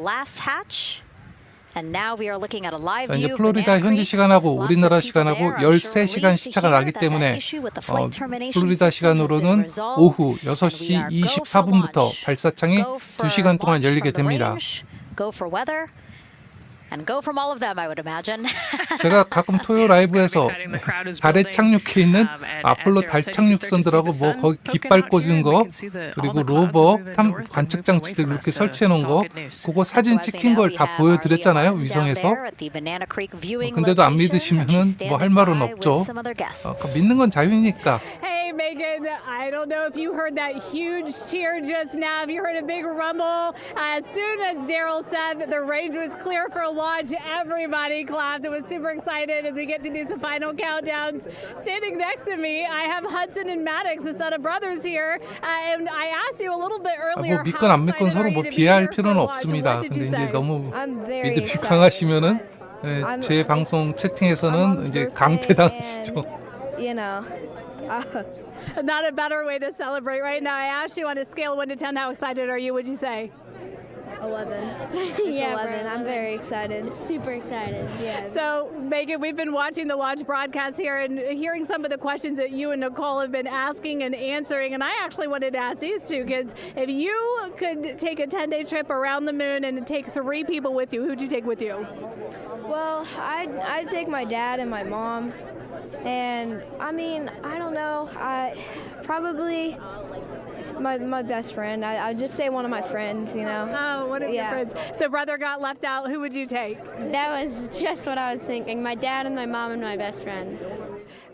이제 플로리다 현지 시간하고 우리나라 시간하고 13시간 시차가 나기 때문에 플로리다 시간으로는 오후 6시 24분부터 발사창이 2시간 동안 열리게 됩니다. 제가 가끔 토요 라이브에서 달에 착륙해 있는 아폴로 달 착륙선들하고 뭐 거기 깃발 꽂은 거 그리고 로버 관측 장치들 이렇게 설치해 놓은 거 그거 사진 찍힌 걸 다 보여드렸잖아요, 위성에서. 근데도 안 믿으시면은 뭐 할 말은 없죠. 믿는 건 자유니까. Hey, Megan, I don't know if you heard that huge cheer just now. If you heard a big rumble, as soon as Daryl said that the range was clear for launch, everybody clapped. It was super excited as we get to do some final countdowns. Standing next to me, I have Hudson and Maddox, the son of brothers here. And I asked you a little bit earlier. 뭐 믿건 안 믿건 서로 뭐 비하할 필요는 없습니다. 근데 이제 너무 믿음이 강하시면은 제 방송 채팅에서는 이제 강퇴당하시죠. You know. Not a better way to celebrate right now. I asked you on a scale of 1 to 10, how excited are you? Would you say? 11. Yeah, 11. I'm very excited. Super excited. Yeah. So, Megan, we've been watching the launch broadcast here and hearing some of the questions that you and Nicole have been asking and answering. And I actually wanted to ask these two kids, if you could take a 10-day trip around the moon and take 3 people with you, who'd you take with you? Well, I'd take my dad and my mom. And I mean, I don't know. Probably my best friend. I'd just say one of my friends, you know. Oh, one of your friends. So brother got left out. Who would you take? That was just what I was thinking. My dad and my mom and my best friend.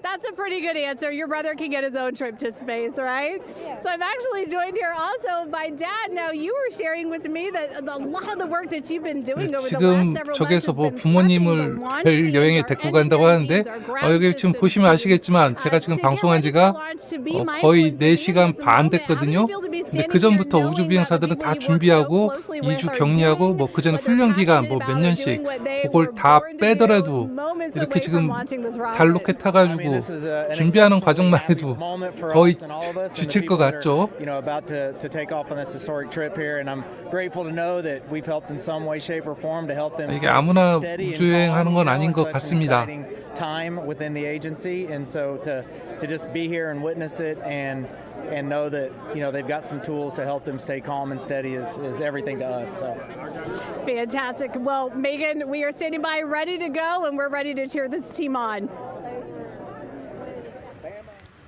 That's a pretty good answer. Your brother can get his own trip to space, right? Yeah. So I'm actually joined here also by Dad. Now you were sharing with me that a lot of the work that you've been doing over the last several months has been 부모님을 별 여행에 데리고 간다고 하는데 여기 지금 보시면 아시겠지만 제가 지금 방송한 지가 거의 4시간 반 됐거든요. 근데 그 전부터 우주 비행사들은 다 준비하고 2주 격리하고 뭐 그 전에 훈련 기간 뭐 몇 년씩 그걸 다 빼더라도 이렇게 지금 달 로켓 타가지고 준비하는 과정만 해도 거의 지칠 것 같죠. 이게 아무나 우주여행하는 건 아닌 것 같습니다. And know that they've got some tools to help them stay calm and steady is everything to us. So. Fantastic. Well, Megan, we are standing by, ready to go, and we're ready to cheer this team on.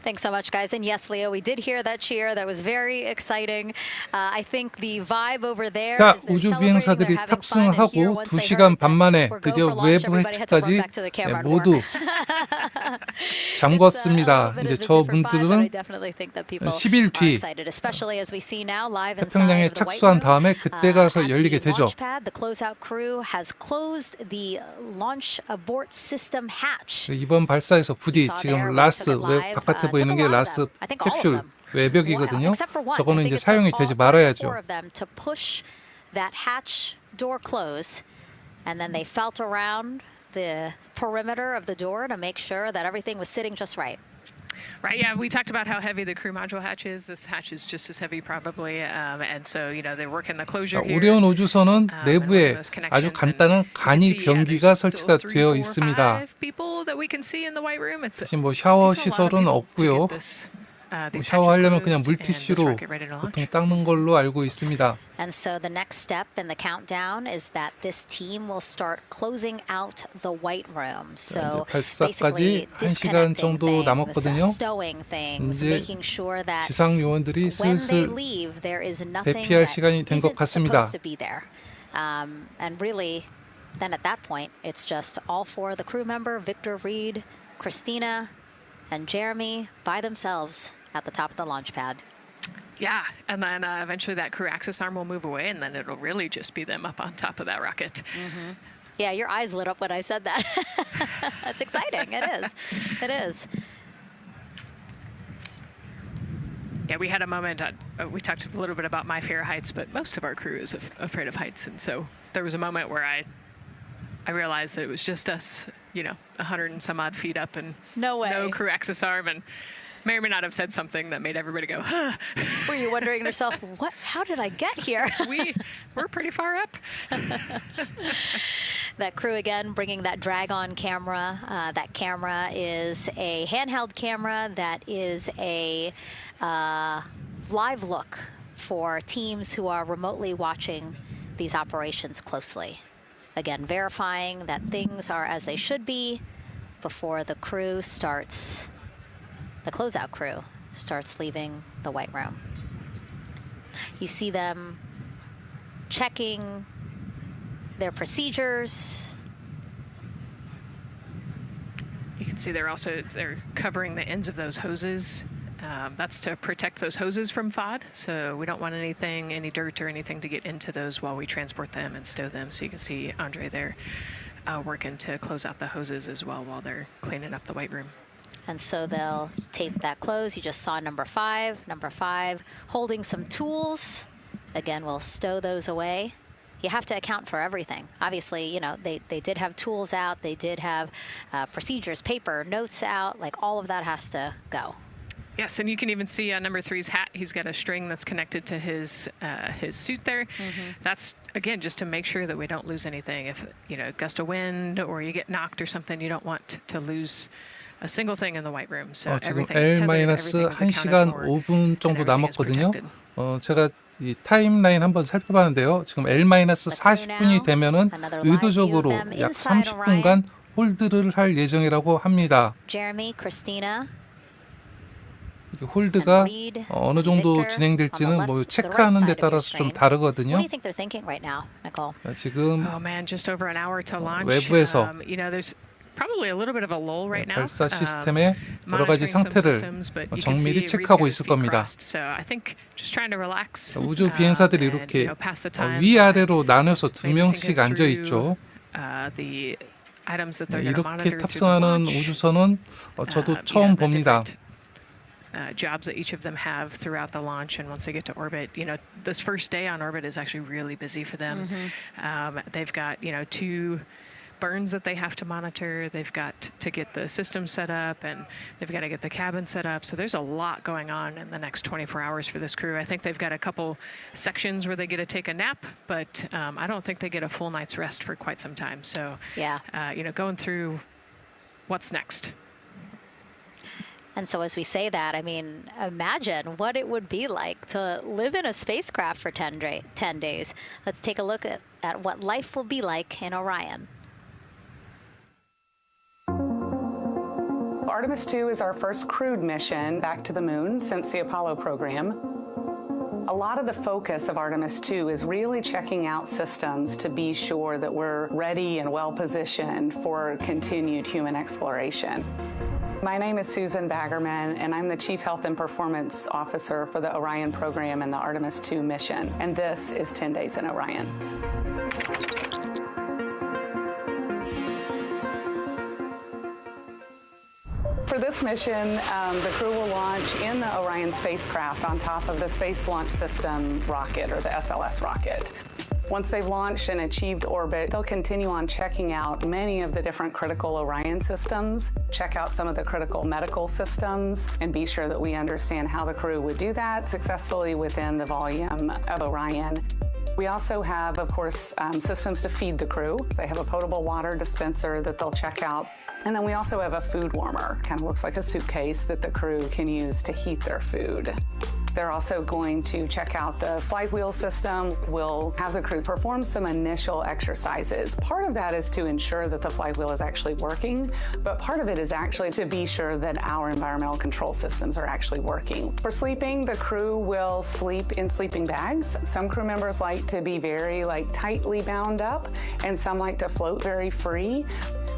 Thanks so much, guys. And yes, Leo, we did hear that cheer. That was very exciting. I think the vibe over there 자, 우주 비행사들이 탑승하고 2시간 반 만에 드디어 외부 해치까지 모두 잠궜습니다. 이제 저분들은 10일 뒤 태평양에 착수한 다음에 그때 가서 열리게 되죠. 이번 발사에서 부디 지금 라스 외 바깥에 보이는 게 라스 캡슐 외벽이거든요. 저거는 이제 사용이 되지 말아야죠. And then they felt around the perimeter of the door to make sure that everything was sitting just right. Right, yeah, we talked about how heavy the crew module hatch is. This hatch is just as heavy probably, and so they're working the closure here. 오리온 우주선은 내부에 아주 간단한 간이 변기가 설치가 되어 있습니다. 지금 뭐 샤워 시설은 없고요. 샤워하려면 그냥 물티슈로 보통 닦는 걸로 알고 있습니다. And so the next step in the countdown is that this team will start closing out the white room. So basically disconnecting things, stowing things, making sure that 지상 요원들이 when they 슬슬 leave, there is nothing 대피할 that 시간이 된 것 isn't 같습니다. supposed to be there. And really, then at that point, it's just all 4 the crew member, Victor, Reed, Christina and Jeremy by themselves at the top of the launch pad. Yeah, and then eventually that crew access arm will move away, and then it'll really just be them up on top of that rocket. Mm-hmm. Yeah, your eyes lit up when I said that. That's exciting. It is. It is. Yeah, we had a moment, we talked a little bit about my fear of heights, but most of our crew is afraid of heights. And so there was a moment where I realized that it was just us, 100 and some odd feet up and no crew access arm, and may or may not have said something that made everybody go, huh. Were you wondering to yourself, how did I get here? We're pretty far up. That crew, again, bringing that drag-on camera. That camera is a handheld camera that is a live look for teams who are remotely watching these operations closely. Again, verifying that things are as they should be before the crew starts, the closeout crew starts leaving the white room. You see them checking their procedures. You can see they're covering the ends of those hoses. That's to protect those hoses from FOD. So we don't want any dirt or anything to get into those while we transport them and stow them. So you can see Andre there working to close out the hoses as well while they're cleaning up the white room. And so they'll tape that close. You just saw number 5. Number 5 holding some tools. Again, we'll stow those away. You have to account for everything. Obviously, they did have tools out. They did have procedures, paper, notes out. Like, all of that has to go. Yes, and you can even see on number 3's hat, he's got a string that's connected to his suit there. Mm-hmm. That's, again, just to make sure that we don't lose anything. If, gust of wind or you get knocked or something, you don't want to lose a single thing in the white room. So 지금 L-1시간 5분 정도 남았거든요. 제가 이 타임라인 한번 살펴봤는데요. 지금 L-40분이 되면은 의도적으로 약 30분간 홀드를 할 예정이라고 합니다. Jeremy, Christina. 홀드가 어느 정도 진행될지는 뭐 체크하는 데 따라서 좀 다르거든요. 지금 외부에서 발사 시스템의 여러 가지 상태를 정밀히 체크하고 있을 겁니다. 우주 비행사들이 이렇게 위아래로 나눠서 2명씩 앉아 있죠. 이렇게 탑승하는 우주선은 저도 처음 봅니다. Jobs that each of them have throughout the launch, and once they get to orbit, this first day on orbit is actually really busy for them. Mm-hmm. They've got 2 burns that they have to monitor. They've got to get the system set up, and they've got to get the cabin set up. So there's a lot going on in the next 24 hours for this crew. I think they've got a couple sections where they get to take a nap, but I don't think they get a full night's rest for quite some time. So going through what's next. And so as we say that, I mean, imagine what it would be like to live in a spacecraft for 10 days. Let's take a look at what life will be like in Orion. Artemis 2 is our first crewed mission back to the moon since the Apollo program. A lot of the focus of Artemis 2 is really checking out systems to be sure that we're ready and well positioned for continued human exploration. My name is Susan Baggerman, and I'm the Chief Health and Performance Officer for the Orion program and the Artemis 2 mission. And this is 10 Days in Orion. For this mission, the crew will launch in the Orion spacecraft on top of the Space Launch System rocket, or the SLS rocket. Once they've launched and achieved orbit, they'll continue on checking out many of the different critical Orion systems, check out some of the critical medical systems, and be sure that we understand how the crew would do that successfully within the volume of Orion. We also have, of course, systems to feed the crew. They have a potable water dispenser that they'll check out. And then we also have a food warmer, kind of looks like a suitcase that the crew can use to heat their food. They're also going to check out the flight wheel system. We'll have the crew perform some initial exercises. Part of that is to ensure that the flight wheel is actually working, but part of it is actually to be sure that our environmental control systems are actually working. For sleeping, the crew will sleep in sleeping bags. Some crew members like to be very tightly bound up, and some like to float very free.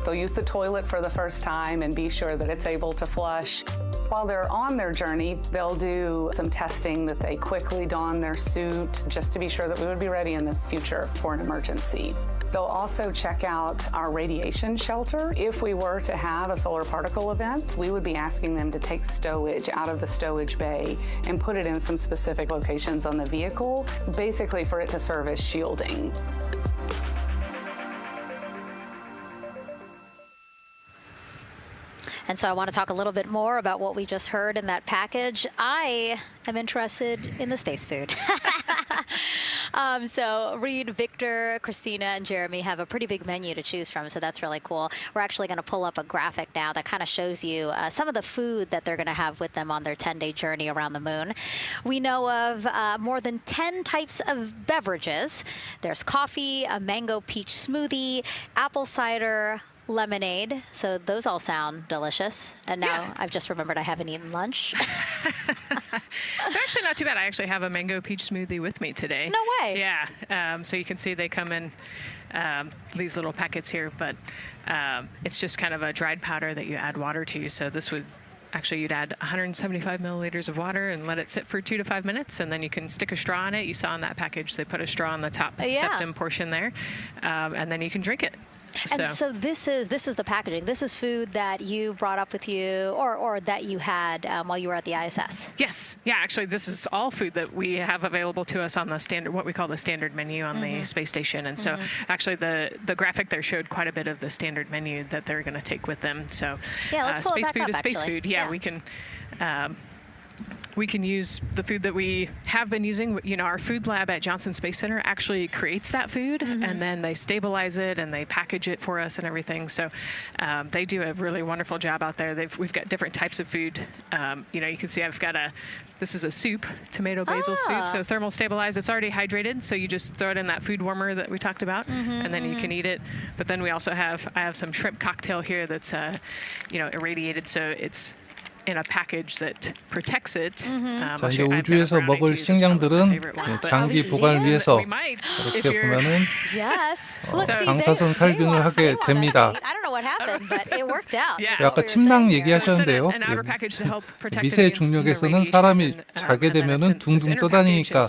They'll use the toilet for the first time and be sure that it's able to flush. While they're on their journey, they'll do some testing that they quickly don their suit just to be sure that we would be ready in the future for an emergency. They'll also check out our radiation shelter. If we were to have a solar particle event, we would be asking them to take stowage out of the stowage bay and put it in some specific locations on the vehicle, basically for it to serve as shielding. And so I want to talk a little bit more about what we just heard in that package. I am interested in the space food. So Reed, Victor, Christina, and Jeremy have a pretty big menu to choose from, so that's really cool. We're actually going to pull up a graphic now that kind of shows you some of the food that they're going to have with them on their 10-day journey around the moon. We know of more than 10 types of beverages. There's coffee, a mango peach smoothie, apple cider, lemonade. So those all sound delicious. And now I've just remembered I haven't eaten lunch. They're actually not too bad. I actually have a mango peach smoothie with me today. No way. Yeah. So you can see they come in these little packets here, but it's just kind of a dried powder that you add water to. So this would actually, you'd add 175 milliliters of water and let it sit for 2 to 5 minutes, and then you can stick a straw in it. You saw in that package they put a straw on the top septum portion there, and then you can drink it. And so this is the packaging. This is food that you brought up with you, or that you had while you were at the ISS. Yes. Yeah, actually, this is all food that we have available to us on the standard, what we call the standard menu on the space station. And so actually the graphic there showed quite a bit of the standard menu that they're going to take with them. So let's pull space it back food up, is space actually. food. Yeah, we can use the food that we have been using. You know, our food lab at Johnson Space Center actually creates that food, and then they stabilize it and they package it for us and everything. So they do a really wonderful job out there. We've got different types of food. You know, you can see I've got this is a soup, tomato basil soup, so thermal stabilized. It's already hydrated, so you just throw it in that food warmer that we talked about, and then you can eat it. But then we also I have some shrimp cocktail here that's, you know, irradiated, so it's in a package that protects it. 자, 이제 우주에서 먹을 식량들은 장기 보관을 위해서 이렇게 보면은 방사선 살균을 하게 됩니다. 아까 침낭 얘기하셨는데요. 미세 중력에서는 사람이 자게 되면은 둥둥 떠다니니까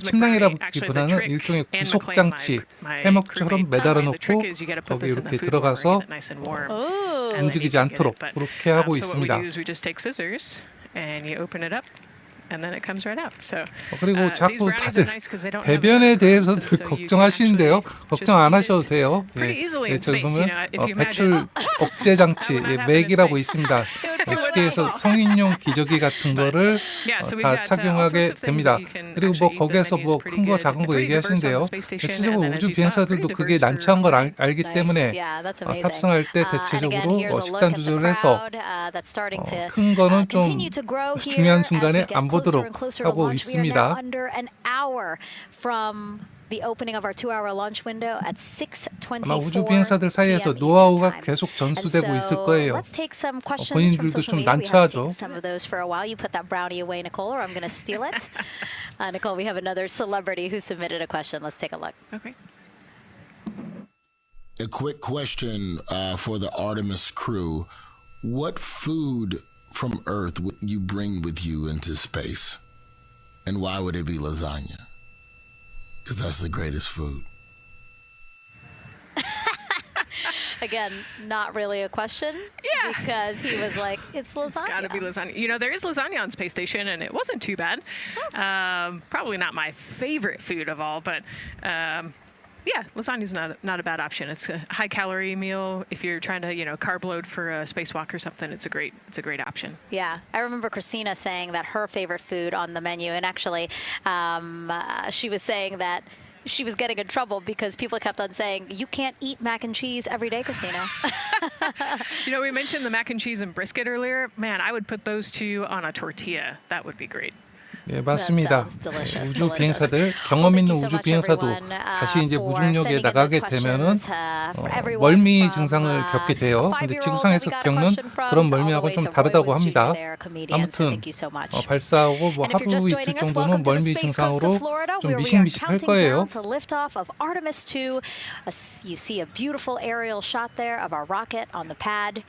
침낭이라기보다는 일종의 구속 장치, 해먹처럼 매달아 놓고 거기 이렇게 들어가서 움직이지 않도록 그렇게 하고 있습니다. Scissors and you open it up and then it comes right out. So 그리고 자꾸 다들 배변에 대해서들 걱정하시는데요. 걱정 안 하셔도 돼요. 저기 보면 배출 억제 장치 맥이라고 있습니다. 쉽게 해서 성인용 기저귀 같은 거를 다 착용하게 됩니다. 그리고 뭐 거기에서 뭐 큰 거 작은 거 얘기하시는데요. 대체적으로 우주 비행사들도 그게 난처한 걸 알기 때문에 탑승할 때 대체적으로 식단 조절을 해서 큰 거는 좀 중요한 순간에 안 보도록 하고 있습니다. 아마 우주 비행사들 사이에서 노하우가 계속 전수되고 있을 거예요. 본인들도 좀 난처하죠. Nicole, we have another celebrity who submitted a question. Let's take a look. Okay. A quick question for the Artemis crew. What food from Earth would you bring with you into space? And why would it be lasagna? Because that's the greatest food. Again, not really a question. Yeah. Because he was like, it's lasagna. It's got to be lasagna. You know, there is lasagna on Space Station, and it wasn't too bad. Probably not my favorite food of all, but yeah, lasagna's not a bad option. It's a high-calorie meal. If you're trying to, you know, carb load for a spacewalk or something, it's a great option. Yeah, I remember Christina saying that her favorite food on the menu, and actually, she was saying that she was getting in trouble because people kept on saying, you can't eat mac and cheese every day, Christina. You know, we mentioned the mac and cheese and brisket earlier. Man, I would put those two on a tortilla. That would be great. 예, 맞습니다. 우주 비행사들, 경험 있는 우주 비행사도 다시 이제 무중력에 나가게 되면은 멀미 증상을 겪게 돼요. 근데 지구상에서 겪는 그런 멀미하고 좀 다르다고 합니다. 아무튼 발사하고 뭐 하루 이틀 정도는 멀미 증상으로 좀 미식미식할 거예요. Liftoff of Artemis 2. You see a beautiful aerial shot there of our rocket on the pad.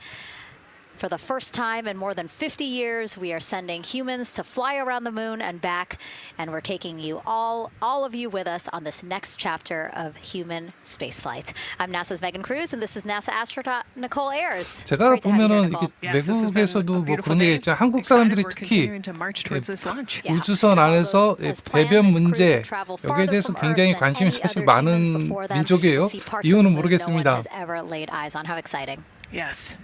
For the first time in more than 50 years, we are sending humans to fly around the moon and back, and we're taking you all of you with us on this next chapter of human spaceflight. I'm NASA's Megan Cruz, and this is NASA astronaut Nicole Ayers. 제가 보면은 이게 외국에서도 뭐 그런 얘기 있잖아요. 한국 사람들이 특히 우주선 안에서 배변 문제 여기에 대해서 굉장히 관심이 사실 많은 민족이에요. 이유는 모르겠습니다. Yes.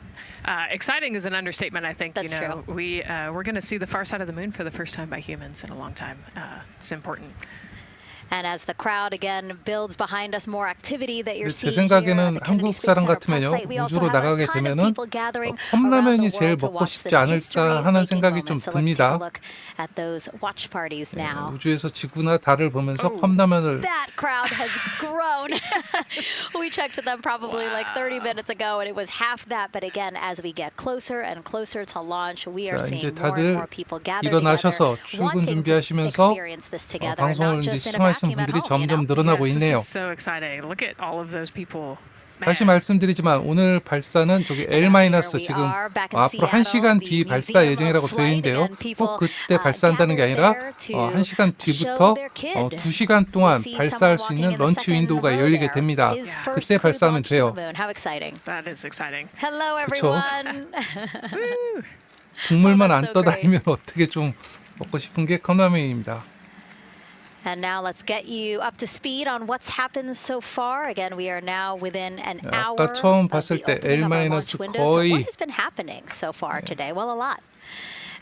Exciting is an understatement, I think. That's true. We're going to see the far side of the moon for the first time by humans in a long time. It's important. And as the crowd again builds behind us, more activity that you're 제 seeing 생각에는 here at the 한국 Kennedy Space 사람 Center 같으면요 Plus site. We also 우주로 have a 나가게 ton of 되면은 people gathering 컵라면이 around the 제일 world to 먹고 watch 싶지 this 않을까 하는 history-making 생각이 좀 moment. So let's take a 듭니다. look at those watch parties now. 우주에서 지구나 달을 보면서 컵라면을 That crowd has grown. We checked them probably like 30 minutes ago, and it was half that. But again, as we get closer and closer to launch, we are 자, seeing 이제 more and 다들 more people gather 일어나셔서 together, 출근 wanting to 준비하시면서 experience this together, and 방송을 not 이제 just in a 시청하시는 vacuum at 분들이 home, you know? 점점 늘어나고 있네요. So exciting. Look at all of those people. 다시 말씀드리지만 오늘 발사는 저기 L- 지금 앞으로 1시간 뒤 발사 예정이라고 되어 있는데요. 꼭 그때 발사한다는 게 아니라 1시간 뒤부터 2시간 동안 발사할 수 있는 런치 윈도우가 열리게 됩니다. 그때 발사하면 돼요. That is exciting. Hello, 그쵸? everyone. 국물만 안 떠다니면 어떻게 좀 먹고 싶은 게 컵라면입니다. And now let's get you up to speed on what's happened so far. Again, we are now within an hour 아까 처음 of 봤을 the 때 opening of our L- launch window. So 거의 what has been happening so far today? Well, a lot.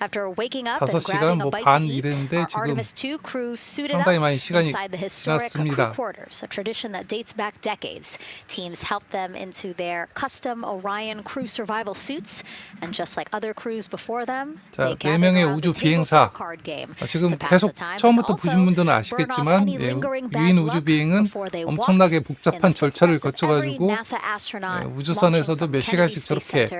After waking up and 5시간 grabbing a 뭐 bite 반 to eat, 이랬는데 our 지금 Artemis 2 crew suited up 상당히 많이 시간이 inside the historic crew 지났습니다. quarters, a tradition that dates back decades. Teams helped them into their custom Orion crew survival suits, and just like other crews before them, 자, they 4 gathered 명의 around 우주 the table 비행사. for a card game 지금 to pass 계속 the time, 처음부터 but 보신 also 분들은 burn off 아시겠지만 any lingering bad 유인 luck 우주 비행은 before they 엄청나게 walked 복잡한 in the 절차를 footsteps of every 거쳐가지고 NASA astronaut 우주선에서도 몇 시간씩 저렇게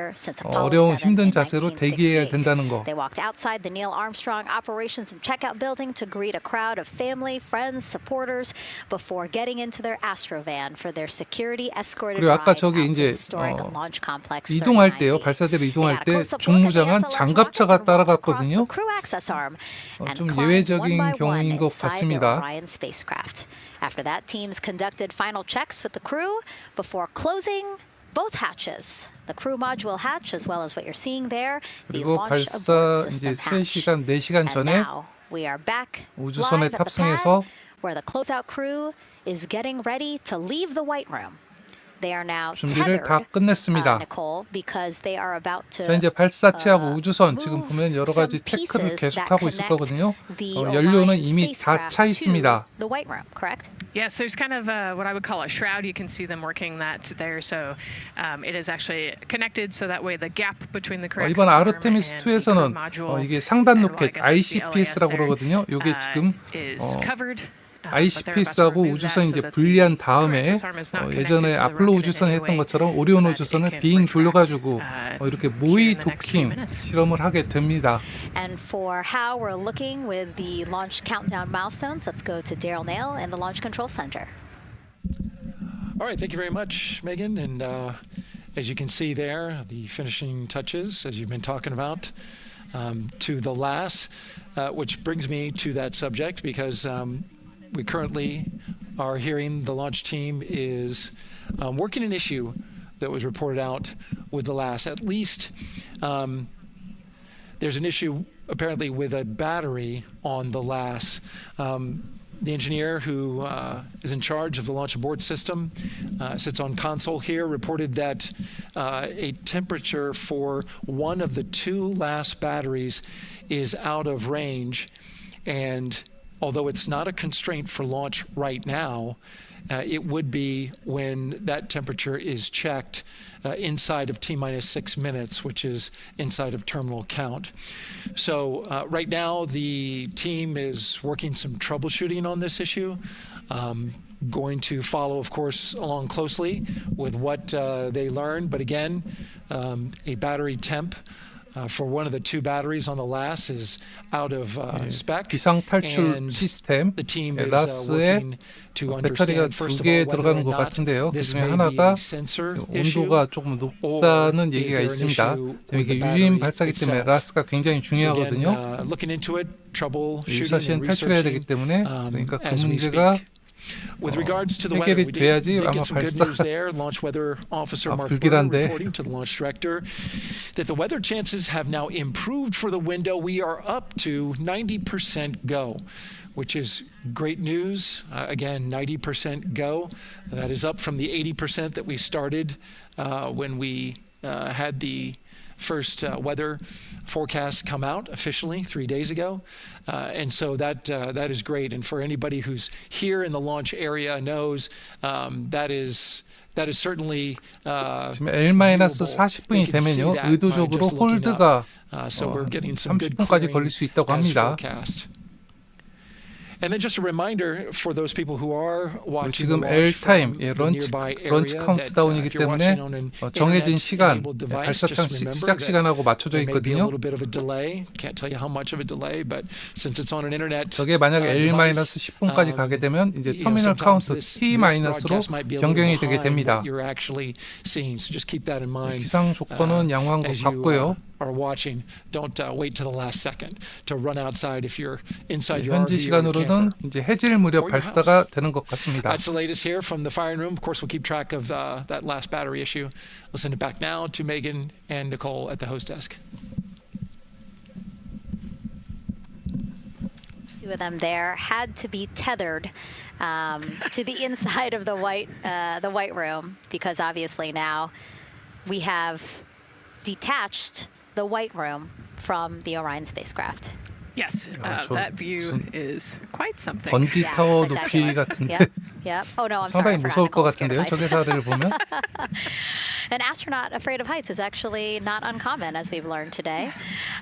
어려운 힘든 자세로 대기해야 된다는 거. They walked outside the Neil Armstrong Operations and Checkout Building to greet a crowd of family, friends, supporters before getting into their Astrovan for their security escorted 그리고 아까 ride 저기 out to 이제 historic launch complex 이동할 때요, 39B. 발사대로 이동할 They 때 had a close-up look at the 중무장한 SLS 장갑차가 rocket and walked across 따라갔거든요. the crew access arm and 좀 climbed 예외적인 one by one 경우인 것 inside their 같습니다. Orion spacecraft. After that, teams conducted final checks with the crew before closing both hatches. The crew module hatch, as well as what you're seeing there, the 그리고 launch 발사 abort 이제 system hatch. 3시간, 4시간 And 전에 now we are back 우주선에 live at the 탑승해서 pad, where the closeout crew is getting ready to leave the White Room. They are now 준비를 다 tethered, 끝냈습니다. Nicole, because they are about to 자, 이제 발사체하고 우주선 지금 보면 여러 가지 체크를 계속하고 있을 거거든요. 연료는 이미 다 차 있습니다. the White Room, correct? Yes, there's kind of what I would call a shroud. You can see them working that there. So it is actually connected so that way the gap between the correct 이번 아르테미스 2에서는 이게 상단 로켓 ICPS라고 그러거든요. 이게 지금 ICPS하고 우주선 이제 분리한 다음에 예전에 아폴로 우주선에 했던 것처럼 오리온 우주선을 빙 돌려가지고 이렇게 모의 도킹 실험을 하게 됩니다. And for how we're looking with the launch countdown milestones, let's go to Daryl Nail in the Launch Control Center. All right, thank you very much, Megan. And as you can see there, the finishing touches, as you've been talking about, to the LAS, which brings me to that subject because we currently are hearing the launch team is working an issue that was reported out with the LAS. At least there's an issue apparently with a battery on the LAS. The engineer who is in charge of the launch abort system sits on console here, reported that a temperature for one of the two LAS batteries is out of range, and although it's not a constraint for launch right now, it would be when that temperature is checked inside of T-minus 6 minutes, which is inside of terminal count. So right now, the team is working some troubleshooting on this issue. Going to follow, of course, along closely with what they learn. But again, a battery temp for one of the two batteries on the LAS is out of spec. 비상 탈출 시스템 라스에 배터리가 2개 들어가는 것 같은데요. 그 중에 하나가 온도가 조금 높다는 얘기가 있습니다. 이게 유인 발사기 때문에 라스가 굉장히 중요하거든요. 유사시엔 탈출해야 되기 때문에 그러니까 그 문제가 With regards to the 해결이 weather, we 돼야지 did 아마 get some good 발사 news there. Launch weather officer Mark Berger 불길한데. reporting to the launch director that the weather chances have now improved for the window. We are up to 90% go, which is great news. Again, 90% go. That is up from the 80% that we started when we had the first weather forecast come out officially 3 days ago. And so that is great. And for anybody who's here in the launch area knows that is certainly 지금 L-40분이 되면요. 의도적으로 홀드가 30분까지 걸릴 수 있다고 합니다. And then just a reminder for those people who are watching 지금 L 타임, 런치 카운트다운이기 때문에 정해진 시간, 발사창 시작 시간하고 맞춰져 있거든요. 저게 만약에 L-10분까지 가게 되면 이제 터미널 카운트 T-로 변경이 되게 됩니다. 기상 조건은 양호한 것 같고요. Are watching, don't wait to the last second to run outside if you're inside your 현지 RV or your 시간으로는 camper. 이제 해질 무렵 발사가 되는 것 같습니다. That's the latest here from the firing room. Of course, we'll keep track of that last battery issue. We'll send it back now to Megan and Nicole at the host desk. Two of them there had to be tethered to the inside of the white room because obviously now we have detached the white room from the Orion spacecraft. Yes, that view is quite something. 번지 타워 높이 같은데 Yep. Oh no, I'm sorry. 상당히 무서울 것 같은데요. 저 회사들을 보면. An astronaut afraid of heights is actually not uncommon, as we've learned today.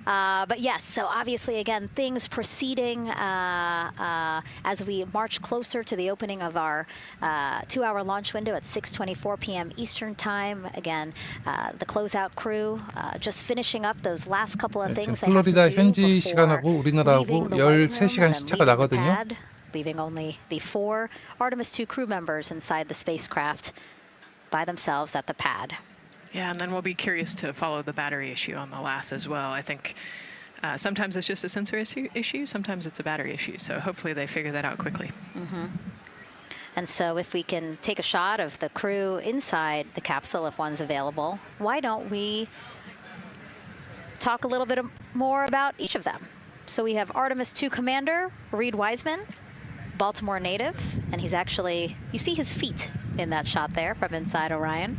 But yes, so obviously, again, things proceeding as we march closer to the opening of our 2-hour launch window at 6:24 p.m. Eastern Time. Again, the closeout crew just finishing up those last couple of things they have to 플로리다 do 현지 before 시간하고 우리나라하고 leaving the white room 13시간 and then 시차가 leaving the 나거든요. pad, leaving only the 4 Artemis 2 crew members inside the spacecraft by themselves at the pad. Yeah, and then we'll be curious to follow the battery issue on the LAS as well. I think sometimes it's just a sensor issue, sometimes it's a battery issue. So hopefully they figure that out quickly. Mm-hmm. And so if we can take a shot of the crew inside the capsule, if one's available, why don't we talk a little bit more about each of them? So we have Artemis 2 Commander Reed Wiseman, Baltimore native, and he's actually, you see his feet in that shot there from inside Orion.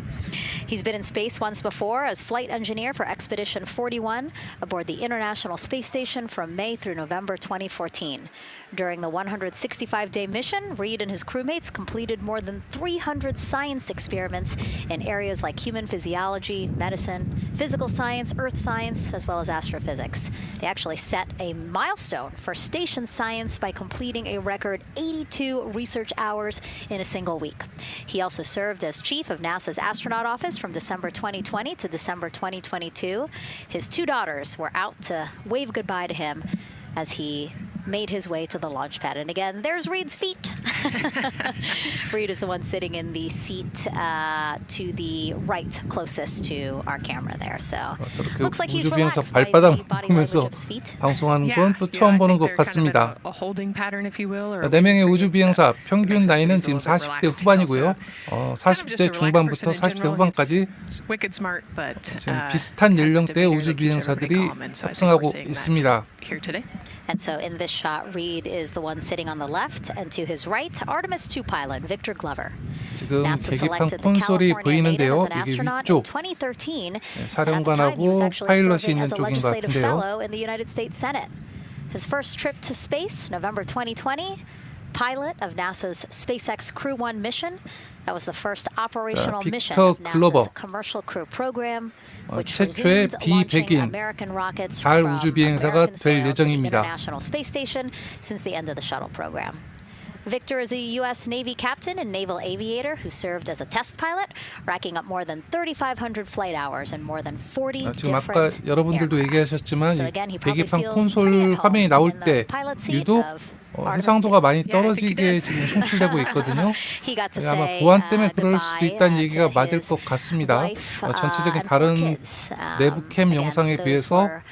He's been in space once before as flight engineer for Expedition 41 aboard the International Space Station from May through November 2014. During the 165-day mission, Reed and his crewmates completed more than 300 science experiments in areas like human physiology, medicine, physical science, earth science, as well as astrophysics. They actually set a milestone for station science by completing a record 82 research hours in a single week. He also served as chief of NASA's astronaut office from December 2020 to December 2022. His 2 daughters were out to wave goodbye to him as he made his way to the launch pad. And again, there's Reed's feet. Reed is the one sitting in the seat to the right, closest to our camera there. So looks like he's relaxed by the body language of his feet. 방송하는 건 또 처음 보는 것 같습니다. A holding pattern, if you will, or 4명의 우주 비행사 평균 나이는 지금 40대 후반이고요. 40대 중반부터 40대 후반까지 지금 비슷한 연령대의 우주 비행사들이 탑승하고 있습니다. And so in this shot, Reed is the one sitting on the left, and to his right, Artemis 2 pilot Victor Glover. 지금 NASA 계기판 selected the 콘솔이 California native 보이는데요. as an 이게 astronaut in 위쪽 2013. 사령관하고 파일럿이 있는 쪽인 것 같은데요. fellow in the United States Senate. His first trip to space, November 2020, pilot of NASA's SpaceX Crew 1 mission. That was the first operational mission of NASA's commercial crew program, which 최초의 resumed launching 비백인 American rockets 달 from 우주 비행사가 American 될 soil to the 예정입니다. International Space Station since the end of the shuttle program. Victor is a U.S. Navy captain and naval aviator who served as a test pilot, racking up more than 3,500 flight hours and more than 40 지금 아까 different 여러분들도 aircraft. 얘기하셨지만 So 이 again, he probably 계기판 feels 콘솔 pretty at 화면이 home 나올 in 때 the pilot seat 유독 of 해상도가 많이 Yeah, I think he 떨어지게 does. 지금 송출되고 있거든요. He got to 아마 say, 보안 때문에 그럴 수도 goodbye, 있다는 얘기가 to 맞을 his 것 같습니다. wife, 전체적인 and 다른 four kids. 내부 캠 Again, 영상에 those 비해서 were,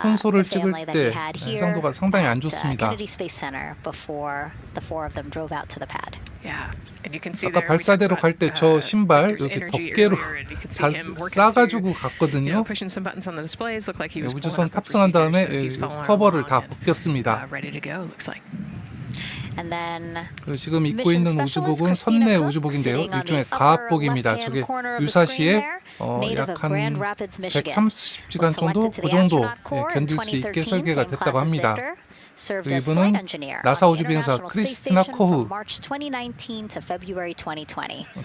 콘솔을 the 찍을 family that he 때 had here 해상도가 상당히 안 at, 좋습니다. Kennedy Space Center before the four of them drove out to the pad. Yeah, and you can see 아까 there, we 발사대로 talked 갈 때 about, 저 신발 Victor's 이렇게 energy 덮개로 earlier, and you could see 다 him working 싸가지고 through, 갔거든요. pushing some buttons on the displays. Looked like he was pulling 우주선 up the 탑승한 다음에 procedures, so he's following 커버를 along 다 and, 벗겼습니다. ready to go. Looks like. And then 지금 입고 있는 우주복은 선내 우주복인데요. 일종의 가압복입니다. 저게 유사시에 약 한 130시간 정도 그 정도 견딜 수 있게 설계가 됐다고 합니다. 그리고 이분은 나사 우주비행사 크리스티나 코후,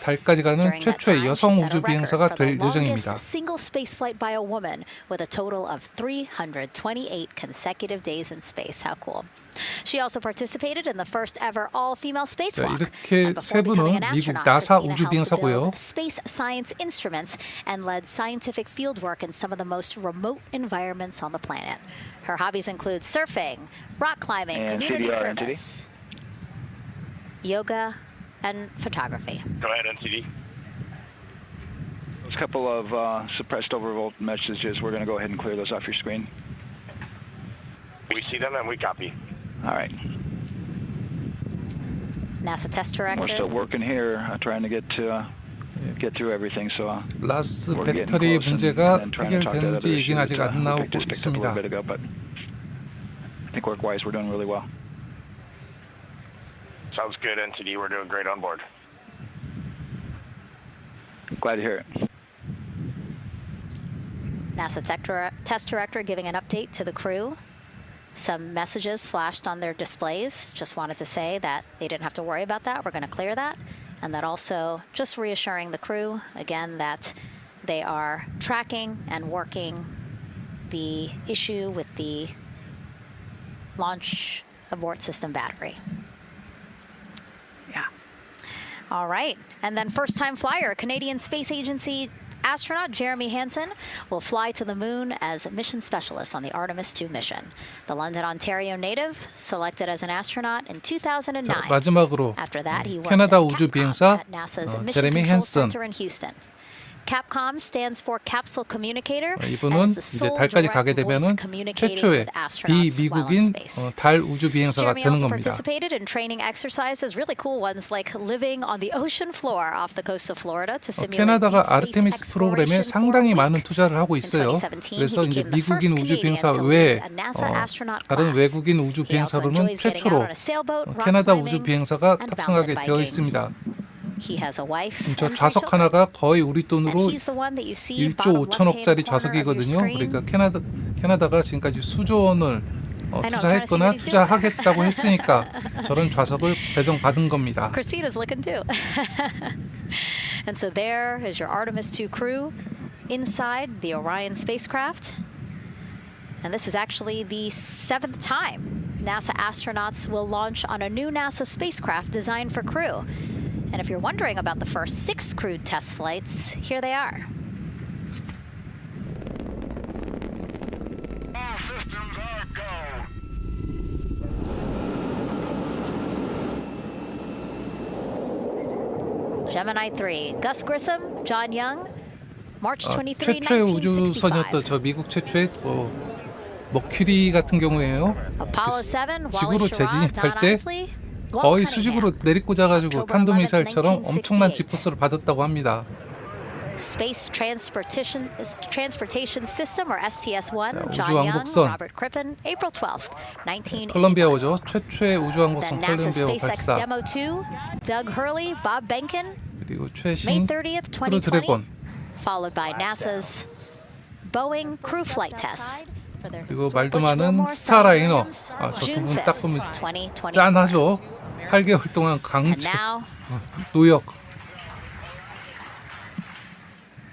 달까지 가는 최초의 여성 우주비행사가 될 예정입니다. Single space flight by a woman with a total of 328 consecutive days in space. How cool. She also participated in the first ever all-female spacewalk. 이렇게 세 분은 미국 나사 우주비행사고요. Space science instruments and led scientific fieldwork in some of the most remote environments on the planet. Her hobbies include surfing, rock climbing, And community CDR, service, yoga, and photography. Go ahead, NCD. There's a couple of suppressed overvolt messages. We're going to go ahead and clear those off your screen. We see them and we copy. All right. NASA test We're director. still working here, trying to get through everything. So 라스 we're getting 배터리 close 문제가 and trying to talk to that 해결되는지 other 얘기는 issue 아직 that 안 we 나오고 just picked up a 있습니다. little bit ago, but I think work-wise we're doing really well. Sounds good, NCD. We're doing great on board. Glad to hear it. NASA test director giving an update to the crew. Some messages flashed on their displays. Just wanted to say that they didn't have to worry about that. We're going to clear that. And that also just reassuring the crew, again, that they are tracking and working the issue with the launch abort system battery. Yeah. All right. And then first-time flyer, Canadian Space Agency astronaut Jeremy Hansen will fly to the moon as mission specialist on the Artemis 2 mission. The London, Ontario native selected as an astronaut in 2009. 마지막으로 After that, he worked 캐나다 as 우주 Capcom 비행사 at NASA's Mission 제레미 Control 헨슨. Center in Houston. Capcom stands for Capsule Communicator. 이분은 이제 달까지 가게 되면은 최초의 비미국인 달 우주 비행사가 Jeremy 되는 also 겁니다. participated in training exercises, really cool ones like living on the ocean floor off the coast of Florida to simulate 캐나다가 deep space 아르테미스 프로그램에 exploration 상당히 for a 많은 week. 투자를 하고 있어요. 그래서 이제 미국인 우주 비행사 외에 다른 외국인 우주 비행사로는 최초로 캐나다 우주 비행사가 탑승하게 되어 있습니다. He has a wife 저 and 좌석 하나가 거의 우리 돈으로 he's the one that you see 1조 bottom left-hand 5천억짜리 corner of your 좌석이거든요. screen. 그러니까 캐나다가 지금까지 수조 원을 투자했거나 trying to see what he's 투자하겠다고 했으니까 저런 좌석을 배정받은 겁니다. Christina's looking too. And so there is your Artemis 2 crew inside the Orion spacecraft. And this is actually the 7th time NASA astronauts will launch on a new NASA spacecraft designed for crew. And if you're wondering about the first 6 crewed test flights, here they are. Gemini 3, Gus Grissom, John Young, March 23, 최초의 1965. 우주선이었던 저 미국 최초의 머큐리 같은 경우에요. Apollo 7, 지구로 Wally Schirra, 재진입할 Don 때 Iesley, Walt 거의 Cunningham. 수직으로 내리꽂아가지고 탄도미사일처럼 엄청난 지포스를 받았다고 합니다. Space Transportation System, or STS-1, 자, John Young, 우주왕복선. Robert Crippen, April 12th, 1981. 콜럼비아호죠. 최초의 우주왕복선 Then NASA 콜럼비아호 SpaceX 발사. Demo 2, Doug Hurley, Bob Behnken, 그리고 May 최신 30th, 크루 2020, 드래곤. followed by NASA's Boeing crew flight tests, 그리고 말도 많은 스타라이너. 저 두 분 딱 보면 짠하죠. 8개월 동안 강제 노역.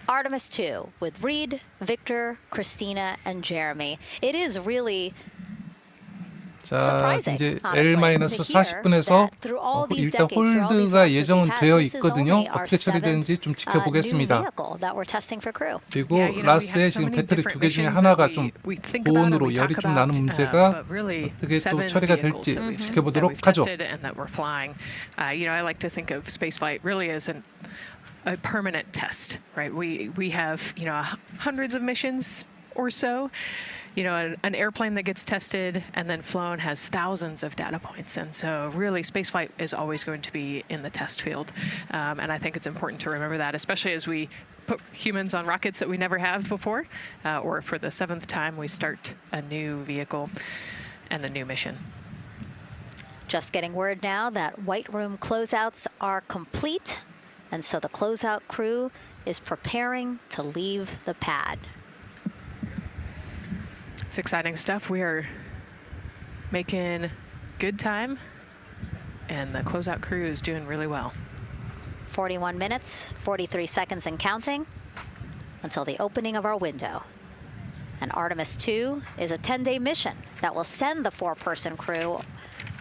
Artemis 2 with Reed, Victor, Christina, and Jeremy. It is really 자, 이제 L-40분에서 일단 홀드가 예정은 되어 있거든요. 어떻게 처리되는지 좀 지켜보겠습니다. 그리고 라스에 지금 배터리 2개 중에 하나가 좀 고온으로 열이 좀 나는 문제가 어떻게 또 처리가 될지 지켜보도록 하죠. I like to think of spaceflight really as a permanent test, right? We have, hundreds of missions or so. An airplane that gets tested and then flown has thousands of data points. And so really spaceflight is always going to be in the test field. And I think it's important to remember that, especially as we put humans on rockets that we never have before, or for the 7th time we start a new vehicle and a new mission. Just getting word now that White Room closeouts are complete. And so the closeout crew is preparing to leave the pad. It's exciting stuff. We are making good time, and the closeout crew is doing really well. 41 minutes, 43 seconds and counting until the opening of our window. And Artemis 2 is a 10-day mission that will send the 4-person crew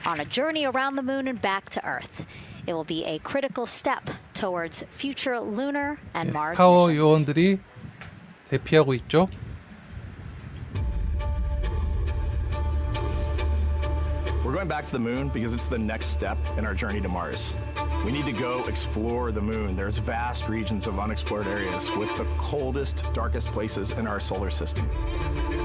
on a journey around the moon and back to Earth. It will be a critical step towards future lunar and Mars 타워 missions. 요원들이 대피하고 있죠. We're going back to the moon because it's the next step in our journey to Mars. We need to go explore the moon. There's vast regions of unexplored areas with the coldest, darkest places in our solar system.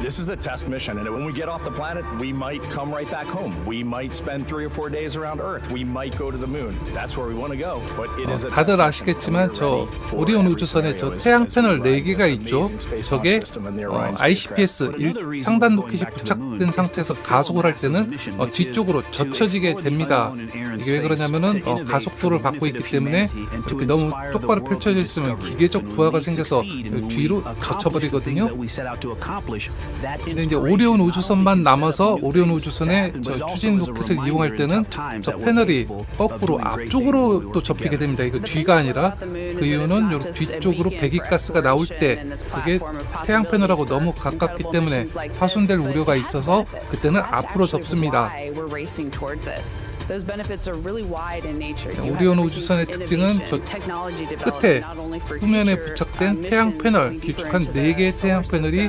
This is a test mission, and when we get off the planet, we might come right back home. We might spend 3 or 4 days around Earth. We might go to the moon. That's where we want to go. But it is a 다들 아시겠지만 저 오리온 우주선에 저 태양 패널 4개가 있죠. 저게 ICPS 상단 로켓이 부착된 상태에서 가속을 할 때는 뒤쪽으로 젖혀지게 됩니다. 이게 왜 그러냐면은 가속도를 받고 있기 때문에 이렇게 너무 똑바로 펼쳐져 있으면 기계적 부하가 생겨서 뒤로 젖혀버리거든요. 근데 이제 오리온 우주선만 남아서 오리온 우주선의 저 추진 로켓을 이용할 때는 저 패널이 거꾸로 앞쪽으로 또 접히게 됩니다. 이거 뒤가 아니라 그 이유는 요 뒤쪽으로 배기가스가 나올 때 그게 태양 패널하고 너무 가깝기 때문에 파손될 우려가 있어서 그때는 앞으로 접습니다. 오리온 우주선의 특징은 저 끝에 후면에 부착된 태양 패널, 길쭉한 4개의 태양 패널이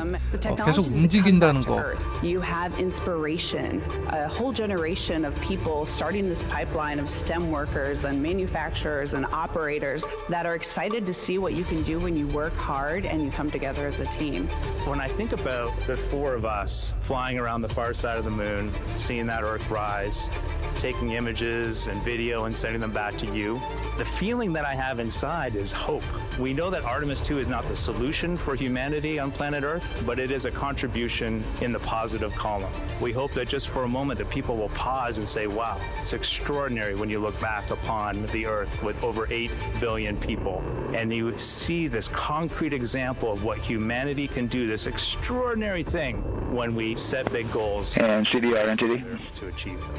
계속 움직인다는 거. You have inspiration, a whole generation of people starting this pipeline of STEM workers and manufacturers and operators that are excited to see what you can do when you work hard and you come together as a team. When I think about the 4 of us flying around the far side of the moon, seeing that Earth rise, taking images and video and sending them back to you, the feeling that I have inside is hope. We know that Artemis 2 is not the solution for humanity on planet Earth, but it is a contribution in the positive column. We hope that just for a moment that people will pause and say, wow, it's extraordinary when you look back upon the Earth with over 8 billion people and you see this concrete example of what humanity can do, this extraordinary thing when we set big goals and CDR entity to achieve them.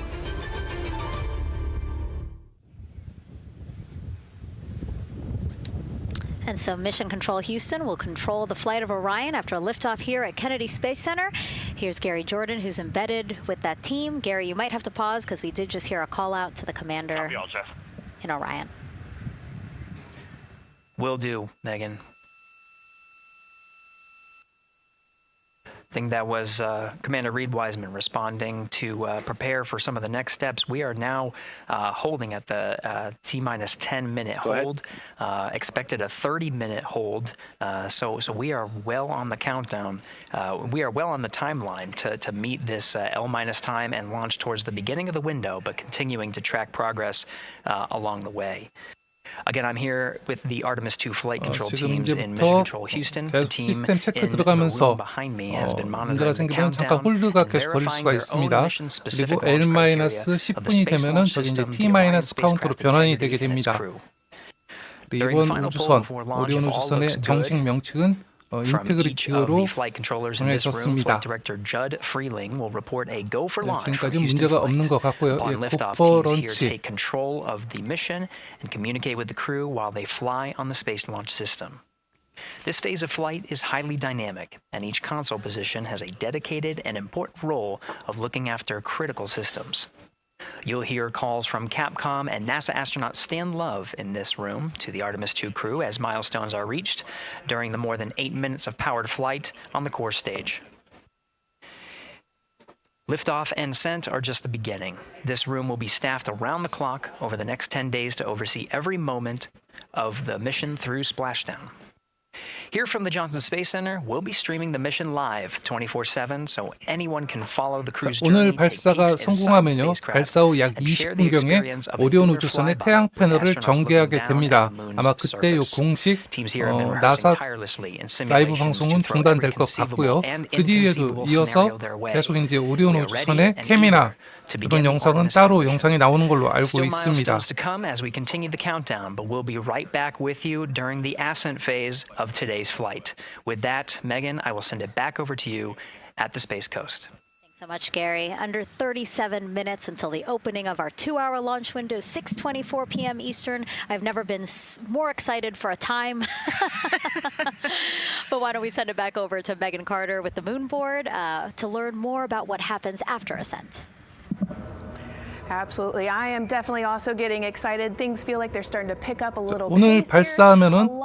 And so Mission Control Houston will control the flight of Orion after a liftoff here at Kennedy Space Center. Here's Gary Jordan, who's embedded with that team. Gary, you might have to pause because we did just hear a call out to the commander in Orion. Will do, Megan. I think that was Commander Reed Wiseman responding to prepare for some of the next steps. We are now holding at the T-minus 10-minute hold. Expected a 30-minute hold. So we are well on the countdown. We are well on the timeline to meet this L-minus time and launch towards the beginning of the window, but continuing to track progress along the way. Again, I'm here with the Artemis 2 flight control teams in Mission Control Houston. The team 시스템 체크 in the 들어가면서 room behind me has been 문제가 monitoring the 생기면 잠깐 countdown 홀드가 and 계속 걸릴 verifying 수가 their own 있습니다. mission-specific 그리고 launch criteria L-10이 of the space 되면은 launch 저기 이제 system, the Orion T- 카운트로 spacecraft 변환이 integrity 되게 and its 됩니다. crew. 이번 우주선, 오리온 우주선의 정식 명칭은 인테그리티로 정해졌습니다. 지금까지 문제가 없는 것 같고요. 곧버 런치. This phase of flight is highly dynamic, and each console position has a dedicated and important role of looking after critical systems. You'll hear calls from Capcom and NASA astronaut Stan Love in this room to the Artemis II crew as milestones are reached during the more than 8 minutes of powered flight on the core stage. Liftoff and Ascent are just the beginning. This room will be staffed around the clock over the next 10 days to oversee every moment of the mission through splashdown. Here from the Johnson Space Center, we'll be streaming the mission live 24/7, so anyone can follow the crew's journey. 오늘 발사가 성공하면요, 발사 후 약 20분경에 오리온 우주선의 태양 패널을 전개하게 됩니다. 아마 그때 요 공식 나사 라이브 방송은 중단될 것 같고요. 그 뒤에도 이어서 계속 이제 오리온 우주선의 캠이나 이런 영상은 따로 영상이 나오는 걸로 알고 있습니다. As we continue the countdown, but we'll be right back with you during the Ascent phase of today's flight. With that, Megan, I will send it back over to you at the Space Coast. Thanks so much, Gary. Under 37 minutes until the opening of our 2-hour launch window, 6:24 p.m. Eastern. I've never been more excited for a time. But why don't we send it back over to Megan Carter with the moon board to learn more about what happens after Ascent. Absolutely. I am definitely also getting excited. Things feel like they're starting to pick up a little 오늘 pace 발사하면은 here.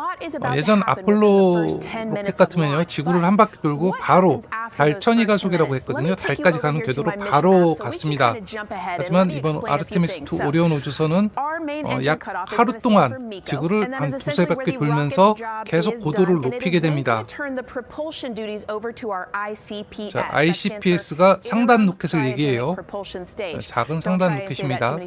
예전 아폴로 로켓 같으면요, 지구를 한 바퀴 돌고 바로 달 천이 가속이라고 했거든요. 달까지 가는 궤도로 바로 갔습니다. 하지만 이번 아르테미스 2 오리온 우주선은 약 하루 동안 지구를 한 두세 바퀴 돌면서 계속 고도를 높이게 됩니다. 자, ICPS가 상단 로켓을 얘기해요. 작은 상단 로켓입니다.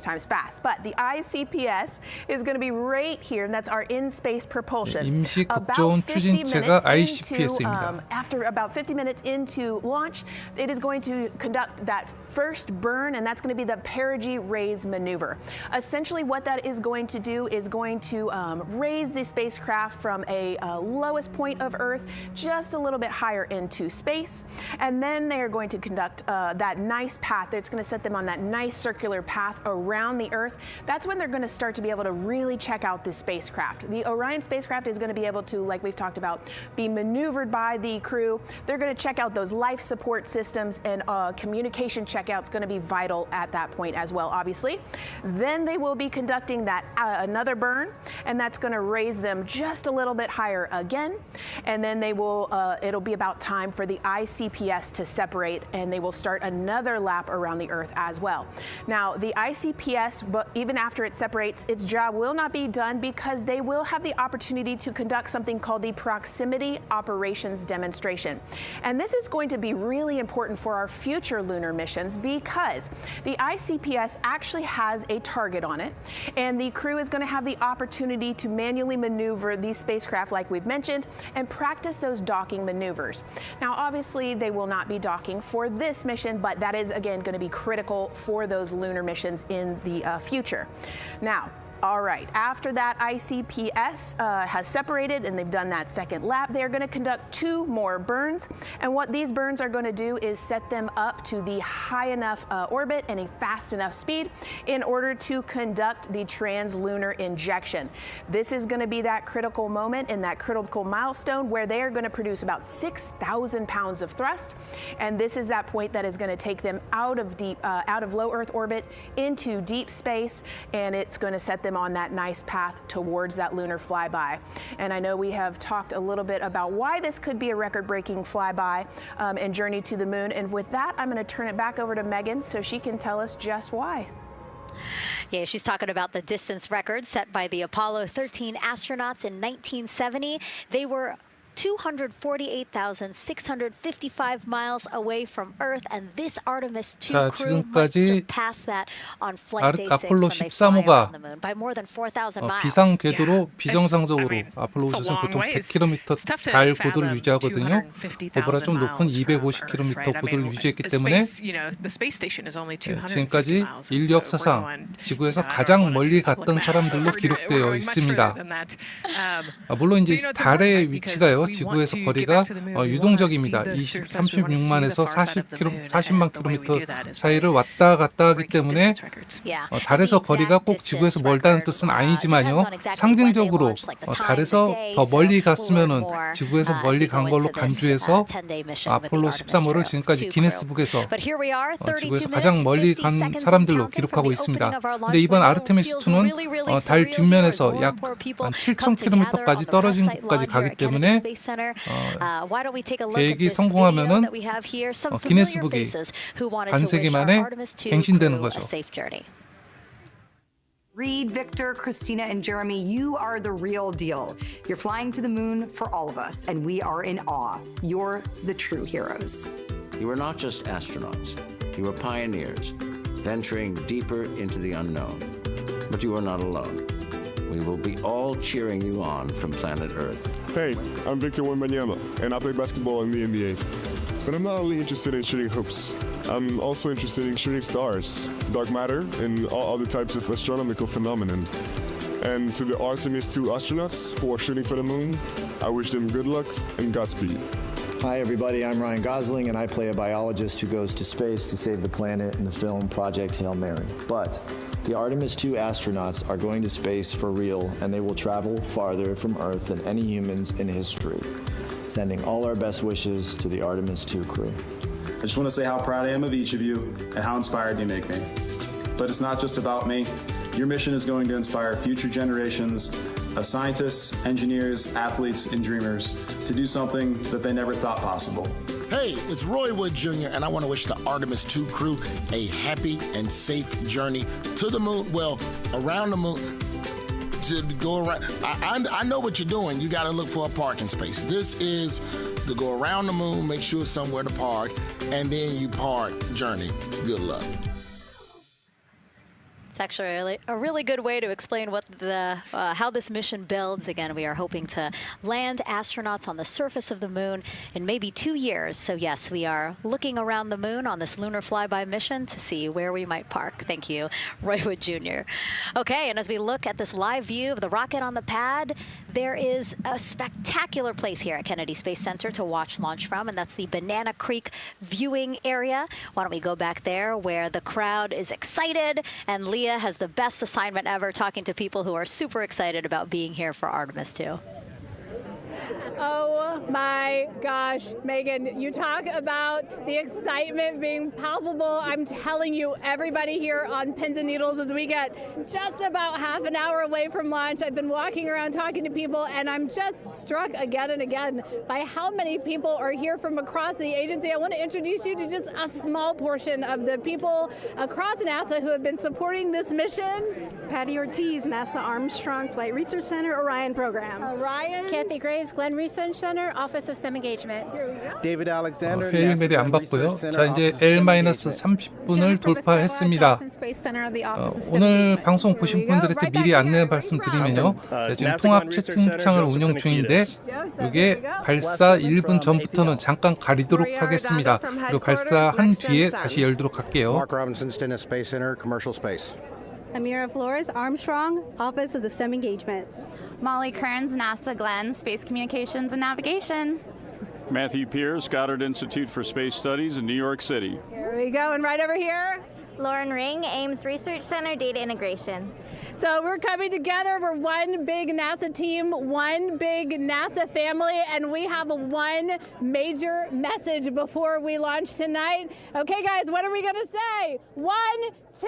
임시 극조온 추진체가 ICPS입니다. After about 50 minutes into launch, it is going to conduct that first burn, and that's going to be the perigee raise maneuver. Essentially, what that is going to do is going to raise the spacecraft from a lowest point of Earth just a little bit higher into space, and then they are going to conduct that nice path. It's going to set them on that nice circular path around the Earth. That's when they're going to start to be able to really check out this spacecraft. The Orion spacecraft is going to be able to, like we've talked about, be maneuvered by the crew. They're going to check out those life support systems, and communication checkout's going to be vital at that point as well, obviously. Then they will be conducting that another burn, and that's going to raise them just a little bit higher again. And then they will, it'll be about time for the ICPS to separate, and they will start another lap around the Earth as well. Now, the ICPS, but even after it separates, its job will not be done because they will have the opportunity to conduct something called the proximity operations demonstration. And this is going to be really important for our future lunar missions because the ICPS actually has a target on it, and the crew is going to have the opportunity to manually maneuver these spacecraft like we've mentioned and practice those docking maneuvers. Now, obviously, they will not be docking for this mission, but that is, again, going to be critical for those lunar missions in the future. Now, all right, after that ICPS has separated and they've done that second lap, they're going to conduct 2 more burns. And what these burns are going to do is set them up to the high enough orbit and a fast enough speed in order to conduct the translunar injection. This is going to be that critical moment and that critical milestone where they are going to produce about 6,000 pounds of thrust. And this is that point that is going to take them out of low Earth orbit into deep space, and it's going to set them on that nice path towards that lunar flyby. And I know we have talked a little bit about why this could be a record-breaking flyby and journey to the moon. And with that, I'm going to turn it back over to Megan so she can tell us just why. Yeah, she's talking about the distance record set by the Apollo 13 astronauts in 1970. They were 248,655 miles away from Earth, and this Artemis 2 crew must surpass that on flight day 6 when they fly around the moon by more than 4,000 miles. 비상 궤도로 비정상적으로 아폴로 우주선 보통 100km 달 고도를 유지하거든요. 그보다 좀 높은 250km 고도를 유지했기 때문에 지금까지 인류 역사상 지구에서 가장 멀리 갔던 사람들로 기록되어 있습니다. 물론 이제 달의 위치가요, 지구에서 거리가 유동적입니다. 36만에서 40만 킬로미터 사이를 왔다 갔다 하기 때문에 달에서 거리가 꼭 지구에서 멀다는 뜻은 아니지만요. 상징적으로 달에서 더 멀리 갔으면은 지구에서 멀리 간 걸로 간주해서 아폴로 13호를 지금까지 기네스북에서 지구에서 가장 멀리 간 사람들로 기록하고 있습니다. 근데 이번 아르테미스 2는 달 뒷면에서 약 7,000km까지 떨어진 곳까지 가기 때문에 계획이 성공하면은 기네스북이 반세기 만에 갱신되는 거죠. Reed, Victor, Christina, and Jeremy, you are the real deal. You're flying to the moon for all of us, and we are in awe. You're the true heroes. You are not just astronauts. You are pioneers, venturing deeper into the unknown. But you are not alone. We will be all cheering you on from planet Earth. Hey, I'm Victor Wembanyama, and I play basketball in the NBA. But I'm not only interested in shooting hoops. I'm also interested in shooting stars, dark matter, and all other types of astronomical phenomenon. And to the Artemis 2 astronauts who are shooting for the moon, I wish them good luck and Godspeed. Hi everybody, I'm Ryan Gosling and I play a biologist who goes to space to save the planet in the film Project Hail Mary. But the Artemis 2 astronauts are going to space for real and they will travel farther from Earth than any humans in history. Sending all our best wishes to the Artemis 2 crew. I just want to say how proud I am of each of you and how inspired you make me. But it's not just about me. Your mission is going to inspire future generations of scientists, engineers, athletes, and dreamers to do something that they never thought possible. Hey, it's Roy Wood Jr., and I want to wish the Artemis 2 crew a happy and safe journey to the moon, well, around the moon. To go around, I know what you're doing. You got to look for a parking space. This is to go around the moon, make sure it's somewhere to park, and then you park journey. Good luck. It's actually a really good way to explain what how this mission builds. Again, we are hoping to land astronauts on the surface of the moon in maybe 2 years. So yes, we are looking around the moon on this lunar flyby mission to see where we might park. Thank you, Roy Wood Jr. Okay, and as we look at this live view of the rocket on the pad, there is a spectacular place here at Kennedy Space Center to watch launch from, and that's the Banana Creek viewing area. Why don't we go back there where the crowd is excited and Leah has the best assignment ever, talking to people who are super excited about being here for Artemis 2. Oh my gosh, Megan, you talk about the excitement being palpable. I'm telling you, everybody here on pins and needles as we get just about half an hour away from launch. I've been walking around talking to people and I'm just struck again and again by how many people are here from across the agency. I want to introduce you to just a small portion of the people across NASA who have been supporting this mission. Patty Ortiz, NASA Armstrong Flight Research Center, Orion Program. Orion. Kathy Graves, Glenn Research Center, Office of STEM Engagement. David Alexander. 헤일메리 안 받고요. 자, 이제 L-30분을 돌파했습니다. 오늘 방송 보신 분들한테 미리 안내 말씀드리면요. 지금 통합 채팅창을 운영 중인데 이게 발사 1분 전부터는 잠깐 가리도록 하겠습니다. 그리고 발사한 뒤에 다시 열도록 할게요. Mark Robinson, Stennis Space Center, Commercial Space. Amira Flores, Armstrong, Office of the STEM Engagement. Molly Kearns, NASA Glenn, Space Communications and Navigation. Matthew Pierce, Goddard Institute for Space Studies in New York City. Here we go, and right over here, Lauren Ring, Ames Research Center, Data Integration. So we're coming together. We're one big NASA team, one big NASA family, and we have one major message before we launch tonight. Okay, guys, what are we going to say? 1, 2,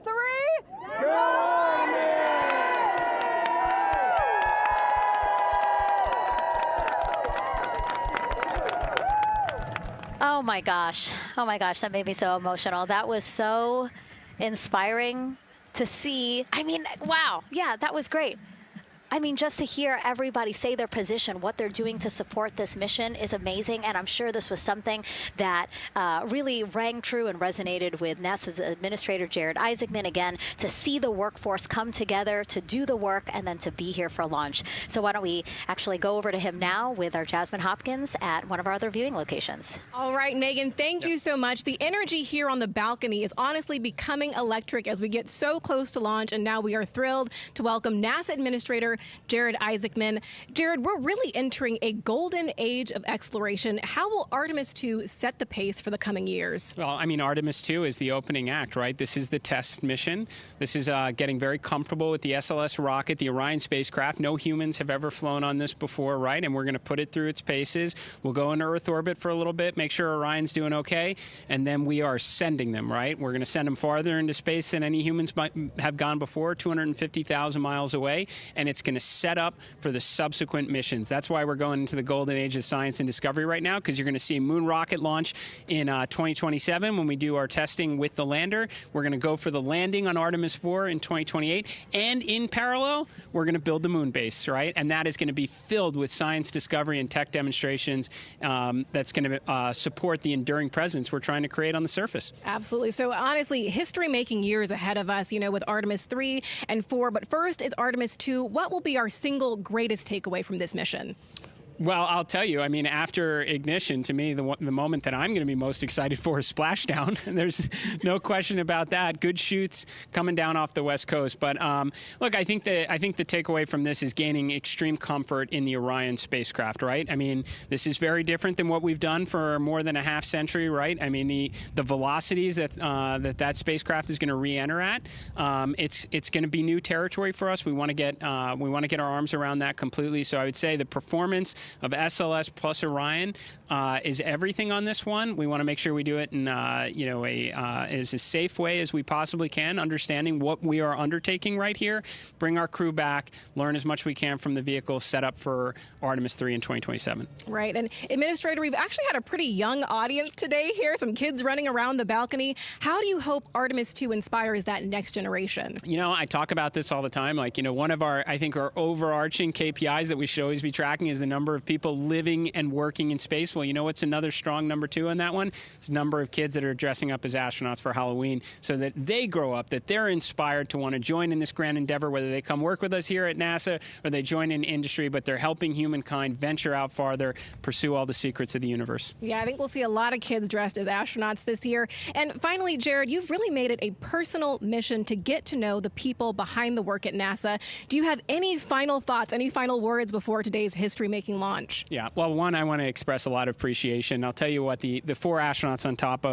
3. Oh my gosh, that made me so emotional. That was so inspiring to see. I mean, wow, yeah, that was great. I mean, just to hear everybody say their position, what they're doing to support this mission is amazing. And I'm sure this was something that really rang true and resonated with NASA's Administrator Jared Isaacman, again, to see the workforce come together to do the work and then to be here for launch. So why don't we actually go over to him now with our Jasmine Hopkins at one of our other viewing locations. All right, Megan, thank you so much. The energy here on the balcony is honestly becoming electric as we get so close to launch. And now we are thrilled to welcome NASA Administrator Jared Isaacman. Jared, we're really entering a golden age of exploration. How will Artemis 2 set the pace for the coming years? Well, I mean, Artemis 2 is the opening act, right? This is the test mission. This is getting very comfortable with the SLS rocket, the Orion spacecraft. No humans have ever flown on this before, right? And we're going to put it through its paces. We'll go into Earth orbit for a little bit, make sure Orion's doing okay, and then we are sending them, right? We're going to send them farther into space than any humans might have gone before, 250,000 miles away, and it's going to set up for the subsequent missions. That's why we're going into the golden age of science and discovery right now, because you're going to see a moon rocket launch in 2027 when we do our testing with the lander. We're going to go for the landing on Artemis 4 in 2028, and in parallel, we're going to build the moon base, right? And that is going to be filled with science discovery and tech demonstrations that's going to support the enduring presence we're trying to create on the surface. Absolutely. So honestly, history-making years ahead of us, with Artemis 3 and 4. But first is Artemis 2. What will be our single greatest takeaway from this mission? Well, I'll tell you, I mean, after ignition, to me, the moment that I'm going to be most excited for is splashdown. There's no question about that. Good shoots coming down off the West Coast. But look, I think the takeaway from this is gaining extreme comfort in the Orion spacecraft, right? I mean, this is very different than what we've done for more than a half century, right? I mean, the velocities that spacecraft is going to re-enter at, it's going to be new territory for us. We want to get our arms around that completely. So I would say the performance of SLS plus Orion is everything on this one. We want to make sure we do it in as a safe way as we possibly can, understanding what we are undertaking right here, bring our crew back, learn as much we can from the vehicle, set up for Artemis 3 in 2027. Right. And Administrator, we've actually had a pretty young audience today here, some kids running around the balcony. How do you hope Artemis 2 inspires that next generation? I talk about this all the time. One of our overarching KPIs that we should always be tracking is the number of people living and working in space. Well, what's another strong number 2 on that one? It's the number of kids that are dressing up as astronauts for Halloween, so that they grow up, that they're inspired to want to join in this grand endeavor, whether they come work with us here at NASA or they join in industry, but they're helping humankind venture out farther, pursue all the secrets of the universe. Yeah, I think we'll see a lot of kids dressed as astronauts this year. And finally, Jared, you've really made it a personal mission to get to know the people behind the work at NASA. Do you have any final thoughts, any final words before today's history-making launch? Yeah, well, one, I want to express a lot of appreciation. I'll tell you what, the 4 astronauts on top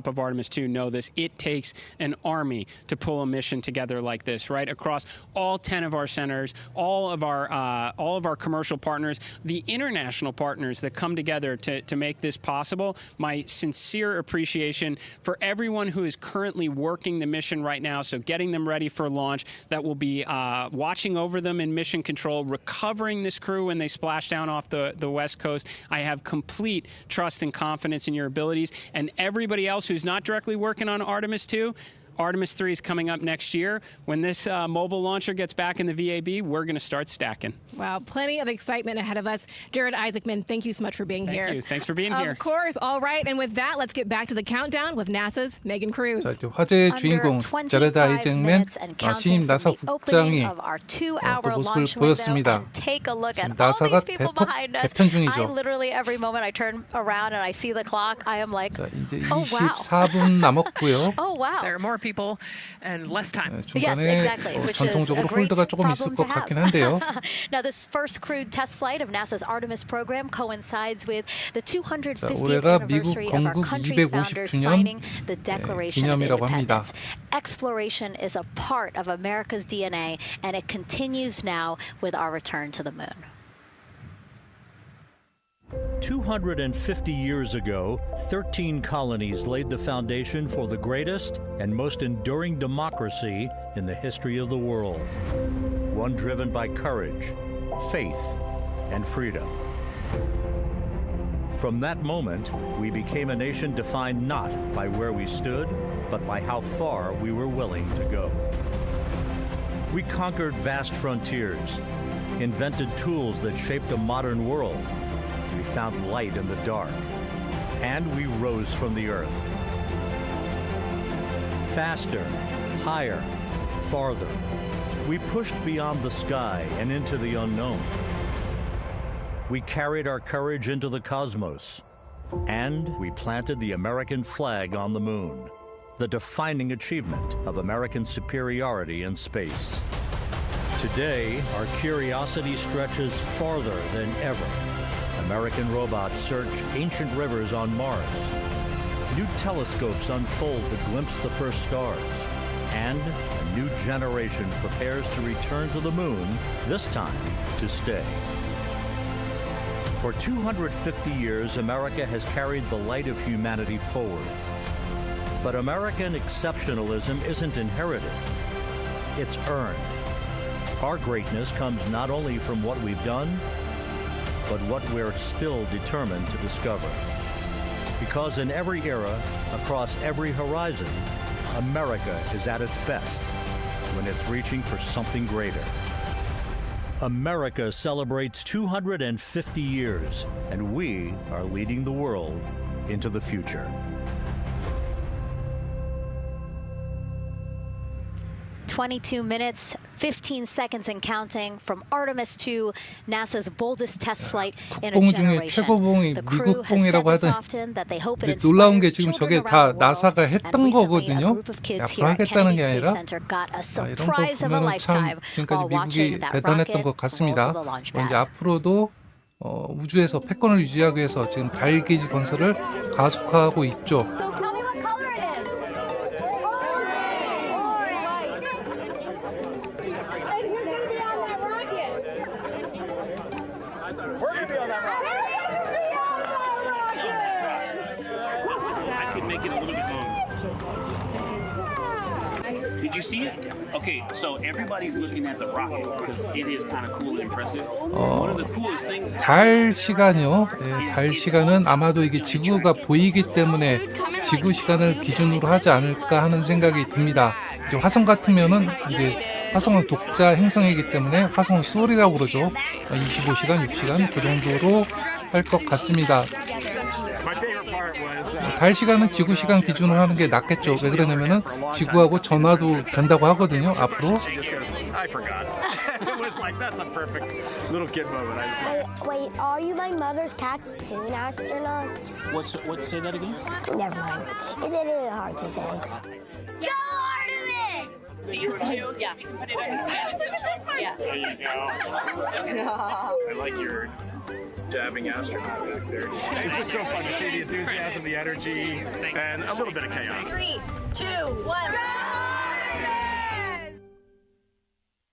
of Artemis 2 know this. It takes an army to pull a mission together like this, right? Across all 10 of our centers, all of our commercial partners, the international partners that come together to make this possible. My sincere appreciation for everyone who is currently working the mission right now, so getting them ready for launch, that will be watching over them in mission control, recovering this crew when they splash down off the West Coast. I have complete trust and confidence in your abilities. And everybody else who's not directly working on Artemis 2, Artemis 3 is coming up next year. When this mobile launcher gets back in the VAB, we're going to start stacking. Wow, plenty of excitement ahead of us. Jared Isaacman, thank you so much for being here. Thank you. Thanks for being here. Of course. All right. And with that, let's get back to the countdown with NASA's Megan Cruz. 자, 화제의 주인공 자레드 아이잭맨 신임 나사 국장이 또 모습을 보였습니다. 지금 나사가 대폭 개편 중이죠. 자, 이제 24분 남았고요. There are more people and less time. 중간에 전통적으로 홀드가 조금 있을 것 같긴 한데요. Now, this first crewed test flight of NASA's Artemis program coincides with the 250th 올해가 미국 anniversary of our 건국 country's founders 250주년 signing the Declaration of 기념이라고 합니다. Independence. Exploration is a part of America's DNA, and it continues now with our return to the moon. 250 years ago, 13 colonies laid the foundation for the greatest and most enduring democracy in the history of the world. One driven by courage, faith, and freedom. From that moment, we became a nation defined not by where we stood, but by how far we were willing to go. We conquered vast frontiers, invented tools that shaped a modern world. We found light in the dark, and we rose from the earth. Faster, higher, farther. We pushed beyond the sky and into the unknown. We carried our courage into the cosmos, and we planted the American flag on the moon, the defining achievement of American superiority in space. Today, our curiosity stretches farther than ever. American robots search ancient rivers on Mars. New telescopes unfold to glimpse the first stars. And a new generation prepares to return to the moon, this time to stay. For 250 years, America has carried the light of humanity forward. But American exceptionalism isn't inherited, it's earned. Our greatness comes not only from what we've done, but what we're still determined to discover. Because in every era, across every horizon, America is at its best when it's reaching for something greater. America celebrates 250 years, and we are leading the world into the future. 22 minutes, 15 seconds and counting from Artemis to NASA's boldest test flight in a 국뽕 중에 generation. 최고봉이 The crew 미국 has said 봉이라고 this 하던 often that they hope it 근데 놀라운 게 inspires 지금 children 저게 다 around the world. 나사가 And 했던 recently, a 거거든요. group of kids 앞으로 here at 하겠다는 Kennedy 게 Space 아니라 Center got a 이런 거 surprise of a 보면 참 lifetime 지금까지 while 미국이 watching that 대단했던 rocket 것 같습니다. roll to the launch 이제 pad. 앞으로도 우주에서 패권을 유지하기 위해서 지금 달 기지 건설을 가속화하고 있죠. Make it a little bit longer. Did you see it? Okay, so everybody's looking at the rocket because it is kind of cool and impressive. One of the coolest things. 달 시간이요. 네, 달 시간은 아마도 이게 지구가 보이기 때문에 지구 시간을 기준으로 하지 않을까 하는 생각이 듭니다. 이제 화성 같으면은 이게 화성은 독자 행성이기 때문에 화성은 솔이라고 그러죠. 25시간, 6시간 그 정도로 할 것 같습니다. 달 시간은 지구 시간 기준으로 하는 게 낫겠죠. 왜 그러냐면은 지구하고 전화도 된다고 하거든요. 앞으로. Wait, are you my mother's cats too, astronauts? What? Say that again. Never mind. It's a little hard to say. Go Artemis! These two, yeah. You can put it on. Yeah. There you go. I like your dabbing astronaut back there. It's just so fun to see the enthusiasm, the energy, and a little bit of chaos. 3, 2, 1.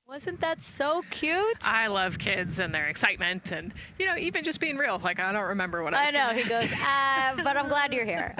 Wasn't that so cute? I love kids and their excitement and, even just being real. Like, I don't remember what I was know, he gonna goes, ask. but I'm glad you're here.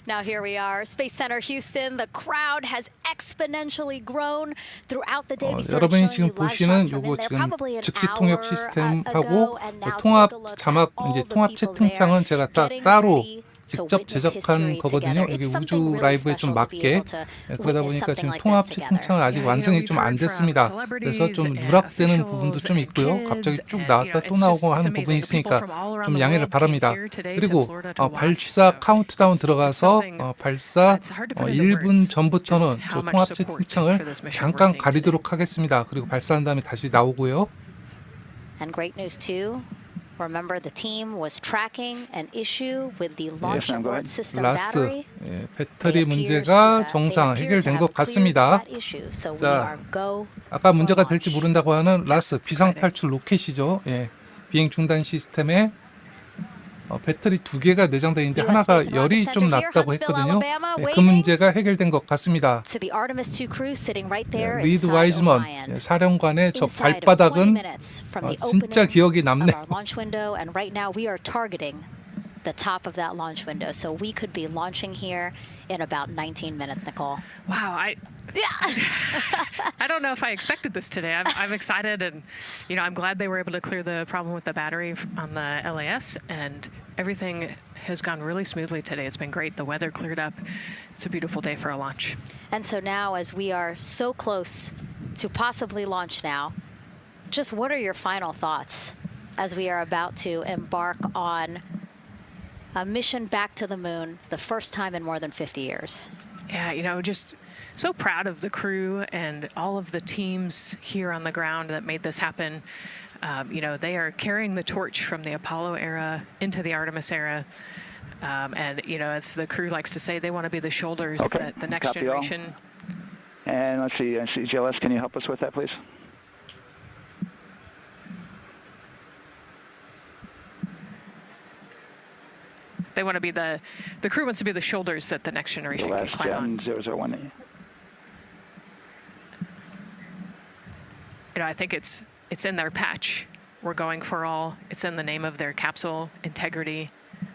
Now here we are, Space Center Houston. The crowd has exponentially grown throughout the day. We started 여러분이 showing 지금 you live 보시는 shots from 요거 in there 지금 probably an 즉시통역 hour 시스템하고 ago, and now 통합 take a look 자막 at all 이제 the 통합 people 채팅창은 there 제가 getting 따로 ready to 직접 witness 제작한 history 거거든요. together. 이게 It's 우주 something really 라이브에 좀 special to be 맞게 able to 그러다 witness 보니까 지금 something like 통합 this together. 채팅창은 아직 완성이 좀 안 됐습니다. 그래서 좀 누락되는 부분도 좀 있고요. 갑자기 쭉 나왔다 또 나오고 하는 부분이 있으니까 좀 양해를 바랍니다. 그리고 발사 카운트다운 들어가서 발사 1분 전부터는 저 통합 채팅창을 잠깐 가리도록 하겠습니다. 그리고 발사한 다음에 다시 나오고요. And great news too. Remember, the team was tracking an issue with the launch abort system battery. 배터리 문제가 정상 해결된 것 같습니다. 자, 아까 문제가 될지 모른다고 하는 라스 비상 탈출 로켓이죠. 비행 중단 시스템에 배터리 2개가 내장되어 있는데 하나가 열이 좀 났다고 했거든요. 그 문제가 해결된 것 같습니다. 리드 와이즈먼 사령관의 저 발바닥은 진짜 기억이 남네요. The top of that launch window, so we could be launching here in about 19 minutes, Nicole. Wow, I don't know if I expected this today. I'm excited, and I'm glad they were able to clear the problem with the battery on the LAS, and everything has gone really smoothly today. It's been great. The weather cleared up. It's a beautiful day for a launch. And so now, as we are so close to possibly launch now, just what are your final thoughts as we are about to embark on a mission back to the moon, the first time in more than 50 years? Yeah, just so proud of the crew and all of the teams here on the ground that made this happen. They are carrying the torch from the Apollo era into the Artemis era. And, as the crew likes to say, they want to be the shoulders that the next generation And let's see, GLS, can you help us with that, please? They want to be the crew wants to be the shoulders that the next generation can climb on. 001. I think it's in their patch. We're going for all. It's in the name of their capsule, integrity,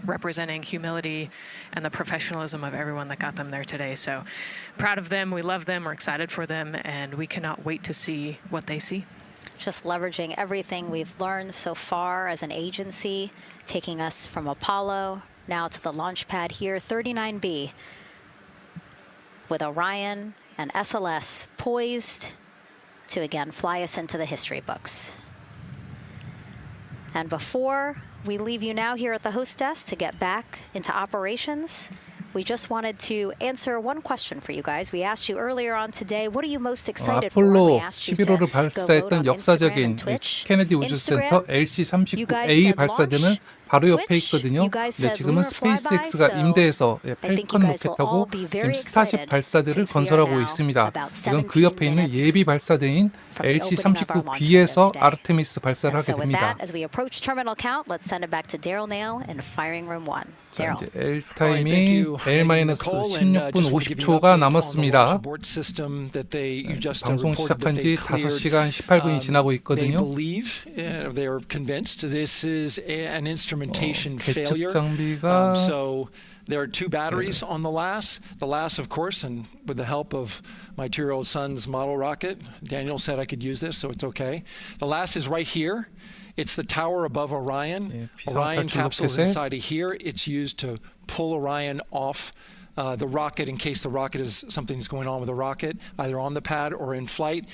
representing humility and the professionalism of everyone that got them there today. So proud of them. We love them. We're excited for them. And we cannot wait to see what they see. Just leveraging everything we've learned so far as an agency, taking us from Apollo now to the launch pad here, 39B, with Orion and SLS poised to again fly us into the history books. And before we leave you now here at the host desk to get back into operations, we just wanted to answer one question for you guys. We asked you earlier on today, what are you most excited for? We 아폴로 asked you to 11호를 go vote 발사했던 on Instagram 역사적인 and Twitch. 케네디 우주센터 LC-39A 발사대는 바로 옆에 있거든요. 근데 지금은 스페이스X가 임대해서 펠컨 로켓하고 지금 스타쉽 발사대를 건설하고 있습니다. 이건 그 옆에 있는 예비 발사대인 LC-39B에서 아르테미스 발사를 하게 됩니다. 자, 이제 L 타임이 L-16분 50초가 남았습니다. 방송 시작한 지 5시간 18분이 지나고 있거든요. 계측 장비가 There are two batteries on the LAS. The LAS, of course, and with the help of my 2-year-old son's model rocket, Daniel said I could use this, so it's okay. The LAS is right here. It's the tower above Orion. Orion capsule is inside of here. It's used to pull Orion off the rocket in case the rocket is something's going on with the rocket, either on the pad or in flight.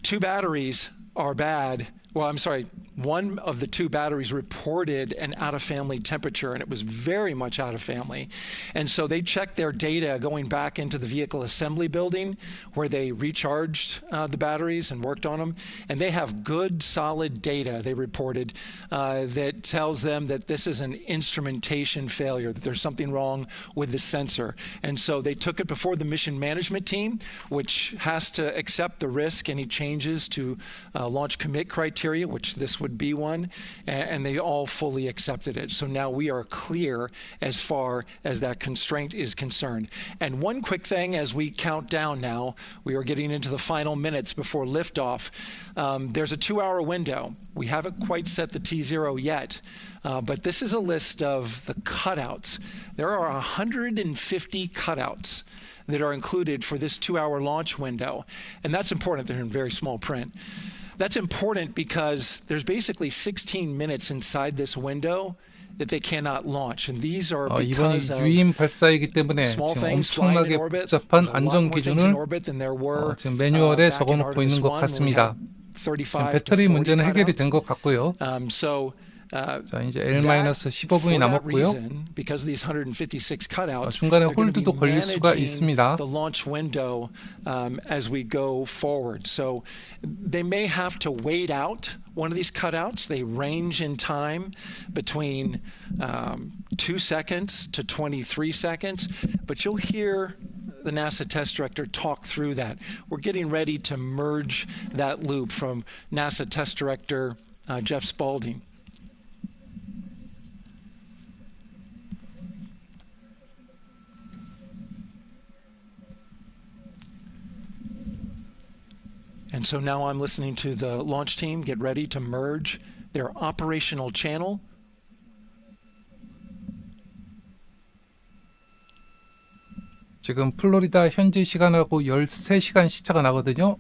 Two batteries are bad. Well, I'm sorry, one of the two batteries reported an out-of-family temperature, and it was very much out of family. And so they checked their data going back into the vehicle assembly building where they recharged the batteries and worked on them. And they have good, solid data, they reported, that tells them that this is an instrumentation failure, that there's something wrong with the sensor. And so they took it before the mission management team, which has to accept the risk, any changes to launch commit criteria, which this would be one, and they all fully accepted it. So now we are clear as far as that constraint is concerned. And one quick thing as we count down now, we are getting into the final minutes before liftoff. There's a 2-hour window. We haven't quite set the T0 yet, but this is a list of the cutouts. There are 150 cutouts that are included for this 2-hour launch window, and that's important. They're in very small print. That's important because there's basically 16 minutes inside this window that they cannot launch, and these are because of 유인 발사이기 때문에 지금 엄청나게 복잡한 안전 기준을 지금 매뉴얼에 적어놓고 있는 것 같습니다. 지금 배터리 문제는 해결이 된 것 같고요. 자, 이제 L-15분이 남았고요. 중간에 홀드도 걸릴 수가 있습니다. The launch window as we go forward. So they may have to wait out one of these cutouts. They range in time between 2 seconds to 23 seconds, but you'll hear the NASA test director talk through that. We're getting ready to merge that loop from NASA test director Jeff Spaulding. And so now I'm listening to the launch team get ready to merge their operational channel. 지금 플로리다 현지 시간하고 13시간 시차가 나거든요.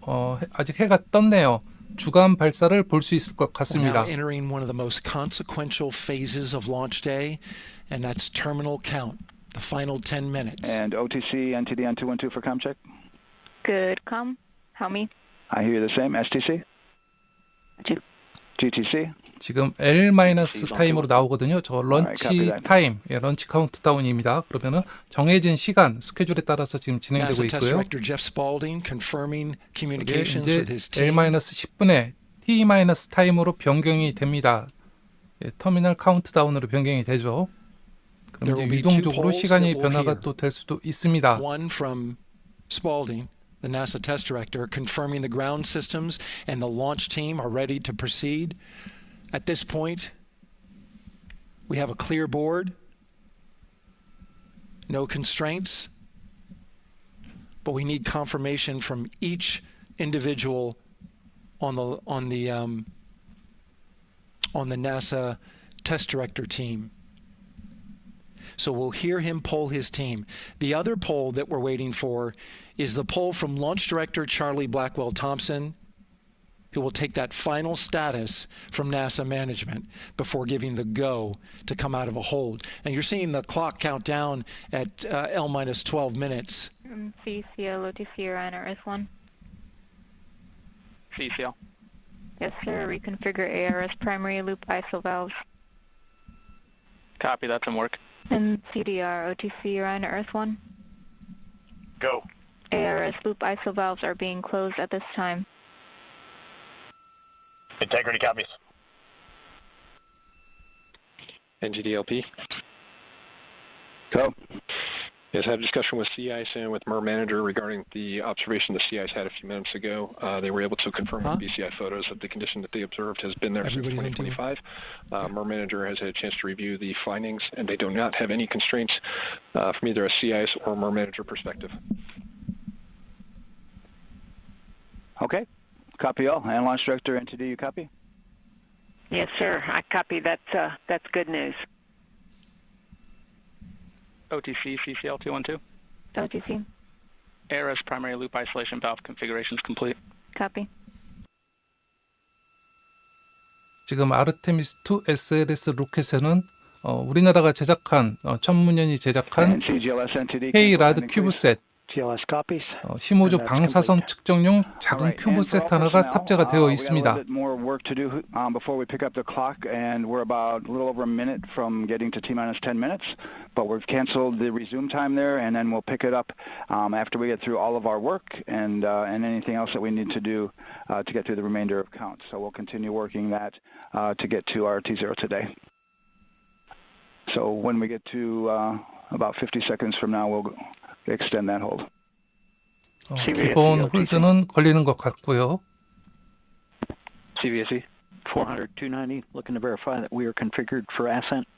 아직 해가 떴네요. 주간 발사를 볼 수 있을 것 같습니다. We're now entering one of the most consequential phases of launch day, and that's terminal count, the final 10 minutes. And OTC, NTD on 212 for comm check. Good comm. Help me. I hear the same. STC? GTC? 지금 L- 타임으로 나오거든요. 저 런치 타임, 런치 카운트다운입니다. 그러면은 정해진 시간, 스케줄에 따라서 지금 진행되고 있고요. 이제 L-10분에 T- 타임으로 변경이 됩니다. 터미널 카운트다운으로 변경이 되죠. 그럼 이제 유동적으로 시간이 변화가 또 될 수도 있습니다. One from Spaulding the NASA test director, confirming the ground systems and the launch team are ready to proceed. At this point, we have a clear board, no constraints, but we need confirmation from each individual on the NASA test director team. So we'll hear him poll his team. The other poll that we're waiting for is the poll from Launch Director Charlie Blackwell Thompson, who will take that final status from NASA management before giving the go to come out of a hold. And you're seeing the clock count down at L minus 12 minutes. CCL, OTC, Orion, RS1. CCL. Yes, sir. Reconfigure ARS primary loop ISO valves. Copy, that's in work. And CDR, OTC, Orion, Earth1. Go. ARS loop ISO valves are being closed at this time. Integrity copies. NGDLP. Go. Yes, I had a discussion with Sea Ice and with MER Manager regarding the observation the Sea Ice had a few minutes ago. They were able to confirm with BCI photos that the condition that they observed has been there since 2025. MER Manager has had a chance to review the findings, and they do not have any constraints from either a Sea Ice or MER Manager perspective. Okay. Copy all. And Launch Director, NTD, you copy? Yes, sir. I copy. That's good news. OTC, CCL 212. OTC. ARS primary loop isolation valve configuration is complete. Copy. 지금 아르테미스 2 SLS 로켓에는 우리나라가 제작한 천문연이 제작한 K 라드 큐브셋 심우주 방사선 측정용 작은 큐브셋 하나가 탑재가 되어 있습니다. Before we pick up the clock, and we're about a little over a minute from getting to T-minus 10 minutes, but we've canceled the resume time there, and then we'll pick it up after we get through all of our work and anything else that we need to do to get through the remainder of count. So we'll continue working that to get to our T0 today. So when we get to about 50 seconds from now, we'll extend that hold. 기본 홀드는 걸리는 것 같고요. CVSE 400 290, looking to verify that we are configured for Ascent.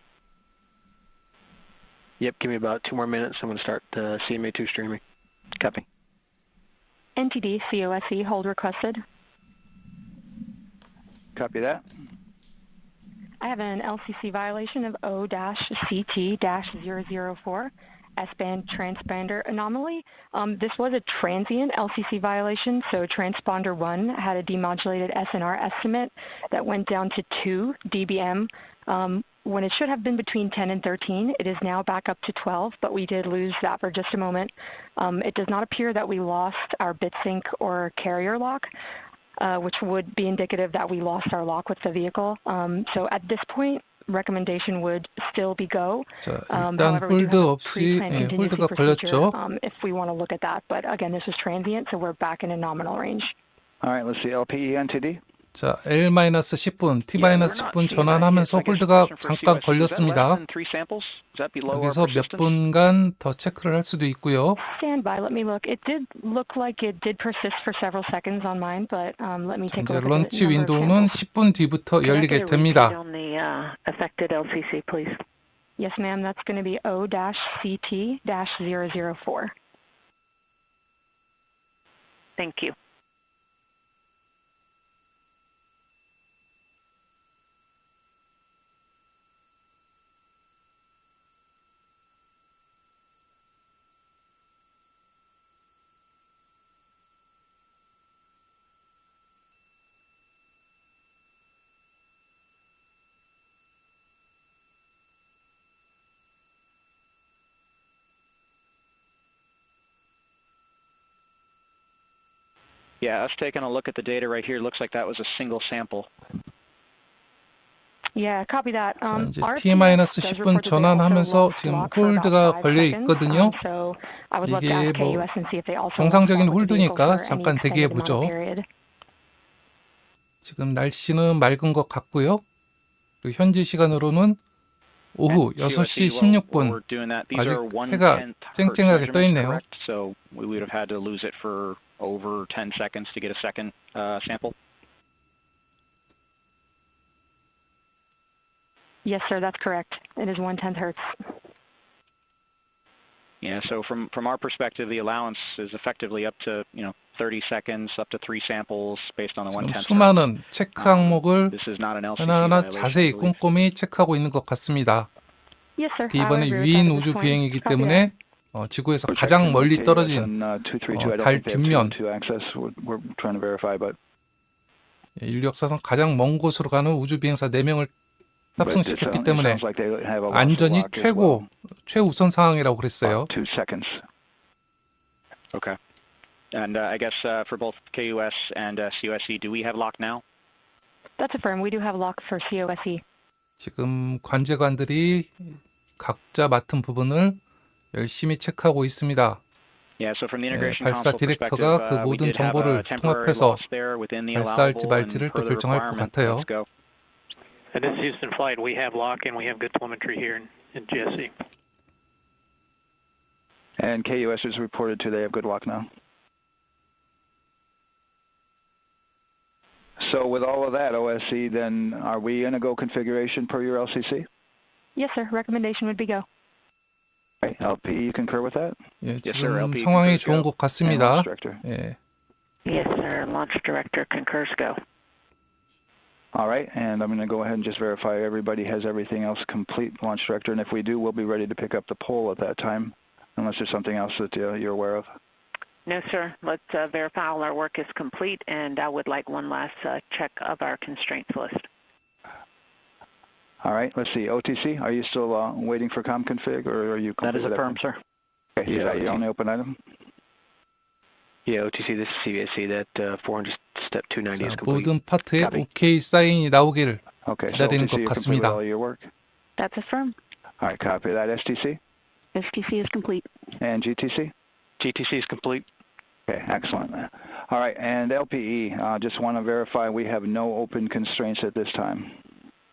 Yep, give me about 2 more minutes. I'm going to start CMA2 streaming. Copy. NTD, COSE, hold requested. Copy that. I have an LCC violation of O-CT-004. S-band transponder anomaly. This was a transient LCC violation, so transponder 1 had a demodulated SNR estimate that went down to 2 dBm when it should have been between 10 and 13. It is now back up to 12, but we did lose that for just a moment. It does not appear that we lost our bit sync or carrier lock, which would be indicative that we lost our lock with the vehicle. So at this point, recommendation would still be go. 자, 일단 홀드 없이 홀드가 걸렸죠. If we want to look at that, but again, this is transient, so we're back in a nominal range. All right, let's see LPE NTD. 자, L-10분, T-10분 전환하면서 홀드가 잠깐 걸렸습니다. 여기서 몇 분간 더 체크를 할 수도 있고요. Stand by, let me look. It did look like it did persist for several seconds on mine, but let me take a look. 이제 런치 윈도우는 10분 뒤부터 열리게 됩니다. Affected LCC, please. Yes, ma'am. That's going to be O-CT-004. Thank you. Yeah, us taking a look at the data right here, looks like that was a single sample. Yeah, copy that. 자, 이제 T-10분 전환하면서 지금 홀드가 걸려 있거든요. 이게 뭐 정상적인 홀드니까 잠깐 대기해 보죠. 지금 날씨는 맑은 것 같고요. 그리고 현지 시간으로는 오후 6시 16분. 아직 해가 쨍쨍하게 떠 있네요. over 10 seconds to get a second sample? Yes, sir, that's correct. It is 1/10 hertz. Yeah, so from our perspective, the allowance is effectively up to 30 seconds, up to 3 samples based on the 1/10 hertz. 수많은 체크 항목을 This is not an LCC 하나하나 violation, 자세히 I believe. 꼼꼼히 체크하고 있는 것 같습니다. Yes, sir. 특히 이번에 유인 우주 비행이기 때문에 지구에서 가장 멀리 떨어진 달 뒷면, 인류 역사상 가장 먼 곳으로 가는 우주 비행사 4명을 탑승시켰기 때문에 안전이 최우선 상황이라고 그랬어요. Okay. And I guess for both KUS and COSE, do we have lock now? That's affirmed. We do have lock for COSE. 지금 관제관들이 각자 맡은 부분을 열심히 체크하고 있습니다. Yeah, so from the integration 발사 console 디렉터가 그 perspective, we 모든 did have 정보를 a temporary 통합해서 loss there within the 발사할지 allowable and 말지를 또 per the 결정할 것 requirement. 같아요. Let's go. This is Houston Flight. We have lock and we have good telemetry here in GSE. And KUS has reported too they have good lock now. So with all of that, OSE, then are we in a go configuration per your LCC? Yes, sir. Recommendation would be go. Okay. LPE, you concur with that? 예, 지금 상황이 좋은 것 같습니다. 예. Yes, sir. Launch director concurs go. All right, and I'm going to go ahead and just verify everybody has everything else complete, launch director, and if we do, we'll be ready to pick up the poll at that time, unless there's something else that you're aware of. No, sir. Let's verify all our work is complete, and I would like one last check of our constraints list. All right, let's see. OTC, are you still waiting for ComConfig, or are you complete? That is affirmed, sir. Okay, is that your only open item? Yeah, OTC, this is CVSC. That 400 step 290 is complete. 모든 파트에 OK 사인이 나오기를 Okay, so 기다리는 OTC, 것 you completed 같습니다. all your work? That's affirmed. All right, copy that. STC? STC is complete. And GTC? GTC is complete. Okay, excellent. All right, and LPE, just want to verify we have no open constraints at this time.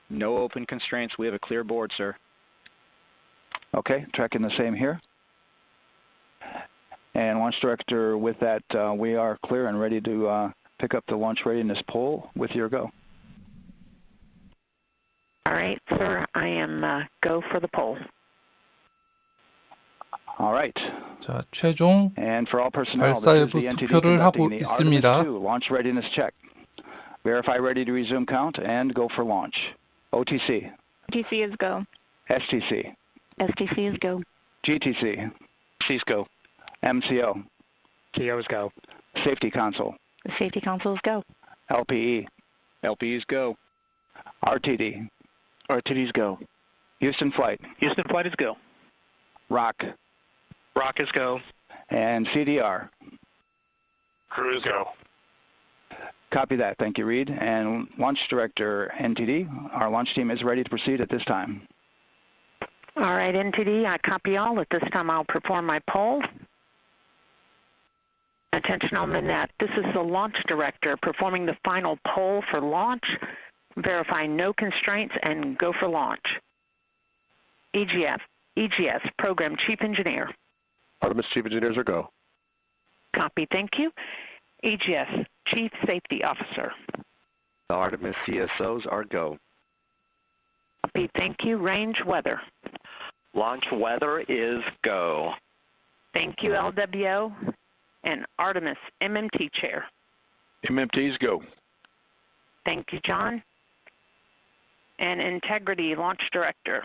No open constraints. We have a clear board, sir. Okay, tracking the same here. And launch director, with that, we are clear and ready to pick up the launch readiness poll with your go. All right, sir. I am go for the poll. All right. 자, 최종 And for all personnel, 발사 this is 여부 the NTD 투표를 하고 conducting the 있습니다. Artemis 2 launch readiness check. Verify ready to resume count and go for launch. OTC. GTC is go. STC. STC is go. GTC. C's go. MCO. TO's go. Safety console. The safety console is go. LPE. LPE's go. RTD. RTD's go. Houston flight. Houston Flight is go. ROC. Rock is go. And CDR. Cruise go. Copy that. Thank you, Reed. And launch director, NTD, our launch team is ready to proceed at this time. All right, NTD, I copy all. At this time, I'll perform my poll. Attention on the net. This is the launch director performing the final poll for launch, verifying no constraints, and go for launch. EGS, Program Chief Engineer. Artemis Chief Engineers are go. Copy, thank you. EGS, Chief Safety Officer. The Artemis CSOs are go. Copy, thank you. Range Weather. Launch weather is go. Thank you, LWO. And Artemis MMT Chair. MMT's go. Thank you, John. And Integrity Launch Director.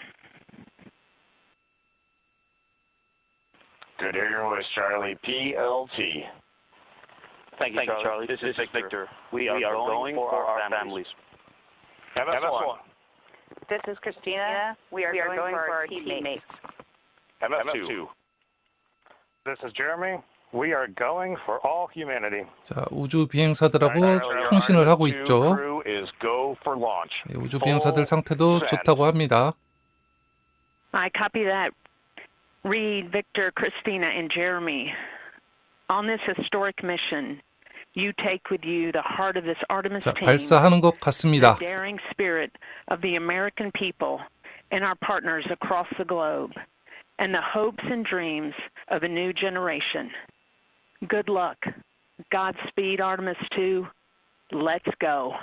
Good Air Voice, Charlie, PLT. Thank you, Charlie. This is Victor. We are going for our families. MS1. This is Christina. We are going for our teammates. MS2. This is Jeremy. We are going for all humanity. 자, 우주 비행사들하고 통신을 하고 있죠. Crew is go for launch. 우주 비행사들 상태도 좋다고 합니다. I copy that. Reed, Victor, Christina, and Jeremy. On this historic mission, you take with you the heart of this Artemis 자, team, 발사하는 것 같습니다. the daring spirit of the American people and our partners across the globe, and the hopes and dreams of a new generation. Good luck. Godspeed, Artemis 2. Let's go.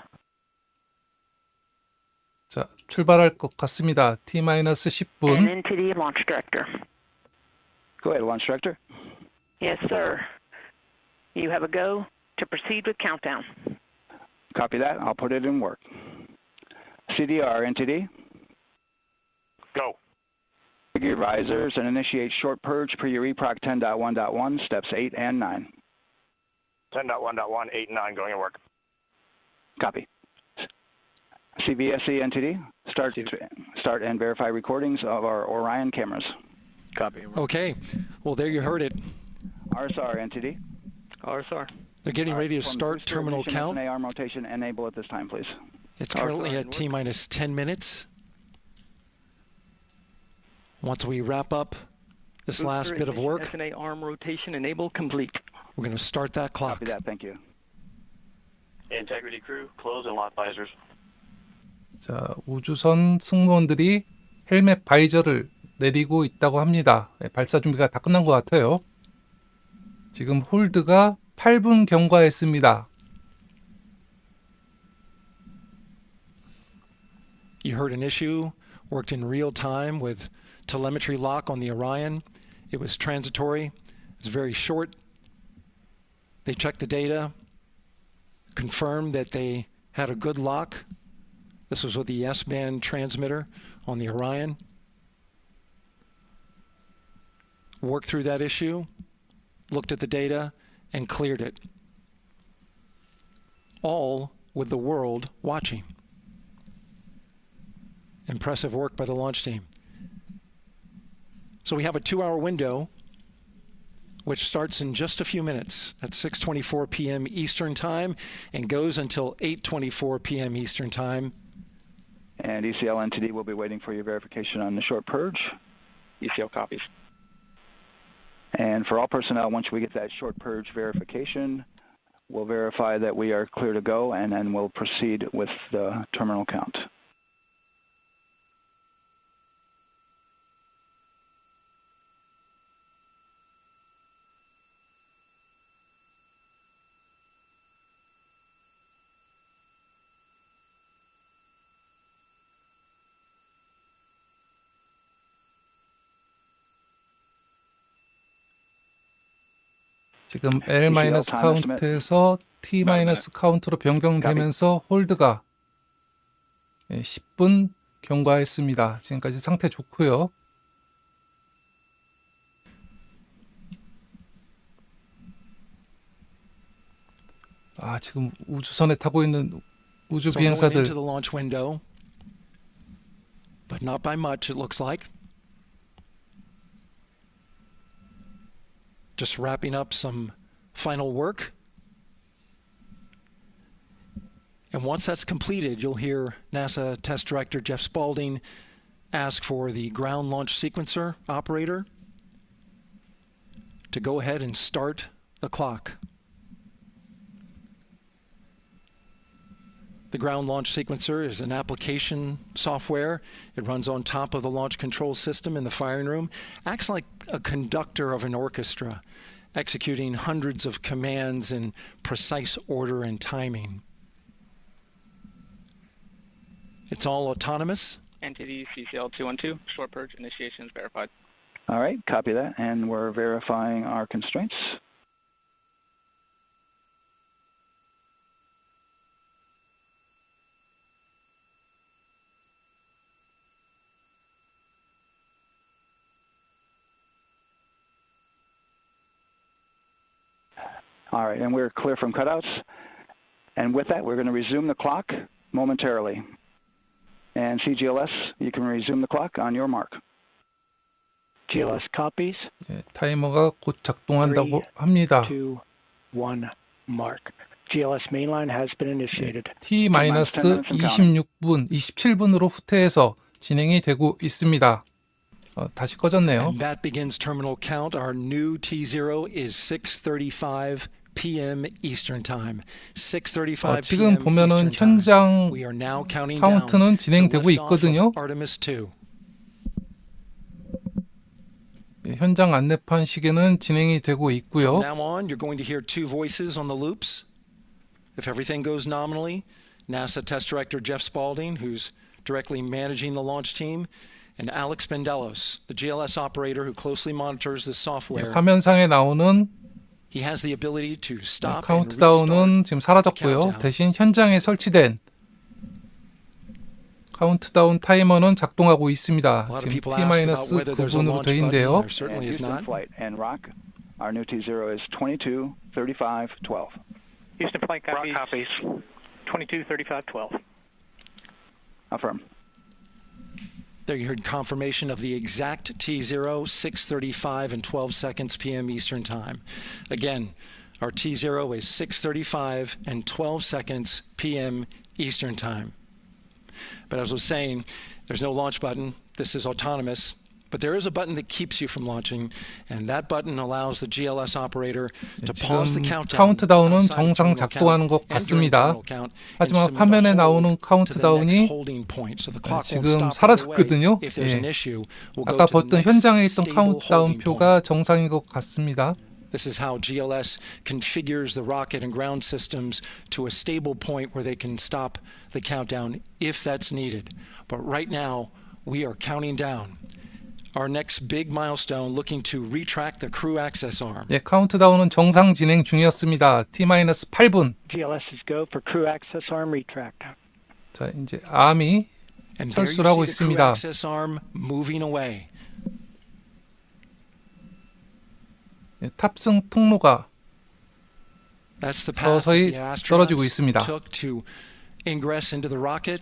자, 출발할 것 같습니다. And T-10분. NTD Launch Director. Go ahead, Launch Director. Yes, sir. You have a go to proceed with countdown. Copy that. I'll put it in work. CDR, NTD. Go. Your risers and initiate short purge per your EPROC 10.1.1, steps 8 and 9. 10.1.1, 8, and 9 going to work. Copy. CVSE NTD, start and verify recordings of our Orion cameras. Copy. Okay. Well, there you heard it. RSR NTD. RSR. They're getting ready to start terminal count. arm rotation enable at this time, please. It's currently at T-minus 10 minutes. Once we wrap up this last bit of work, SNA arm rotation enable complete. we're going to start that clock. Copy that. Thank you. Integrity crew, close and lock visors. 자, 우주선 승무원들이 헬멧 바이저를 내리고 있다고 합니다. 네, 발사 준비가 다 끝난 것 같아요. 지금 홀드가 8분 경과했습니다. You heard an issue, worked in real time with telemetry lock on the Orion. It was transitory. It was very short. They checked the data, confirmed that they had a good lock. This was with the S-band transmitter on the Orion. Worked through that issue, looked at the data, and cleared it. All with the world watching. Impressive work by the launch team. So we have a 2-hour window, which starts in just a few minutes at 6:24 p.m. Eastern Time and goes until 8:24 p.m. Eastern Time. And ECL NTD will be waiting for your verification on the short purge. ECL copies. And for all personnel, once we get that short purge verification, we'll verify that we are clear to go, and then we'll proceed with the terminal count. 지금 L- 카운트에서 T- 카운트로 변경되면서 홀드가 10분 경과했습니다. 지금까지 상태 좋고요. 아, 지금 우주선에 타고 있는 우주 비행사들. Into the launch window, but not by much, it looks like. Just wrapping up some final work. And once that's completed, you'll hear NASA Test Director Jeff Spaulding ask for the ground launch sequencer operator to go ahead and start the clock. The ground launch sequencer is an application software. It runs on top of the launch control system in the firing room, acts like a conductor of an orchestra, executing hundreds of commands in precise order and timing. It's all autonomous. NTD CCL 212, short purge initiation is verified. All right, copy that, and we're verifying our constraints. All right, and we're clear from cutouts. And with that, we're going to resume the clock momentarily. And CGLS, you can resume the clock on your mark. GLS copies. 네, 타이머가 곧 작동한다고 합니다. 2, 1, mark. GLS mainline has been initiated. T-26분, 27분으로 후퇴해서 진행이 되고 있습니다. 다시 꺼졌네요. And that begins terminal count. Our new T0 is 6:35 p.m. Eastern Time. 6:35 지금 p.m. 보면은 Eastern 현장 Time. We are now counting 카운트는 down to 진행되고 liftoff 있거든요. of Artemis 2. 현장 안내판 시계는 진행이 되고 있고요. From now on, you're going to hear two voices on the loops. If everything goes nominally, NASA Test Director Jeff Spaulding, who's directly managing the launch team, and Alex Bendelos, the GLS operator who closely monitors the software. 화면상에 나오는 He has the ability to stop 카운트다운은 지금 사라졌고요. 대신 현장에 설치된 카운트다운 타이머는 작동하고 있습니다. 지금 T-9분으로 되어 있는데요. Houston flight and rock. Our new T0 is 22:35:12. Houston flight copies. 22:35:12. Affirm. There you heard confirmation of the exact T0, 6:35 and 12 seconds p.m. Eastern Time. Again, our T0 is 6:35 and 12 seconds p.m. Eastern Time. But as I was saying, there's no launch button. This is autonomous. But there is a button that keeps you from launching, and that button allows the GLS operator to pause the countdown. 카운트다운은 정상 작동하는 것 같습니다. 하지만 화면에 나오는 카운트다운이 지금 사라졌거든요. 아까 봤던 현장에 있던 카운트다운 표가 정상인 것 같습니다. This is how GLS configures the rocket and ground systems to a stable point where they can stop the countdown if that's needed. But right now, we are counting down. Our next big milestone looking to retract the crew access arm. 네, 카운트다운은 정상 진행 중이었습니다. T-8분. GLS is go for crew access arm retract. 자, 이제 암이 철수를 하고 있습니다. Crew access arm moving away. 네, 탑승 통로가 서서히 떨어지고 있습니다. Took to ingress into the rocket.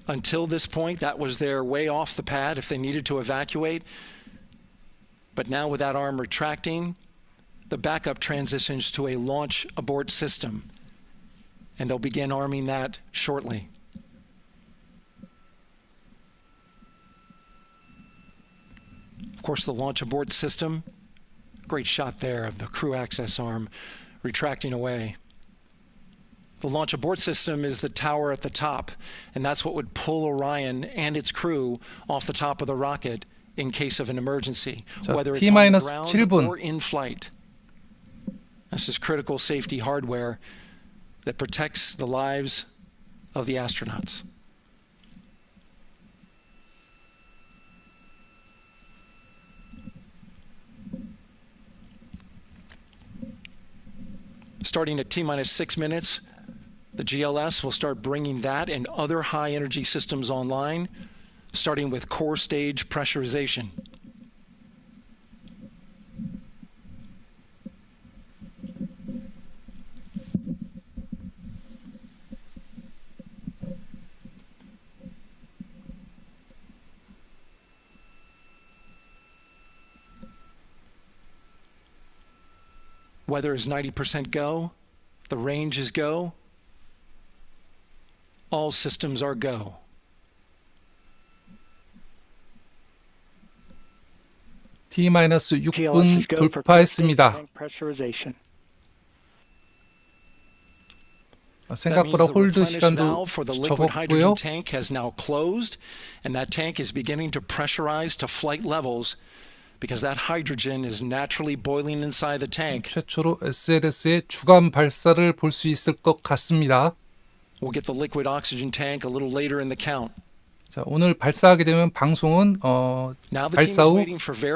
Until this point, that was their way off the pad if they needed to evacuate. But now with that arm retracting, the backup transitions to a launch abort system. And they'll begin arming that shortly. Of course, the launch abort system, great shot there of the crew access arm retracting away. The launch abort system is the tower at the top, and that's what would pull Orion and its crew off the top of the rocket in case of an emergency, whether it's on the ground or in flight. This is critical safety hardware that protects the lives of the astronauts. Starting at T-minus 6 minutes, the GLS will start bringing that and other high-energy systems online, starting with core stage pressurization. Weather is 90% go. The range is go. All systems are go. T-6분 돌파했습니다. 생각보다 홀드 시간도 적었고요. tank has now closed, and that tank is beginning to pressurize to flight levels because that hydrogen is naturally boiling inside the tank. 최초로 SLS의 주간 발사를 볼 수 있을 것 같습니다. We'll get the liquid oxygen tank a little later in the count. 자, 오늘 발사하게 되면 방송은 발사 후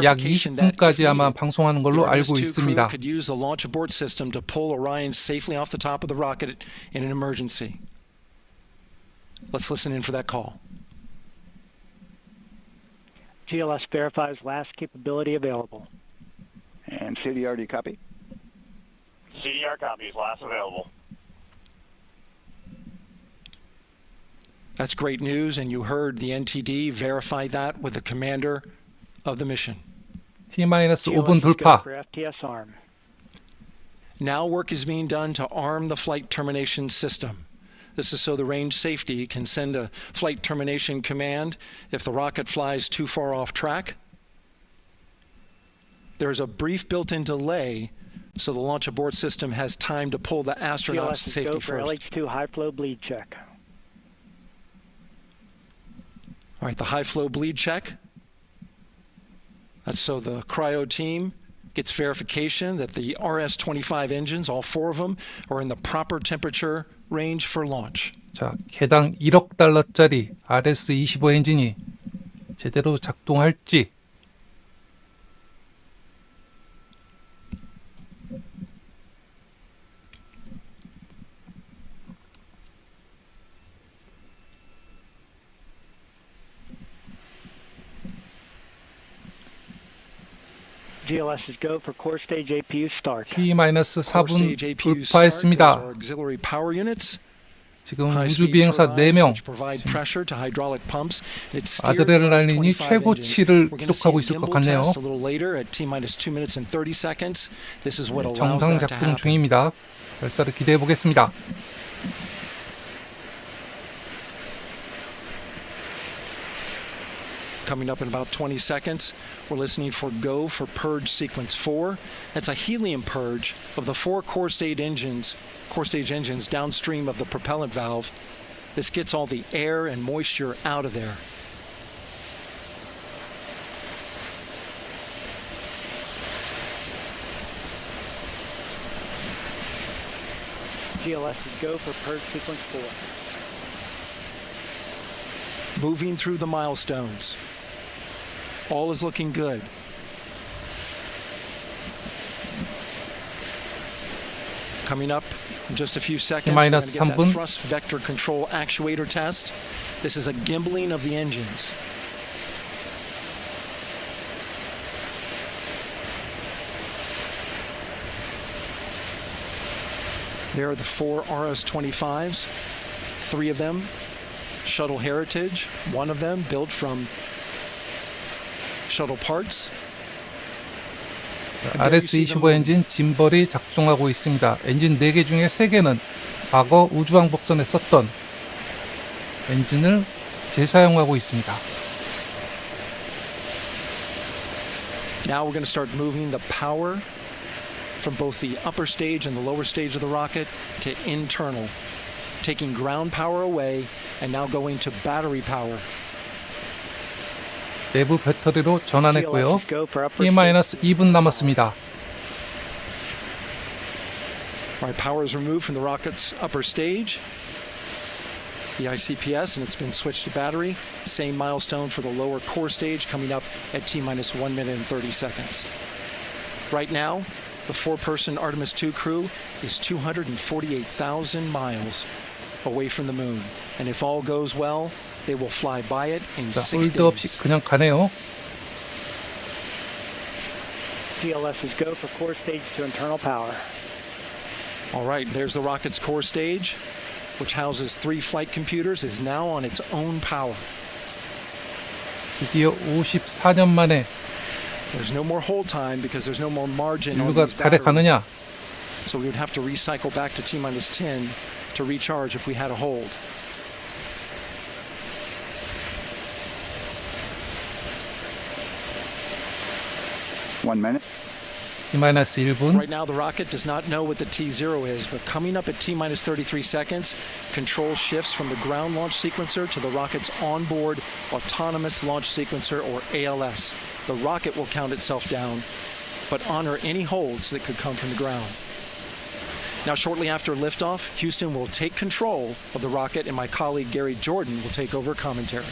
약 20분까지 아마 방송하는 걸로 알고 있습니다. Could use the launch abort system to pull Orion safely off the top of the rocket in an emergency. Let's listen in for that call. GLS verifies last capability available. And CDR, do you copy? CDR copies, last available. That's great news, and you heard the NTD verify that with the commander of the mission. T-5분 돌파. Now work is being done to arm the flight termination system. This is so the range safety can send a flight termination command if the rocket flies too far off track. There's a brief built-in delay, so the launch abort system has time to pull the astronauts to safety first. LH2 high flow bleed check. All right, the high flow bleed check. That's so the cryo team gets verification that the RS-25 engines, all 4 of them, are in the proper temperature range for launch. 자, 개당 1억 달러짜리 RS-25 엔진이 제대로 작동할지. GLS's go for core stage APU start. T-4분 돌파했습니다. 지금 우주 비행사 4명, 아드레날린이 최고치를 기록하고 있을 것 같네요. 정상 작동 중입니다. 발사를 기대해 보겠습니다. Coming up in about 20 seconds, we're listening for go for purge sequence 4. That's a helium purge of the 4 core stage engines downstream of the propellant valve. This gets all the air and moisture out of there. GLS is go for purge sequence 4. Moving through the milestones. All is looking good. Coming up in just a few seconds, we're going to get that thrust vector control actuator test. This is a gimbaling of the engines. There are the 4 RS-25s, 3 of them shuttle heritage, 1 of them built from shuttle parts. RS-25 엔진 짐벌이 작동하고 있습니다. 엔진 4개 중에 3개는 과거 우주왕복선에 썼던 엔진을 재사용하고 있습니다. Now we're going to start moving the power from both the upper stage and the lower stage of the rocket to internal, taking ground power away and now going to battery power. 내부 배터리로 전환했고요. T-2분 남았습니다. Right, power is removed from the rocket's upper stage, the ICPS, and it's been switched to battery. Same milestone for the lower core stage coming up at T-1 minute and 30 seconds. Right now, the 4-person Artemis 2 crew is 248,000 miles away from the moon. And if all goes well, they will fly by it in 6 홀드 없이 days. 그냥 가네요. GLS is go for core stage to internal power. All right, there's the rocket's core stage, which houses 3 flight computers, is now on its own power. 드디어 54년 만에 There's no more hold time because there's no more margin on 인류가 these 달에 batteries. 가느냐? So we would have to recycle back to T-10 to recharge if we had a hold. One minute. T-1분. Right now the rocket does not know what the T0 is, but coming up at T-minus 33 seconds, control shifts from the ground launch sequencer to the rocket's onboard autonomous launch sequencer, or ALS. The rocket will count itself down, but honor any holds that could come from the ground. Now, shortly after liftoff, Houston will take control of the rocket, and my colleague Gary Jordan will take over commentary.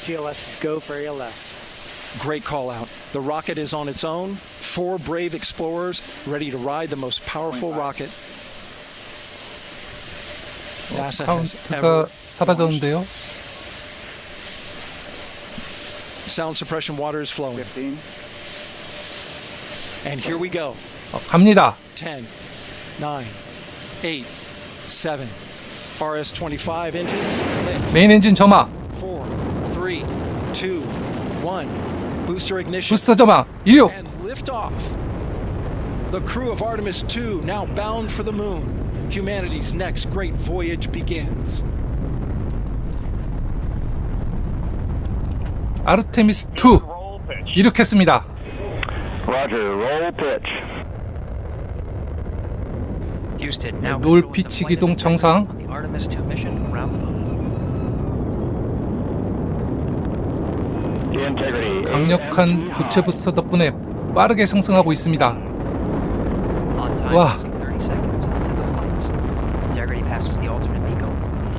GLS is go for ALS. Great call out. The rocket is on its own. 4 brave explorers ready to ride the most powerful rocket NASA has ever 카운트가 사라졌는데요. Sound suppression water is flowing. 15. And here we go. 갑니다. 10, 9, 8, 7. RS-25 engines lit. 메인 엔진 점화. 4, 3, 2, 1. Booster ignition. 부스터 점화. 이륙. And liftoff. The crew of Artemis 2 now bound for the moon. Humanity's next great voyage begins. 아르테미스 2 이륙했습니다. Roger, roll pitch. 놀 피치 기동 정상. 강력한 고체 부스터 덕분에 빠르게 상승하고 있습니다. 와. Integrity passes the alternate MECO.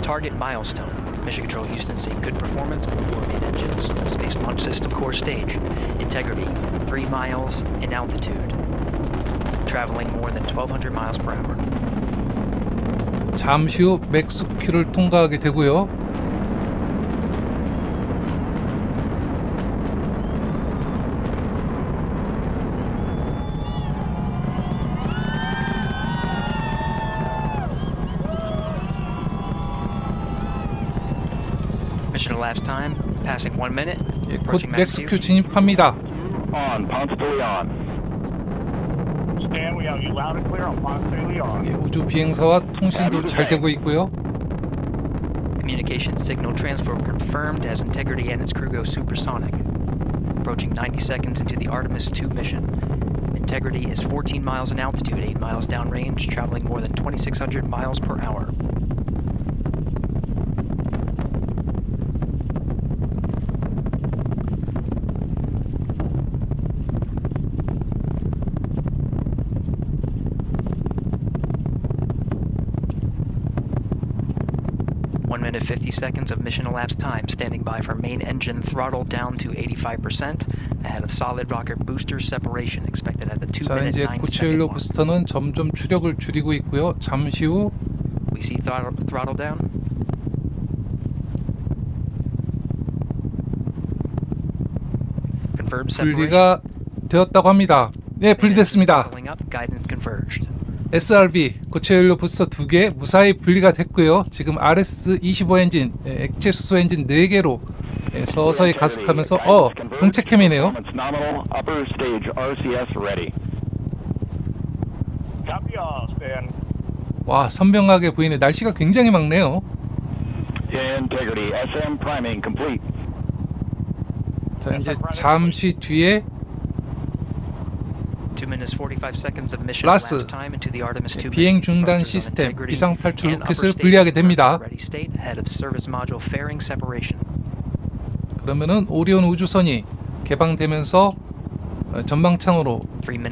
Target milestone. Mission Control Houston seeing good performance on 4 main engines. Space Launch System core stage. Integrity 3 miles in altitude. Traveling more than 1,200 miles per hour. 잠시 후 맥스큐를 통과하게 되고요. Mission elapsed time passing 1 minute. 예, 곧 맥스큐 진입합니다. On, Ponce to Leon. Stan, we have you loud and clear on Ponce to Leon. 예, 우주 비행사와 통신도 잘 되고 있고요. Communication signal transfer confirmed as Integrity and its crew go supersonic. Approaching 90 seconds into the Artemis 2 mission. Integrity is 14 miles in altitude, 8 miles downrange, traveling more than 2,600 miles per hour. Minute 50 seconds of mission elapsed time, standing by for main engine throttle down to 85%, ahead of solid rocket booster separation, expected at the 2 자, minute 이제 9 고체 연료 second mark. 부스터는 점점 추력을 줄이고 있고요. 잠시 후 We see throttle down. Confirmed separation. 분리가 되었다고 합니다. 네, 분리됐습니다. Filling up, guidance converged. SRB 고체 연료 부스터 2개 무사히 분리가 됐고요. 지금 RS-25 엔진, 액체 수소 엔진 4개로 서서히 가속하면서 동체캠이네요. 와, 선명하게 보이네. 날씨가 굉장히 맑네요. 자, 이제 잠시 뒤에 라스 비행 중단 시스템 비상 탈출 로켓을 분리하게 됩니다. 그러면은 오리온 우주선이 개방되면서 전방창으로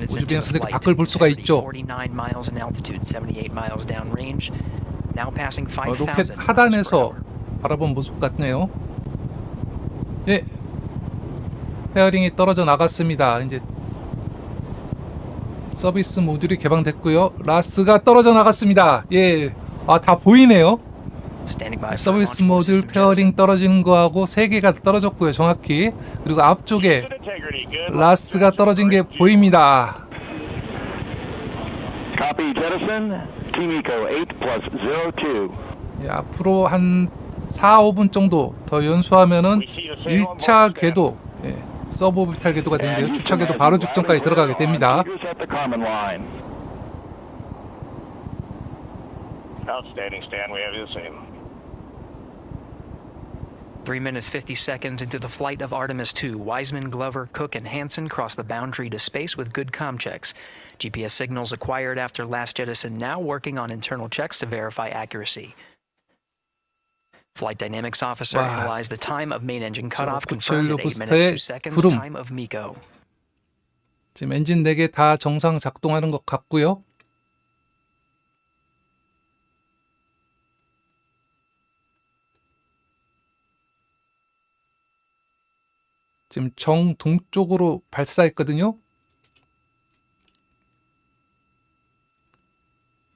우주 비행사들이 밖을 볼 수가 있죠. 로켓 하단에서 바라본 모습 같네요. 예, 페어링이 떨어져 나갔습니다. 이제 서비스 모듈이 개방됐고요. 라스가 떨어져 나갔습니다. 예, 다 보이네요. 서비스 모듈 페어링 떨어지는 거하고 3개가 떨어졌고요. 정확히. 그리고 앞쪽에 라스가 떨어진 게 보입니다. 예, 앞으로 한 4-5분 정도 더 연수하면은 1차 궤도, 서브오비탈 궤도가 되는데요. 주차 궤도 바로 직전까지 들어가게 됩니다. Outstanding, Stan. We have the same. 3 minutes 50 seconds into the flight of Artemis 2, Wiseman, Glover, Cook, and Hansen crossed the boundary to space with good comm checks. GPS signals acquired after last jettison now working on internal checks to verify accuracy. Flight Dynamics Officer analyzed the time of main engine cutoff, confirmed at 8 minutes 2 seconds time of MECO. 지금 엔진 4개 다 정상 작동하는 것 같고요. 지금 정동쪽으로 발사했거든요.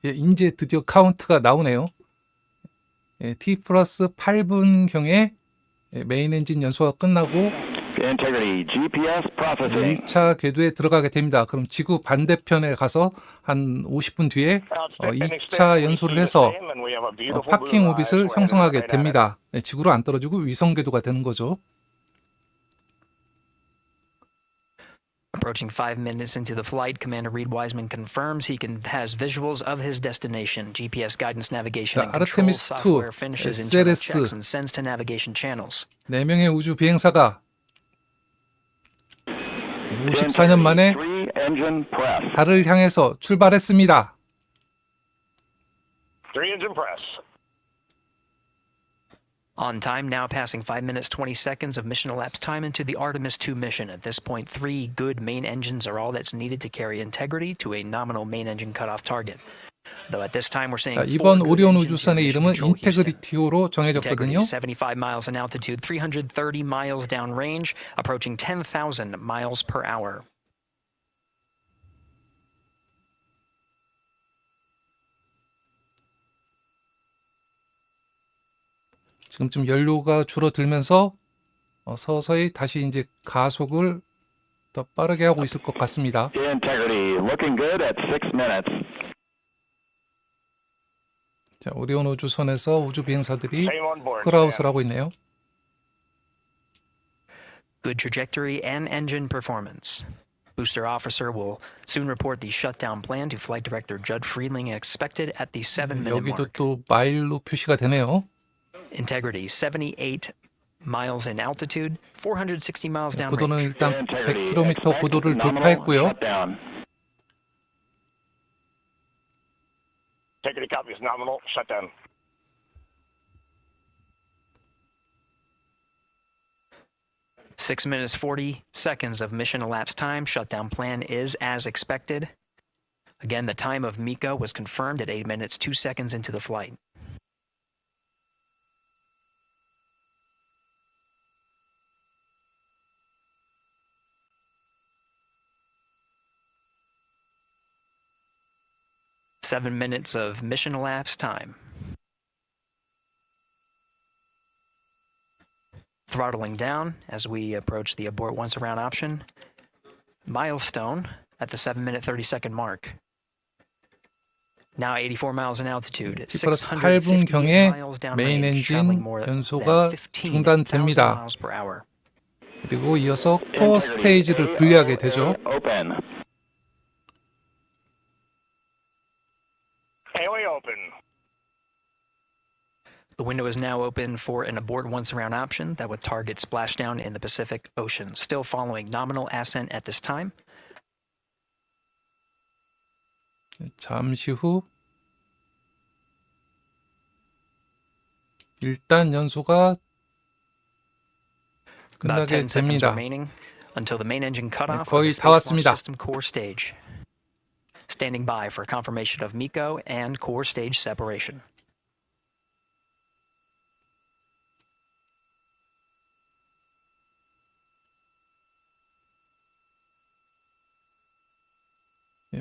예, 이제 드디어 카운트가 나오네요. 예, T 플러스 8분경에 메인 엔진 연소가 끝나고 1차 궤도에 들어가게 됩니다. 그럼 지구 반대편에 가서 한 50분 뒤에 2차 연소를 해서 파킹 오빗을 형성하게 됩니다. 예, 지구로 안 떨어지고 위성 궤도가 되는 거죠. Approaching 5 minutes into the flight, Commander Reed Wiseman confirms he has visuals of his destination. GPS guidance, navigation, and control software finishes internal checks and sends to navigation channels. 4명의 우주 비행사가 54년 만에 달을 향해서 출발했습니다. 3 engine press. On time, now passing 5 minutes 20 seconds of mission elapsed time into the Artemis 2 mission. At this point, 3 good main engines are all that's needed to carry integrity to a nominal main engine cutoff target. Though at this time we're seeing 자, 이번 오리온 우주선의 이름은 인테그리티호로 정해졌거든요. 75 miles in altitude, 330 miles downrange, approaching 10,000 miles per hour. 지금쯤 연료가 줄어들면서 서서히 다시 이제 가속을 더 빠르게 하고 있을 것 같습니다. Integrity looking good at 6 minutes. 자, 오리온 우주선에서 우주 비행사들이 쿨아웃을 하고 있네요. Good trajectory and engine performance. Booster officer will soon report the shutdown plan to Flight Director Judd Friedling expected at the 7-minute 여기도 mark. 또 마일로 표시가 되네요. Integrity 78 miles in altitude, 460 miles downrange. 고도는 일단 100km 고도를 돌파했고요. Integrity copies nominal shutdown. Six minutes 40 seconds of mission elapsed time. Shutdown plan is as expected. Again, the time of MECO was confirmed at 8 minutes 2 seconds into the flight. Seven minutes of mission elapsed time. Throttling down as we approach the abort once around option. Milestone at the 7-minute 30-second mark. Now 84 miles in altitude. 8분경에 메인 엔진 연소가 중단됩니다. 그리고 이어서 코어 스테이지를 분리하게 되죠. Haley open. The window is now open for an abort once around option that would target splashdown in the Pacific Ocean. Still following nominal ascent at this time. 잠시 후 일단 연소가 끝나게 됩니다. Until the main engine cutoff 거의 다 왔습니다. system core stage. Standing by for confirmation of MECO and core stage separation.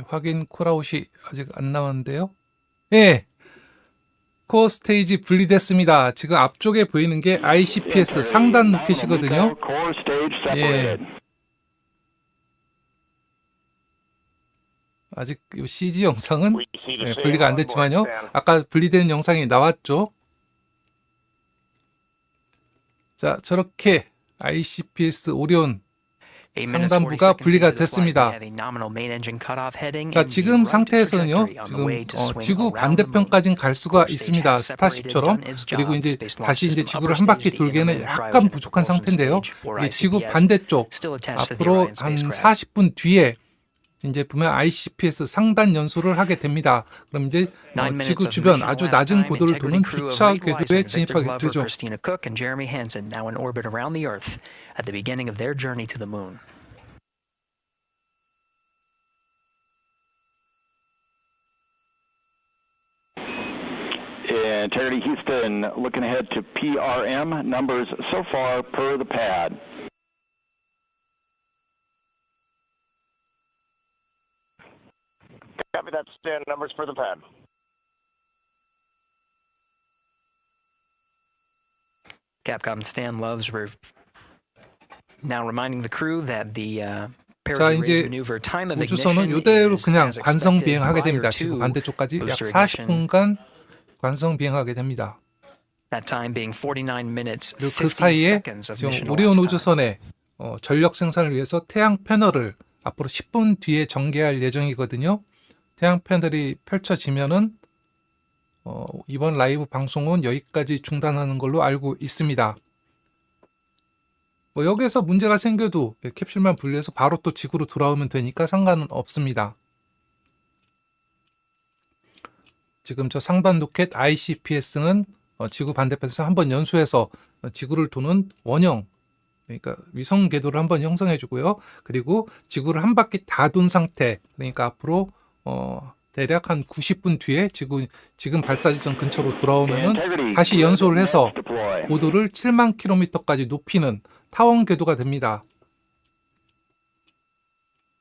확인 콜아웃이 아직 안 나왔는데요. 예, 코어 스테이지 분리됐습니다. 지금 앞쪽에 보이는 게 ICPS 상단 로켓이거든요. 예. 아직 CG 영상은 분리가 안 됐지만요. 아까 분리된 영상이 나왔죠. 자, 저렇게 ICPS 오리온 상단부가 분리가 됐습니다. 자, 지금 상태에서는요, 지금 지구 반대편까지는 갈 수가 있습니다. 스타쉽처럼. 그리고 이제 다시 이제 지구를 한 바퀴 돌기에는 약간 부족한 상태인데요. 이게 지구 반대쪽 앞으로 한 40분 뒤에 이제 보면 ICPS 상단 연소를 하게 됩니다. 그럼 이제 지구 주변 아주 낮은 고도를 도는 주차 궤도에 진입하게 되죠. Integrity Houston, looking ahead to PRM numbers so far per the pad. Copy that, stand numbers for the pad. Capcom Stan Loves now reminding the crew that the 자, 이제 우주선은 이대로 그냥 관성 비행하게 됩니다. 지구 반대쪽까지 약 40분간 관성 비행하게 됩니다. 그리고 그 사이에 지금 오리온 우주선의 전력 생산을 위해서 태양 패널을 앞으로 10분 뒤에 전개할 예정이거든요. 태양 패널이 펼쳐지면은 이번 라이브 방송은 여기까지 중단하는 걸로 알고 있습니다. 여기에서 문제가 생겨도 캡슐만 분리해서 바로 또 지구로 돌아오면 되니까 상관은 없습니다. 지금 저 상단 로켓 ICPS는 지구 반대편에서 한번 연소해서 지구를 도는 원형, 그러니까 위성 궤도를 한번 형성해 주고요. 그리고 지구를 한 바퀴 다 돈 상태, 그러니까 앞으로 대략 한 90분 뒤에 지금 발사 지점 근처로 돌아오면은 다시 연소를 해서 고도를 7만 킬로미터까지 높이는 타원 궤도가 됩니다.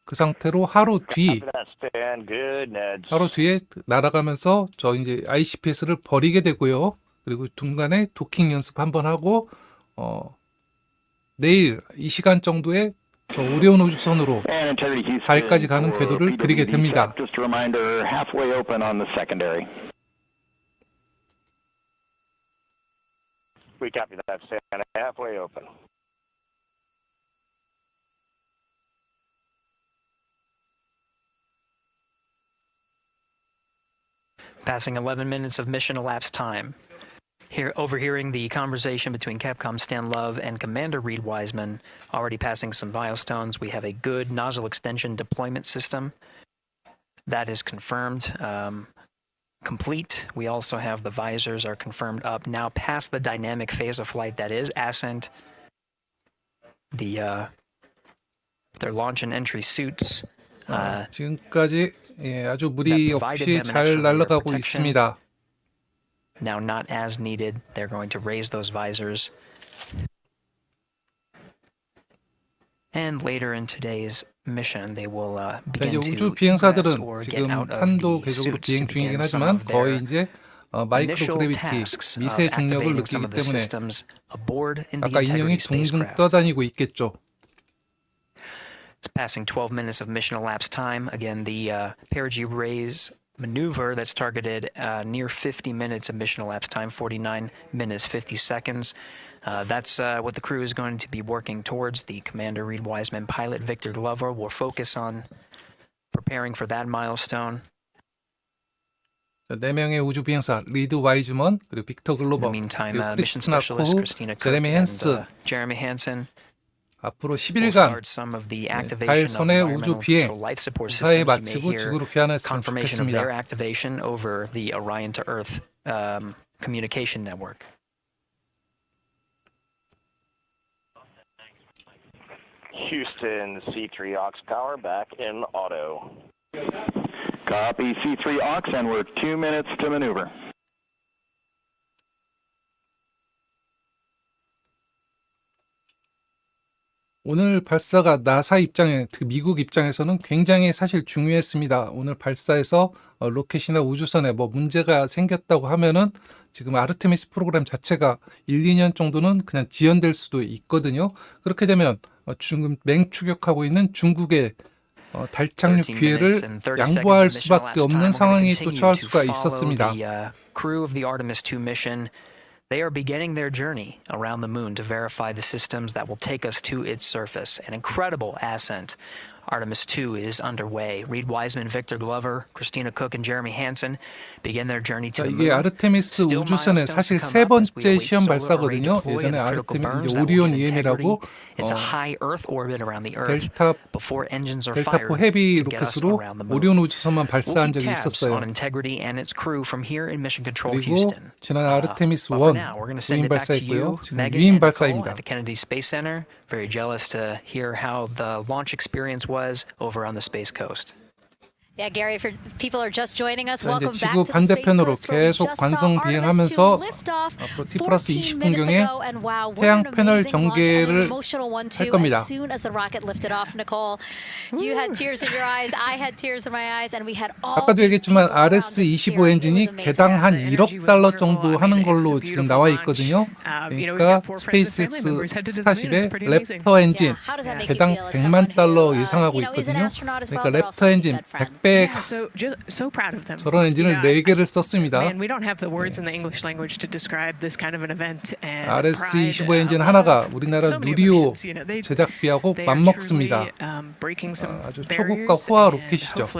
그 상태로 하루 뒤에 날아가면서 저 이제 ICPS를 버리게 되고요. 그리고 중간에 도킹 연습 한번 하고 내일 이 시간 정도에 저 오리온 우주선으로 달까지 가는 궤도를 그리게 됩니다. We copy that, stand halfway open. Passing 11 minutes of mission elapsed time. Here, overhearing the conversation between Capcom Stan Love and Commander Reed Wiseman, already passing some milestones. We have a good nozzle extension deployment system. That is confirmed. Complete. We also have the visors are confirmed up. Now past the dynamic phase of flight, that is Ascent. Their launch and entry suits. 지금까지 아주 무리 없이 잘 날아가고 있습니다. Now not as needed. They're going to raise those visors. And later in today's mission, they will begin to 우주 비행사들은 지금 탄도 계속으로 비행 중이긴 하지만 거의 이제 마이크로 그래비티, 미세 중력을 느끼기 때문에 아까 인형이 둥둥 떠다니고 있겠죠. It's passing 12 minutes of mission elapsed time. Again, the perigee raise maneuver that's targeted near 50 minutes of mission elapsed time, 49 minutes, 50 seconds. That's what the crew is going to be working towards. The Commander Reed Wiseman, pilot Victor Glover will focus on preparing for that milestone. 4명의 우주 비행사 리드 와이즈먼, 그리고 빅터 글로버, 그리고 크리스티나 코후, 제레미 헨슨 앞으로 10일간 달선의 우주 비행 무사히 마치고 지구로 귀환했으면 좋겠습니다. Houston, C3 aux power back in auto. Copy C3 aux, and we're 2 minutes to maneuver. 오늘 발사가 나사 입장에, 미국 입장에서는 굉장히 사실 중요했습니다. 오늘 발사에서 로켓이나 우주선에 뭐 문제가 생겼다고 하면은 지금 아르테미스 프로그램 자체가 1, 2년 정도는 그냥 지연될 수도 있거든요. 그렇게 되면 지금 맹추격하고 있는 중국의 달 착륙 기회를 양보할 수밖에 없는 상황이 또 처할 수가 있었습니다. They are beginning their journey around the moon to verify the systems that will take us to its surface. An incredible ascent. Artemis 2 is underway. Reed Wiseman, Victor Glover, Christina Cook, and Jeremy Hansen begin their journey to the moon. 이게 아르테미스 우주선의 사실 세 번째 시험 발사거든요. 예전에 아르테미스 이제 오리온 EM이라고 델타4 헤비 로켓으로 오리온 우주선만 발사한 적이 있었어요. 그리고 지난 아르테미스 1 유인 발사했고요. 지금 유인 발사입니다. Very jealous to hear how the launch experience was over on the Space Coast. Yeah, Gary, if people are just joining us, welcome back 지구 to the Space 반대편으로 Coast, where we 계속 just 관성 saw 비행하면서 Artemis 2 lift off 앞으로 T+20경에 14 minutes ago, and wow, what 태양 an 패널 amazing launch and 전개를 an emotional one 할 too. 겁니다. As soon as the rocket lifted off, Nicole, you had tears in your eyes, I had tears in my eyes, and we had all. 아까도 얘기했지만 RS-25 엔진이 개당 한 1억 달러 정도 하는 걸로 지금 나와 있거든요. 그러니까 스페이스X 스타쉽의 랩터 엔진 개당 100만 달러 예상하고 있거든요. 그러니까 랩터 엔진 100배 So proud of them. 저런 엔진을 4개를 썼습니다. Man, we don't have the words in the English language to describe this kind of an event. And RS-25 엔진 하나가 우리나라 누리호 제작비하고 맞먹습니다. 아주 초고가 호화 로켓이죠.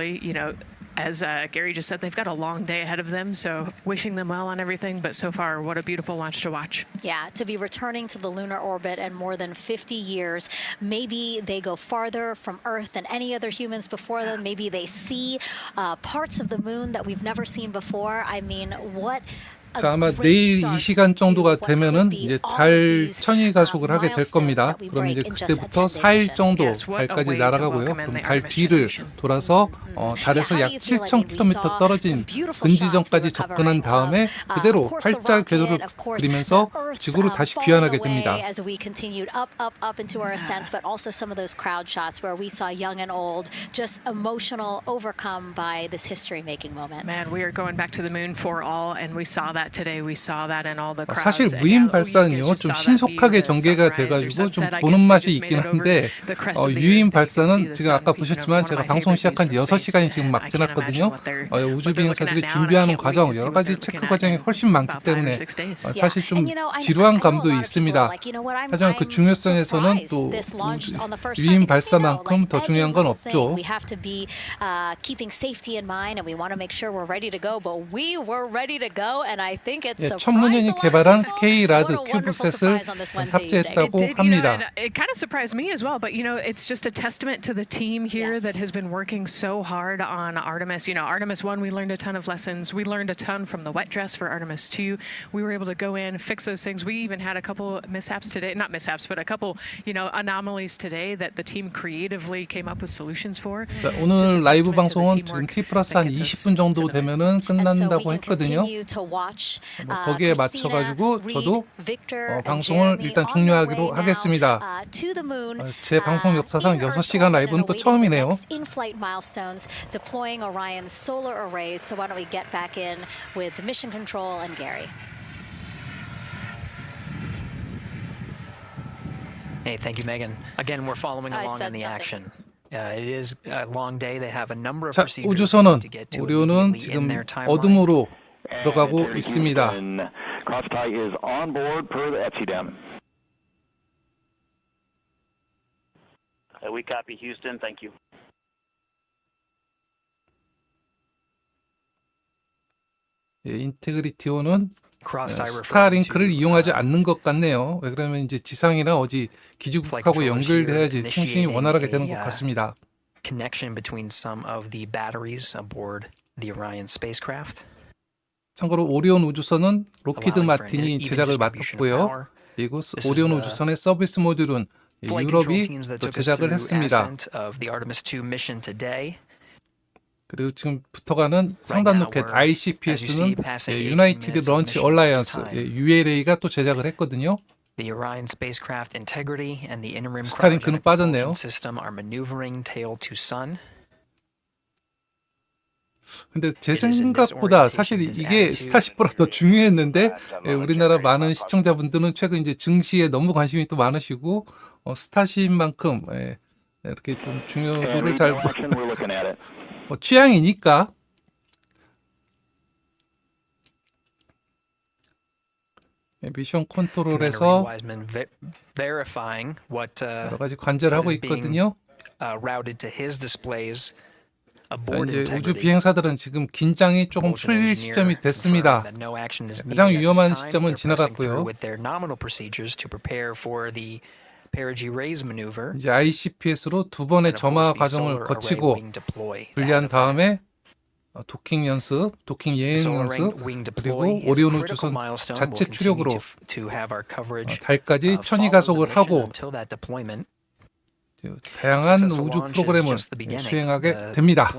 As Gary just said, they've got a long day ahead of them, so wishing them well on everything, but so far, what a beautiful launch to watch. Yeah, to be returning to the lunar orbit in more than 50 years. Maybe they go farther from Earth than any other humans before them. Maybe they see parts of the moon that we've never seen before. I mean, what 자, 아마 내일 이 시간 정도가 되면은 이제 달 천이 가속을 하게 될 겁니다. 그럼 이제 그때부터 4일 정도 달까지 날아가고요. 그럼 달 뒤를 돌아서 달에서 약 7,000km 떨어진 근지점까지 접근한 다음에 그대로 팔자 궤도를 그리면서 지구로 다시 귀환하게 됩니다. Man, we are going back to the moon for all, and we saw that today. We saw that in all the crowds. 사실 무인 발사는요 좀 신속하게 전개가 돼가지고 좀 보는 맛이 있긴 한데 유인 발사는 지금 아까 보셨지만 제가 방송 시작한 지 6시간이 지금 막 지났거든요. 우주 비행사들이 준비하는 과정 여러 가지 체크 과정이 훨씬 많기 때문에 사실 좀 지루한 감도 있습니다. 하지만 그 중요성에서는 또 유인 발사만큼 더 중요한 건 없죠. 천문연이 개발한 K-라드 큐브셋을 탑재했다고 합니다. It kind of surprised me as well, but you know, it's just a testament to the team here that has been working so hard on Artemis. You know, Artemis 1, we learned a ton of lessons. We learned a ton from the wet dress for Artemis 2. We were able to go in, fix those things. We even had a couple mishaps today, not mishaps, but a couple, you know, anomalies today that the team creatively came up with solutions for. 자, 오늘 라이브 방송은 지금 T 플러스 한 20분 정도 되면은 끝난다고 했거든요. 거기에 맞춰가지고 저도 방송을 일단 종료하기로 하겠습니다. 제 방송 역사상 6시간 라이브는 또 처음이네요. Hey, thank you, Megan. Again, we're following along in the action. It is a long day. They have a number of 자, procedures 우주선은 to get to 오리온은 immediately in 지금 their timeline. 어둠으로 들어가고 있습니다. Crosstie is on board per the ETSI. We copy Houston. Thank you. 인테그리티오는 스타링크를 이용하지 않는 것 같네요. 왜 그러면 이제 지상이나 어디 기지국하고 연결돼야지 통신이 원활하게 되는 것 같습니다. Connection between some of the batteries aboard the Orion spacecraft. 참고로 오리온 우주선은 로키드 마틴이 제작을 맡았고요. 그리고 오리온 우주선의 서비스 모듈은 유럽이 또 제작을 했습니다. 그리고 지금 붙어가는 상단 로켓 ICPS는 유나이티드 런치 얼라이언스 ULA가 또 제작을 했거든요. 스타링크는 빠졌네요. 근데 제 생각보다 사실 이게 스타쉽보다 더 중요했는데 우리나라 많은 시청자분들은 최근 이제 증시에 너무 관심이 또 많으시고 스타쉽만큼 이렇게 좀 중요도를 잘 취향이니까 미션 컨트롤에서 여러 가지 관제를 하고 있거든요. 이제 우주 비행사들은 지금 긴장이 조금 풀릴 시점이 됐습니다. 가장 위험한 시점은 지나갔고요. 이제 ICPS로 두 번의 점화 과정을 거치고 분리한 다음에 도킹 연습, 도킹 예행 연습, 그리고 오리온 우주선 자체 추력으로 달까지 천이 가속을 하고 다양한 우주 프로그램을 수행하게 됩니다.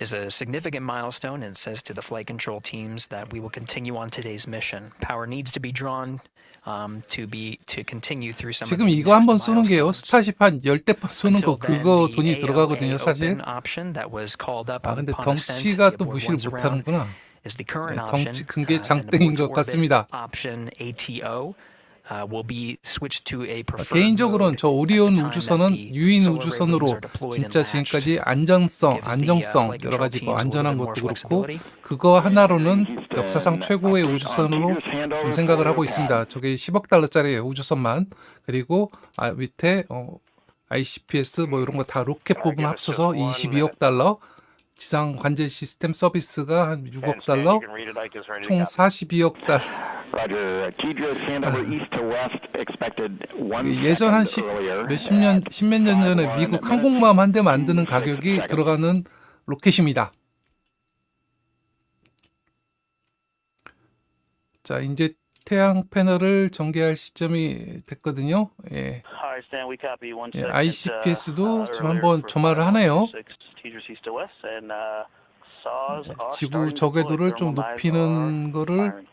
Is a significant milestone and says to the flight control teams that we will continue on today's mission. Power needs to be drawn to continue through some. 지금 이거 한번 쏘는 게요. 스타쉽 한 10대 번 쏘는 거 그거 돈이 들어가거든요, 사실. 근데 덩치가 또 무시를 못하는구나. 덩치 큰 게 장땡인 것 같습니다. 개인적으로는 저 오리온 우주선은 유인 우주선으로 진짜 지금까지 안정성 여러 가지 안전한 것도 그렇고 그거 하나로는 역사상 최고의 우주선으로 좀 생각을 하고 있습니다. 저게 10억 달러짜리예요, 우주선만. 그리고 밑에 ICPS 뭐 이런 거 다 로켓 부분 합쳐서 22억 달러, 지상 관제 시스템 서비스가 한 6억 달러, 총 42억 달러. Roger. Tidris, handover east to west, expected 1 예전 한 second earlier. 십몇 년 전에 미국 항공모함 한 대 만드는 가격이 들어가는 로켓입니다. 자, 이제 태양 패널을 전개할 시점이 됐거든요. 예. 예, ICPS도 지금 한번 점화를 하네요. 지구 저궤도를 좀 높이는 거를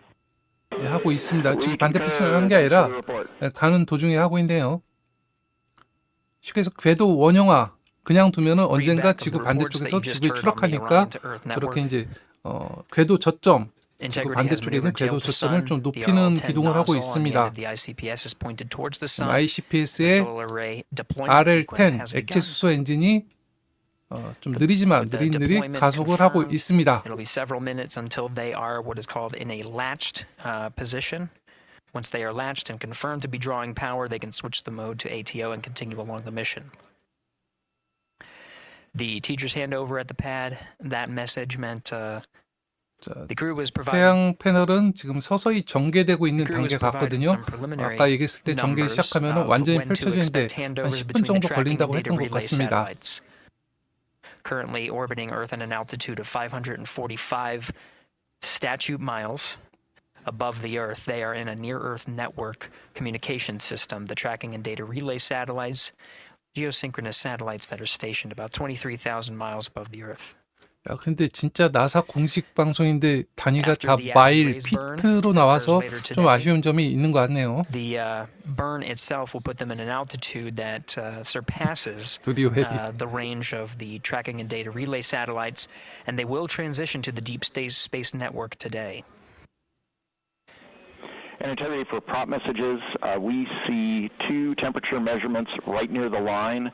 하고 있습니다. 지금 반대편을 하는 게 아니라 가는 도중에 하고 있네요. 쉽게 해서 궤도 원형화 그냥 두면은 언젠가 지구 반대쪽에서 지구에 추락하니까 그렇게 이제 궤도 저점 지구 반대쪽에는 궤도 저점을 좀 높이는 기동을 하고 있습니다. ICPS의 RL10 액체 수소 엔진이 좀 느리지만 느릿느릿 가속을 하고 있습니다. It'll be several minutes until they are what is called in a latched position. Once they are latched and confirmed to be drawing power, they can switch the mode to ATO and continue along the mission. The teacher's handover at the pad, that message meant the crew was providing. 태양 패널은 지금 서서히 전개되고 있는 단계 같거든요. 아까 얘기했을 때 전개 시작하면 완전히 펼쳐지는데 한 10분 정도 걸린다고 했던 것 같습니다. Currently orbiting Earth at an altitude of 545 statute miles above the Earth. They are in a near-Earth network communication system. The tracking and data relay satellites, geosynchronous satellites that are stationed about 23,000 miles above the Earth. 야, 근데 진짜 나사 공식 방송인데 단위가 다 마일, 피트로 나와서 좀 아쉬운 점이 있는 것 같네요. The burn itself will put them in an altitude that surpasses the range of the tracking and data relay satellites, and they will transition to the deep space network today. And integrity for prop messages, we see 2 temperature measurements right near the line.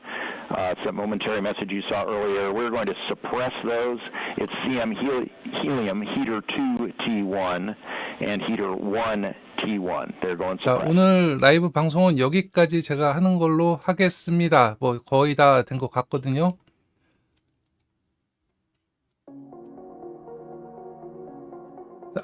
It's that momentary message you saw earlier. We're going to suppress those. It's CM helium heater 2 T1 and heater 1 T1. They're going 자, suppressed. 오늘 라이브 방송은 여기까지 제가 하는 걸로 하겠습니다. 뭐 거의 다 된 것 같거든요.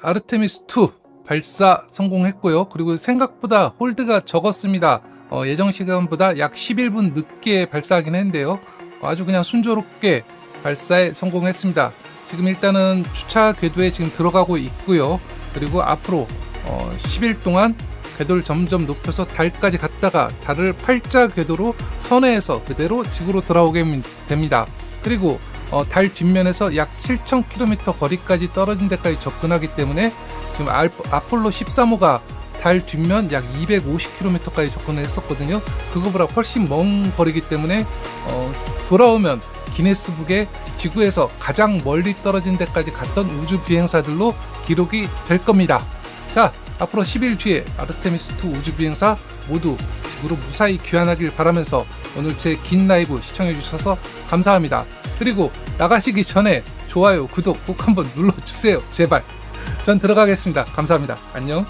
아르테미스 2 발사 성공했고요. 그리고 생각보다 홀드가 적었습니다. 예정 시간보다 약 11분 늦게 발사하긴 했는데요. 아주 그냥 순조롭게 발사에 성공했습니다. 지금 일단은 주차 궤도에 지금 들어가고 있고요. 그리고 앞으로 10일 동안 궤도를 점점 높여서 달까지 갔다가 달을 팔자 궤도로 선회해서 그대로 지구로 돌아오게 됩니다. 그리고 달 뒷면에서 약 7,000km 거리까지 떨어진 데까지 접근하기 때문에 지금 아폴로 13호가 달 뒷면 약 250km까지 접근을 했었거든요. 그거보다 훨씬 먼 거리기 때문에 돌아오면 기네스북에 지구에서 가장 멀리 떨어진 데까지 갔던 우주 비행사들로 기록이 될 겁니다. 자, 앞으로 10일 뒤에 아르테미스2 우주 비행사 모두 지구로 무사히 귀환하길 바라면서 오늘 제 긴 라이브 시청해 주셔서 감사합니다. 그리고 나가시기 전에 좋아요, 구독 꼭 한번 눌러주세요. 제발. 전 들어가겠습니다. 감사합니다. 안녕.